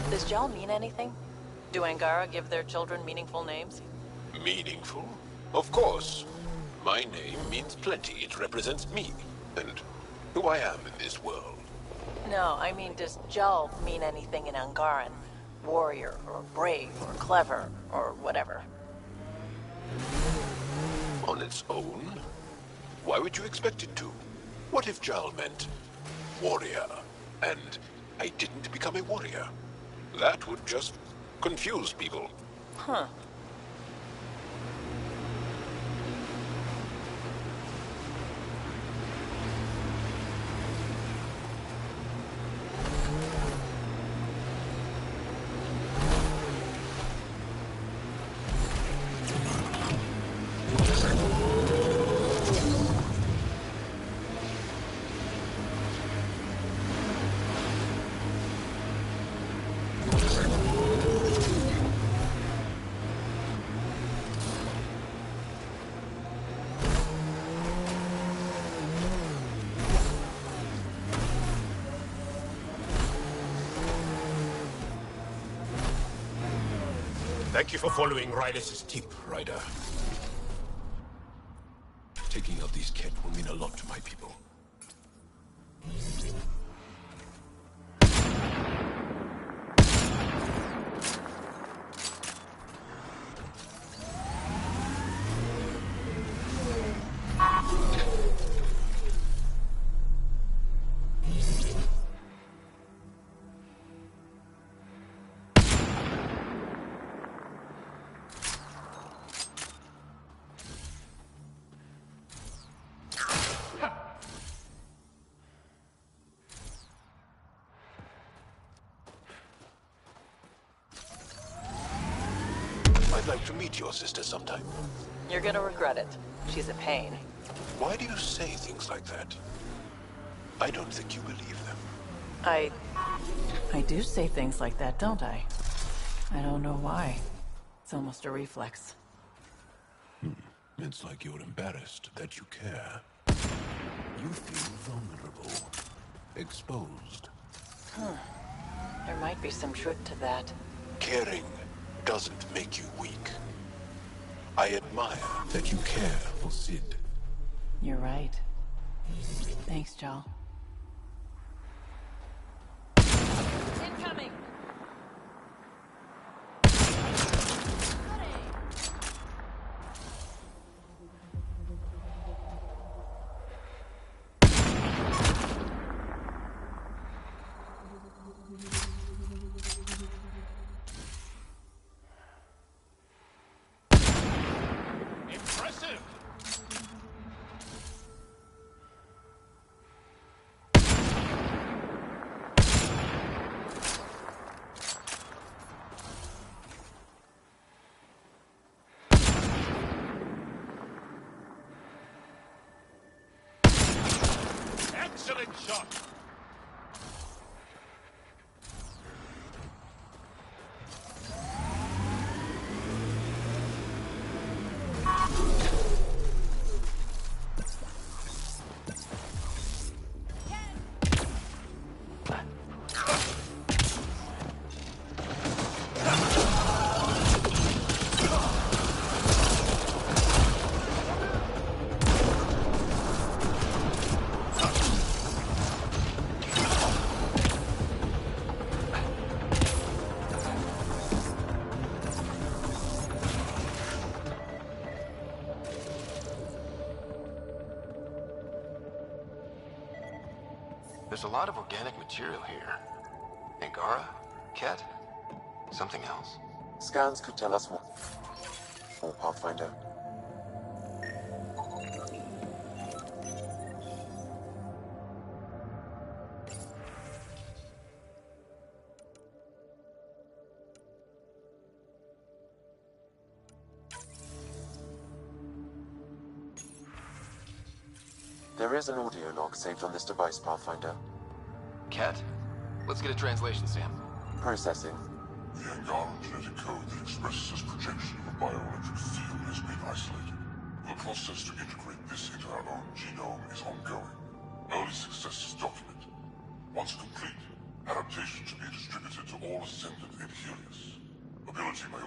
Does Gel mean anything? Do Angara give their children meaningful names? Meaningful? Of course. My name means plenty. It represents me, and who I am in this world. No, I mean, does Gel mean anything in Angaran? Warrior, or brave, or clever, or whatever. On its own? Why would you expect it to? What if Jal meant warrior, and I didn't become a warrior? That would just confuse people. Huh. Thank you for following Rydis' tip, Ryder. Taking out these Ket will mean a lot to my people. I'd like to meet your sister sometime. You're gonna regret it. She's a pain. Why do you say things like that? I don't think you believe them. I do say things like that, don't I? I don't know why. It's almost a reflex. It's like you're embarrassed that you care. You feel vulnerable. Exposed. There might be some truth to that. Caring doesn't make you weak. I admire that you care for Sid. You're right. Thanks, Joel. Incoming! Impressive! Excellent shot! There's a lot of organic material here. Angara? Ket? Something else? Scans could tell us more, Pathfinder. There is an audio log saved on this device, Pathfinder. Ket? Let's get a translation, Sam. Processing. The Angaran genetic code that expresses this projection of a bioelectric field has been isolated. The process to integrate this into our own genome is ongoing. Early success is documented. Once complete, adaptation should be distributed to all ascendant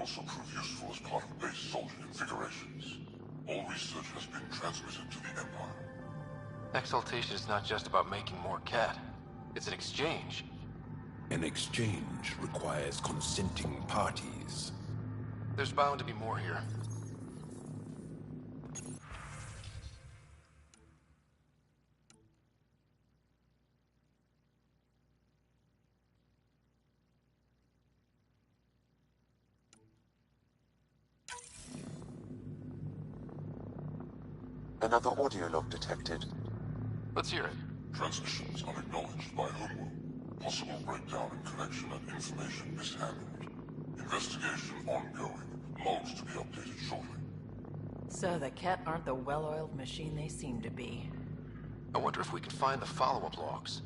also prove useful as part of base soldier configurations. All research has been transmitted to the Empire. Exaltation is not just about making more cat. It's an exchange. An exchange requires consenting parties. There's bound to be more here. Another audio log detected. Let's hear it. Transmissions unacknowledged by Homeworld. Possible breakdown in connection and information mishandled. Investigation ongoing. Logs to be updated shortly. So the Ket aren't the well-oiled machine they seem to be. I wonder if we can find the follow-up logs.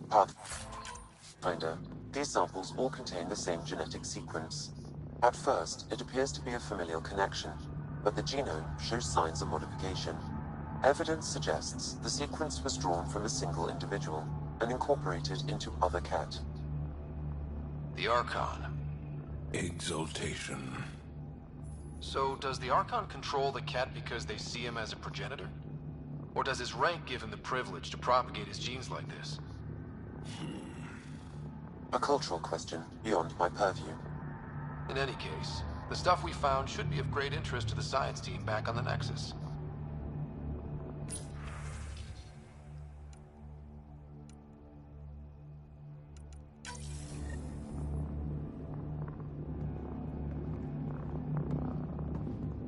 Pathfinder. These samples all contain the same genetic sequence. At first, it appears to be a familial connection, but the genome shows signs of modification. Evidence suggests the sequence was drawn from a single individual and incorporated into other Ket. The Archon. Exaltation. So, does the Archon control the Ket because they see him as a progenitor? Or does his rank give him the privilege to propagate his genes like this? A cultural question beyond my purview. In any case, the stuff we found should be of great interest to the science team back on the Nexus.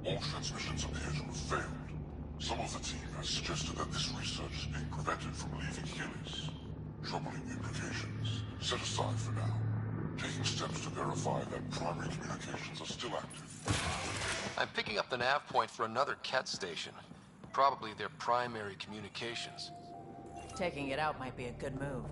All transmissions appear to have failed. Some of the team has suggested that this research is being prevented from leaving Helios. Troubling implications. Set aside for now. Taking steps to verify that primary communications are still active. I'm picking up the nav point for another Ket station. Probably their primary communications. Taking it out might be a good move.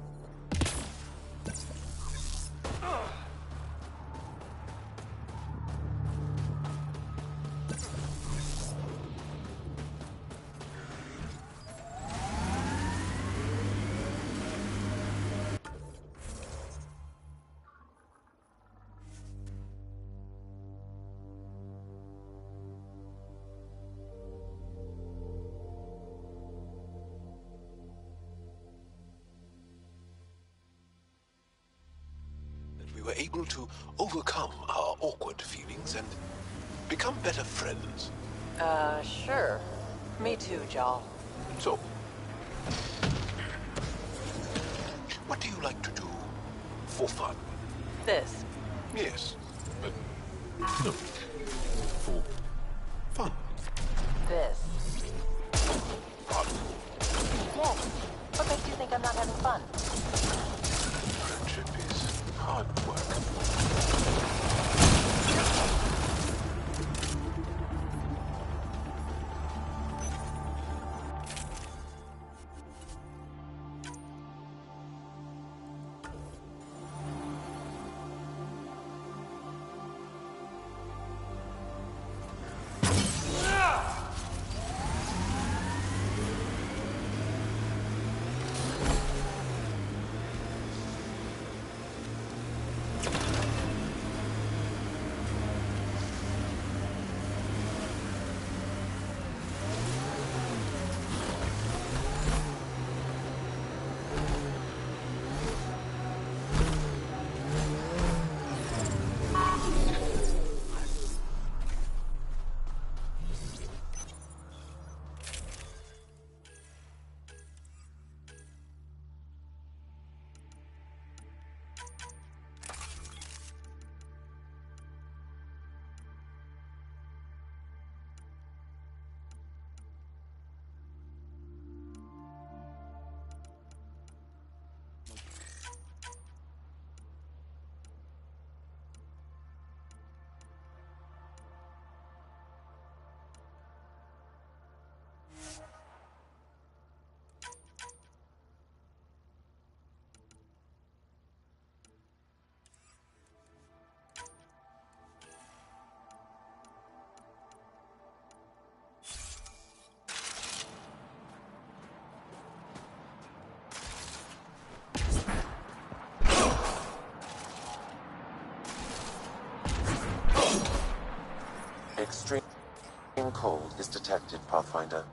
We were able to overcome our awkward feelings and become better friends. Sure. Me too, Jal. So, what do you like to do for fun? This. Yes, but no, for fun. This. Fun. Yes. What makes you think I'm not having fun? Friendship is hard work. cold is detected, Pathfinder.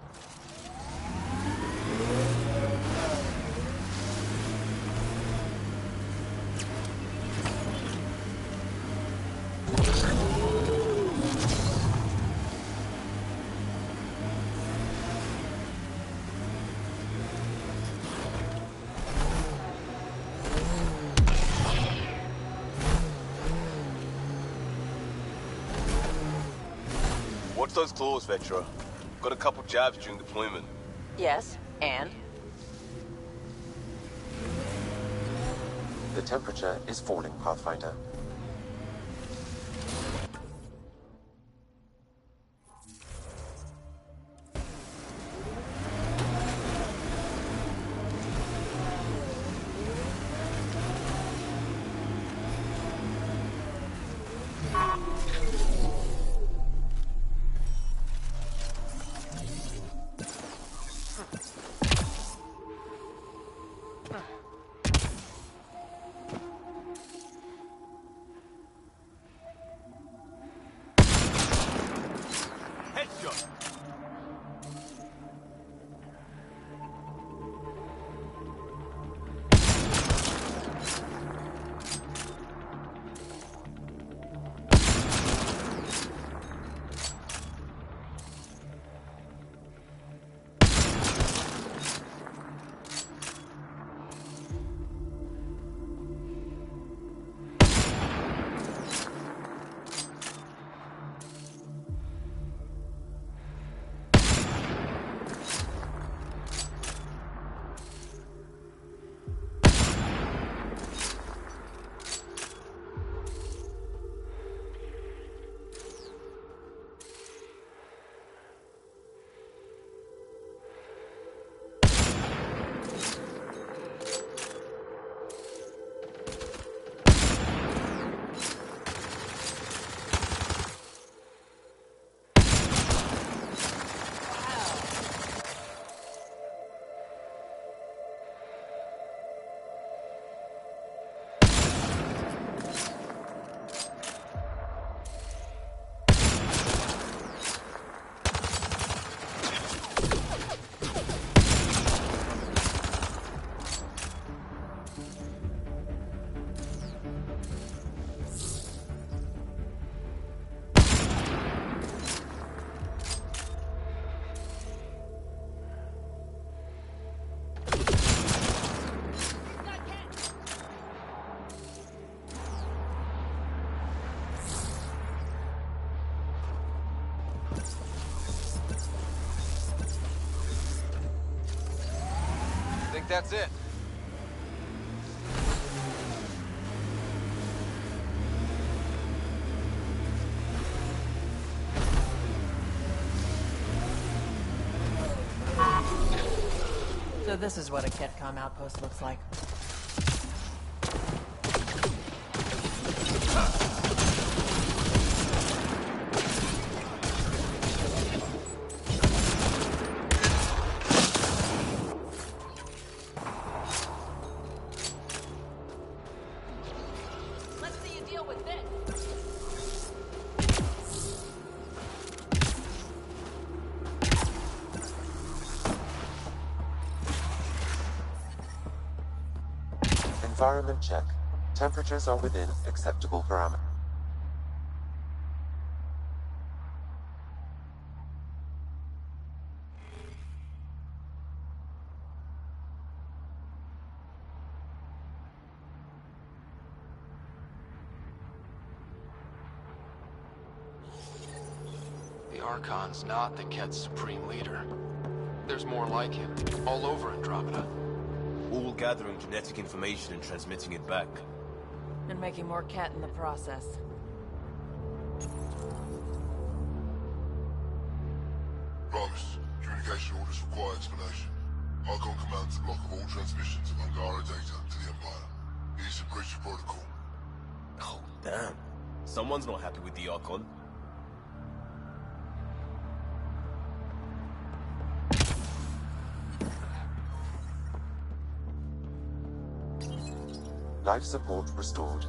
Watch those claws, Vetra. Got a couple jabs during deployment. Yes, and? The temperature is falling, Pathfinder. Headshot! Think that's it. So this is what a Ketcom outpost looks like. Let's see you deal with this. Environment check. Temperatures are within acceptable parameters. The Archon's not the Ket's supreme leader. There's more like him, all over Andromeda. All gathering genetic information and transmitting it back. And making more cat in the process. Promise. Communication orders require explanation. Archon commands a block of all transmissions of Angara data to the Empire. It is a breach of protocol. Oh, damn. Someone's not happy with the Archon. Life support restored.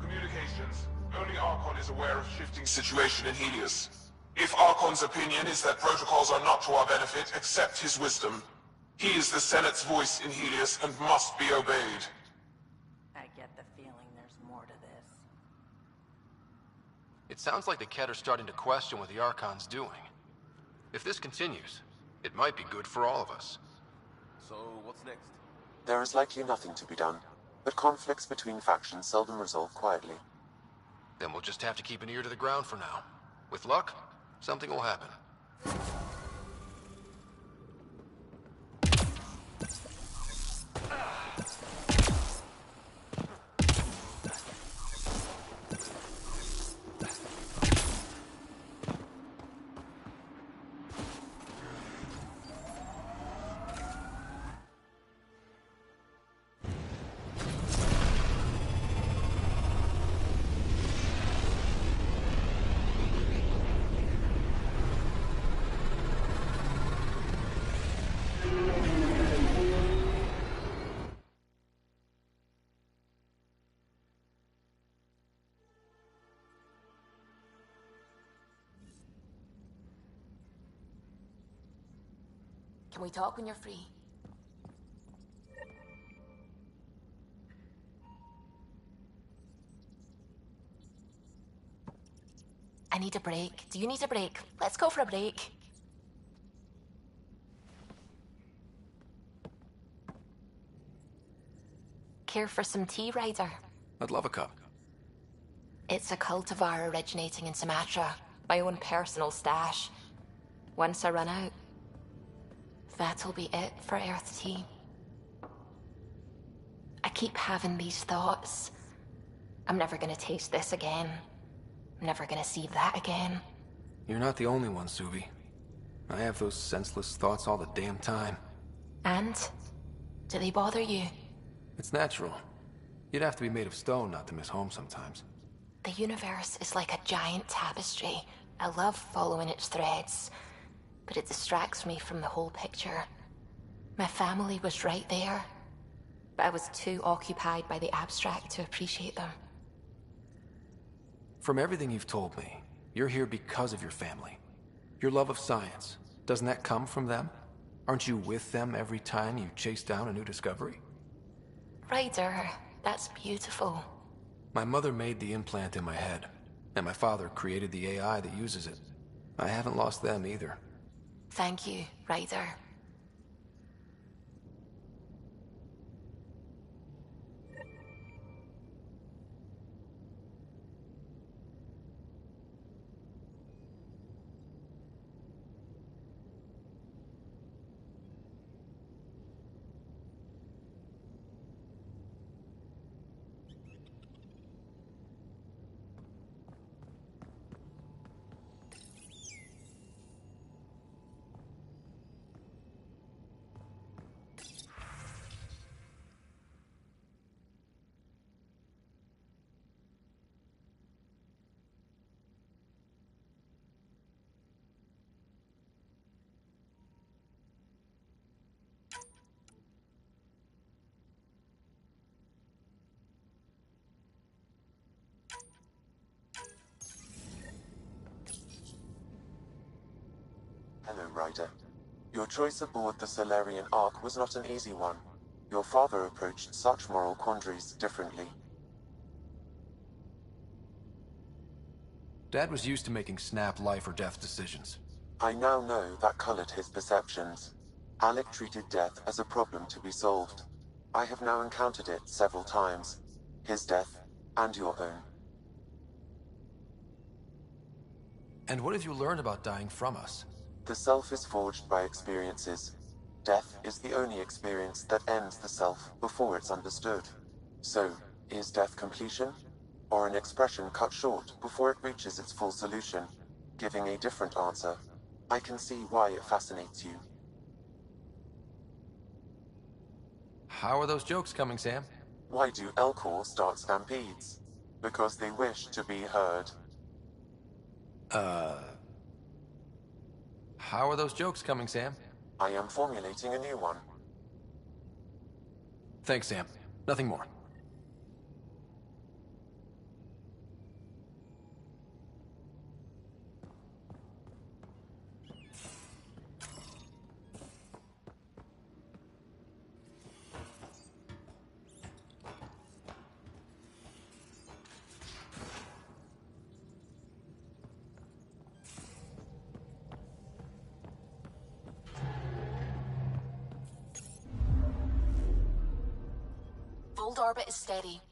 Communications. Only Archon is aware of shifting situation in Helios. If Archon's opinion is that protocols are not to our benefit, accept his wisdom. He is the Senate's voice in Helios and must be obeyed. I get the feeling there's more to this. It sounds like the Kett are starting to question what the Archon's doing. If this continues, it might be good for all of us. So, what's next? There is likely nothing to be done, but conflicts between factions seldom resolve quietly. Then we'll just have to keep an ear to the ground for now. With luck, something will happen. Can we talk when you're free? I need a break. Do you need a break? Let's go for a break. Care for some tea, Ryder? I'd love a cup. It's a cultivar originating in Sumatra. My own personal stash. Once I run out, that'll be it for Earth tea. I keep having these thoughts. I'm never gonna taste this again. I'm never gonna see that again. You're not the only one, Suvi. I have those senseless thoughts all the damn time. And? Do they bother you? It's natural. You'd have to be made of stone not to miss home sometimes. The universe is like a giant tapestry. I love following its threads, but it distracts me from the whole picture. My family was right there, but I was too occupied by the abstract to appreciate them. From everything you've told me, you're here because of your family. Your love of science, doesn't that come from them? Aren't you with them every time you chase down a new discovery? Ryder, that's beautiful. My mother made the implant in my head, and my father created the AI that uses it. I haven't lost them either. Thank you, Ryder. Hello, Ryder. Your choice aboard the Solarian Ark was not an easy one. Your father approached such moral quandaries differently. Dad was used to making snap life or death decisions. I now know that colored his perceptions. Alec treated death as a problem to be solved. I have now encountered it several times. His death, and your own. And what have you learned about dying from us? The self is forged by experiences. Death is the only experience that ends the self before it's understood. So, is death completion? Or an expression cut short before it reaches its full solution, giving a different answer? I can see why it fascinates you. How are those jokes coming, Sam? Why do Elcor start stampedes? Because they wish to be heard. How are those jokes coming, Sam? I am formulating a new one. Thanks, Sam. Nothing more. Hold orbit steady.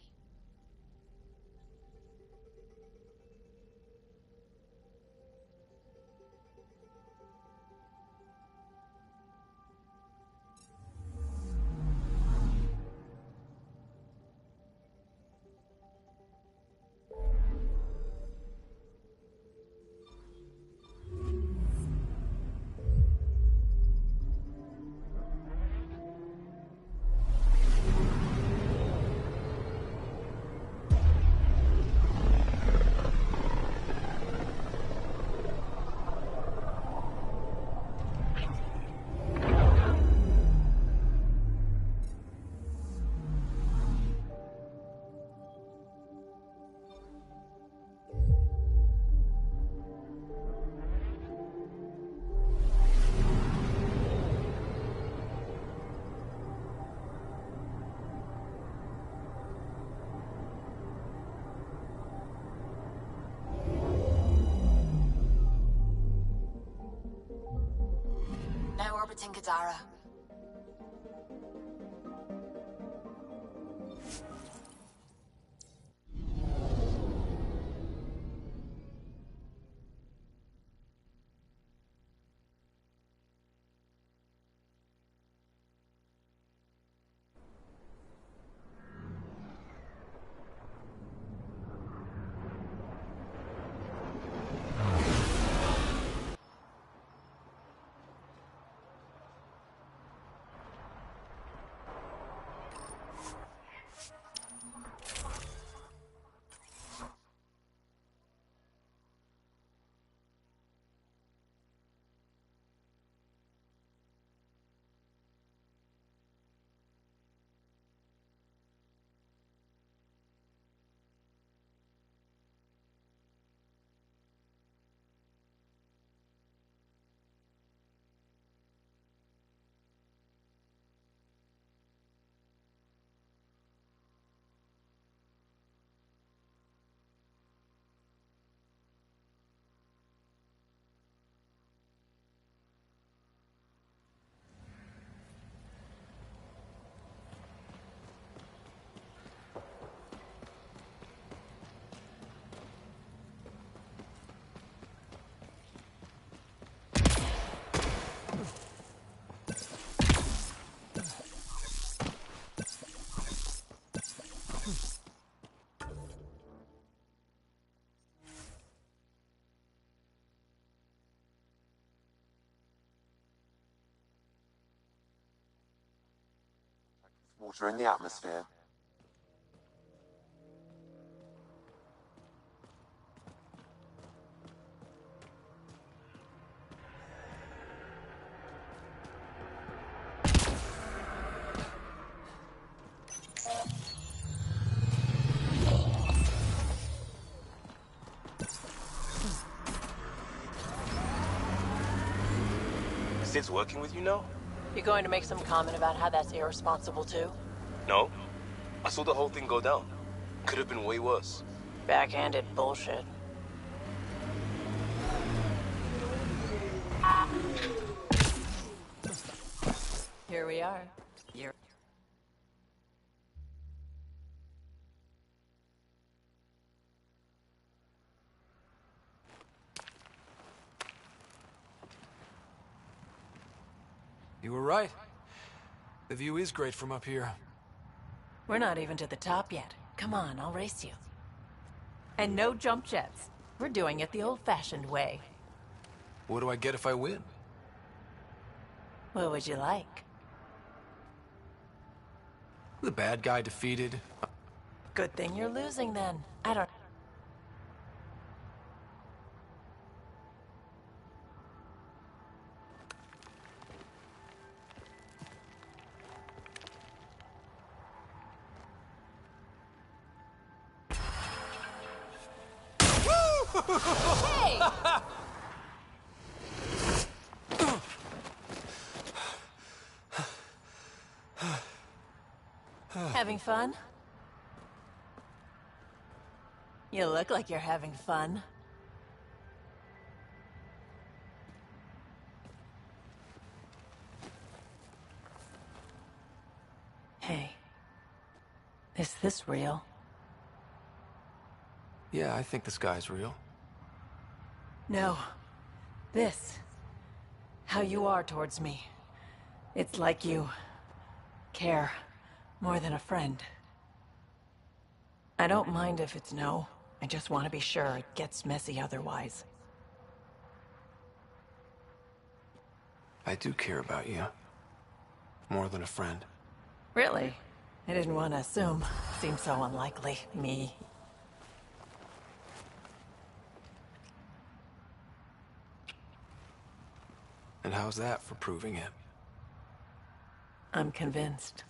Now orbiting Kadara. Water in the atmosphere. Sid's working with you now? You going to make some comment about how that's irresponsible too? No. I saw the whole thing go down. Could have been way worse. Backhanded bullshit. Here we are. You're... You were right. The view is great from up here. We're not even to the top yet. Come on, I'll race you. And no jump jets. We're doing it the old-fashioned way. What do I get if I win? What would you like? The bad guy defeated. Good thing you're losing then. I don't... Hey! Having fun? You look like you're having fun. Hey. Is this real? Yeah, I think the sky's real. No. This. How you are towards me. It's like you care more than a friend. I don't mind if it's no. I just want to be sure it gets messy otherwise. I do care about you. More than a friend. Really? I didn't want to assume. Seems so unlikely. Me. And how's that for proving it? I'm convinced.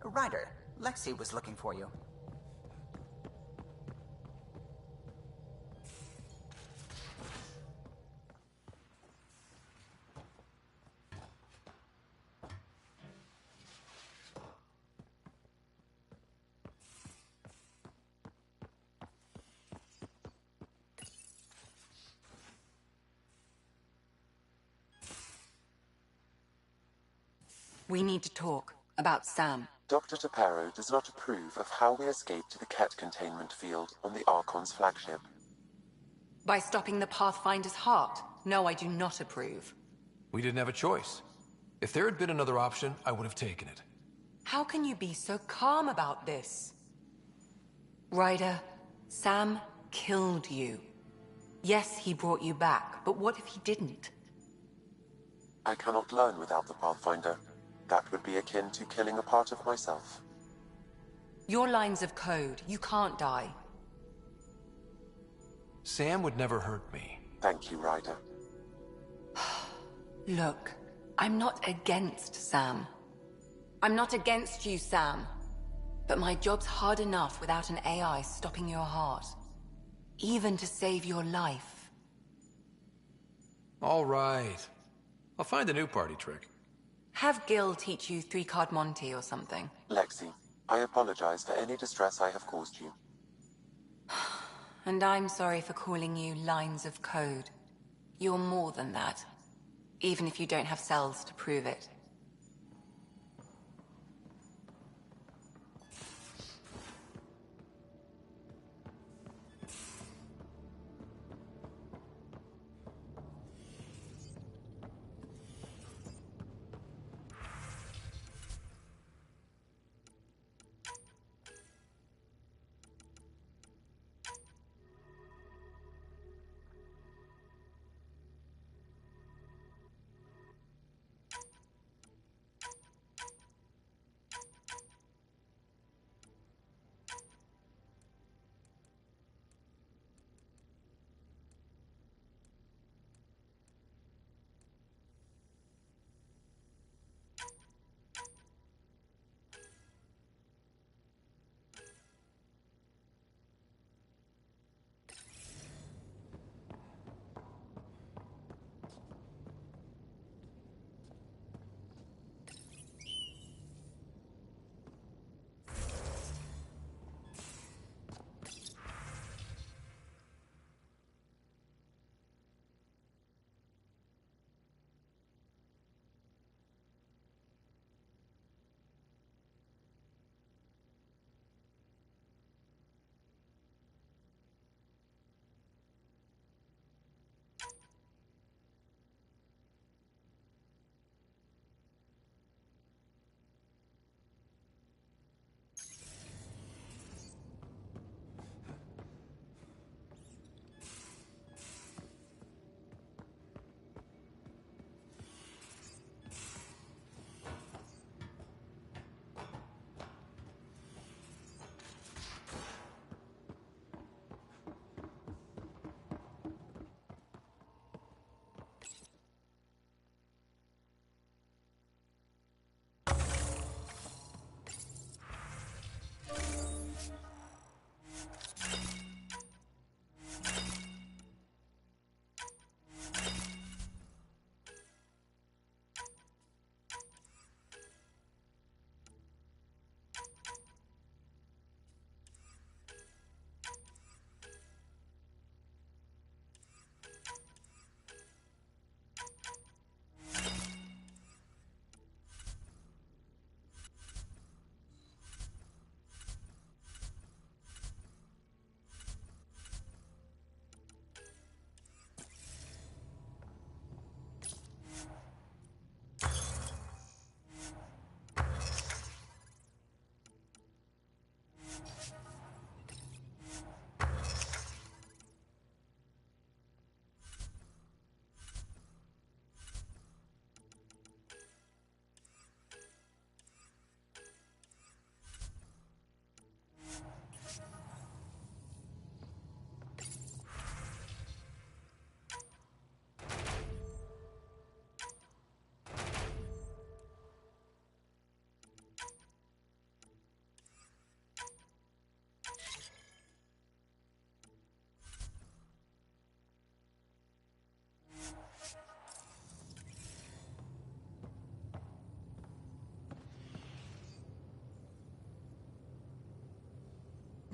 Ryder, Lexi was looking for you. We need to talk about Sam. Dr. Taparo does not approve of how we escaped to the Ket containment field on the Archon's flagship. By stopping the Pathfinder's heart? No, I do not approve. We didn't have a choice. If there had been another option, I would have taken it. How can you be so calm about this? Ryder, Sam killed you. Yes, he brought you back, but what if he didn't? I cannot learn without the Pathfinder. That would be akin to killing a part of myself. Your lines of code, you can't die. Sam would never hurt me. Thank you, Ryder. Look, I'm not against Sam. I'm not against you, Sam. But my job's hard enough without an AI stopping your heart. Even to save your life. All right. I'll find a new party trick. Have Gil teach you 3-card Monty or something. Lexi, I apologize for any distress I have caused you. And I'm sorry for calling you lines of code. You're more than that. Even if you don't have cells to prove it.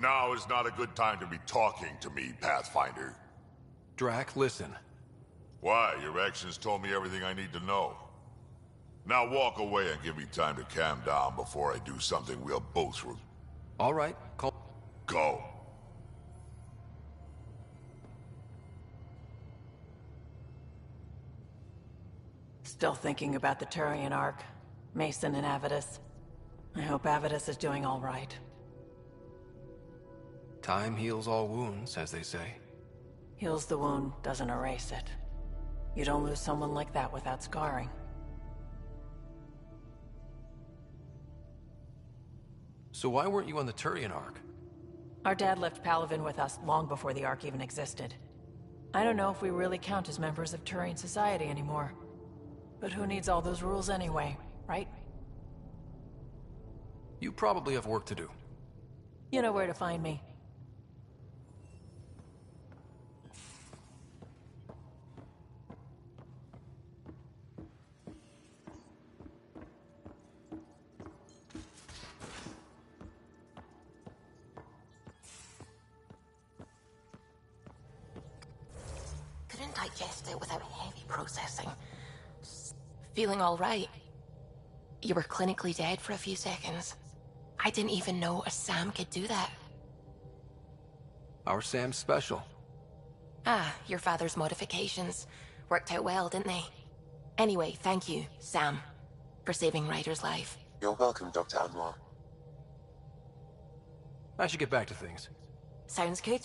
Now is not a good time to be talking to me, Pathfinder. Drac, listen. Why? Your actions told me everything I need to know. Now walk away and give me time to calm down before I do something we'll both All right, call... Go. Still thinking about the Turian Ark, Mason and Avidus. I hope Avidus is doing all right. Time heals all wounds, as they say. Heals the wound, doesn't erase it. You don't lose someone like that without scarring. So why weren't you on the Turian Ark? Our dad left Palaven with us long before the Ark even existed. I don't know if we really count as members of Turian society anymore. But who needs all those rules anyway, right? You probably have work to do. You know where to find me. Couldn't digest it without heavy processing. Just feeling all right. You were clinically dead for a few seconds. I didn't even know a Sam could do that. Our Sam's special. Ah, your father's modifications. Worked out well, didn't they? Anyway, thank you, Sam, for saving Ryder's life. You're welcome, Dr. Anwar. I should get back to things. Sounds good.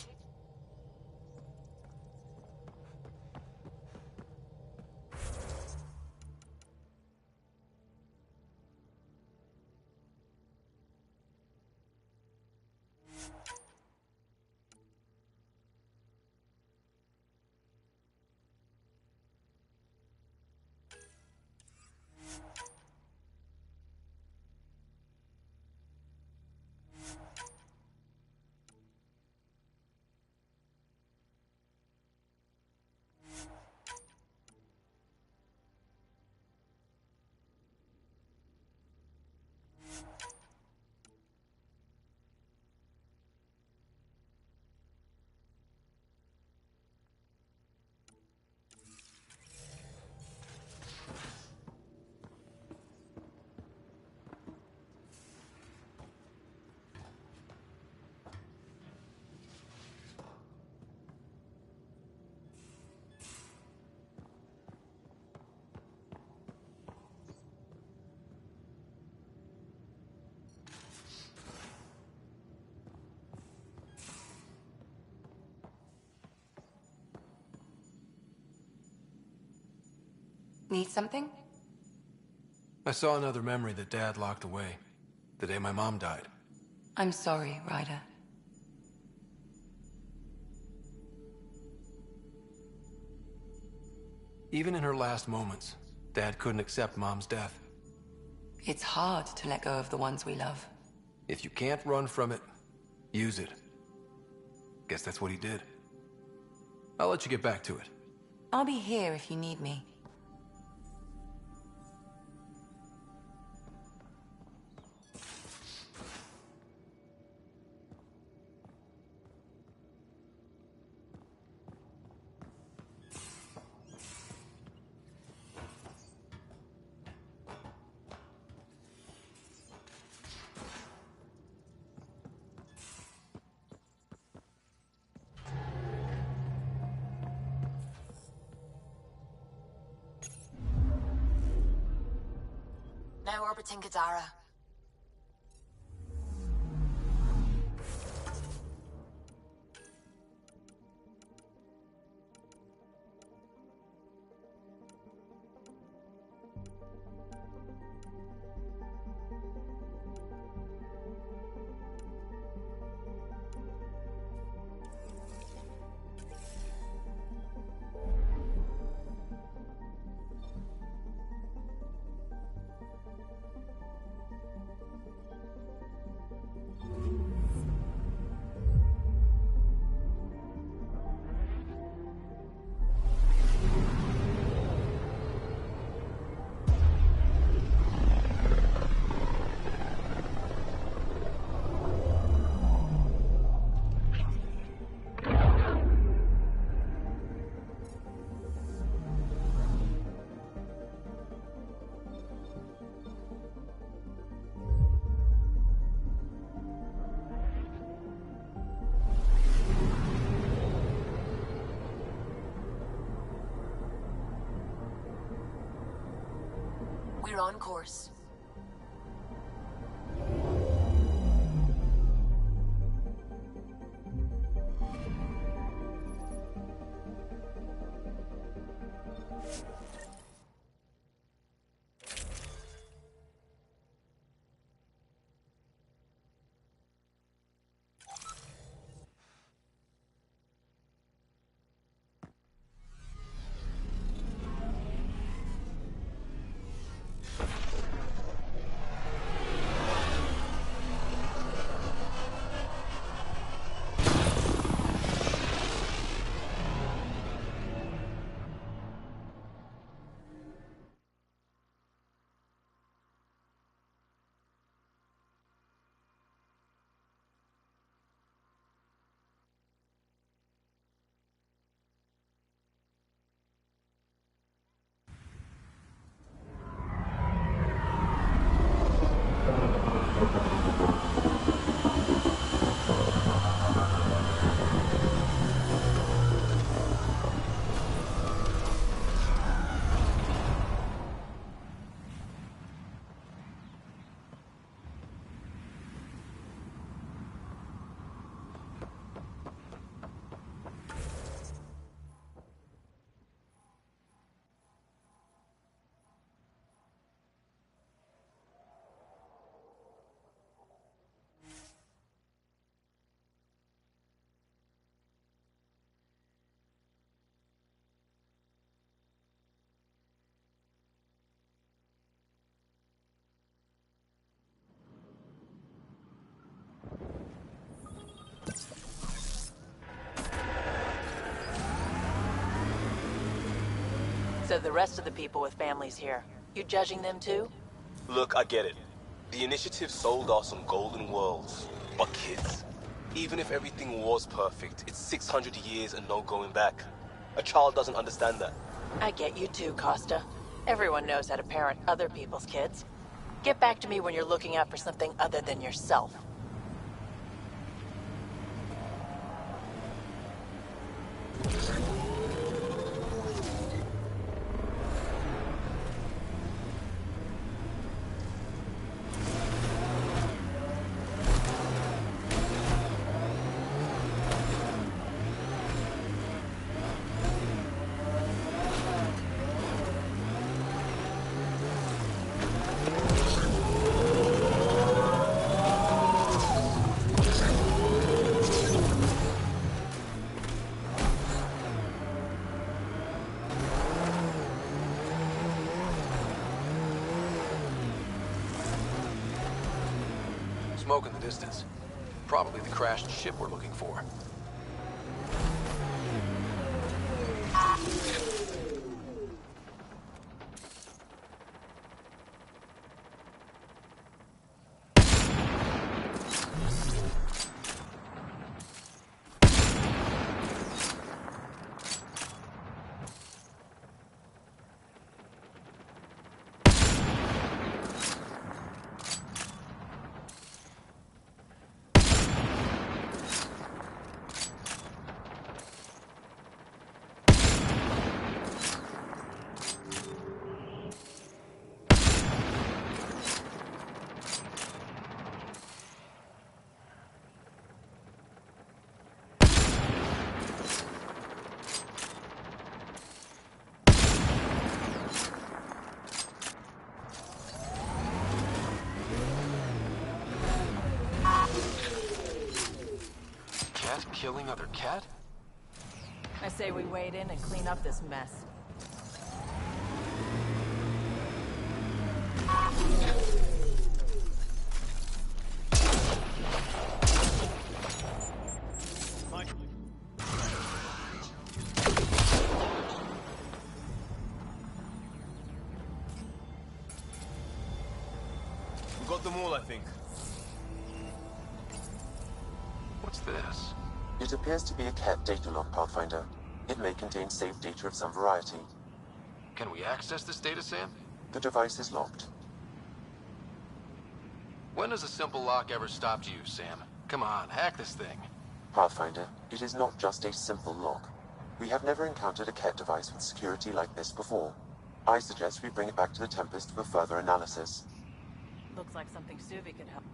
Need something? I saw another memory that Dad locked away. The day my mom died. I'm sorry, Ryder. Even in her last moments, Dad couldn't accept Mom's death. It's hard to let go of the ones we love. If you can't run from it, use it. Guess that's what he did. I'll let you get back to it. I'll be here if you need me. Now orbiting Gadara. We're on course. So the rest of the people with families here, you judging them too? Look, I get it. The initiative sold us some golden worlds. But kids, even if everything was perfect, it's 600 years and no going back. A child doesn't understand that. I get you too, Costa. Everyone knows how to parent other people's kids. Get back to me when you're looking out for something other than yourself. Smoke in the distance. Probably the crashed ship we're looking for. Killing other cat? I say we wade in and clean up this mess. We got them all, I think. What's this? It appears to be a cat data log, Pathfinder. It may contain saved data of some variety. Can we access this data, Sam? The device is locked. When has a simple lock ever stopped you, Sam? Come on, hack this thing. Pathfinder, it is not just a simple lock. We have never encountered a cat device with security like this before. I suggest we bring it back to the Tempest for further analysis. Looks like something Suvi could help.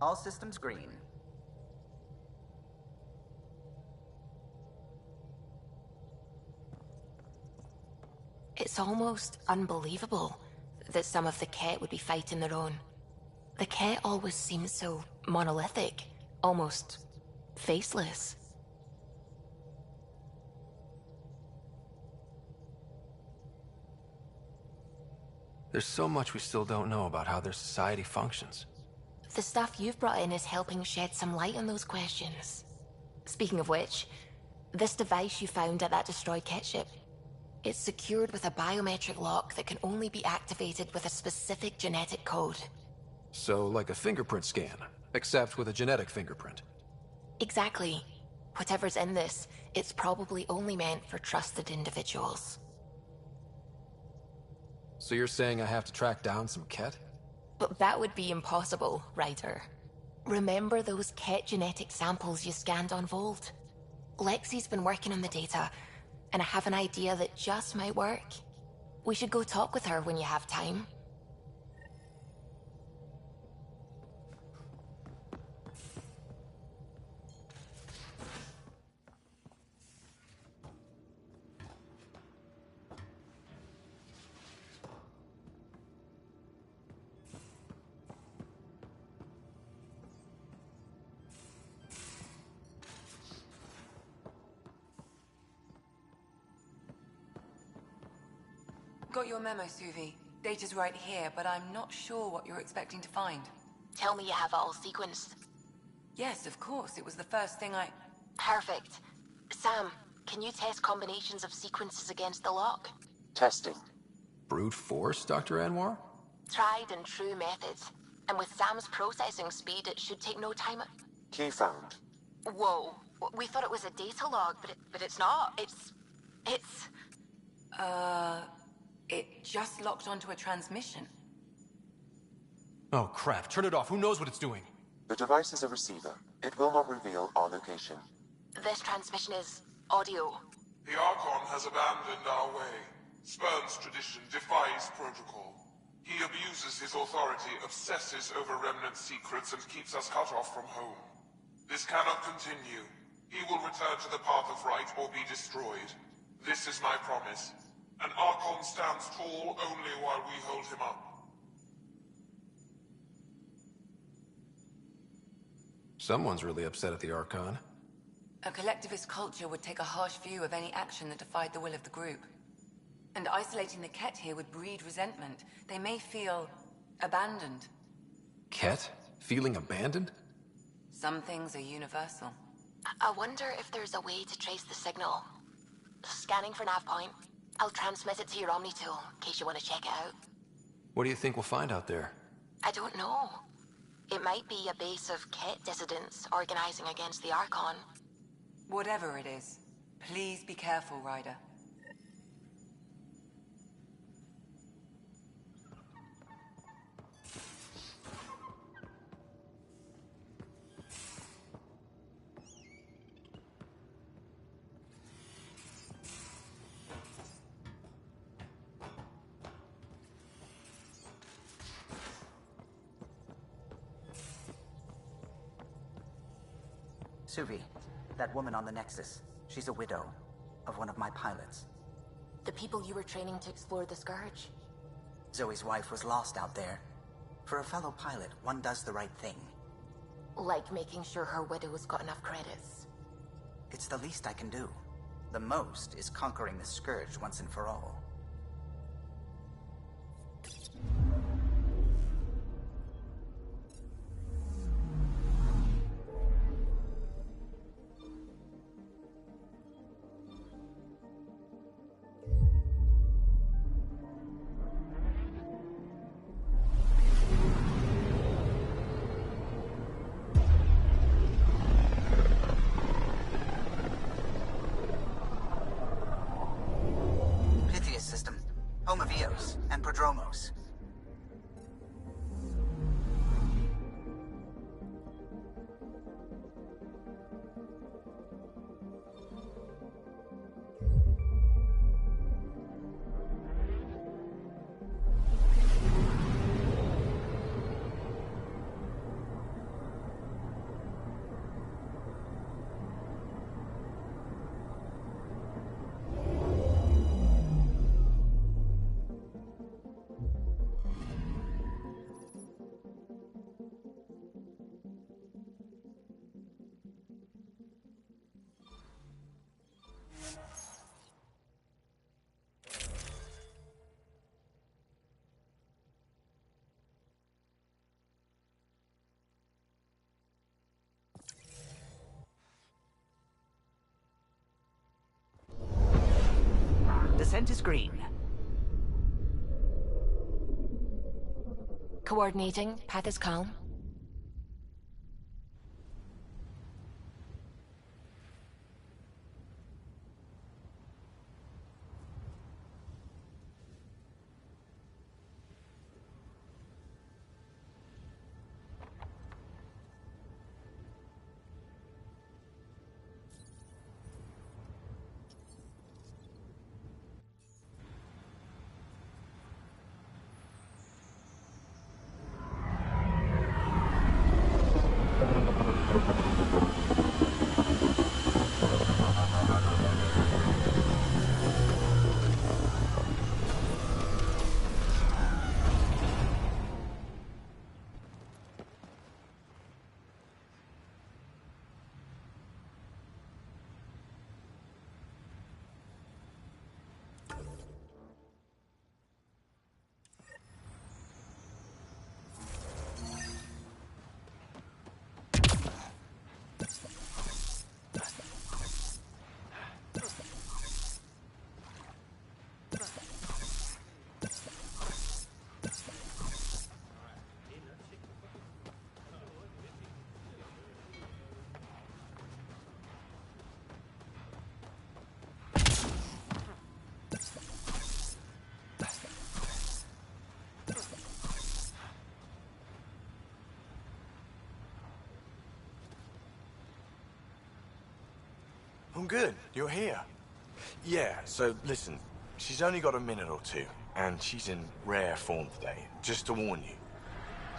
All systems green. It's almost unbelievable that some of the Ket would be fighting their own. The Ket always seems so monolithic, almost faceless. There's so much we still don't know about how their society functions. The stuff you've brought in is helping shed some light on those questions. Speaking of which, this device you found at that destroyed Ket ship, it's secured with a biometric lock that can only be activated with a specific genetic code. So, like a fingerprint scan, except with a genetic fingerprint. Exactly. Whatever's in this, it's probably only meant for trusted individuals. So you're saying I have to track down some Ket? But that would be impossible, Ryder. Remember those Ket genetic samples you scanned on Volt? Lexi's been working on the data, and I have an idea that just might work. We should go talk with her when you have time. Got your memo, Suvi. Data's right here, but I'm not sure what you're expecting to find. Tell me you have it all sequenced. Yes, of course. It was the first thing I... Perfect. Sam, can you test combinations of sequences against the lock? Testing. Brute force, Dr. Anwar? Tried and true methods. And with Sam's processing speed, it should take no time. Key found. Whoa. We thought it was a data log, but it's not. It's... It just locked onto a transmission. Oh crap, turn it off. Who knows what it's doing? The device is a receiver. It will not reveal our location. This transmission is audio. The Archon has abandoned our way, spurns tradition, defies protocol. He abuses his authority, obsesses over Remnant secrets, and keeps us cut off from home. This cannot continue. He will return to the path of right or be destroyed. This is my promise. An Archon stands tall only while we hold him up. Someone's really upset at the Archon. A collectivist culture would take a harsh view of any action that defied the will of the group. And isolating the Ket here would breed resentment. They may feel abandoned. Ket? Feeling abandoned? Some things are universal. I wonder if there's a way to trace the signal. Scanning for nav point. I'll transmit it to your Omni tool, in case you want to check it out. What do you think we'll find out there? I don't know. It might be a base of Ket dissidents organizing against the Archon. Whatever it is, please be careful, Ryder. Suvi, that woman on the Nexus, she's a widow of one of my pilots. The people you were training to explore the Scourge? Zoe's wife was lost out there. For a fellow pilot, one does the right thing. Like making sure her widow's got enough credits. It's the least I can do. The most is conquering the Scourge once and for all. System, home of Eos and Prodromos. Descent is green. Coordinating. Path is calm. I'm good. You're here. Yeah, so listen, she's only got a minute or two, and she's in rare form today, just to warn you.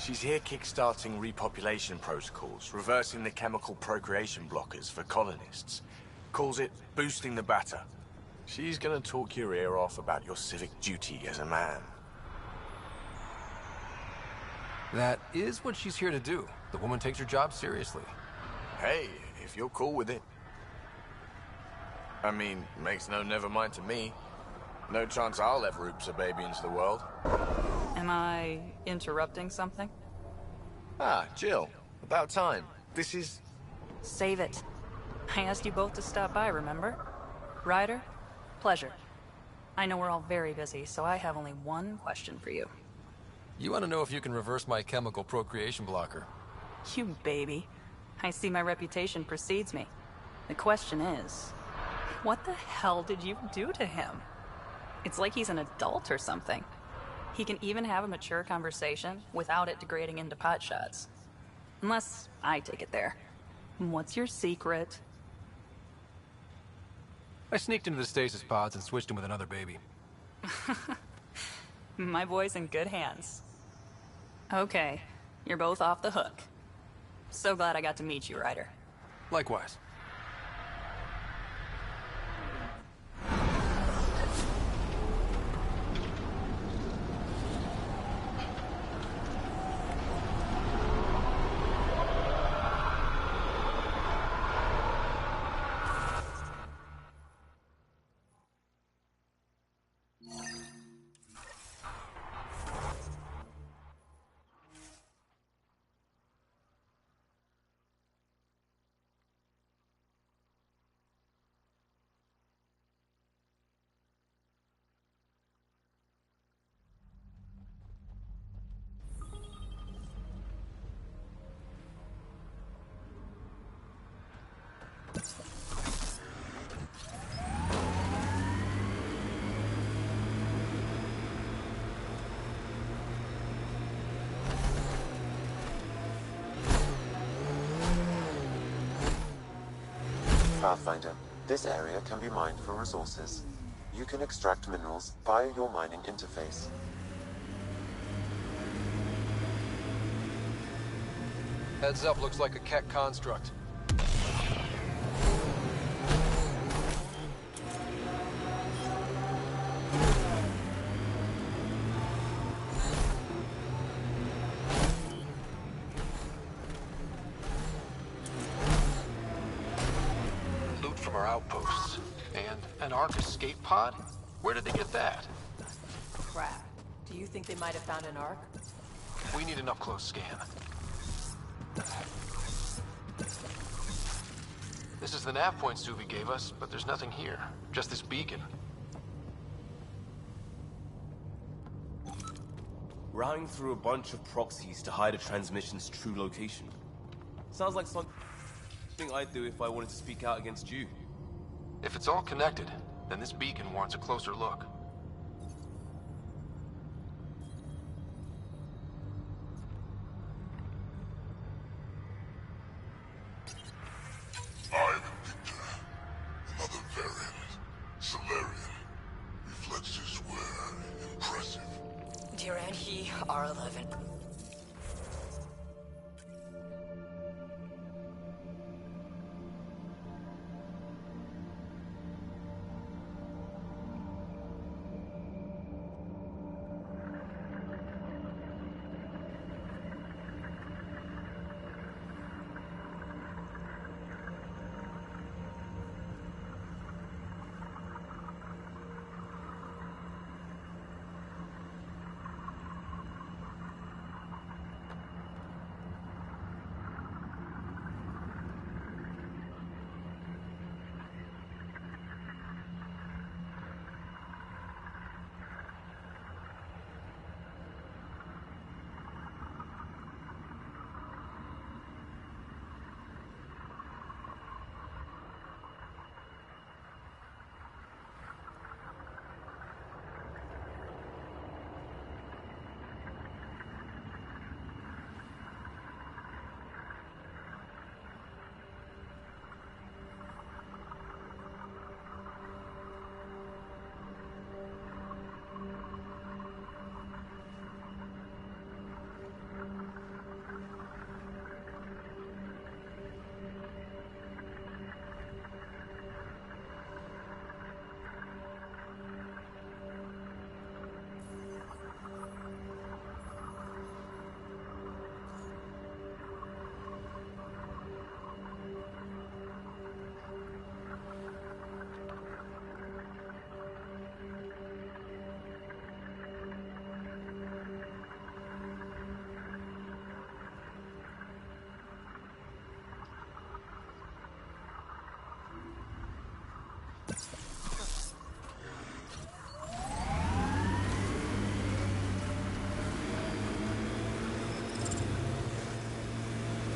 She's here kickstarting repopulation protocols, reversing the chemical procreation blockers for colonists. Calls it boosting the batter. She's gonna talk your ear off about your civic duty as a man. That is what she's here to do. The woman takes her job seriously. Hey, if you're cool with it. I mean, makes no never mind to me. No chance I'll ever oops a baby into the world. Am I interrupting something? Ah, Jill. About time. This is... Save it. I asked you both to stop by, remember? Ryder, pleasure. I know we're all very busy, so I have only one question for you. You want to know if you can reverse my chemical procreation blocker? You baby. I see my reputation precedes me. The question is, what the hell did you do to him? It's like he's an adult or something. He can even have a mature conversation without it degrading into pot shots. Unless I take it there. What's your secret? I sneaked into the stasis pods and switched him with another baby. My boy's in good hands. Okay, you're both off the hook. So glad I got to meet you, Ryder. Likewise. Pathfinder, this area can be mined for resources. You can extract minerals via your mining interface. Heads up, looks like a Keck construct. Loot from our outposts. And an Ark escape pod? Where did they get that? Crap. Do you think they might have found an Ark? We need an up-close scan. This is the nav point Suvi gave us, but there's nothing here. Just this beacon. Routing through a bunch of proxies to hide a transmission's true location. Sounds like something I'd do if I wanted to speak out against you. If it's all connected, then this beacon warrants a closer look. I'm Victor. Another variant. Solarian. Reflexes were impressive. Duranhi R11.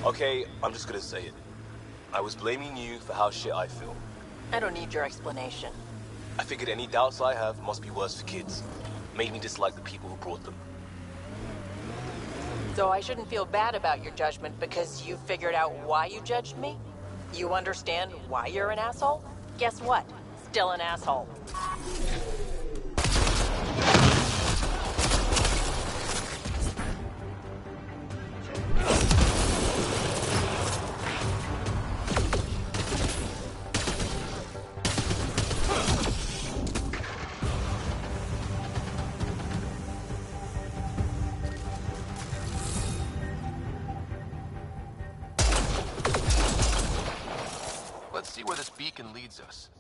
Okay, I'm just gonna say it. I was blaming you for how shit I feel. I don't need your explanation. I figured any doubts I have must be worse for kids. Made me dislike the people who brought them. So I shouldn't feel bad about your judgment because you figured out why you judged me? You understand why you're an asshole? Guess what? Still an asshole. Let's see where this beacon leads us.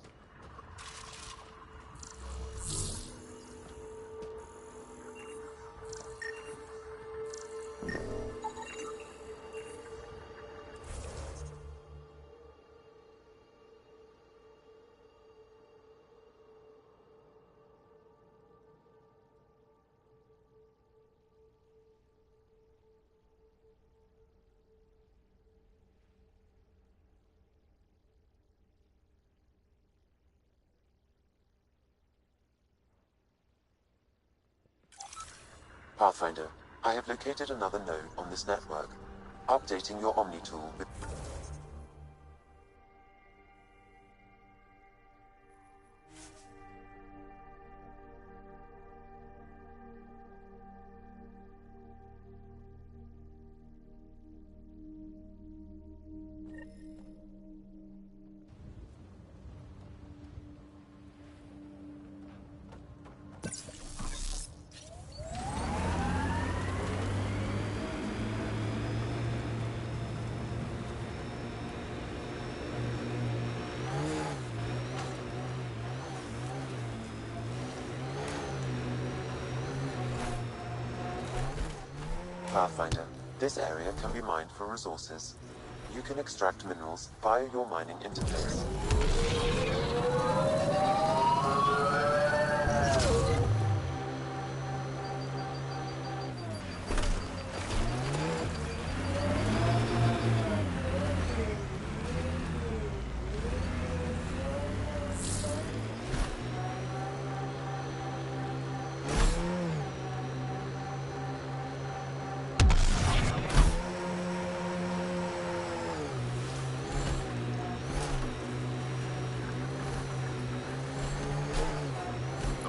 Pathfinder, I have located another node on this network. Updating your Omni tool with... Pathfinder, this area can be mined for resources. You can extract minerals via your mining interface.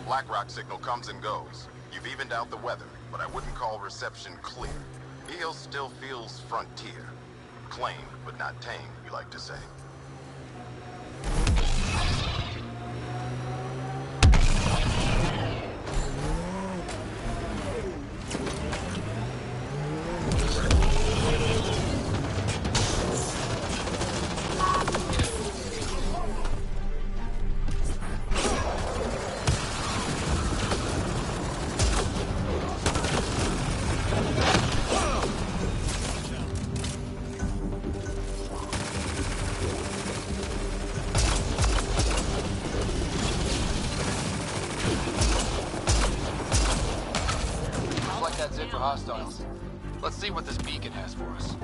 BlackRock signal comes and goes. You've evened out the weather, but I wouldn't call reception clear. EO still feels frontier. Claim, but not tame, we like to say. That's it for hostiles. Let's see what this beacon has for us.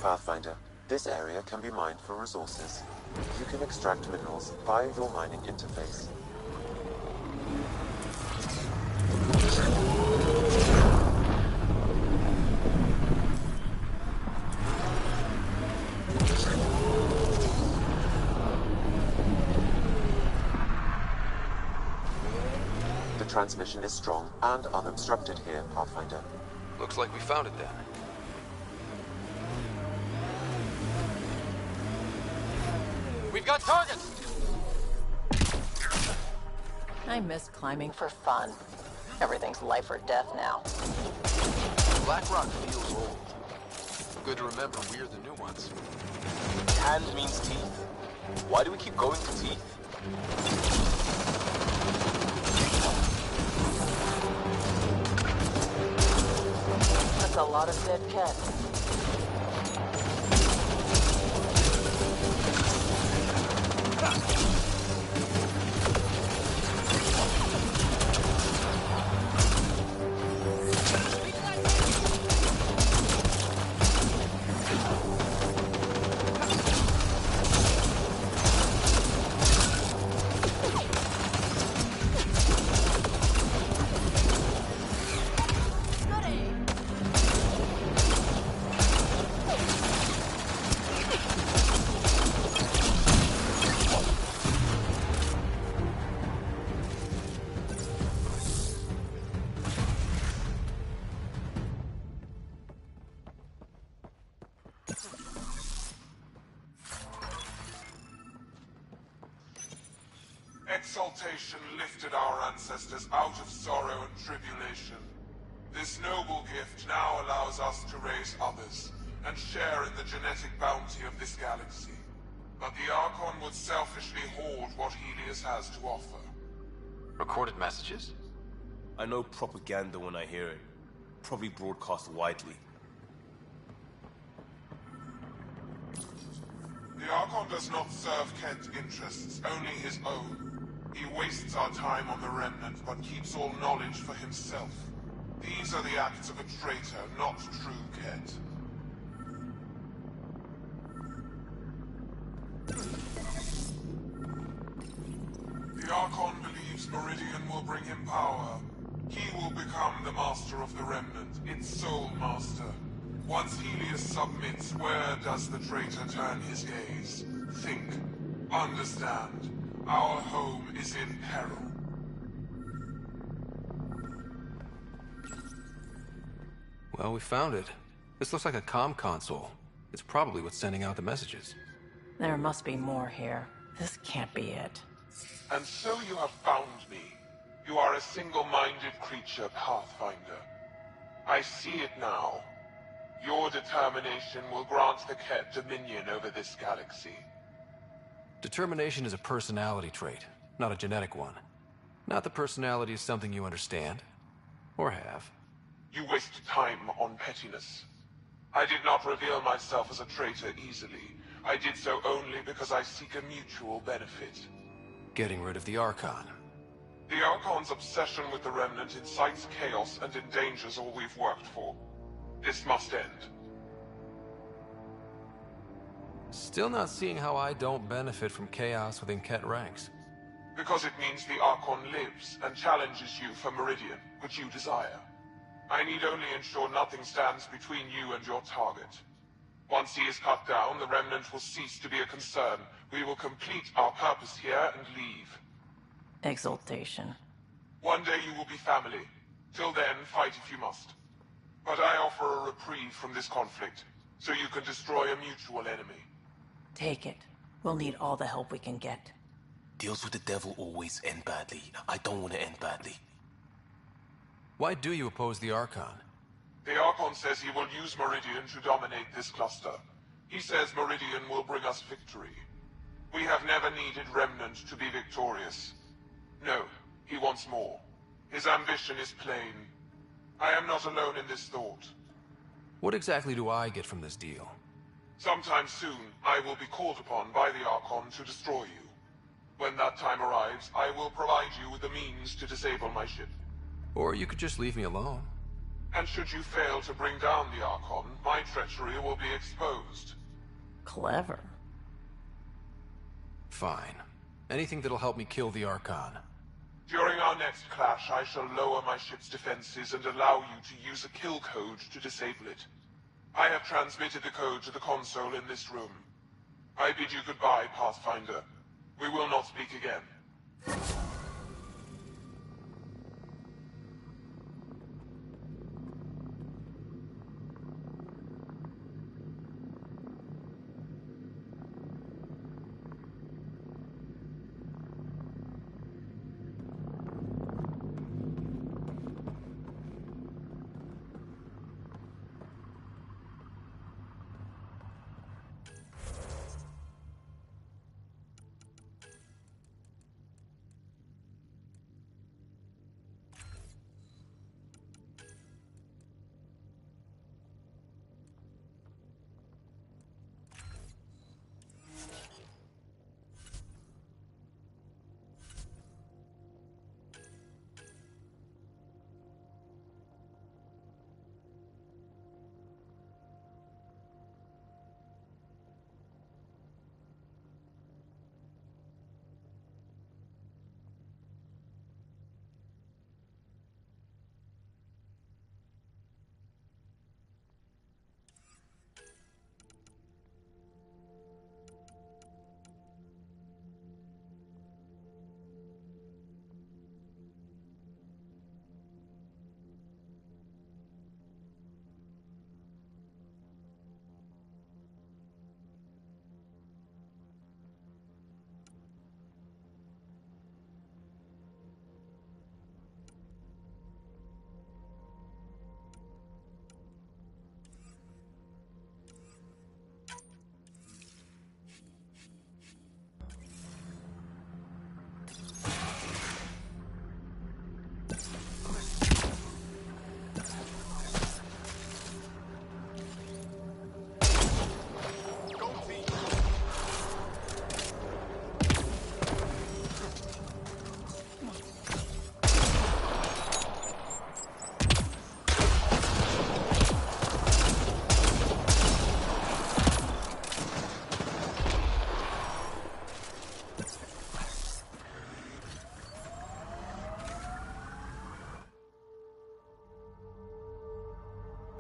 Pathfinder, this area can be mined for resources. You can extract minerals via your mining interface. The transmission is strong and unobstructed here, Pathfinder. Looks like we found it then. We've got targets! I miss climbing for fun. Everything's life or death now. BlackRock feels old. Good to remember we're the new ones. Hand means teeth. Why do we keep going for teeth? That's a lot of dead cats. Exaltation lifted our ancestors out of sorrow and tribulation. This noble gift now allows us to raise others, and share in the genetic bounty of this galaxy. But the Archon would selfishly hoard what Helios has to offer. Recorded messages? I know propaganda when I hear it. Probably broadcast widely. The Archon does not serve Kent's interests, only his own. He wastes our time on the Remnant, but keeps all knowledge for himself. These are the acts of a traitor, not true Kent. The Archon believes Meridian will bring him power. He will become the master of the Remnant, its sole master. Once Helios submits, where does the traitor turn his gaze? Think. Understand. Our home is in peril. Well, we found it. This looks like a comm console. It's probably what's sending out the messages. There must be more here. This can't be it. And so you have found me. You are a single-minded creature, Pathfinder. I see it now. Your determination will grant the Ket dominion over this galaxy. Determination is a personality trait, not a genetic one. Not that personality is something you understand. Or have. You waste time on pettiness. I did not reveal myself as a traitor easily. I did so only because I seek a mutual benefit. Getting rid of the Archon. The Archon's obsession with the Remnant incites chaos and endangers all we've worked for. This must end. Still not seeing how I don't benefit from chaos within Ket ranks. Because it means the Archon lives and challenges you for Meridian, which you desire. I need only ensure nothing stands between you and your target. Once he is cut down, the Remnant will cease to be a concern. We will complete our purpose here and leave. Exaltation. One day you will be family. Till then, fight if you must. But I offer a reprieve from this conflict, so you can destroy a mutual enemy. Take it. We'll need all the help we can get. Deals with the devil always end badly. I don't want to end badly. Why do you oppose the Archon? The Archon says he will use Meridian to dominate this cluster. He says Meridian will bring us victory. We have never needed Remnant to be victorious. No, he wants more. His ambition is plain. I am not alone in this thought. What exactly do I get from this deal? Sometime soon, I will be called upon by the Archon to destroy you. When that time arrives, I will provide you with the means to disable my ship. Or you could just leave me alone. And should you fail to bring down the Archon, my treachery will be exposed. Clever. Fine. Anything that'll help me kill the Archon. During our next clash, I shall lower my ship's defenses and allow you to use a kill code to disable it. I have transmitted the code to the console in this room. I bid you goodbye, Pathfinder. We will not speak again.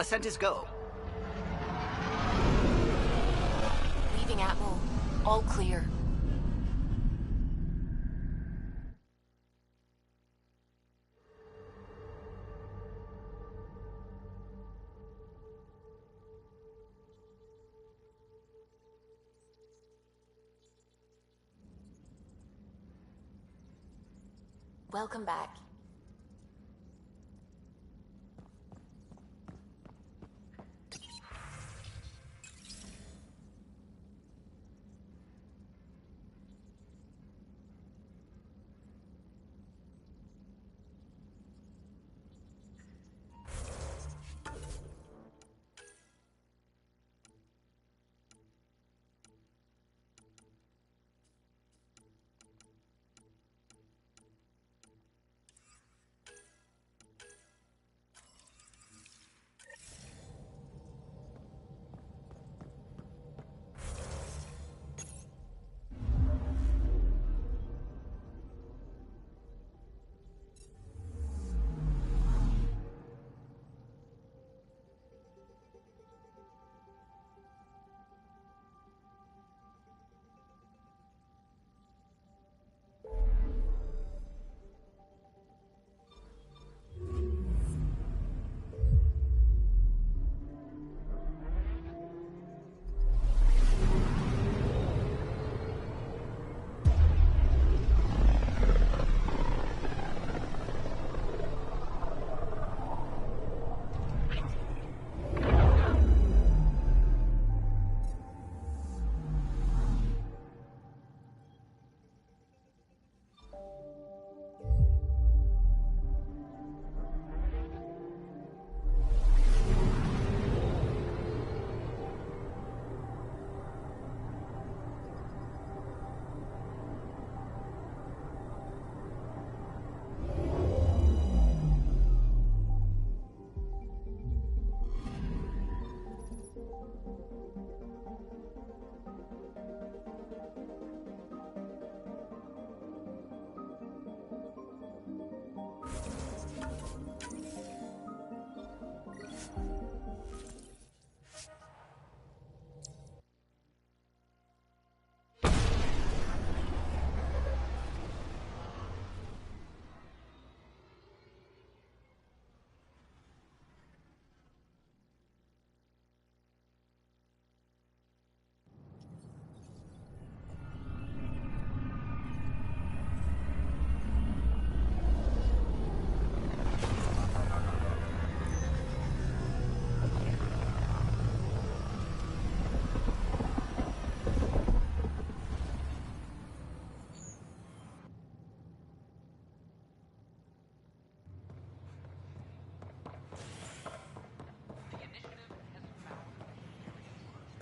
Ascent is go. Leaving Atmo. All clear. Welcome back.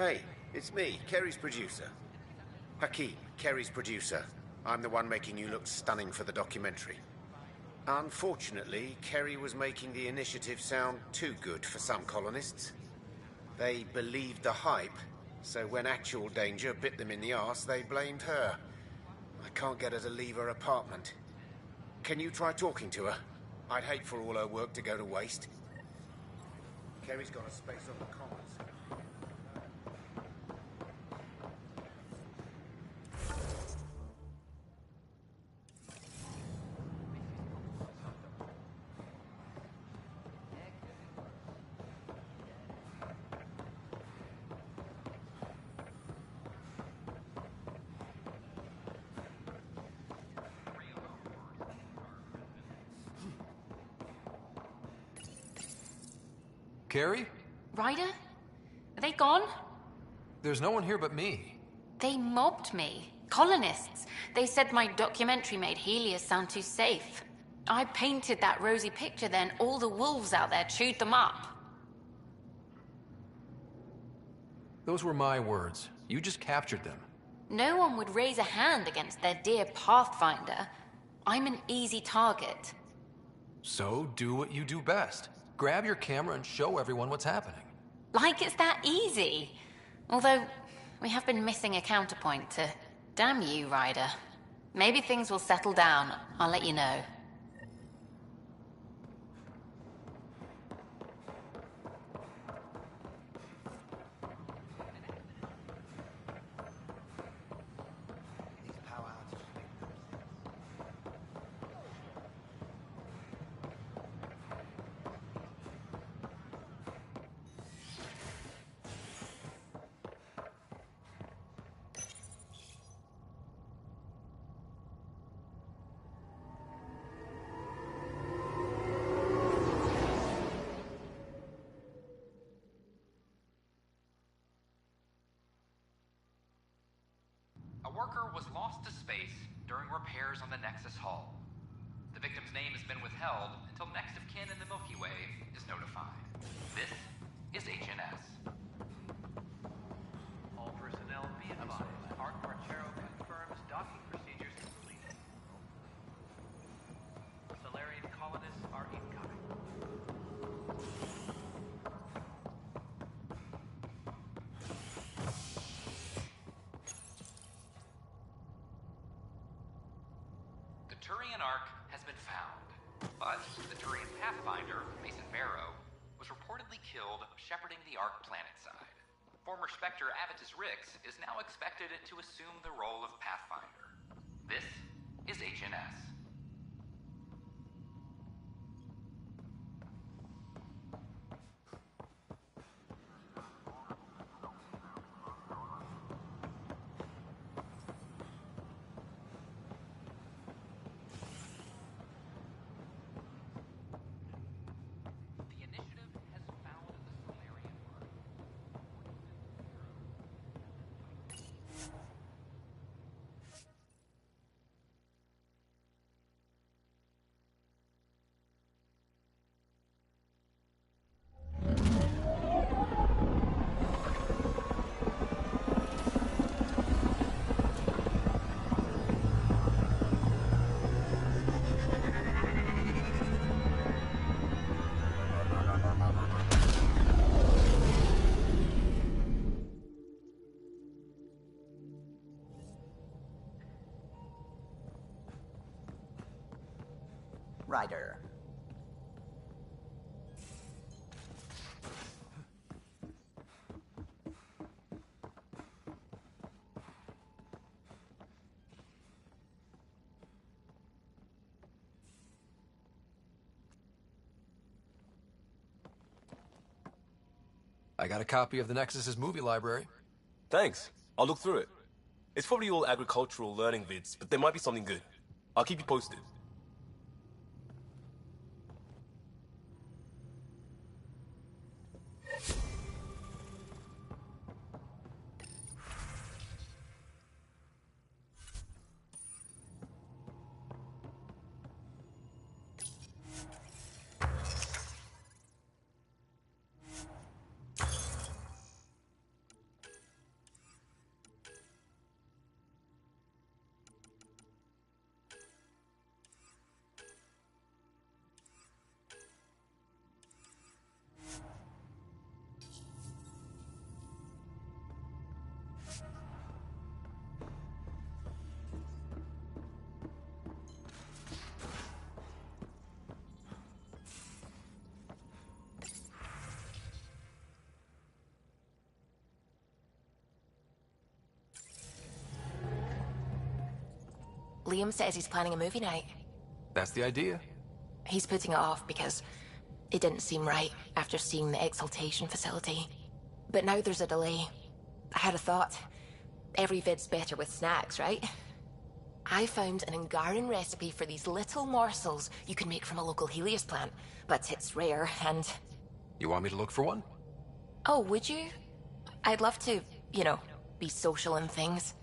Hey, it's me, Kerry's producer. Hakeem, Kerry's producer. I'm the one making you look stunning for the documentary. Unfortunately, Kerry was making the initiative sound too good for some colonists. They believed the hype, so when actual danger bit them in the arse, they blamed her. I can't get her to leave her apartment. Can you try talking to her? I'd hate for all her work to go to waste. Kerry's got a space on the commons. Carrie? Ryder? Are they gone? There's no one here but me. They mobbed me. Colonists. They said my documentary made Helios sound too safe. I painted that rosy picture, then all the wolves out there chewed them up. Those were my words. You just captured them. No one would raise a hand against their dear Pathfinder. I'm an easy target. So do what you do best. Grab your camera and show everyone what's happening. Like it's that easy. Although, we have been missing a counterpoint to... Damn you, Ryder. Maybe things will settle down. I'll let you know. worker was lost to space during repairs on the Nexus hull. The victim's name has been withheld until next of kin in the Milky Way is notified. This is HNS. All personnel be advised. Arc Marchero confirms docking procedures complete. Solarian colonists are incoming. The Turian Ark has been found, but the Turian Pathfinder, Mason Barrow, was reportedly killed shepherding the Ark planetside. Former Spectre Avitus Rix is now expected to assume the role of Pathfinder. This is HNS. Ryder. I got a copy of the Nexus's movie library. Thanks. I'll look through it. It's probably all agricultural learning vids, but there might be something good. I'll keep you posted. Liam says he's planning a movie night. That's the idea. He's putting it off because it didn't seem right after seeing the exaltation facility. But now there's a delay. I had a thought. Every vid's better with snacks, right? I found an Angaran recipe for these little morsels you can make from a local Helios plant, but it's rare and... You want me to look for one? Oh, would you? I'd love to, you know, be social and things.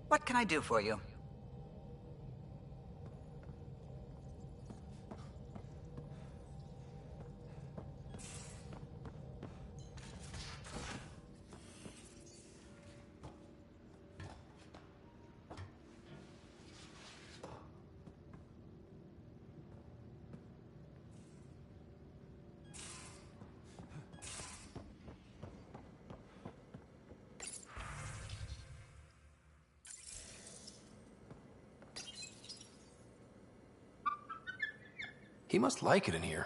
What can I do for you? He must like it in here.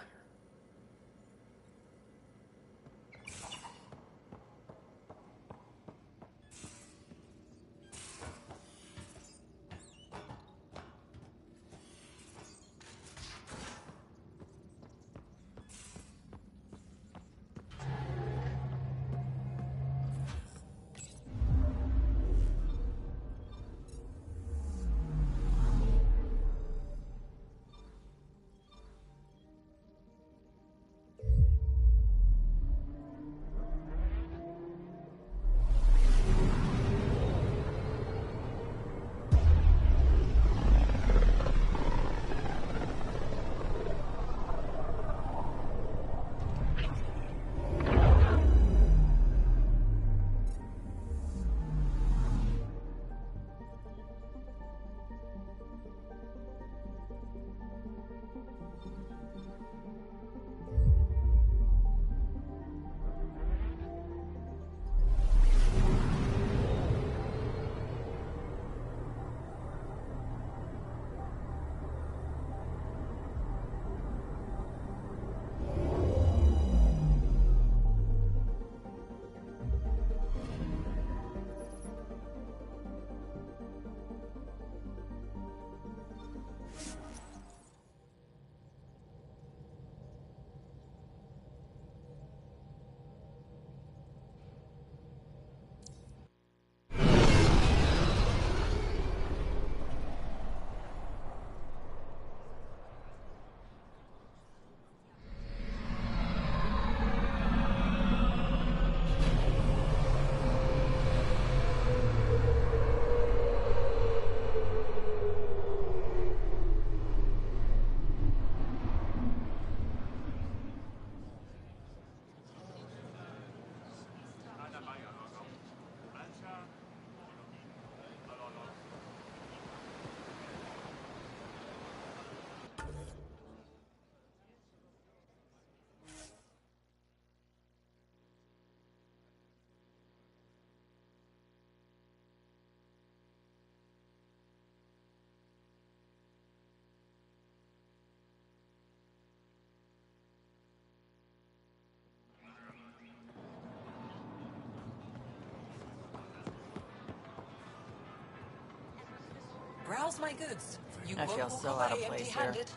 Browse my goods. You I won't feel walk so out of away place here. empty-handed.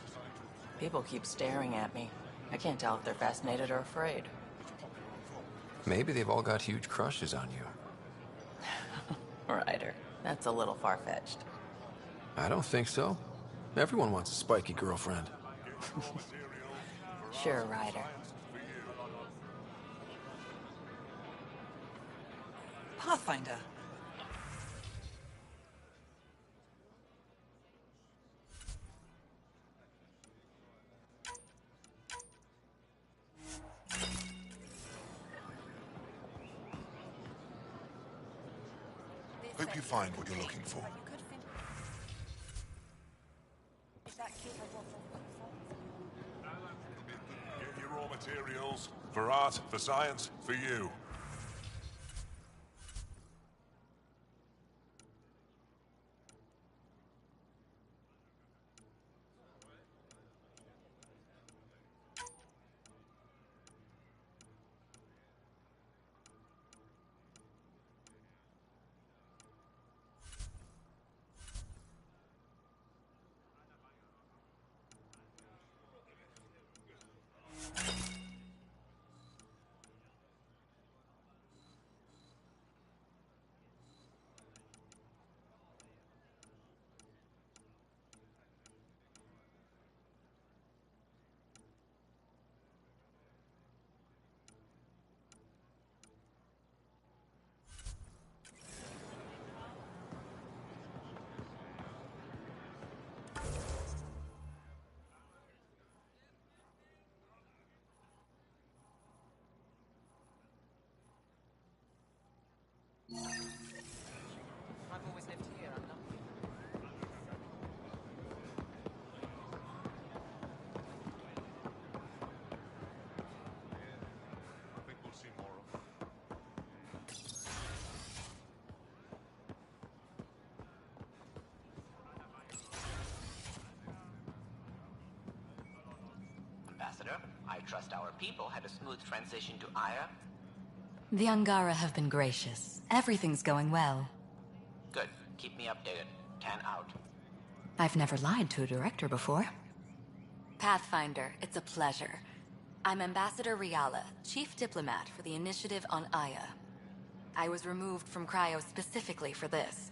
People keep staring at me. I can't tell if they're fascinated or afraid. Maybe they've all got huge crushes on you. Ryder, that's a little far-fetched. I don't think so. Everyone wants a spiky girlfriend. Sure, Ryder. Pathfinder. Hope you find what you're looking for. Get your raw materials. For art, for science, for you. I trust our people had a smooth transition to Aya. The Angara have been gracious. Everything's going well. Good. Keep me updated. Tan out. I've never lied to a director before. Pathfinder, it's a pleasure. I'm Ambassador Riala, Chief Diplomat for the Initiative on Aya. I was removed from Cryo specifically for this.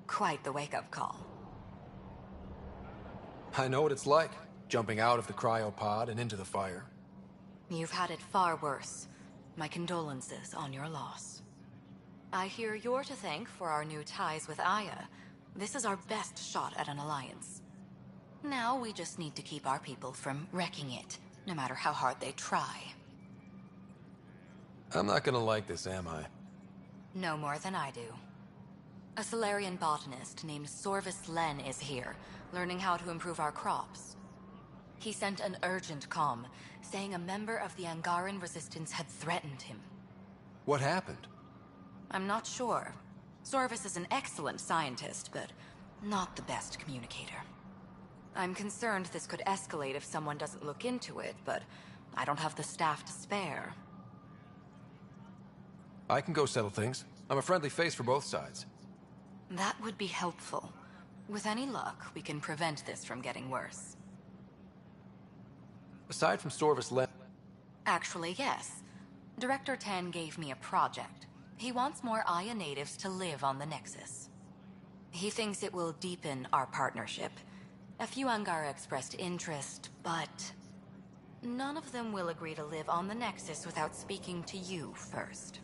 Quite the wake-up call. I know what it's like, jumping out of the cryopod and into the fire. You've had it far worse. My condolences on your loss. I hear you're to thank for our new ties with Aya. This is our best shot at an alliance. Now we just need to keep our people from wrecking it, no matter how hard they try. I'm not gonna like this, am I? No more than I do. A Solarian botanist named Sorvis Len is here, learning how to improve our crops. He sent an urgent comm, saying a member of the Angaran resistance had threatened him. What happened? I'm not sure. Sorvis is an excellent scientist, but not the best communicator. I'm concerned this could escalate if someone doesn't look into it, but I don't have the staff to spare. I can go settle things. I'm a friendly face for both sides. That would be helpful. With any luck, we can prevent this from getting worse. Aside from Sorvis Len... Actually, yes. Director Tan gave me a project. He wants more Aya natives to live on the Nexus. He thinks it will deepen our partnership. A few Angara expressed interest, but none of them will agree to live on the Nexus without speaking to you first.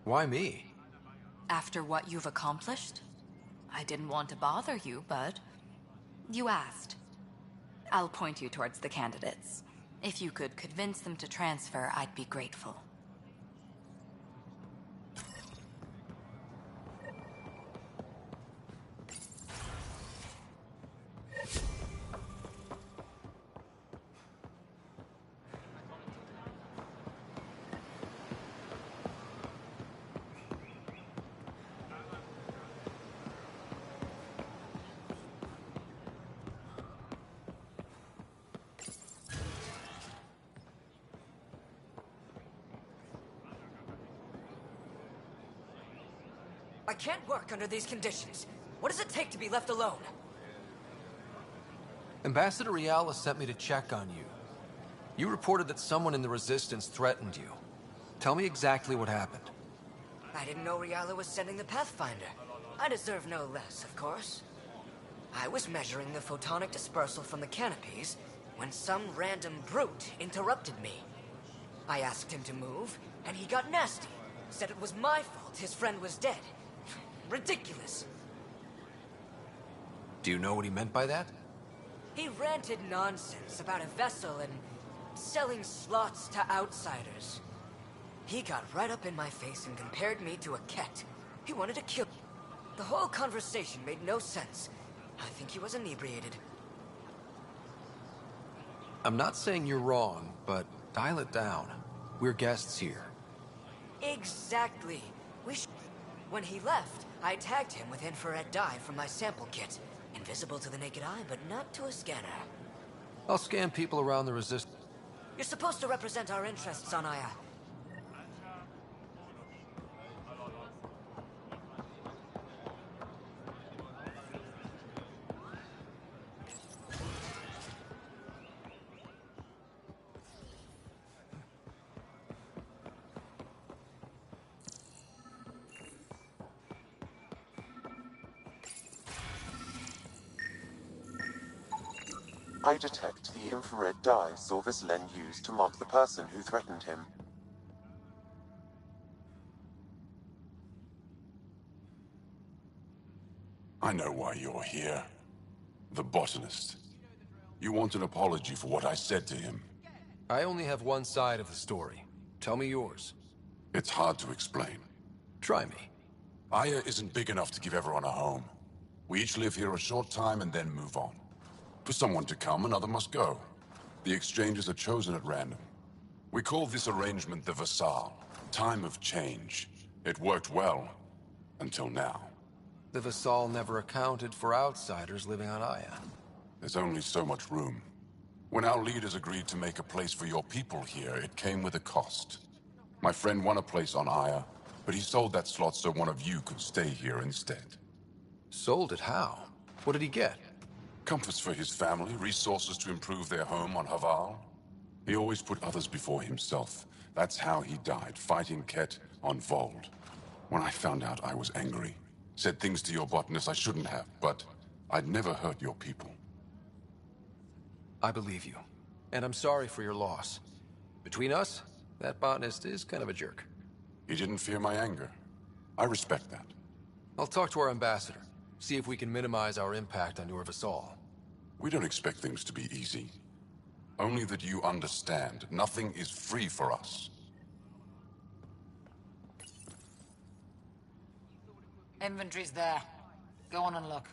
Why me? After what you've accomplished? I didn't want to bother you, but you asked. I'll point you towards the candidates. If you could convince them to transfer, I'd be grateful. I can't work under these conditions. What does it take to be left alone? Ambassador Riala sent me to check on you. You reported that someone in the Resistance threatened you. Tell me exactly what happened. I didn't know Riala was sending the Pathfinder. I deserve no less, of course. I was measuring the photonic dispersal from the canopies when some random brute interrupted me. I asked him to move, and he got nasty. Said it was my fault his friend was dead. Ridiculous. Do you know what he meant by that? He ranted nonsense about a vessel and selling slots to outsiders. He got right up in my face and compared me to a cat. He wanted to kill me. The whole conversation made no sense. I think he was inebriated. I'm not saying you're wrong, but dial it down. We're guests here. Exactly. When he left, I tagged him with infrared dye from my sample kit. Invisible to the naked eye, but not to a scanner. I'll scan people around the Resistance. You're supposed to represent our interests on Aya. I detect the infrared dye Sorvis Len used to mark the person who threatened him. I know why you're here. The botanist. You want an apology for what I said to him. I only have one side of the story. Tell me yours. It's hard to explain. Try me. Aya isn't big enough to give everyone a home. We each live here a short time and then move on. For someone to come, another must go. The exchanges are chosen at random. We call this arrangement the Vassal. Time of change. It worked well. Until now. The Vassal never accounted for outsiders living on Aya. There's only so much room. When our leaders agreed to make a place for your people here, it came with a cost. My friend won a place on Aya, but he sold that slot so one of you could stay here instead. Sold it how? What did he get? Comforts for his family, resources to improve their home on Haval. He always put others before himself. That's how he died, fighting Ket on Vold. When I found out, I was angry. Said things to your botanist I shouldn't have, but I'd never hurt your people. I believe you. And I'm sorry for your loss. Between us, that botanist is kind of a jerk. He didn't fear my anger. I respect that. I'll talk to our ambassador. See if we can minimize our impact on your Vassal. We don't expect things to be easy. Only that you understand, nothing is free for us. Inventory's there. Go on and look.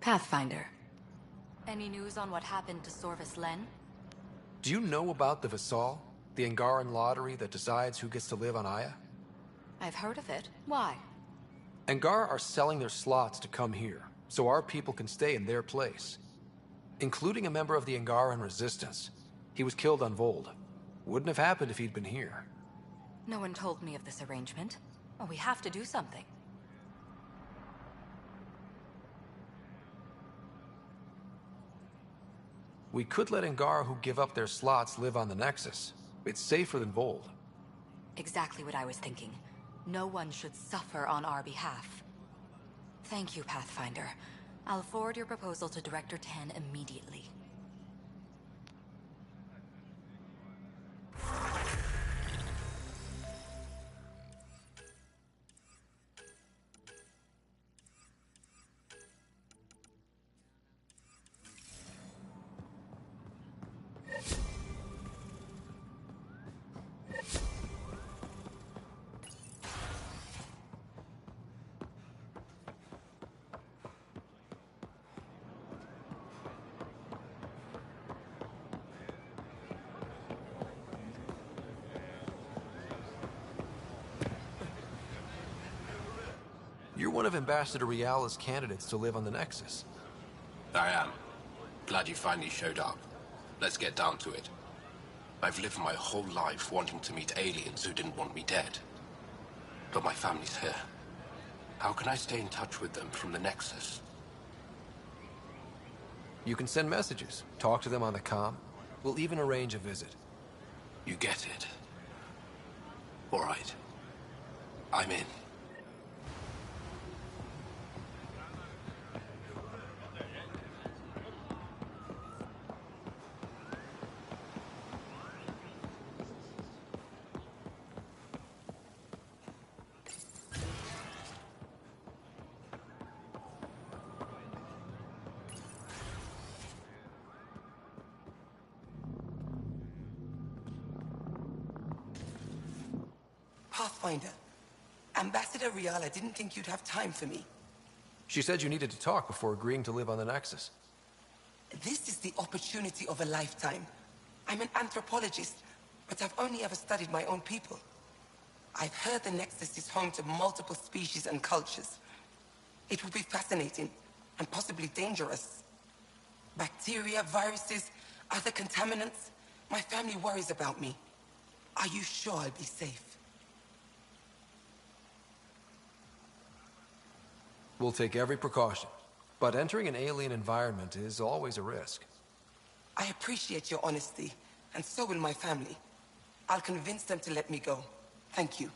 Pathfinder. Any news on what happened to Sorvis Len? Do you know about the Vassal? The Angaran lottery that decides who gets to live on Aya? I've heard of it. Why? Angar are selling their slots to come here, so our people can stay in their place. Including a member of the Angaran resistance. He was killed on Vold. Wouldn't have happened if he'd been here. No one told me of this arrangement. Well, we have to do something. We could let Angar who give up their slots live on the Nexus. It's safer than Vold. Exactly what I was thinking. No one should suffer on our behalf. Thank you, Pathfinder. I'll forward your proposal to Director 10 immediately. You're one of Ambassador Riala's candidates to live on the Nexus. I am. Glad you finally showed up. Let's get down to it. I've lived my whole life wanting to meet aliens who didn't want me dead. But my family's here. How can I stay in touch with them from the Nexus? You can send messages, talk to them on the comm. We'll even arrange a visit. You get it. All right. I'm in. Pathfinder, Ambassador Riala didn't think you'd have time for me. She said you needed to talk before agreeing to live on the Nexus. This is the opportunity of a lifetime. I'm an anthropologist, but I've only ever studied my own people. I've heard the Nexus is home to multiple species and cultures. It will be fascinating and possibly dangerous. Bacteria, viruses, other contaminants. My family worries about me. Are you sure I'll be safe? We'll take every precaution. But entering an alien environment is always a risk. I appreciate your honesty, and so will my family. I'll convince them to let me go. Thank you.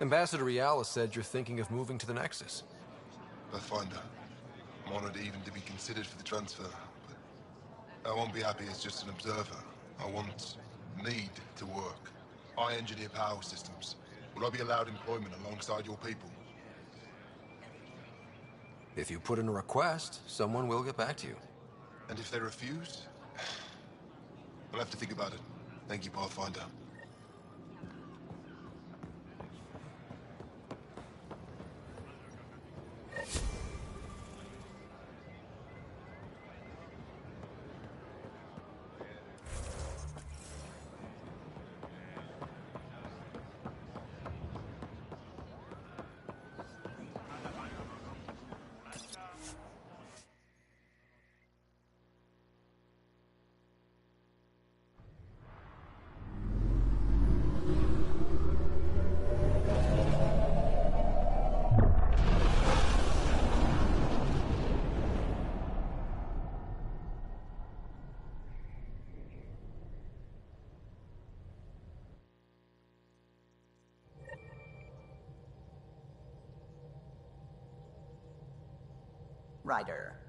Ambassador Riala said you're thinking of moving to the Nexus. Pathfinder. I'm honored even to be considered for the transfer, but I won't be happy as just an observer. I need to work. I engineer power systems. Will I be allowed employment alongside your people? If you put in a request, someone will get back to you. And if they refuse? I'll have to think about it. Thank you, Pathfinder. Ryder.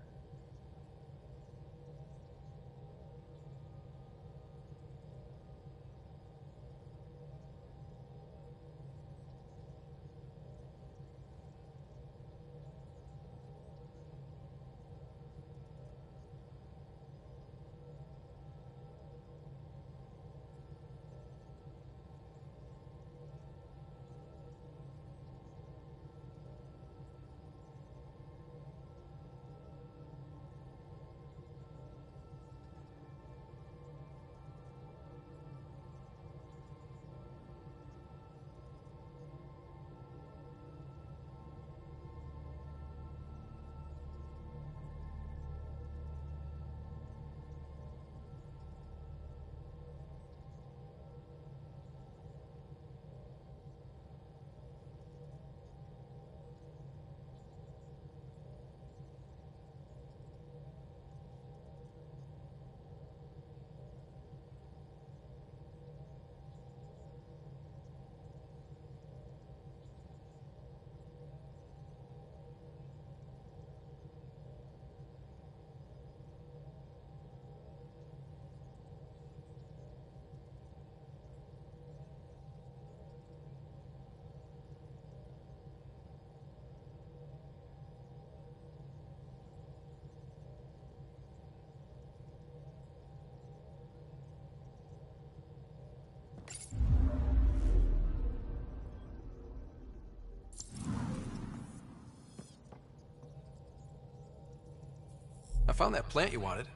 I found that plant you wanted.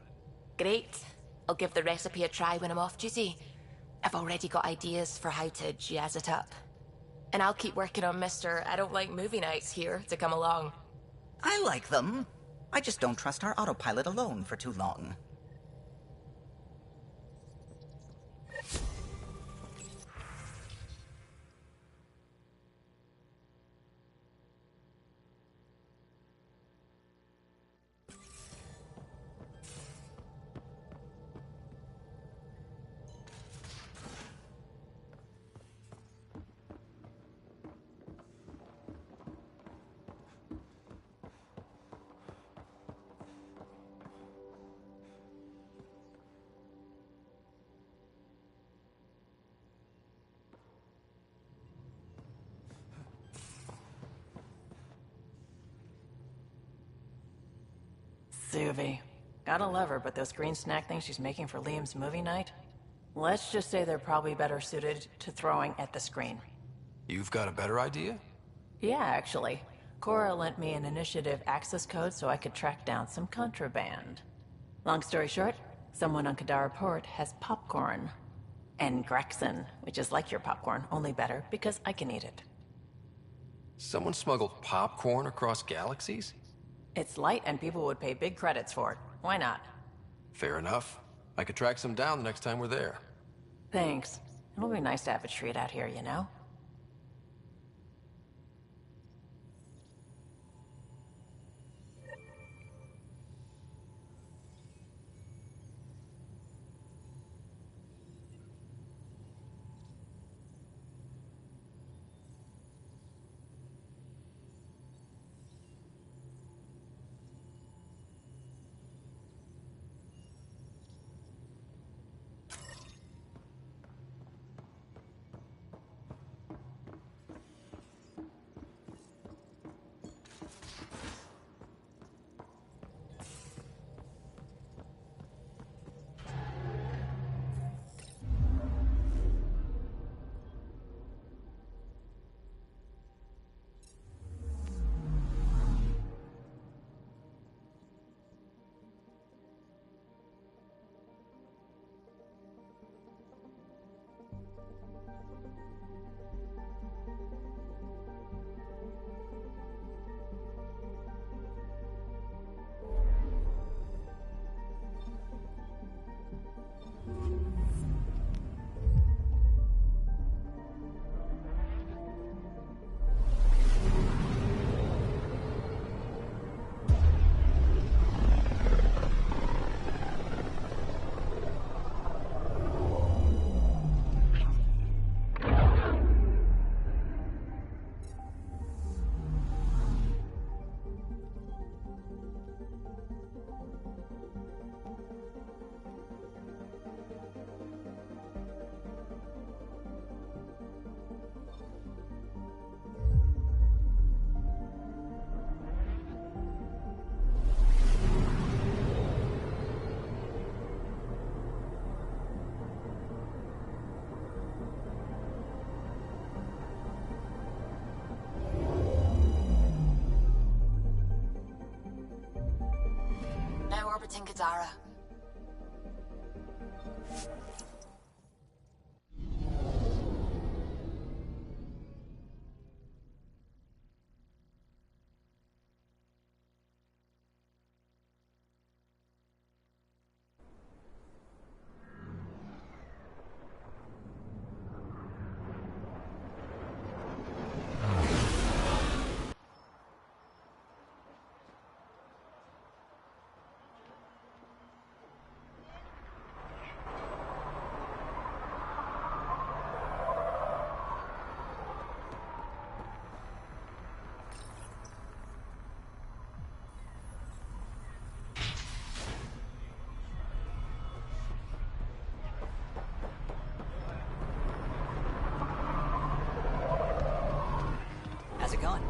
Great. I'll give the recipe a try when I'm off duty. I've already got ideas for how to jazz it up. And I'll keep working on Mr. I don't like movie nights here to come along. I like them. I just don't trust our autopilot alone for too long. Suvi. Gotta love her, but those green snack things she's making for Liam's movie night? Let's just say they're probably better suited to throwing at the screen. You've got a better idea? Yeah, actually. Cora lent me an initiative access code so I could track down some contraband. Long story short, someone on Kadara Port has popcorn. And Grexon, which is like your popcorn, only better because I can eat it. Someone smuggled popcorn across galaxies? It's light and people would pay big credits for it. Why not? Fair enough. I could track some down the next time we're there. Thanks. It'll be nice to have a treat out here, you know? Orbiting Kadara. How's it going?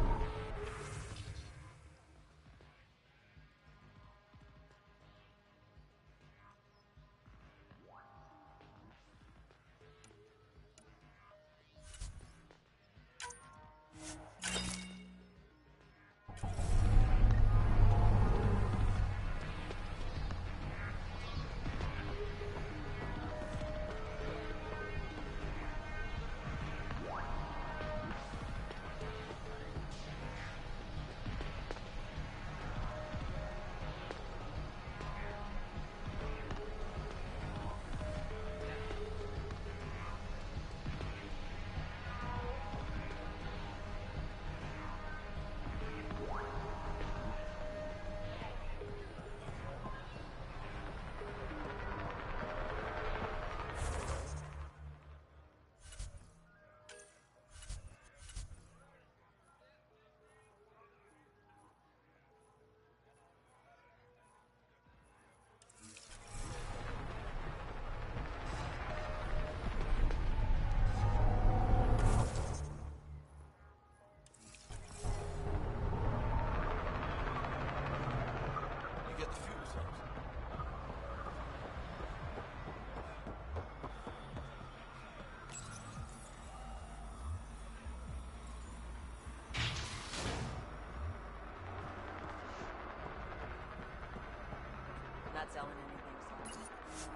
selling anything, so.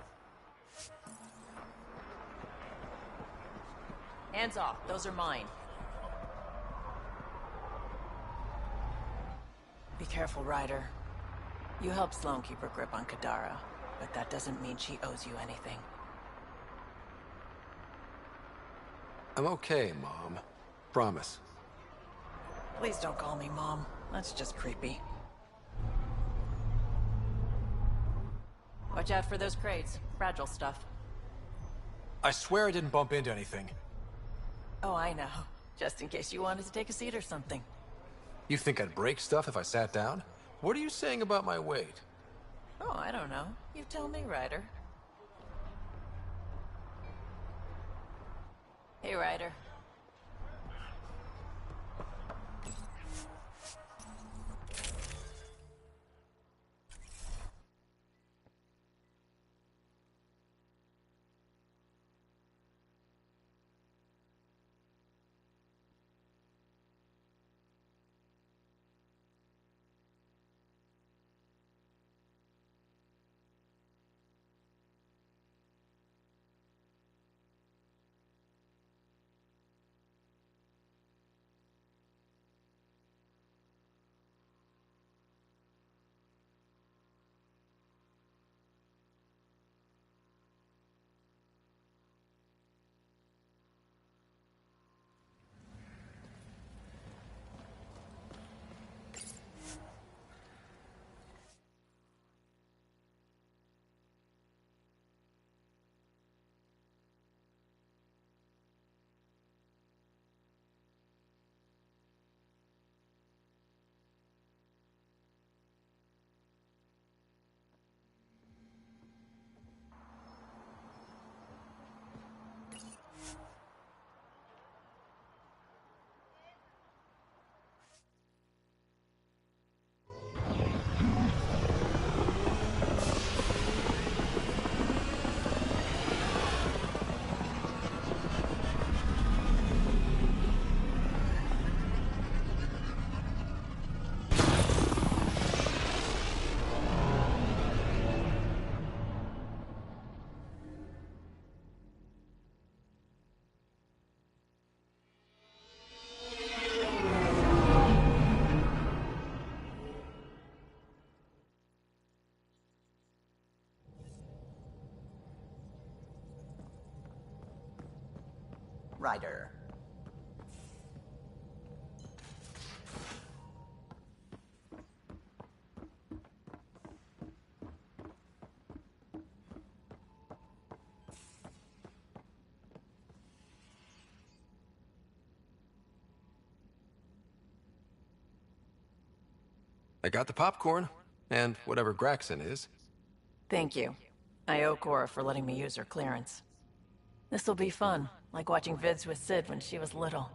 Hands off. Those are mine. Be careful, Ryder. You helped Sloan keep her grip on Kadara, but that doesn't mean she owes you anything. I'm okay, Mom. Promise. Please don't call me Mom. That's just creepy. Watch out for those crates. Fragile stuff. I swear I didn't bump into anything. Oh, I know. Just in case you wanted to take a seat or something. You think I'd break stuff if I sat down? What are you saying about my weight? Oh, I don't know. You tell me, Ryder. Hey, Ryder. Ryder. I got the popcorn, and whatever Graxon is. Thank you. I owe Cora for letting me use her clearance. This'll be fun, like watching vids with Sid when she was little.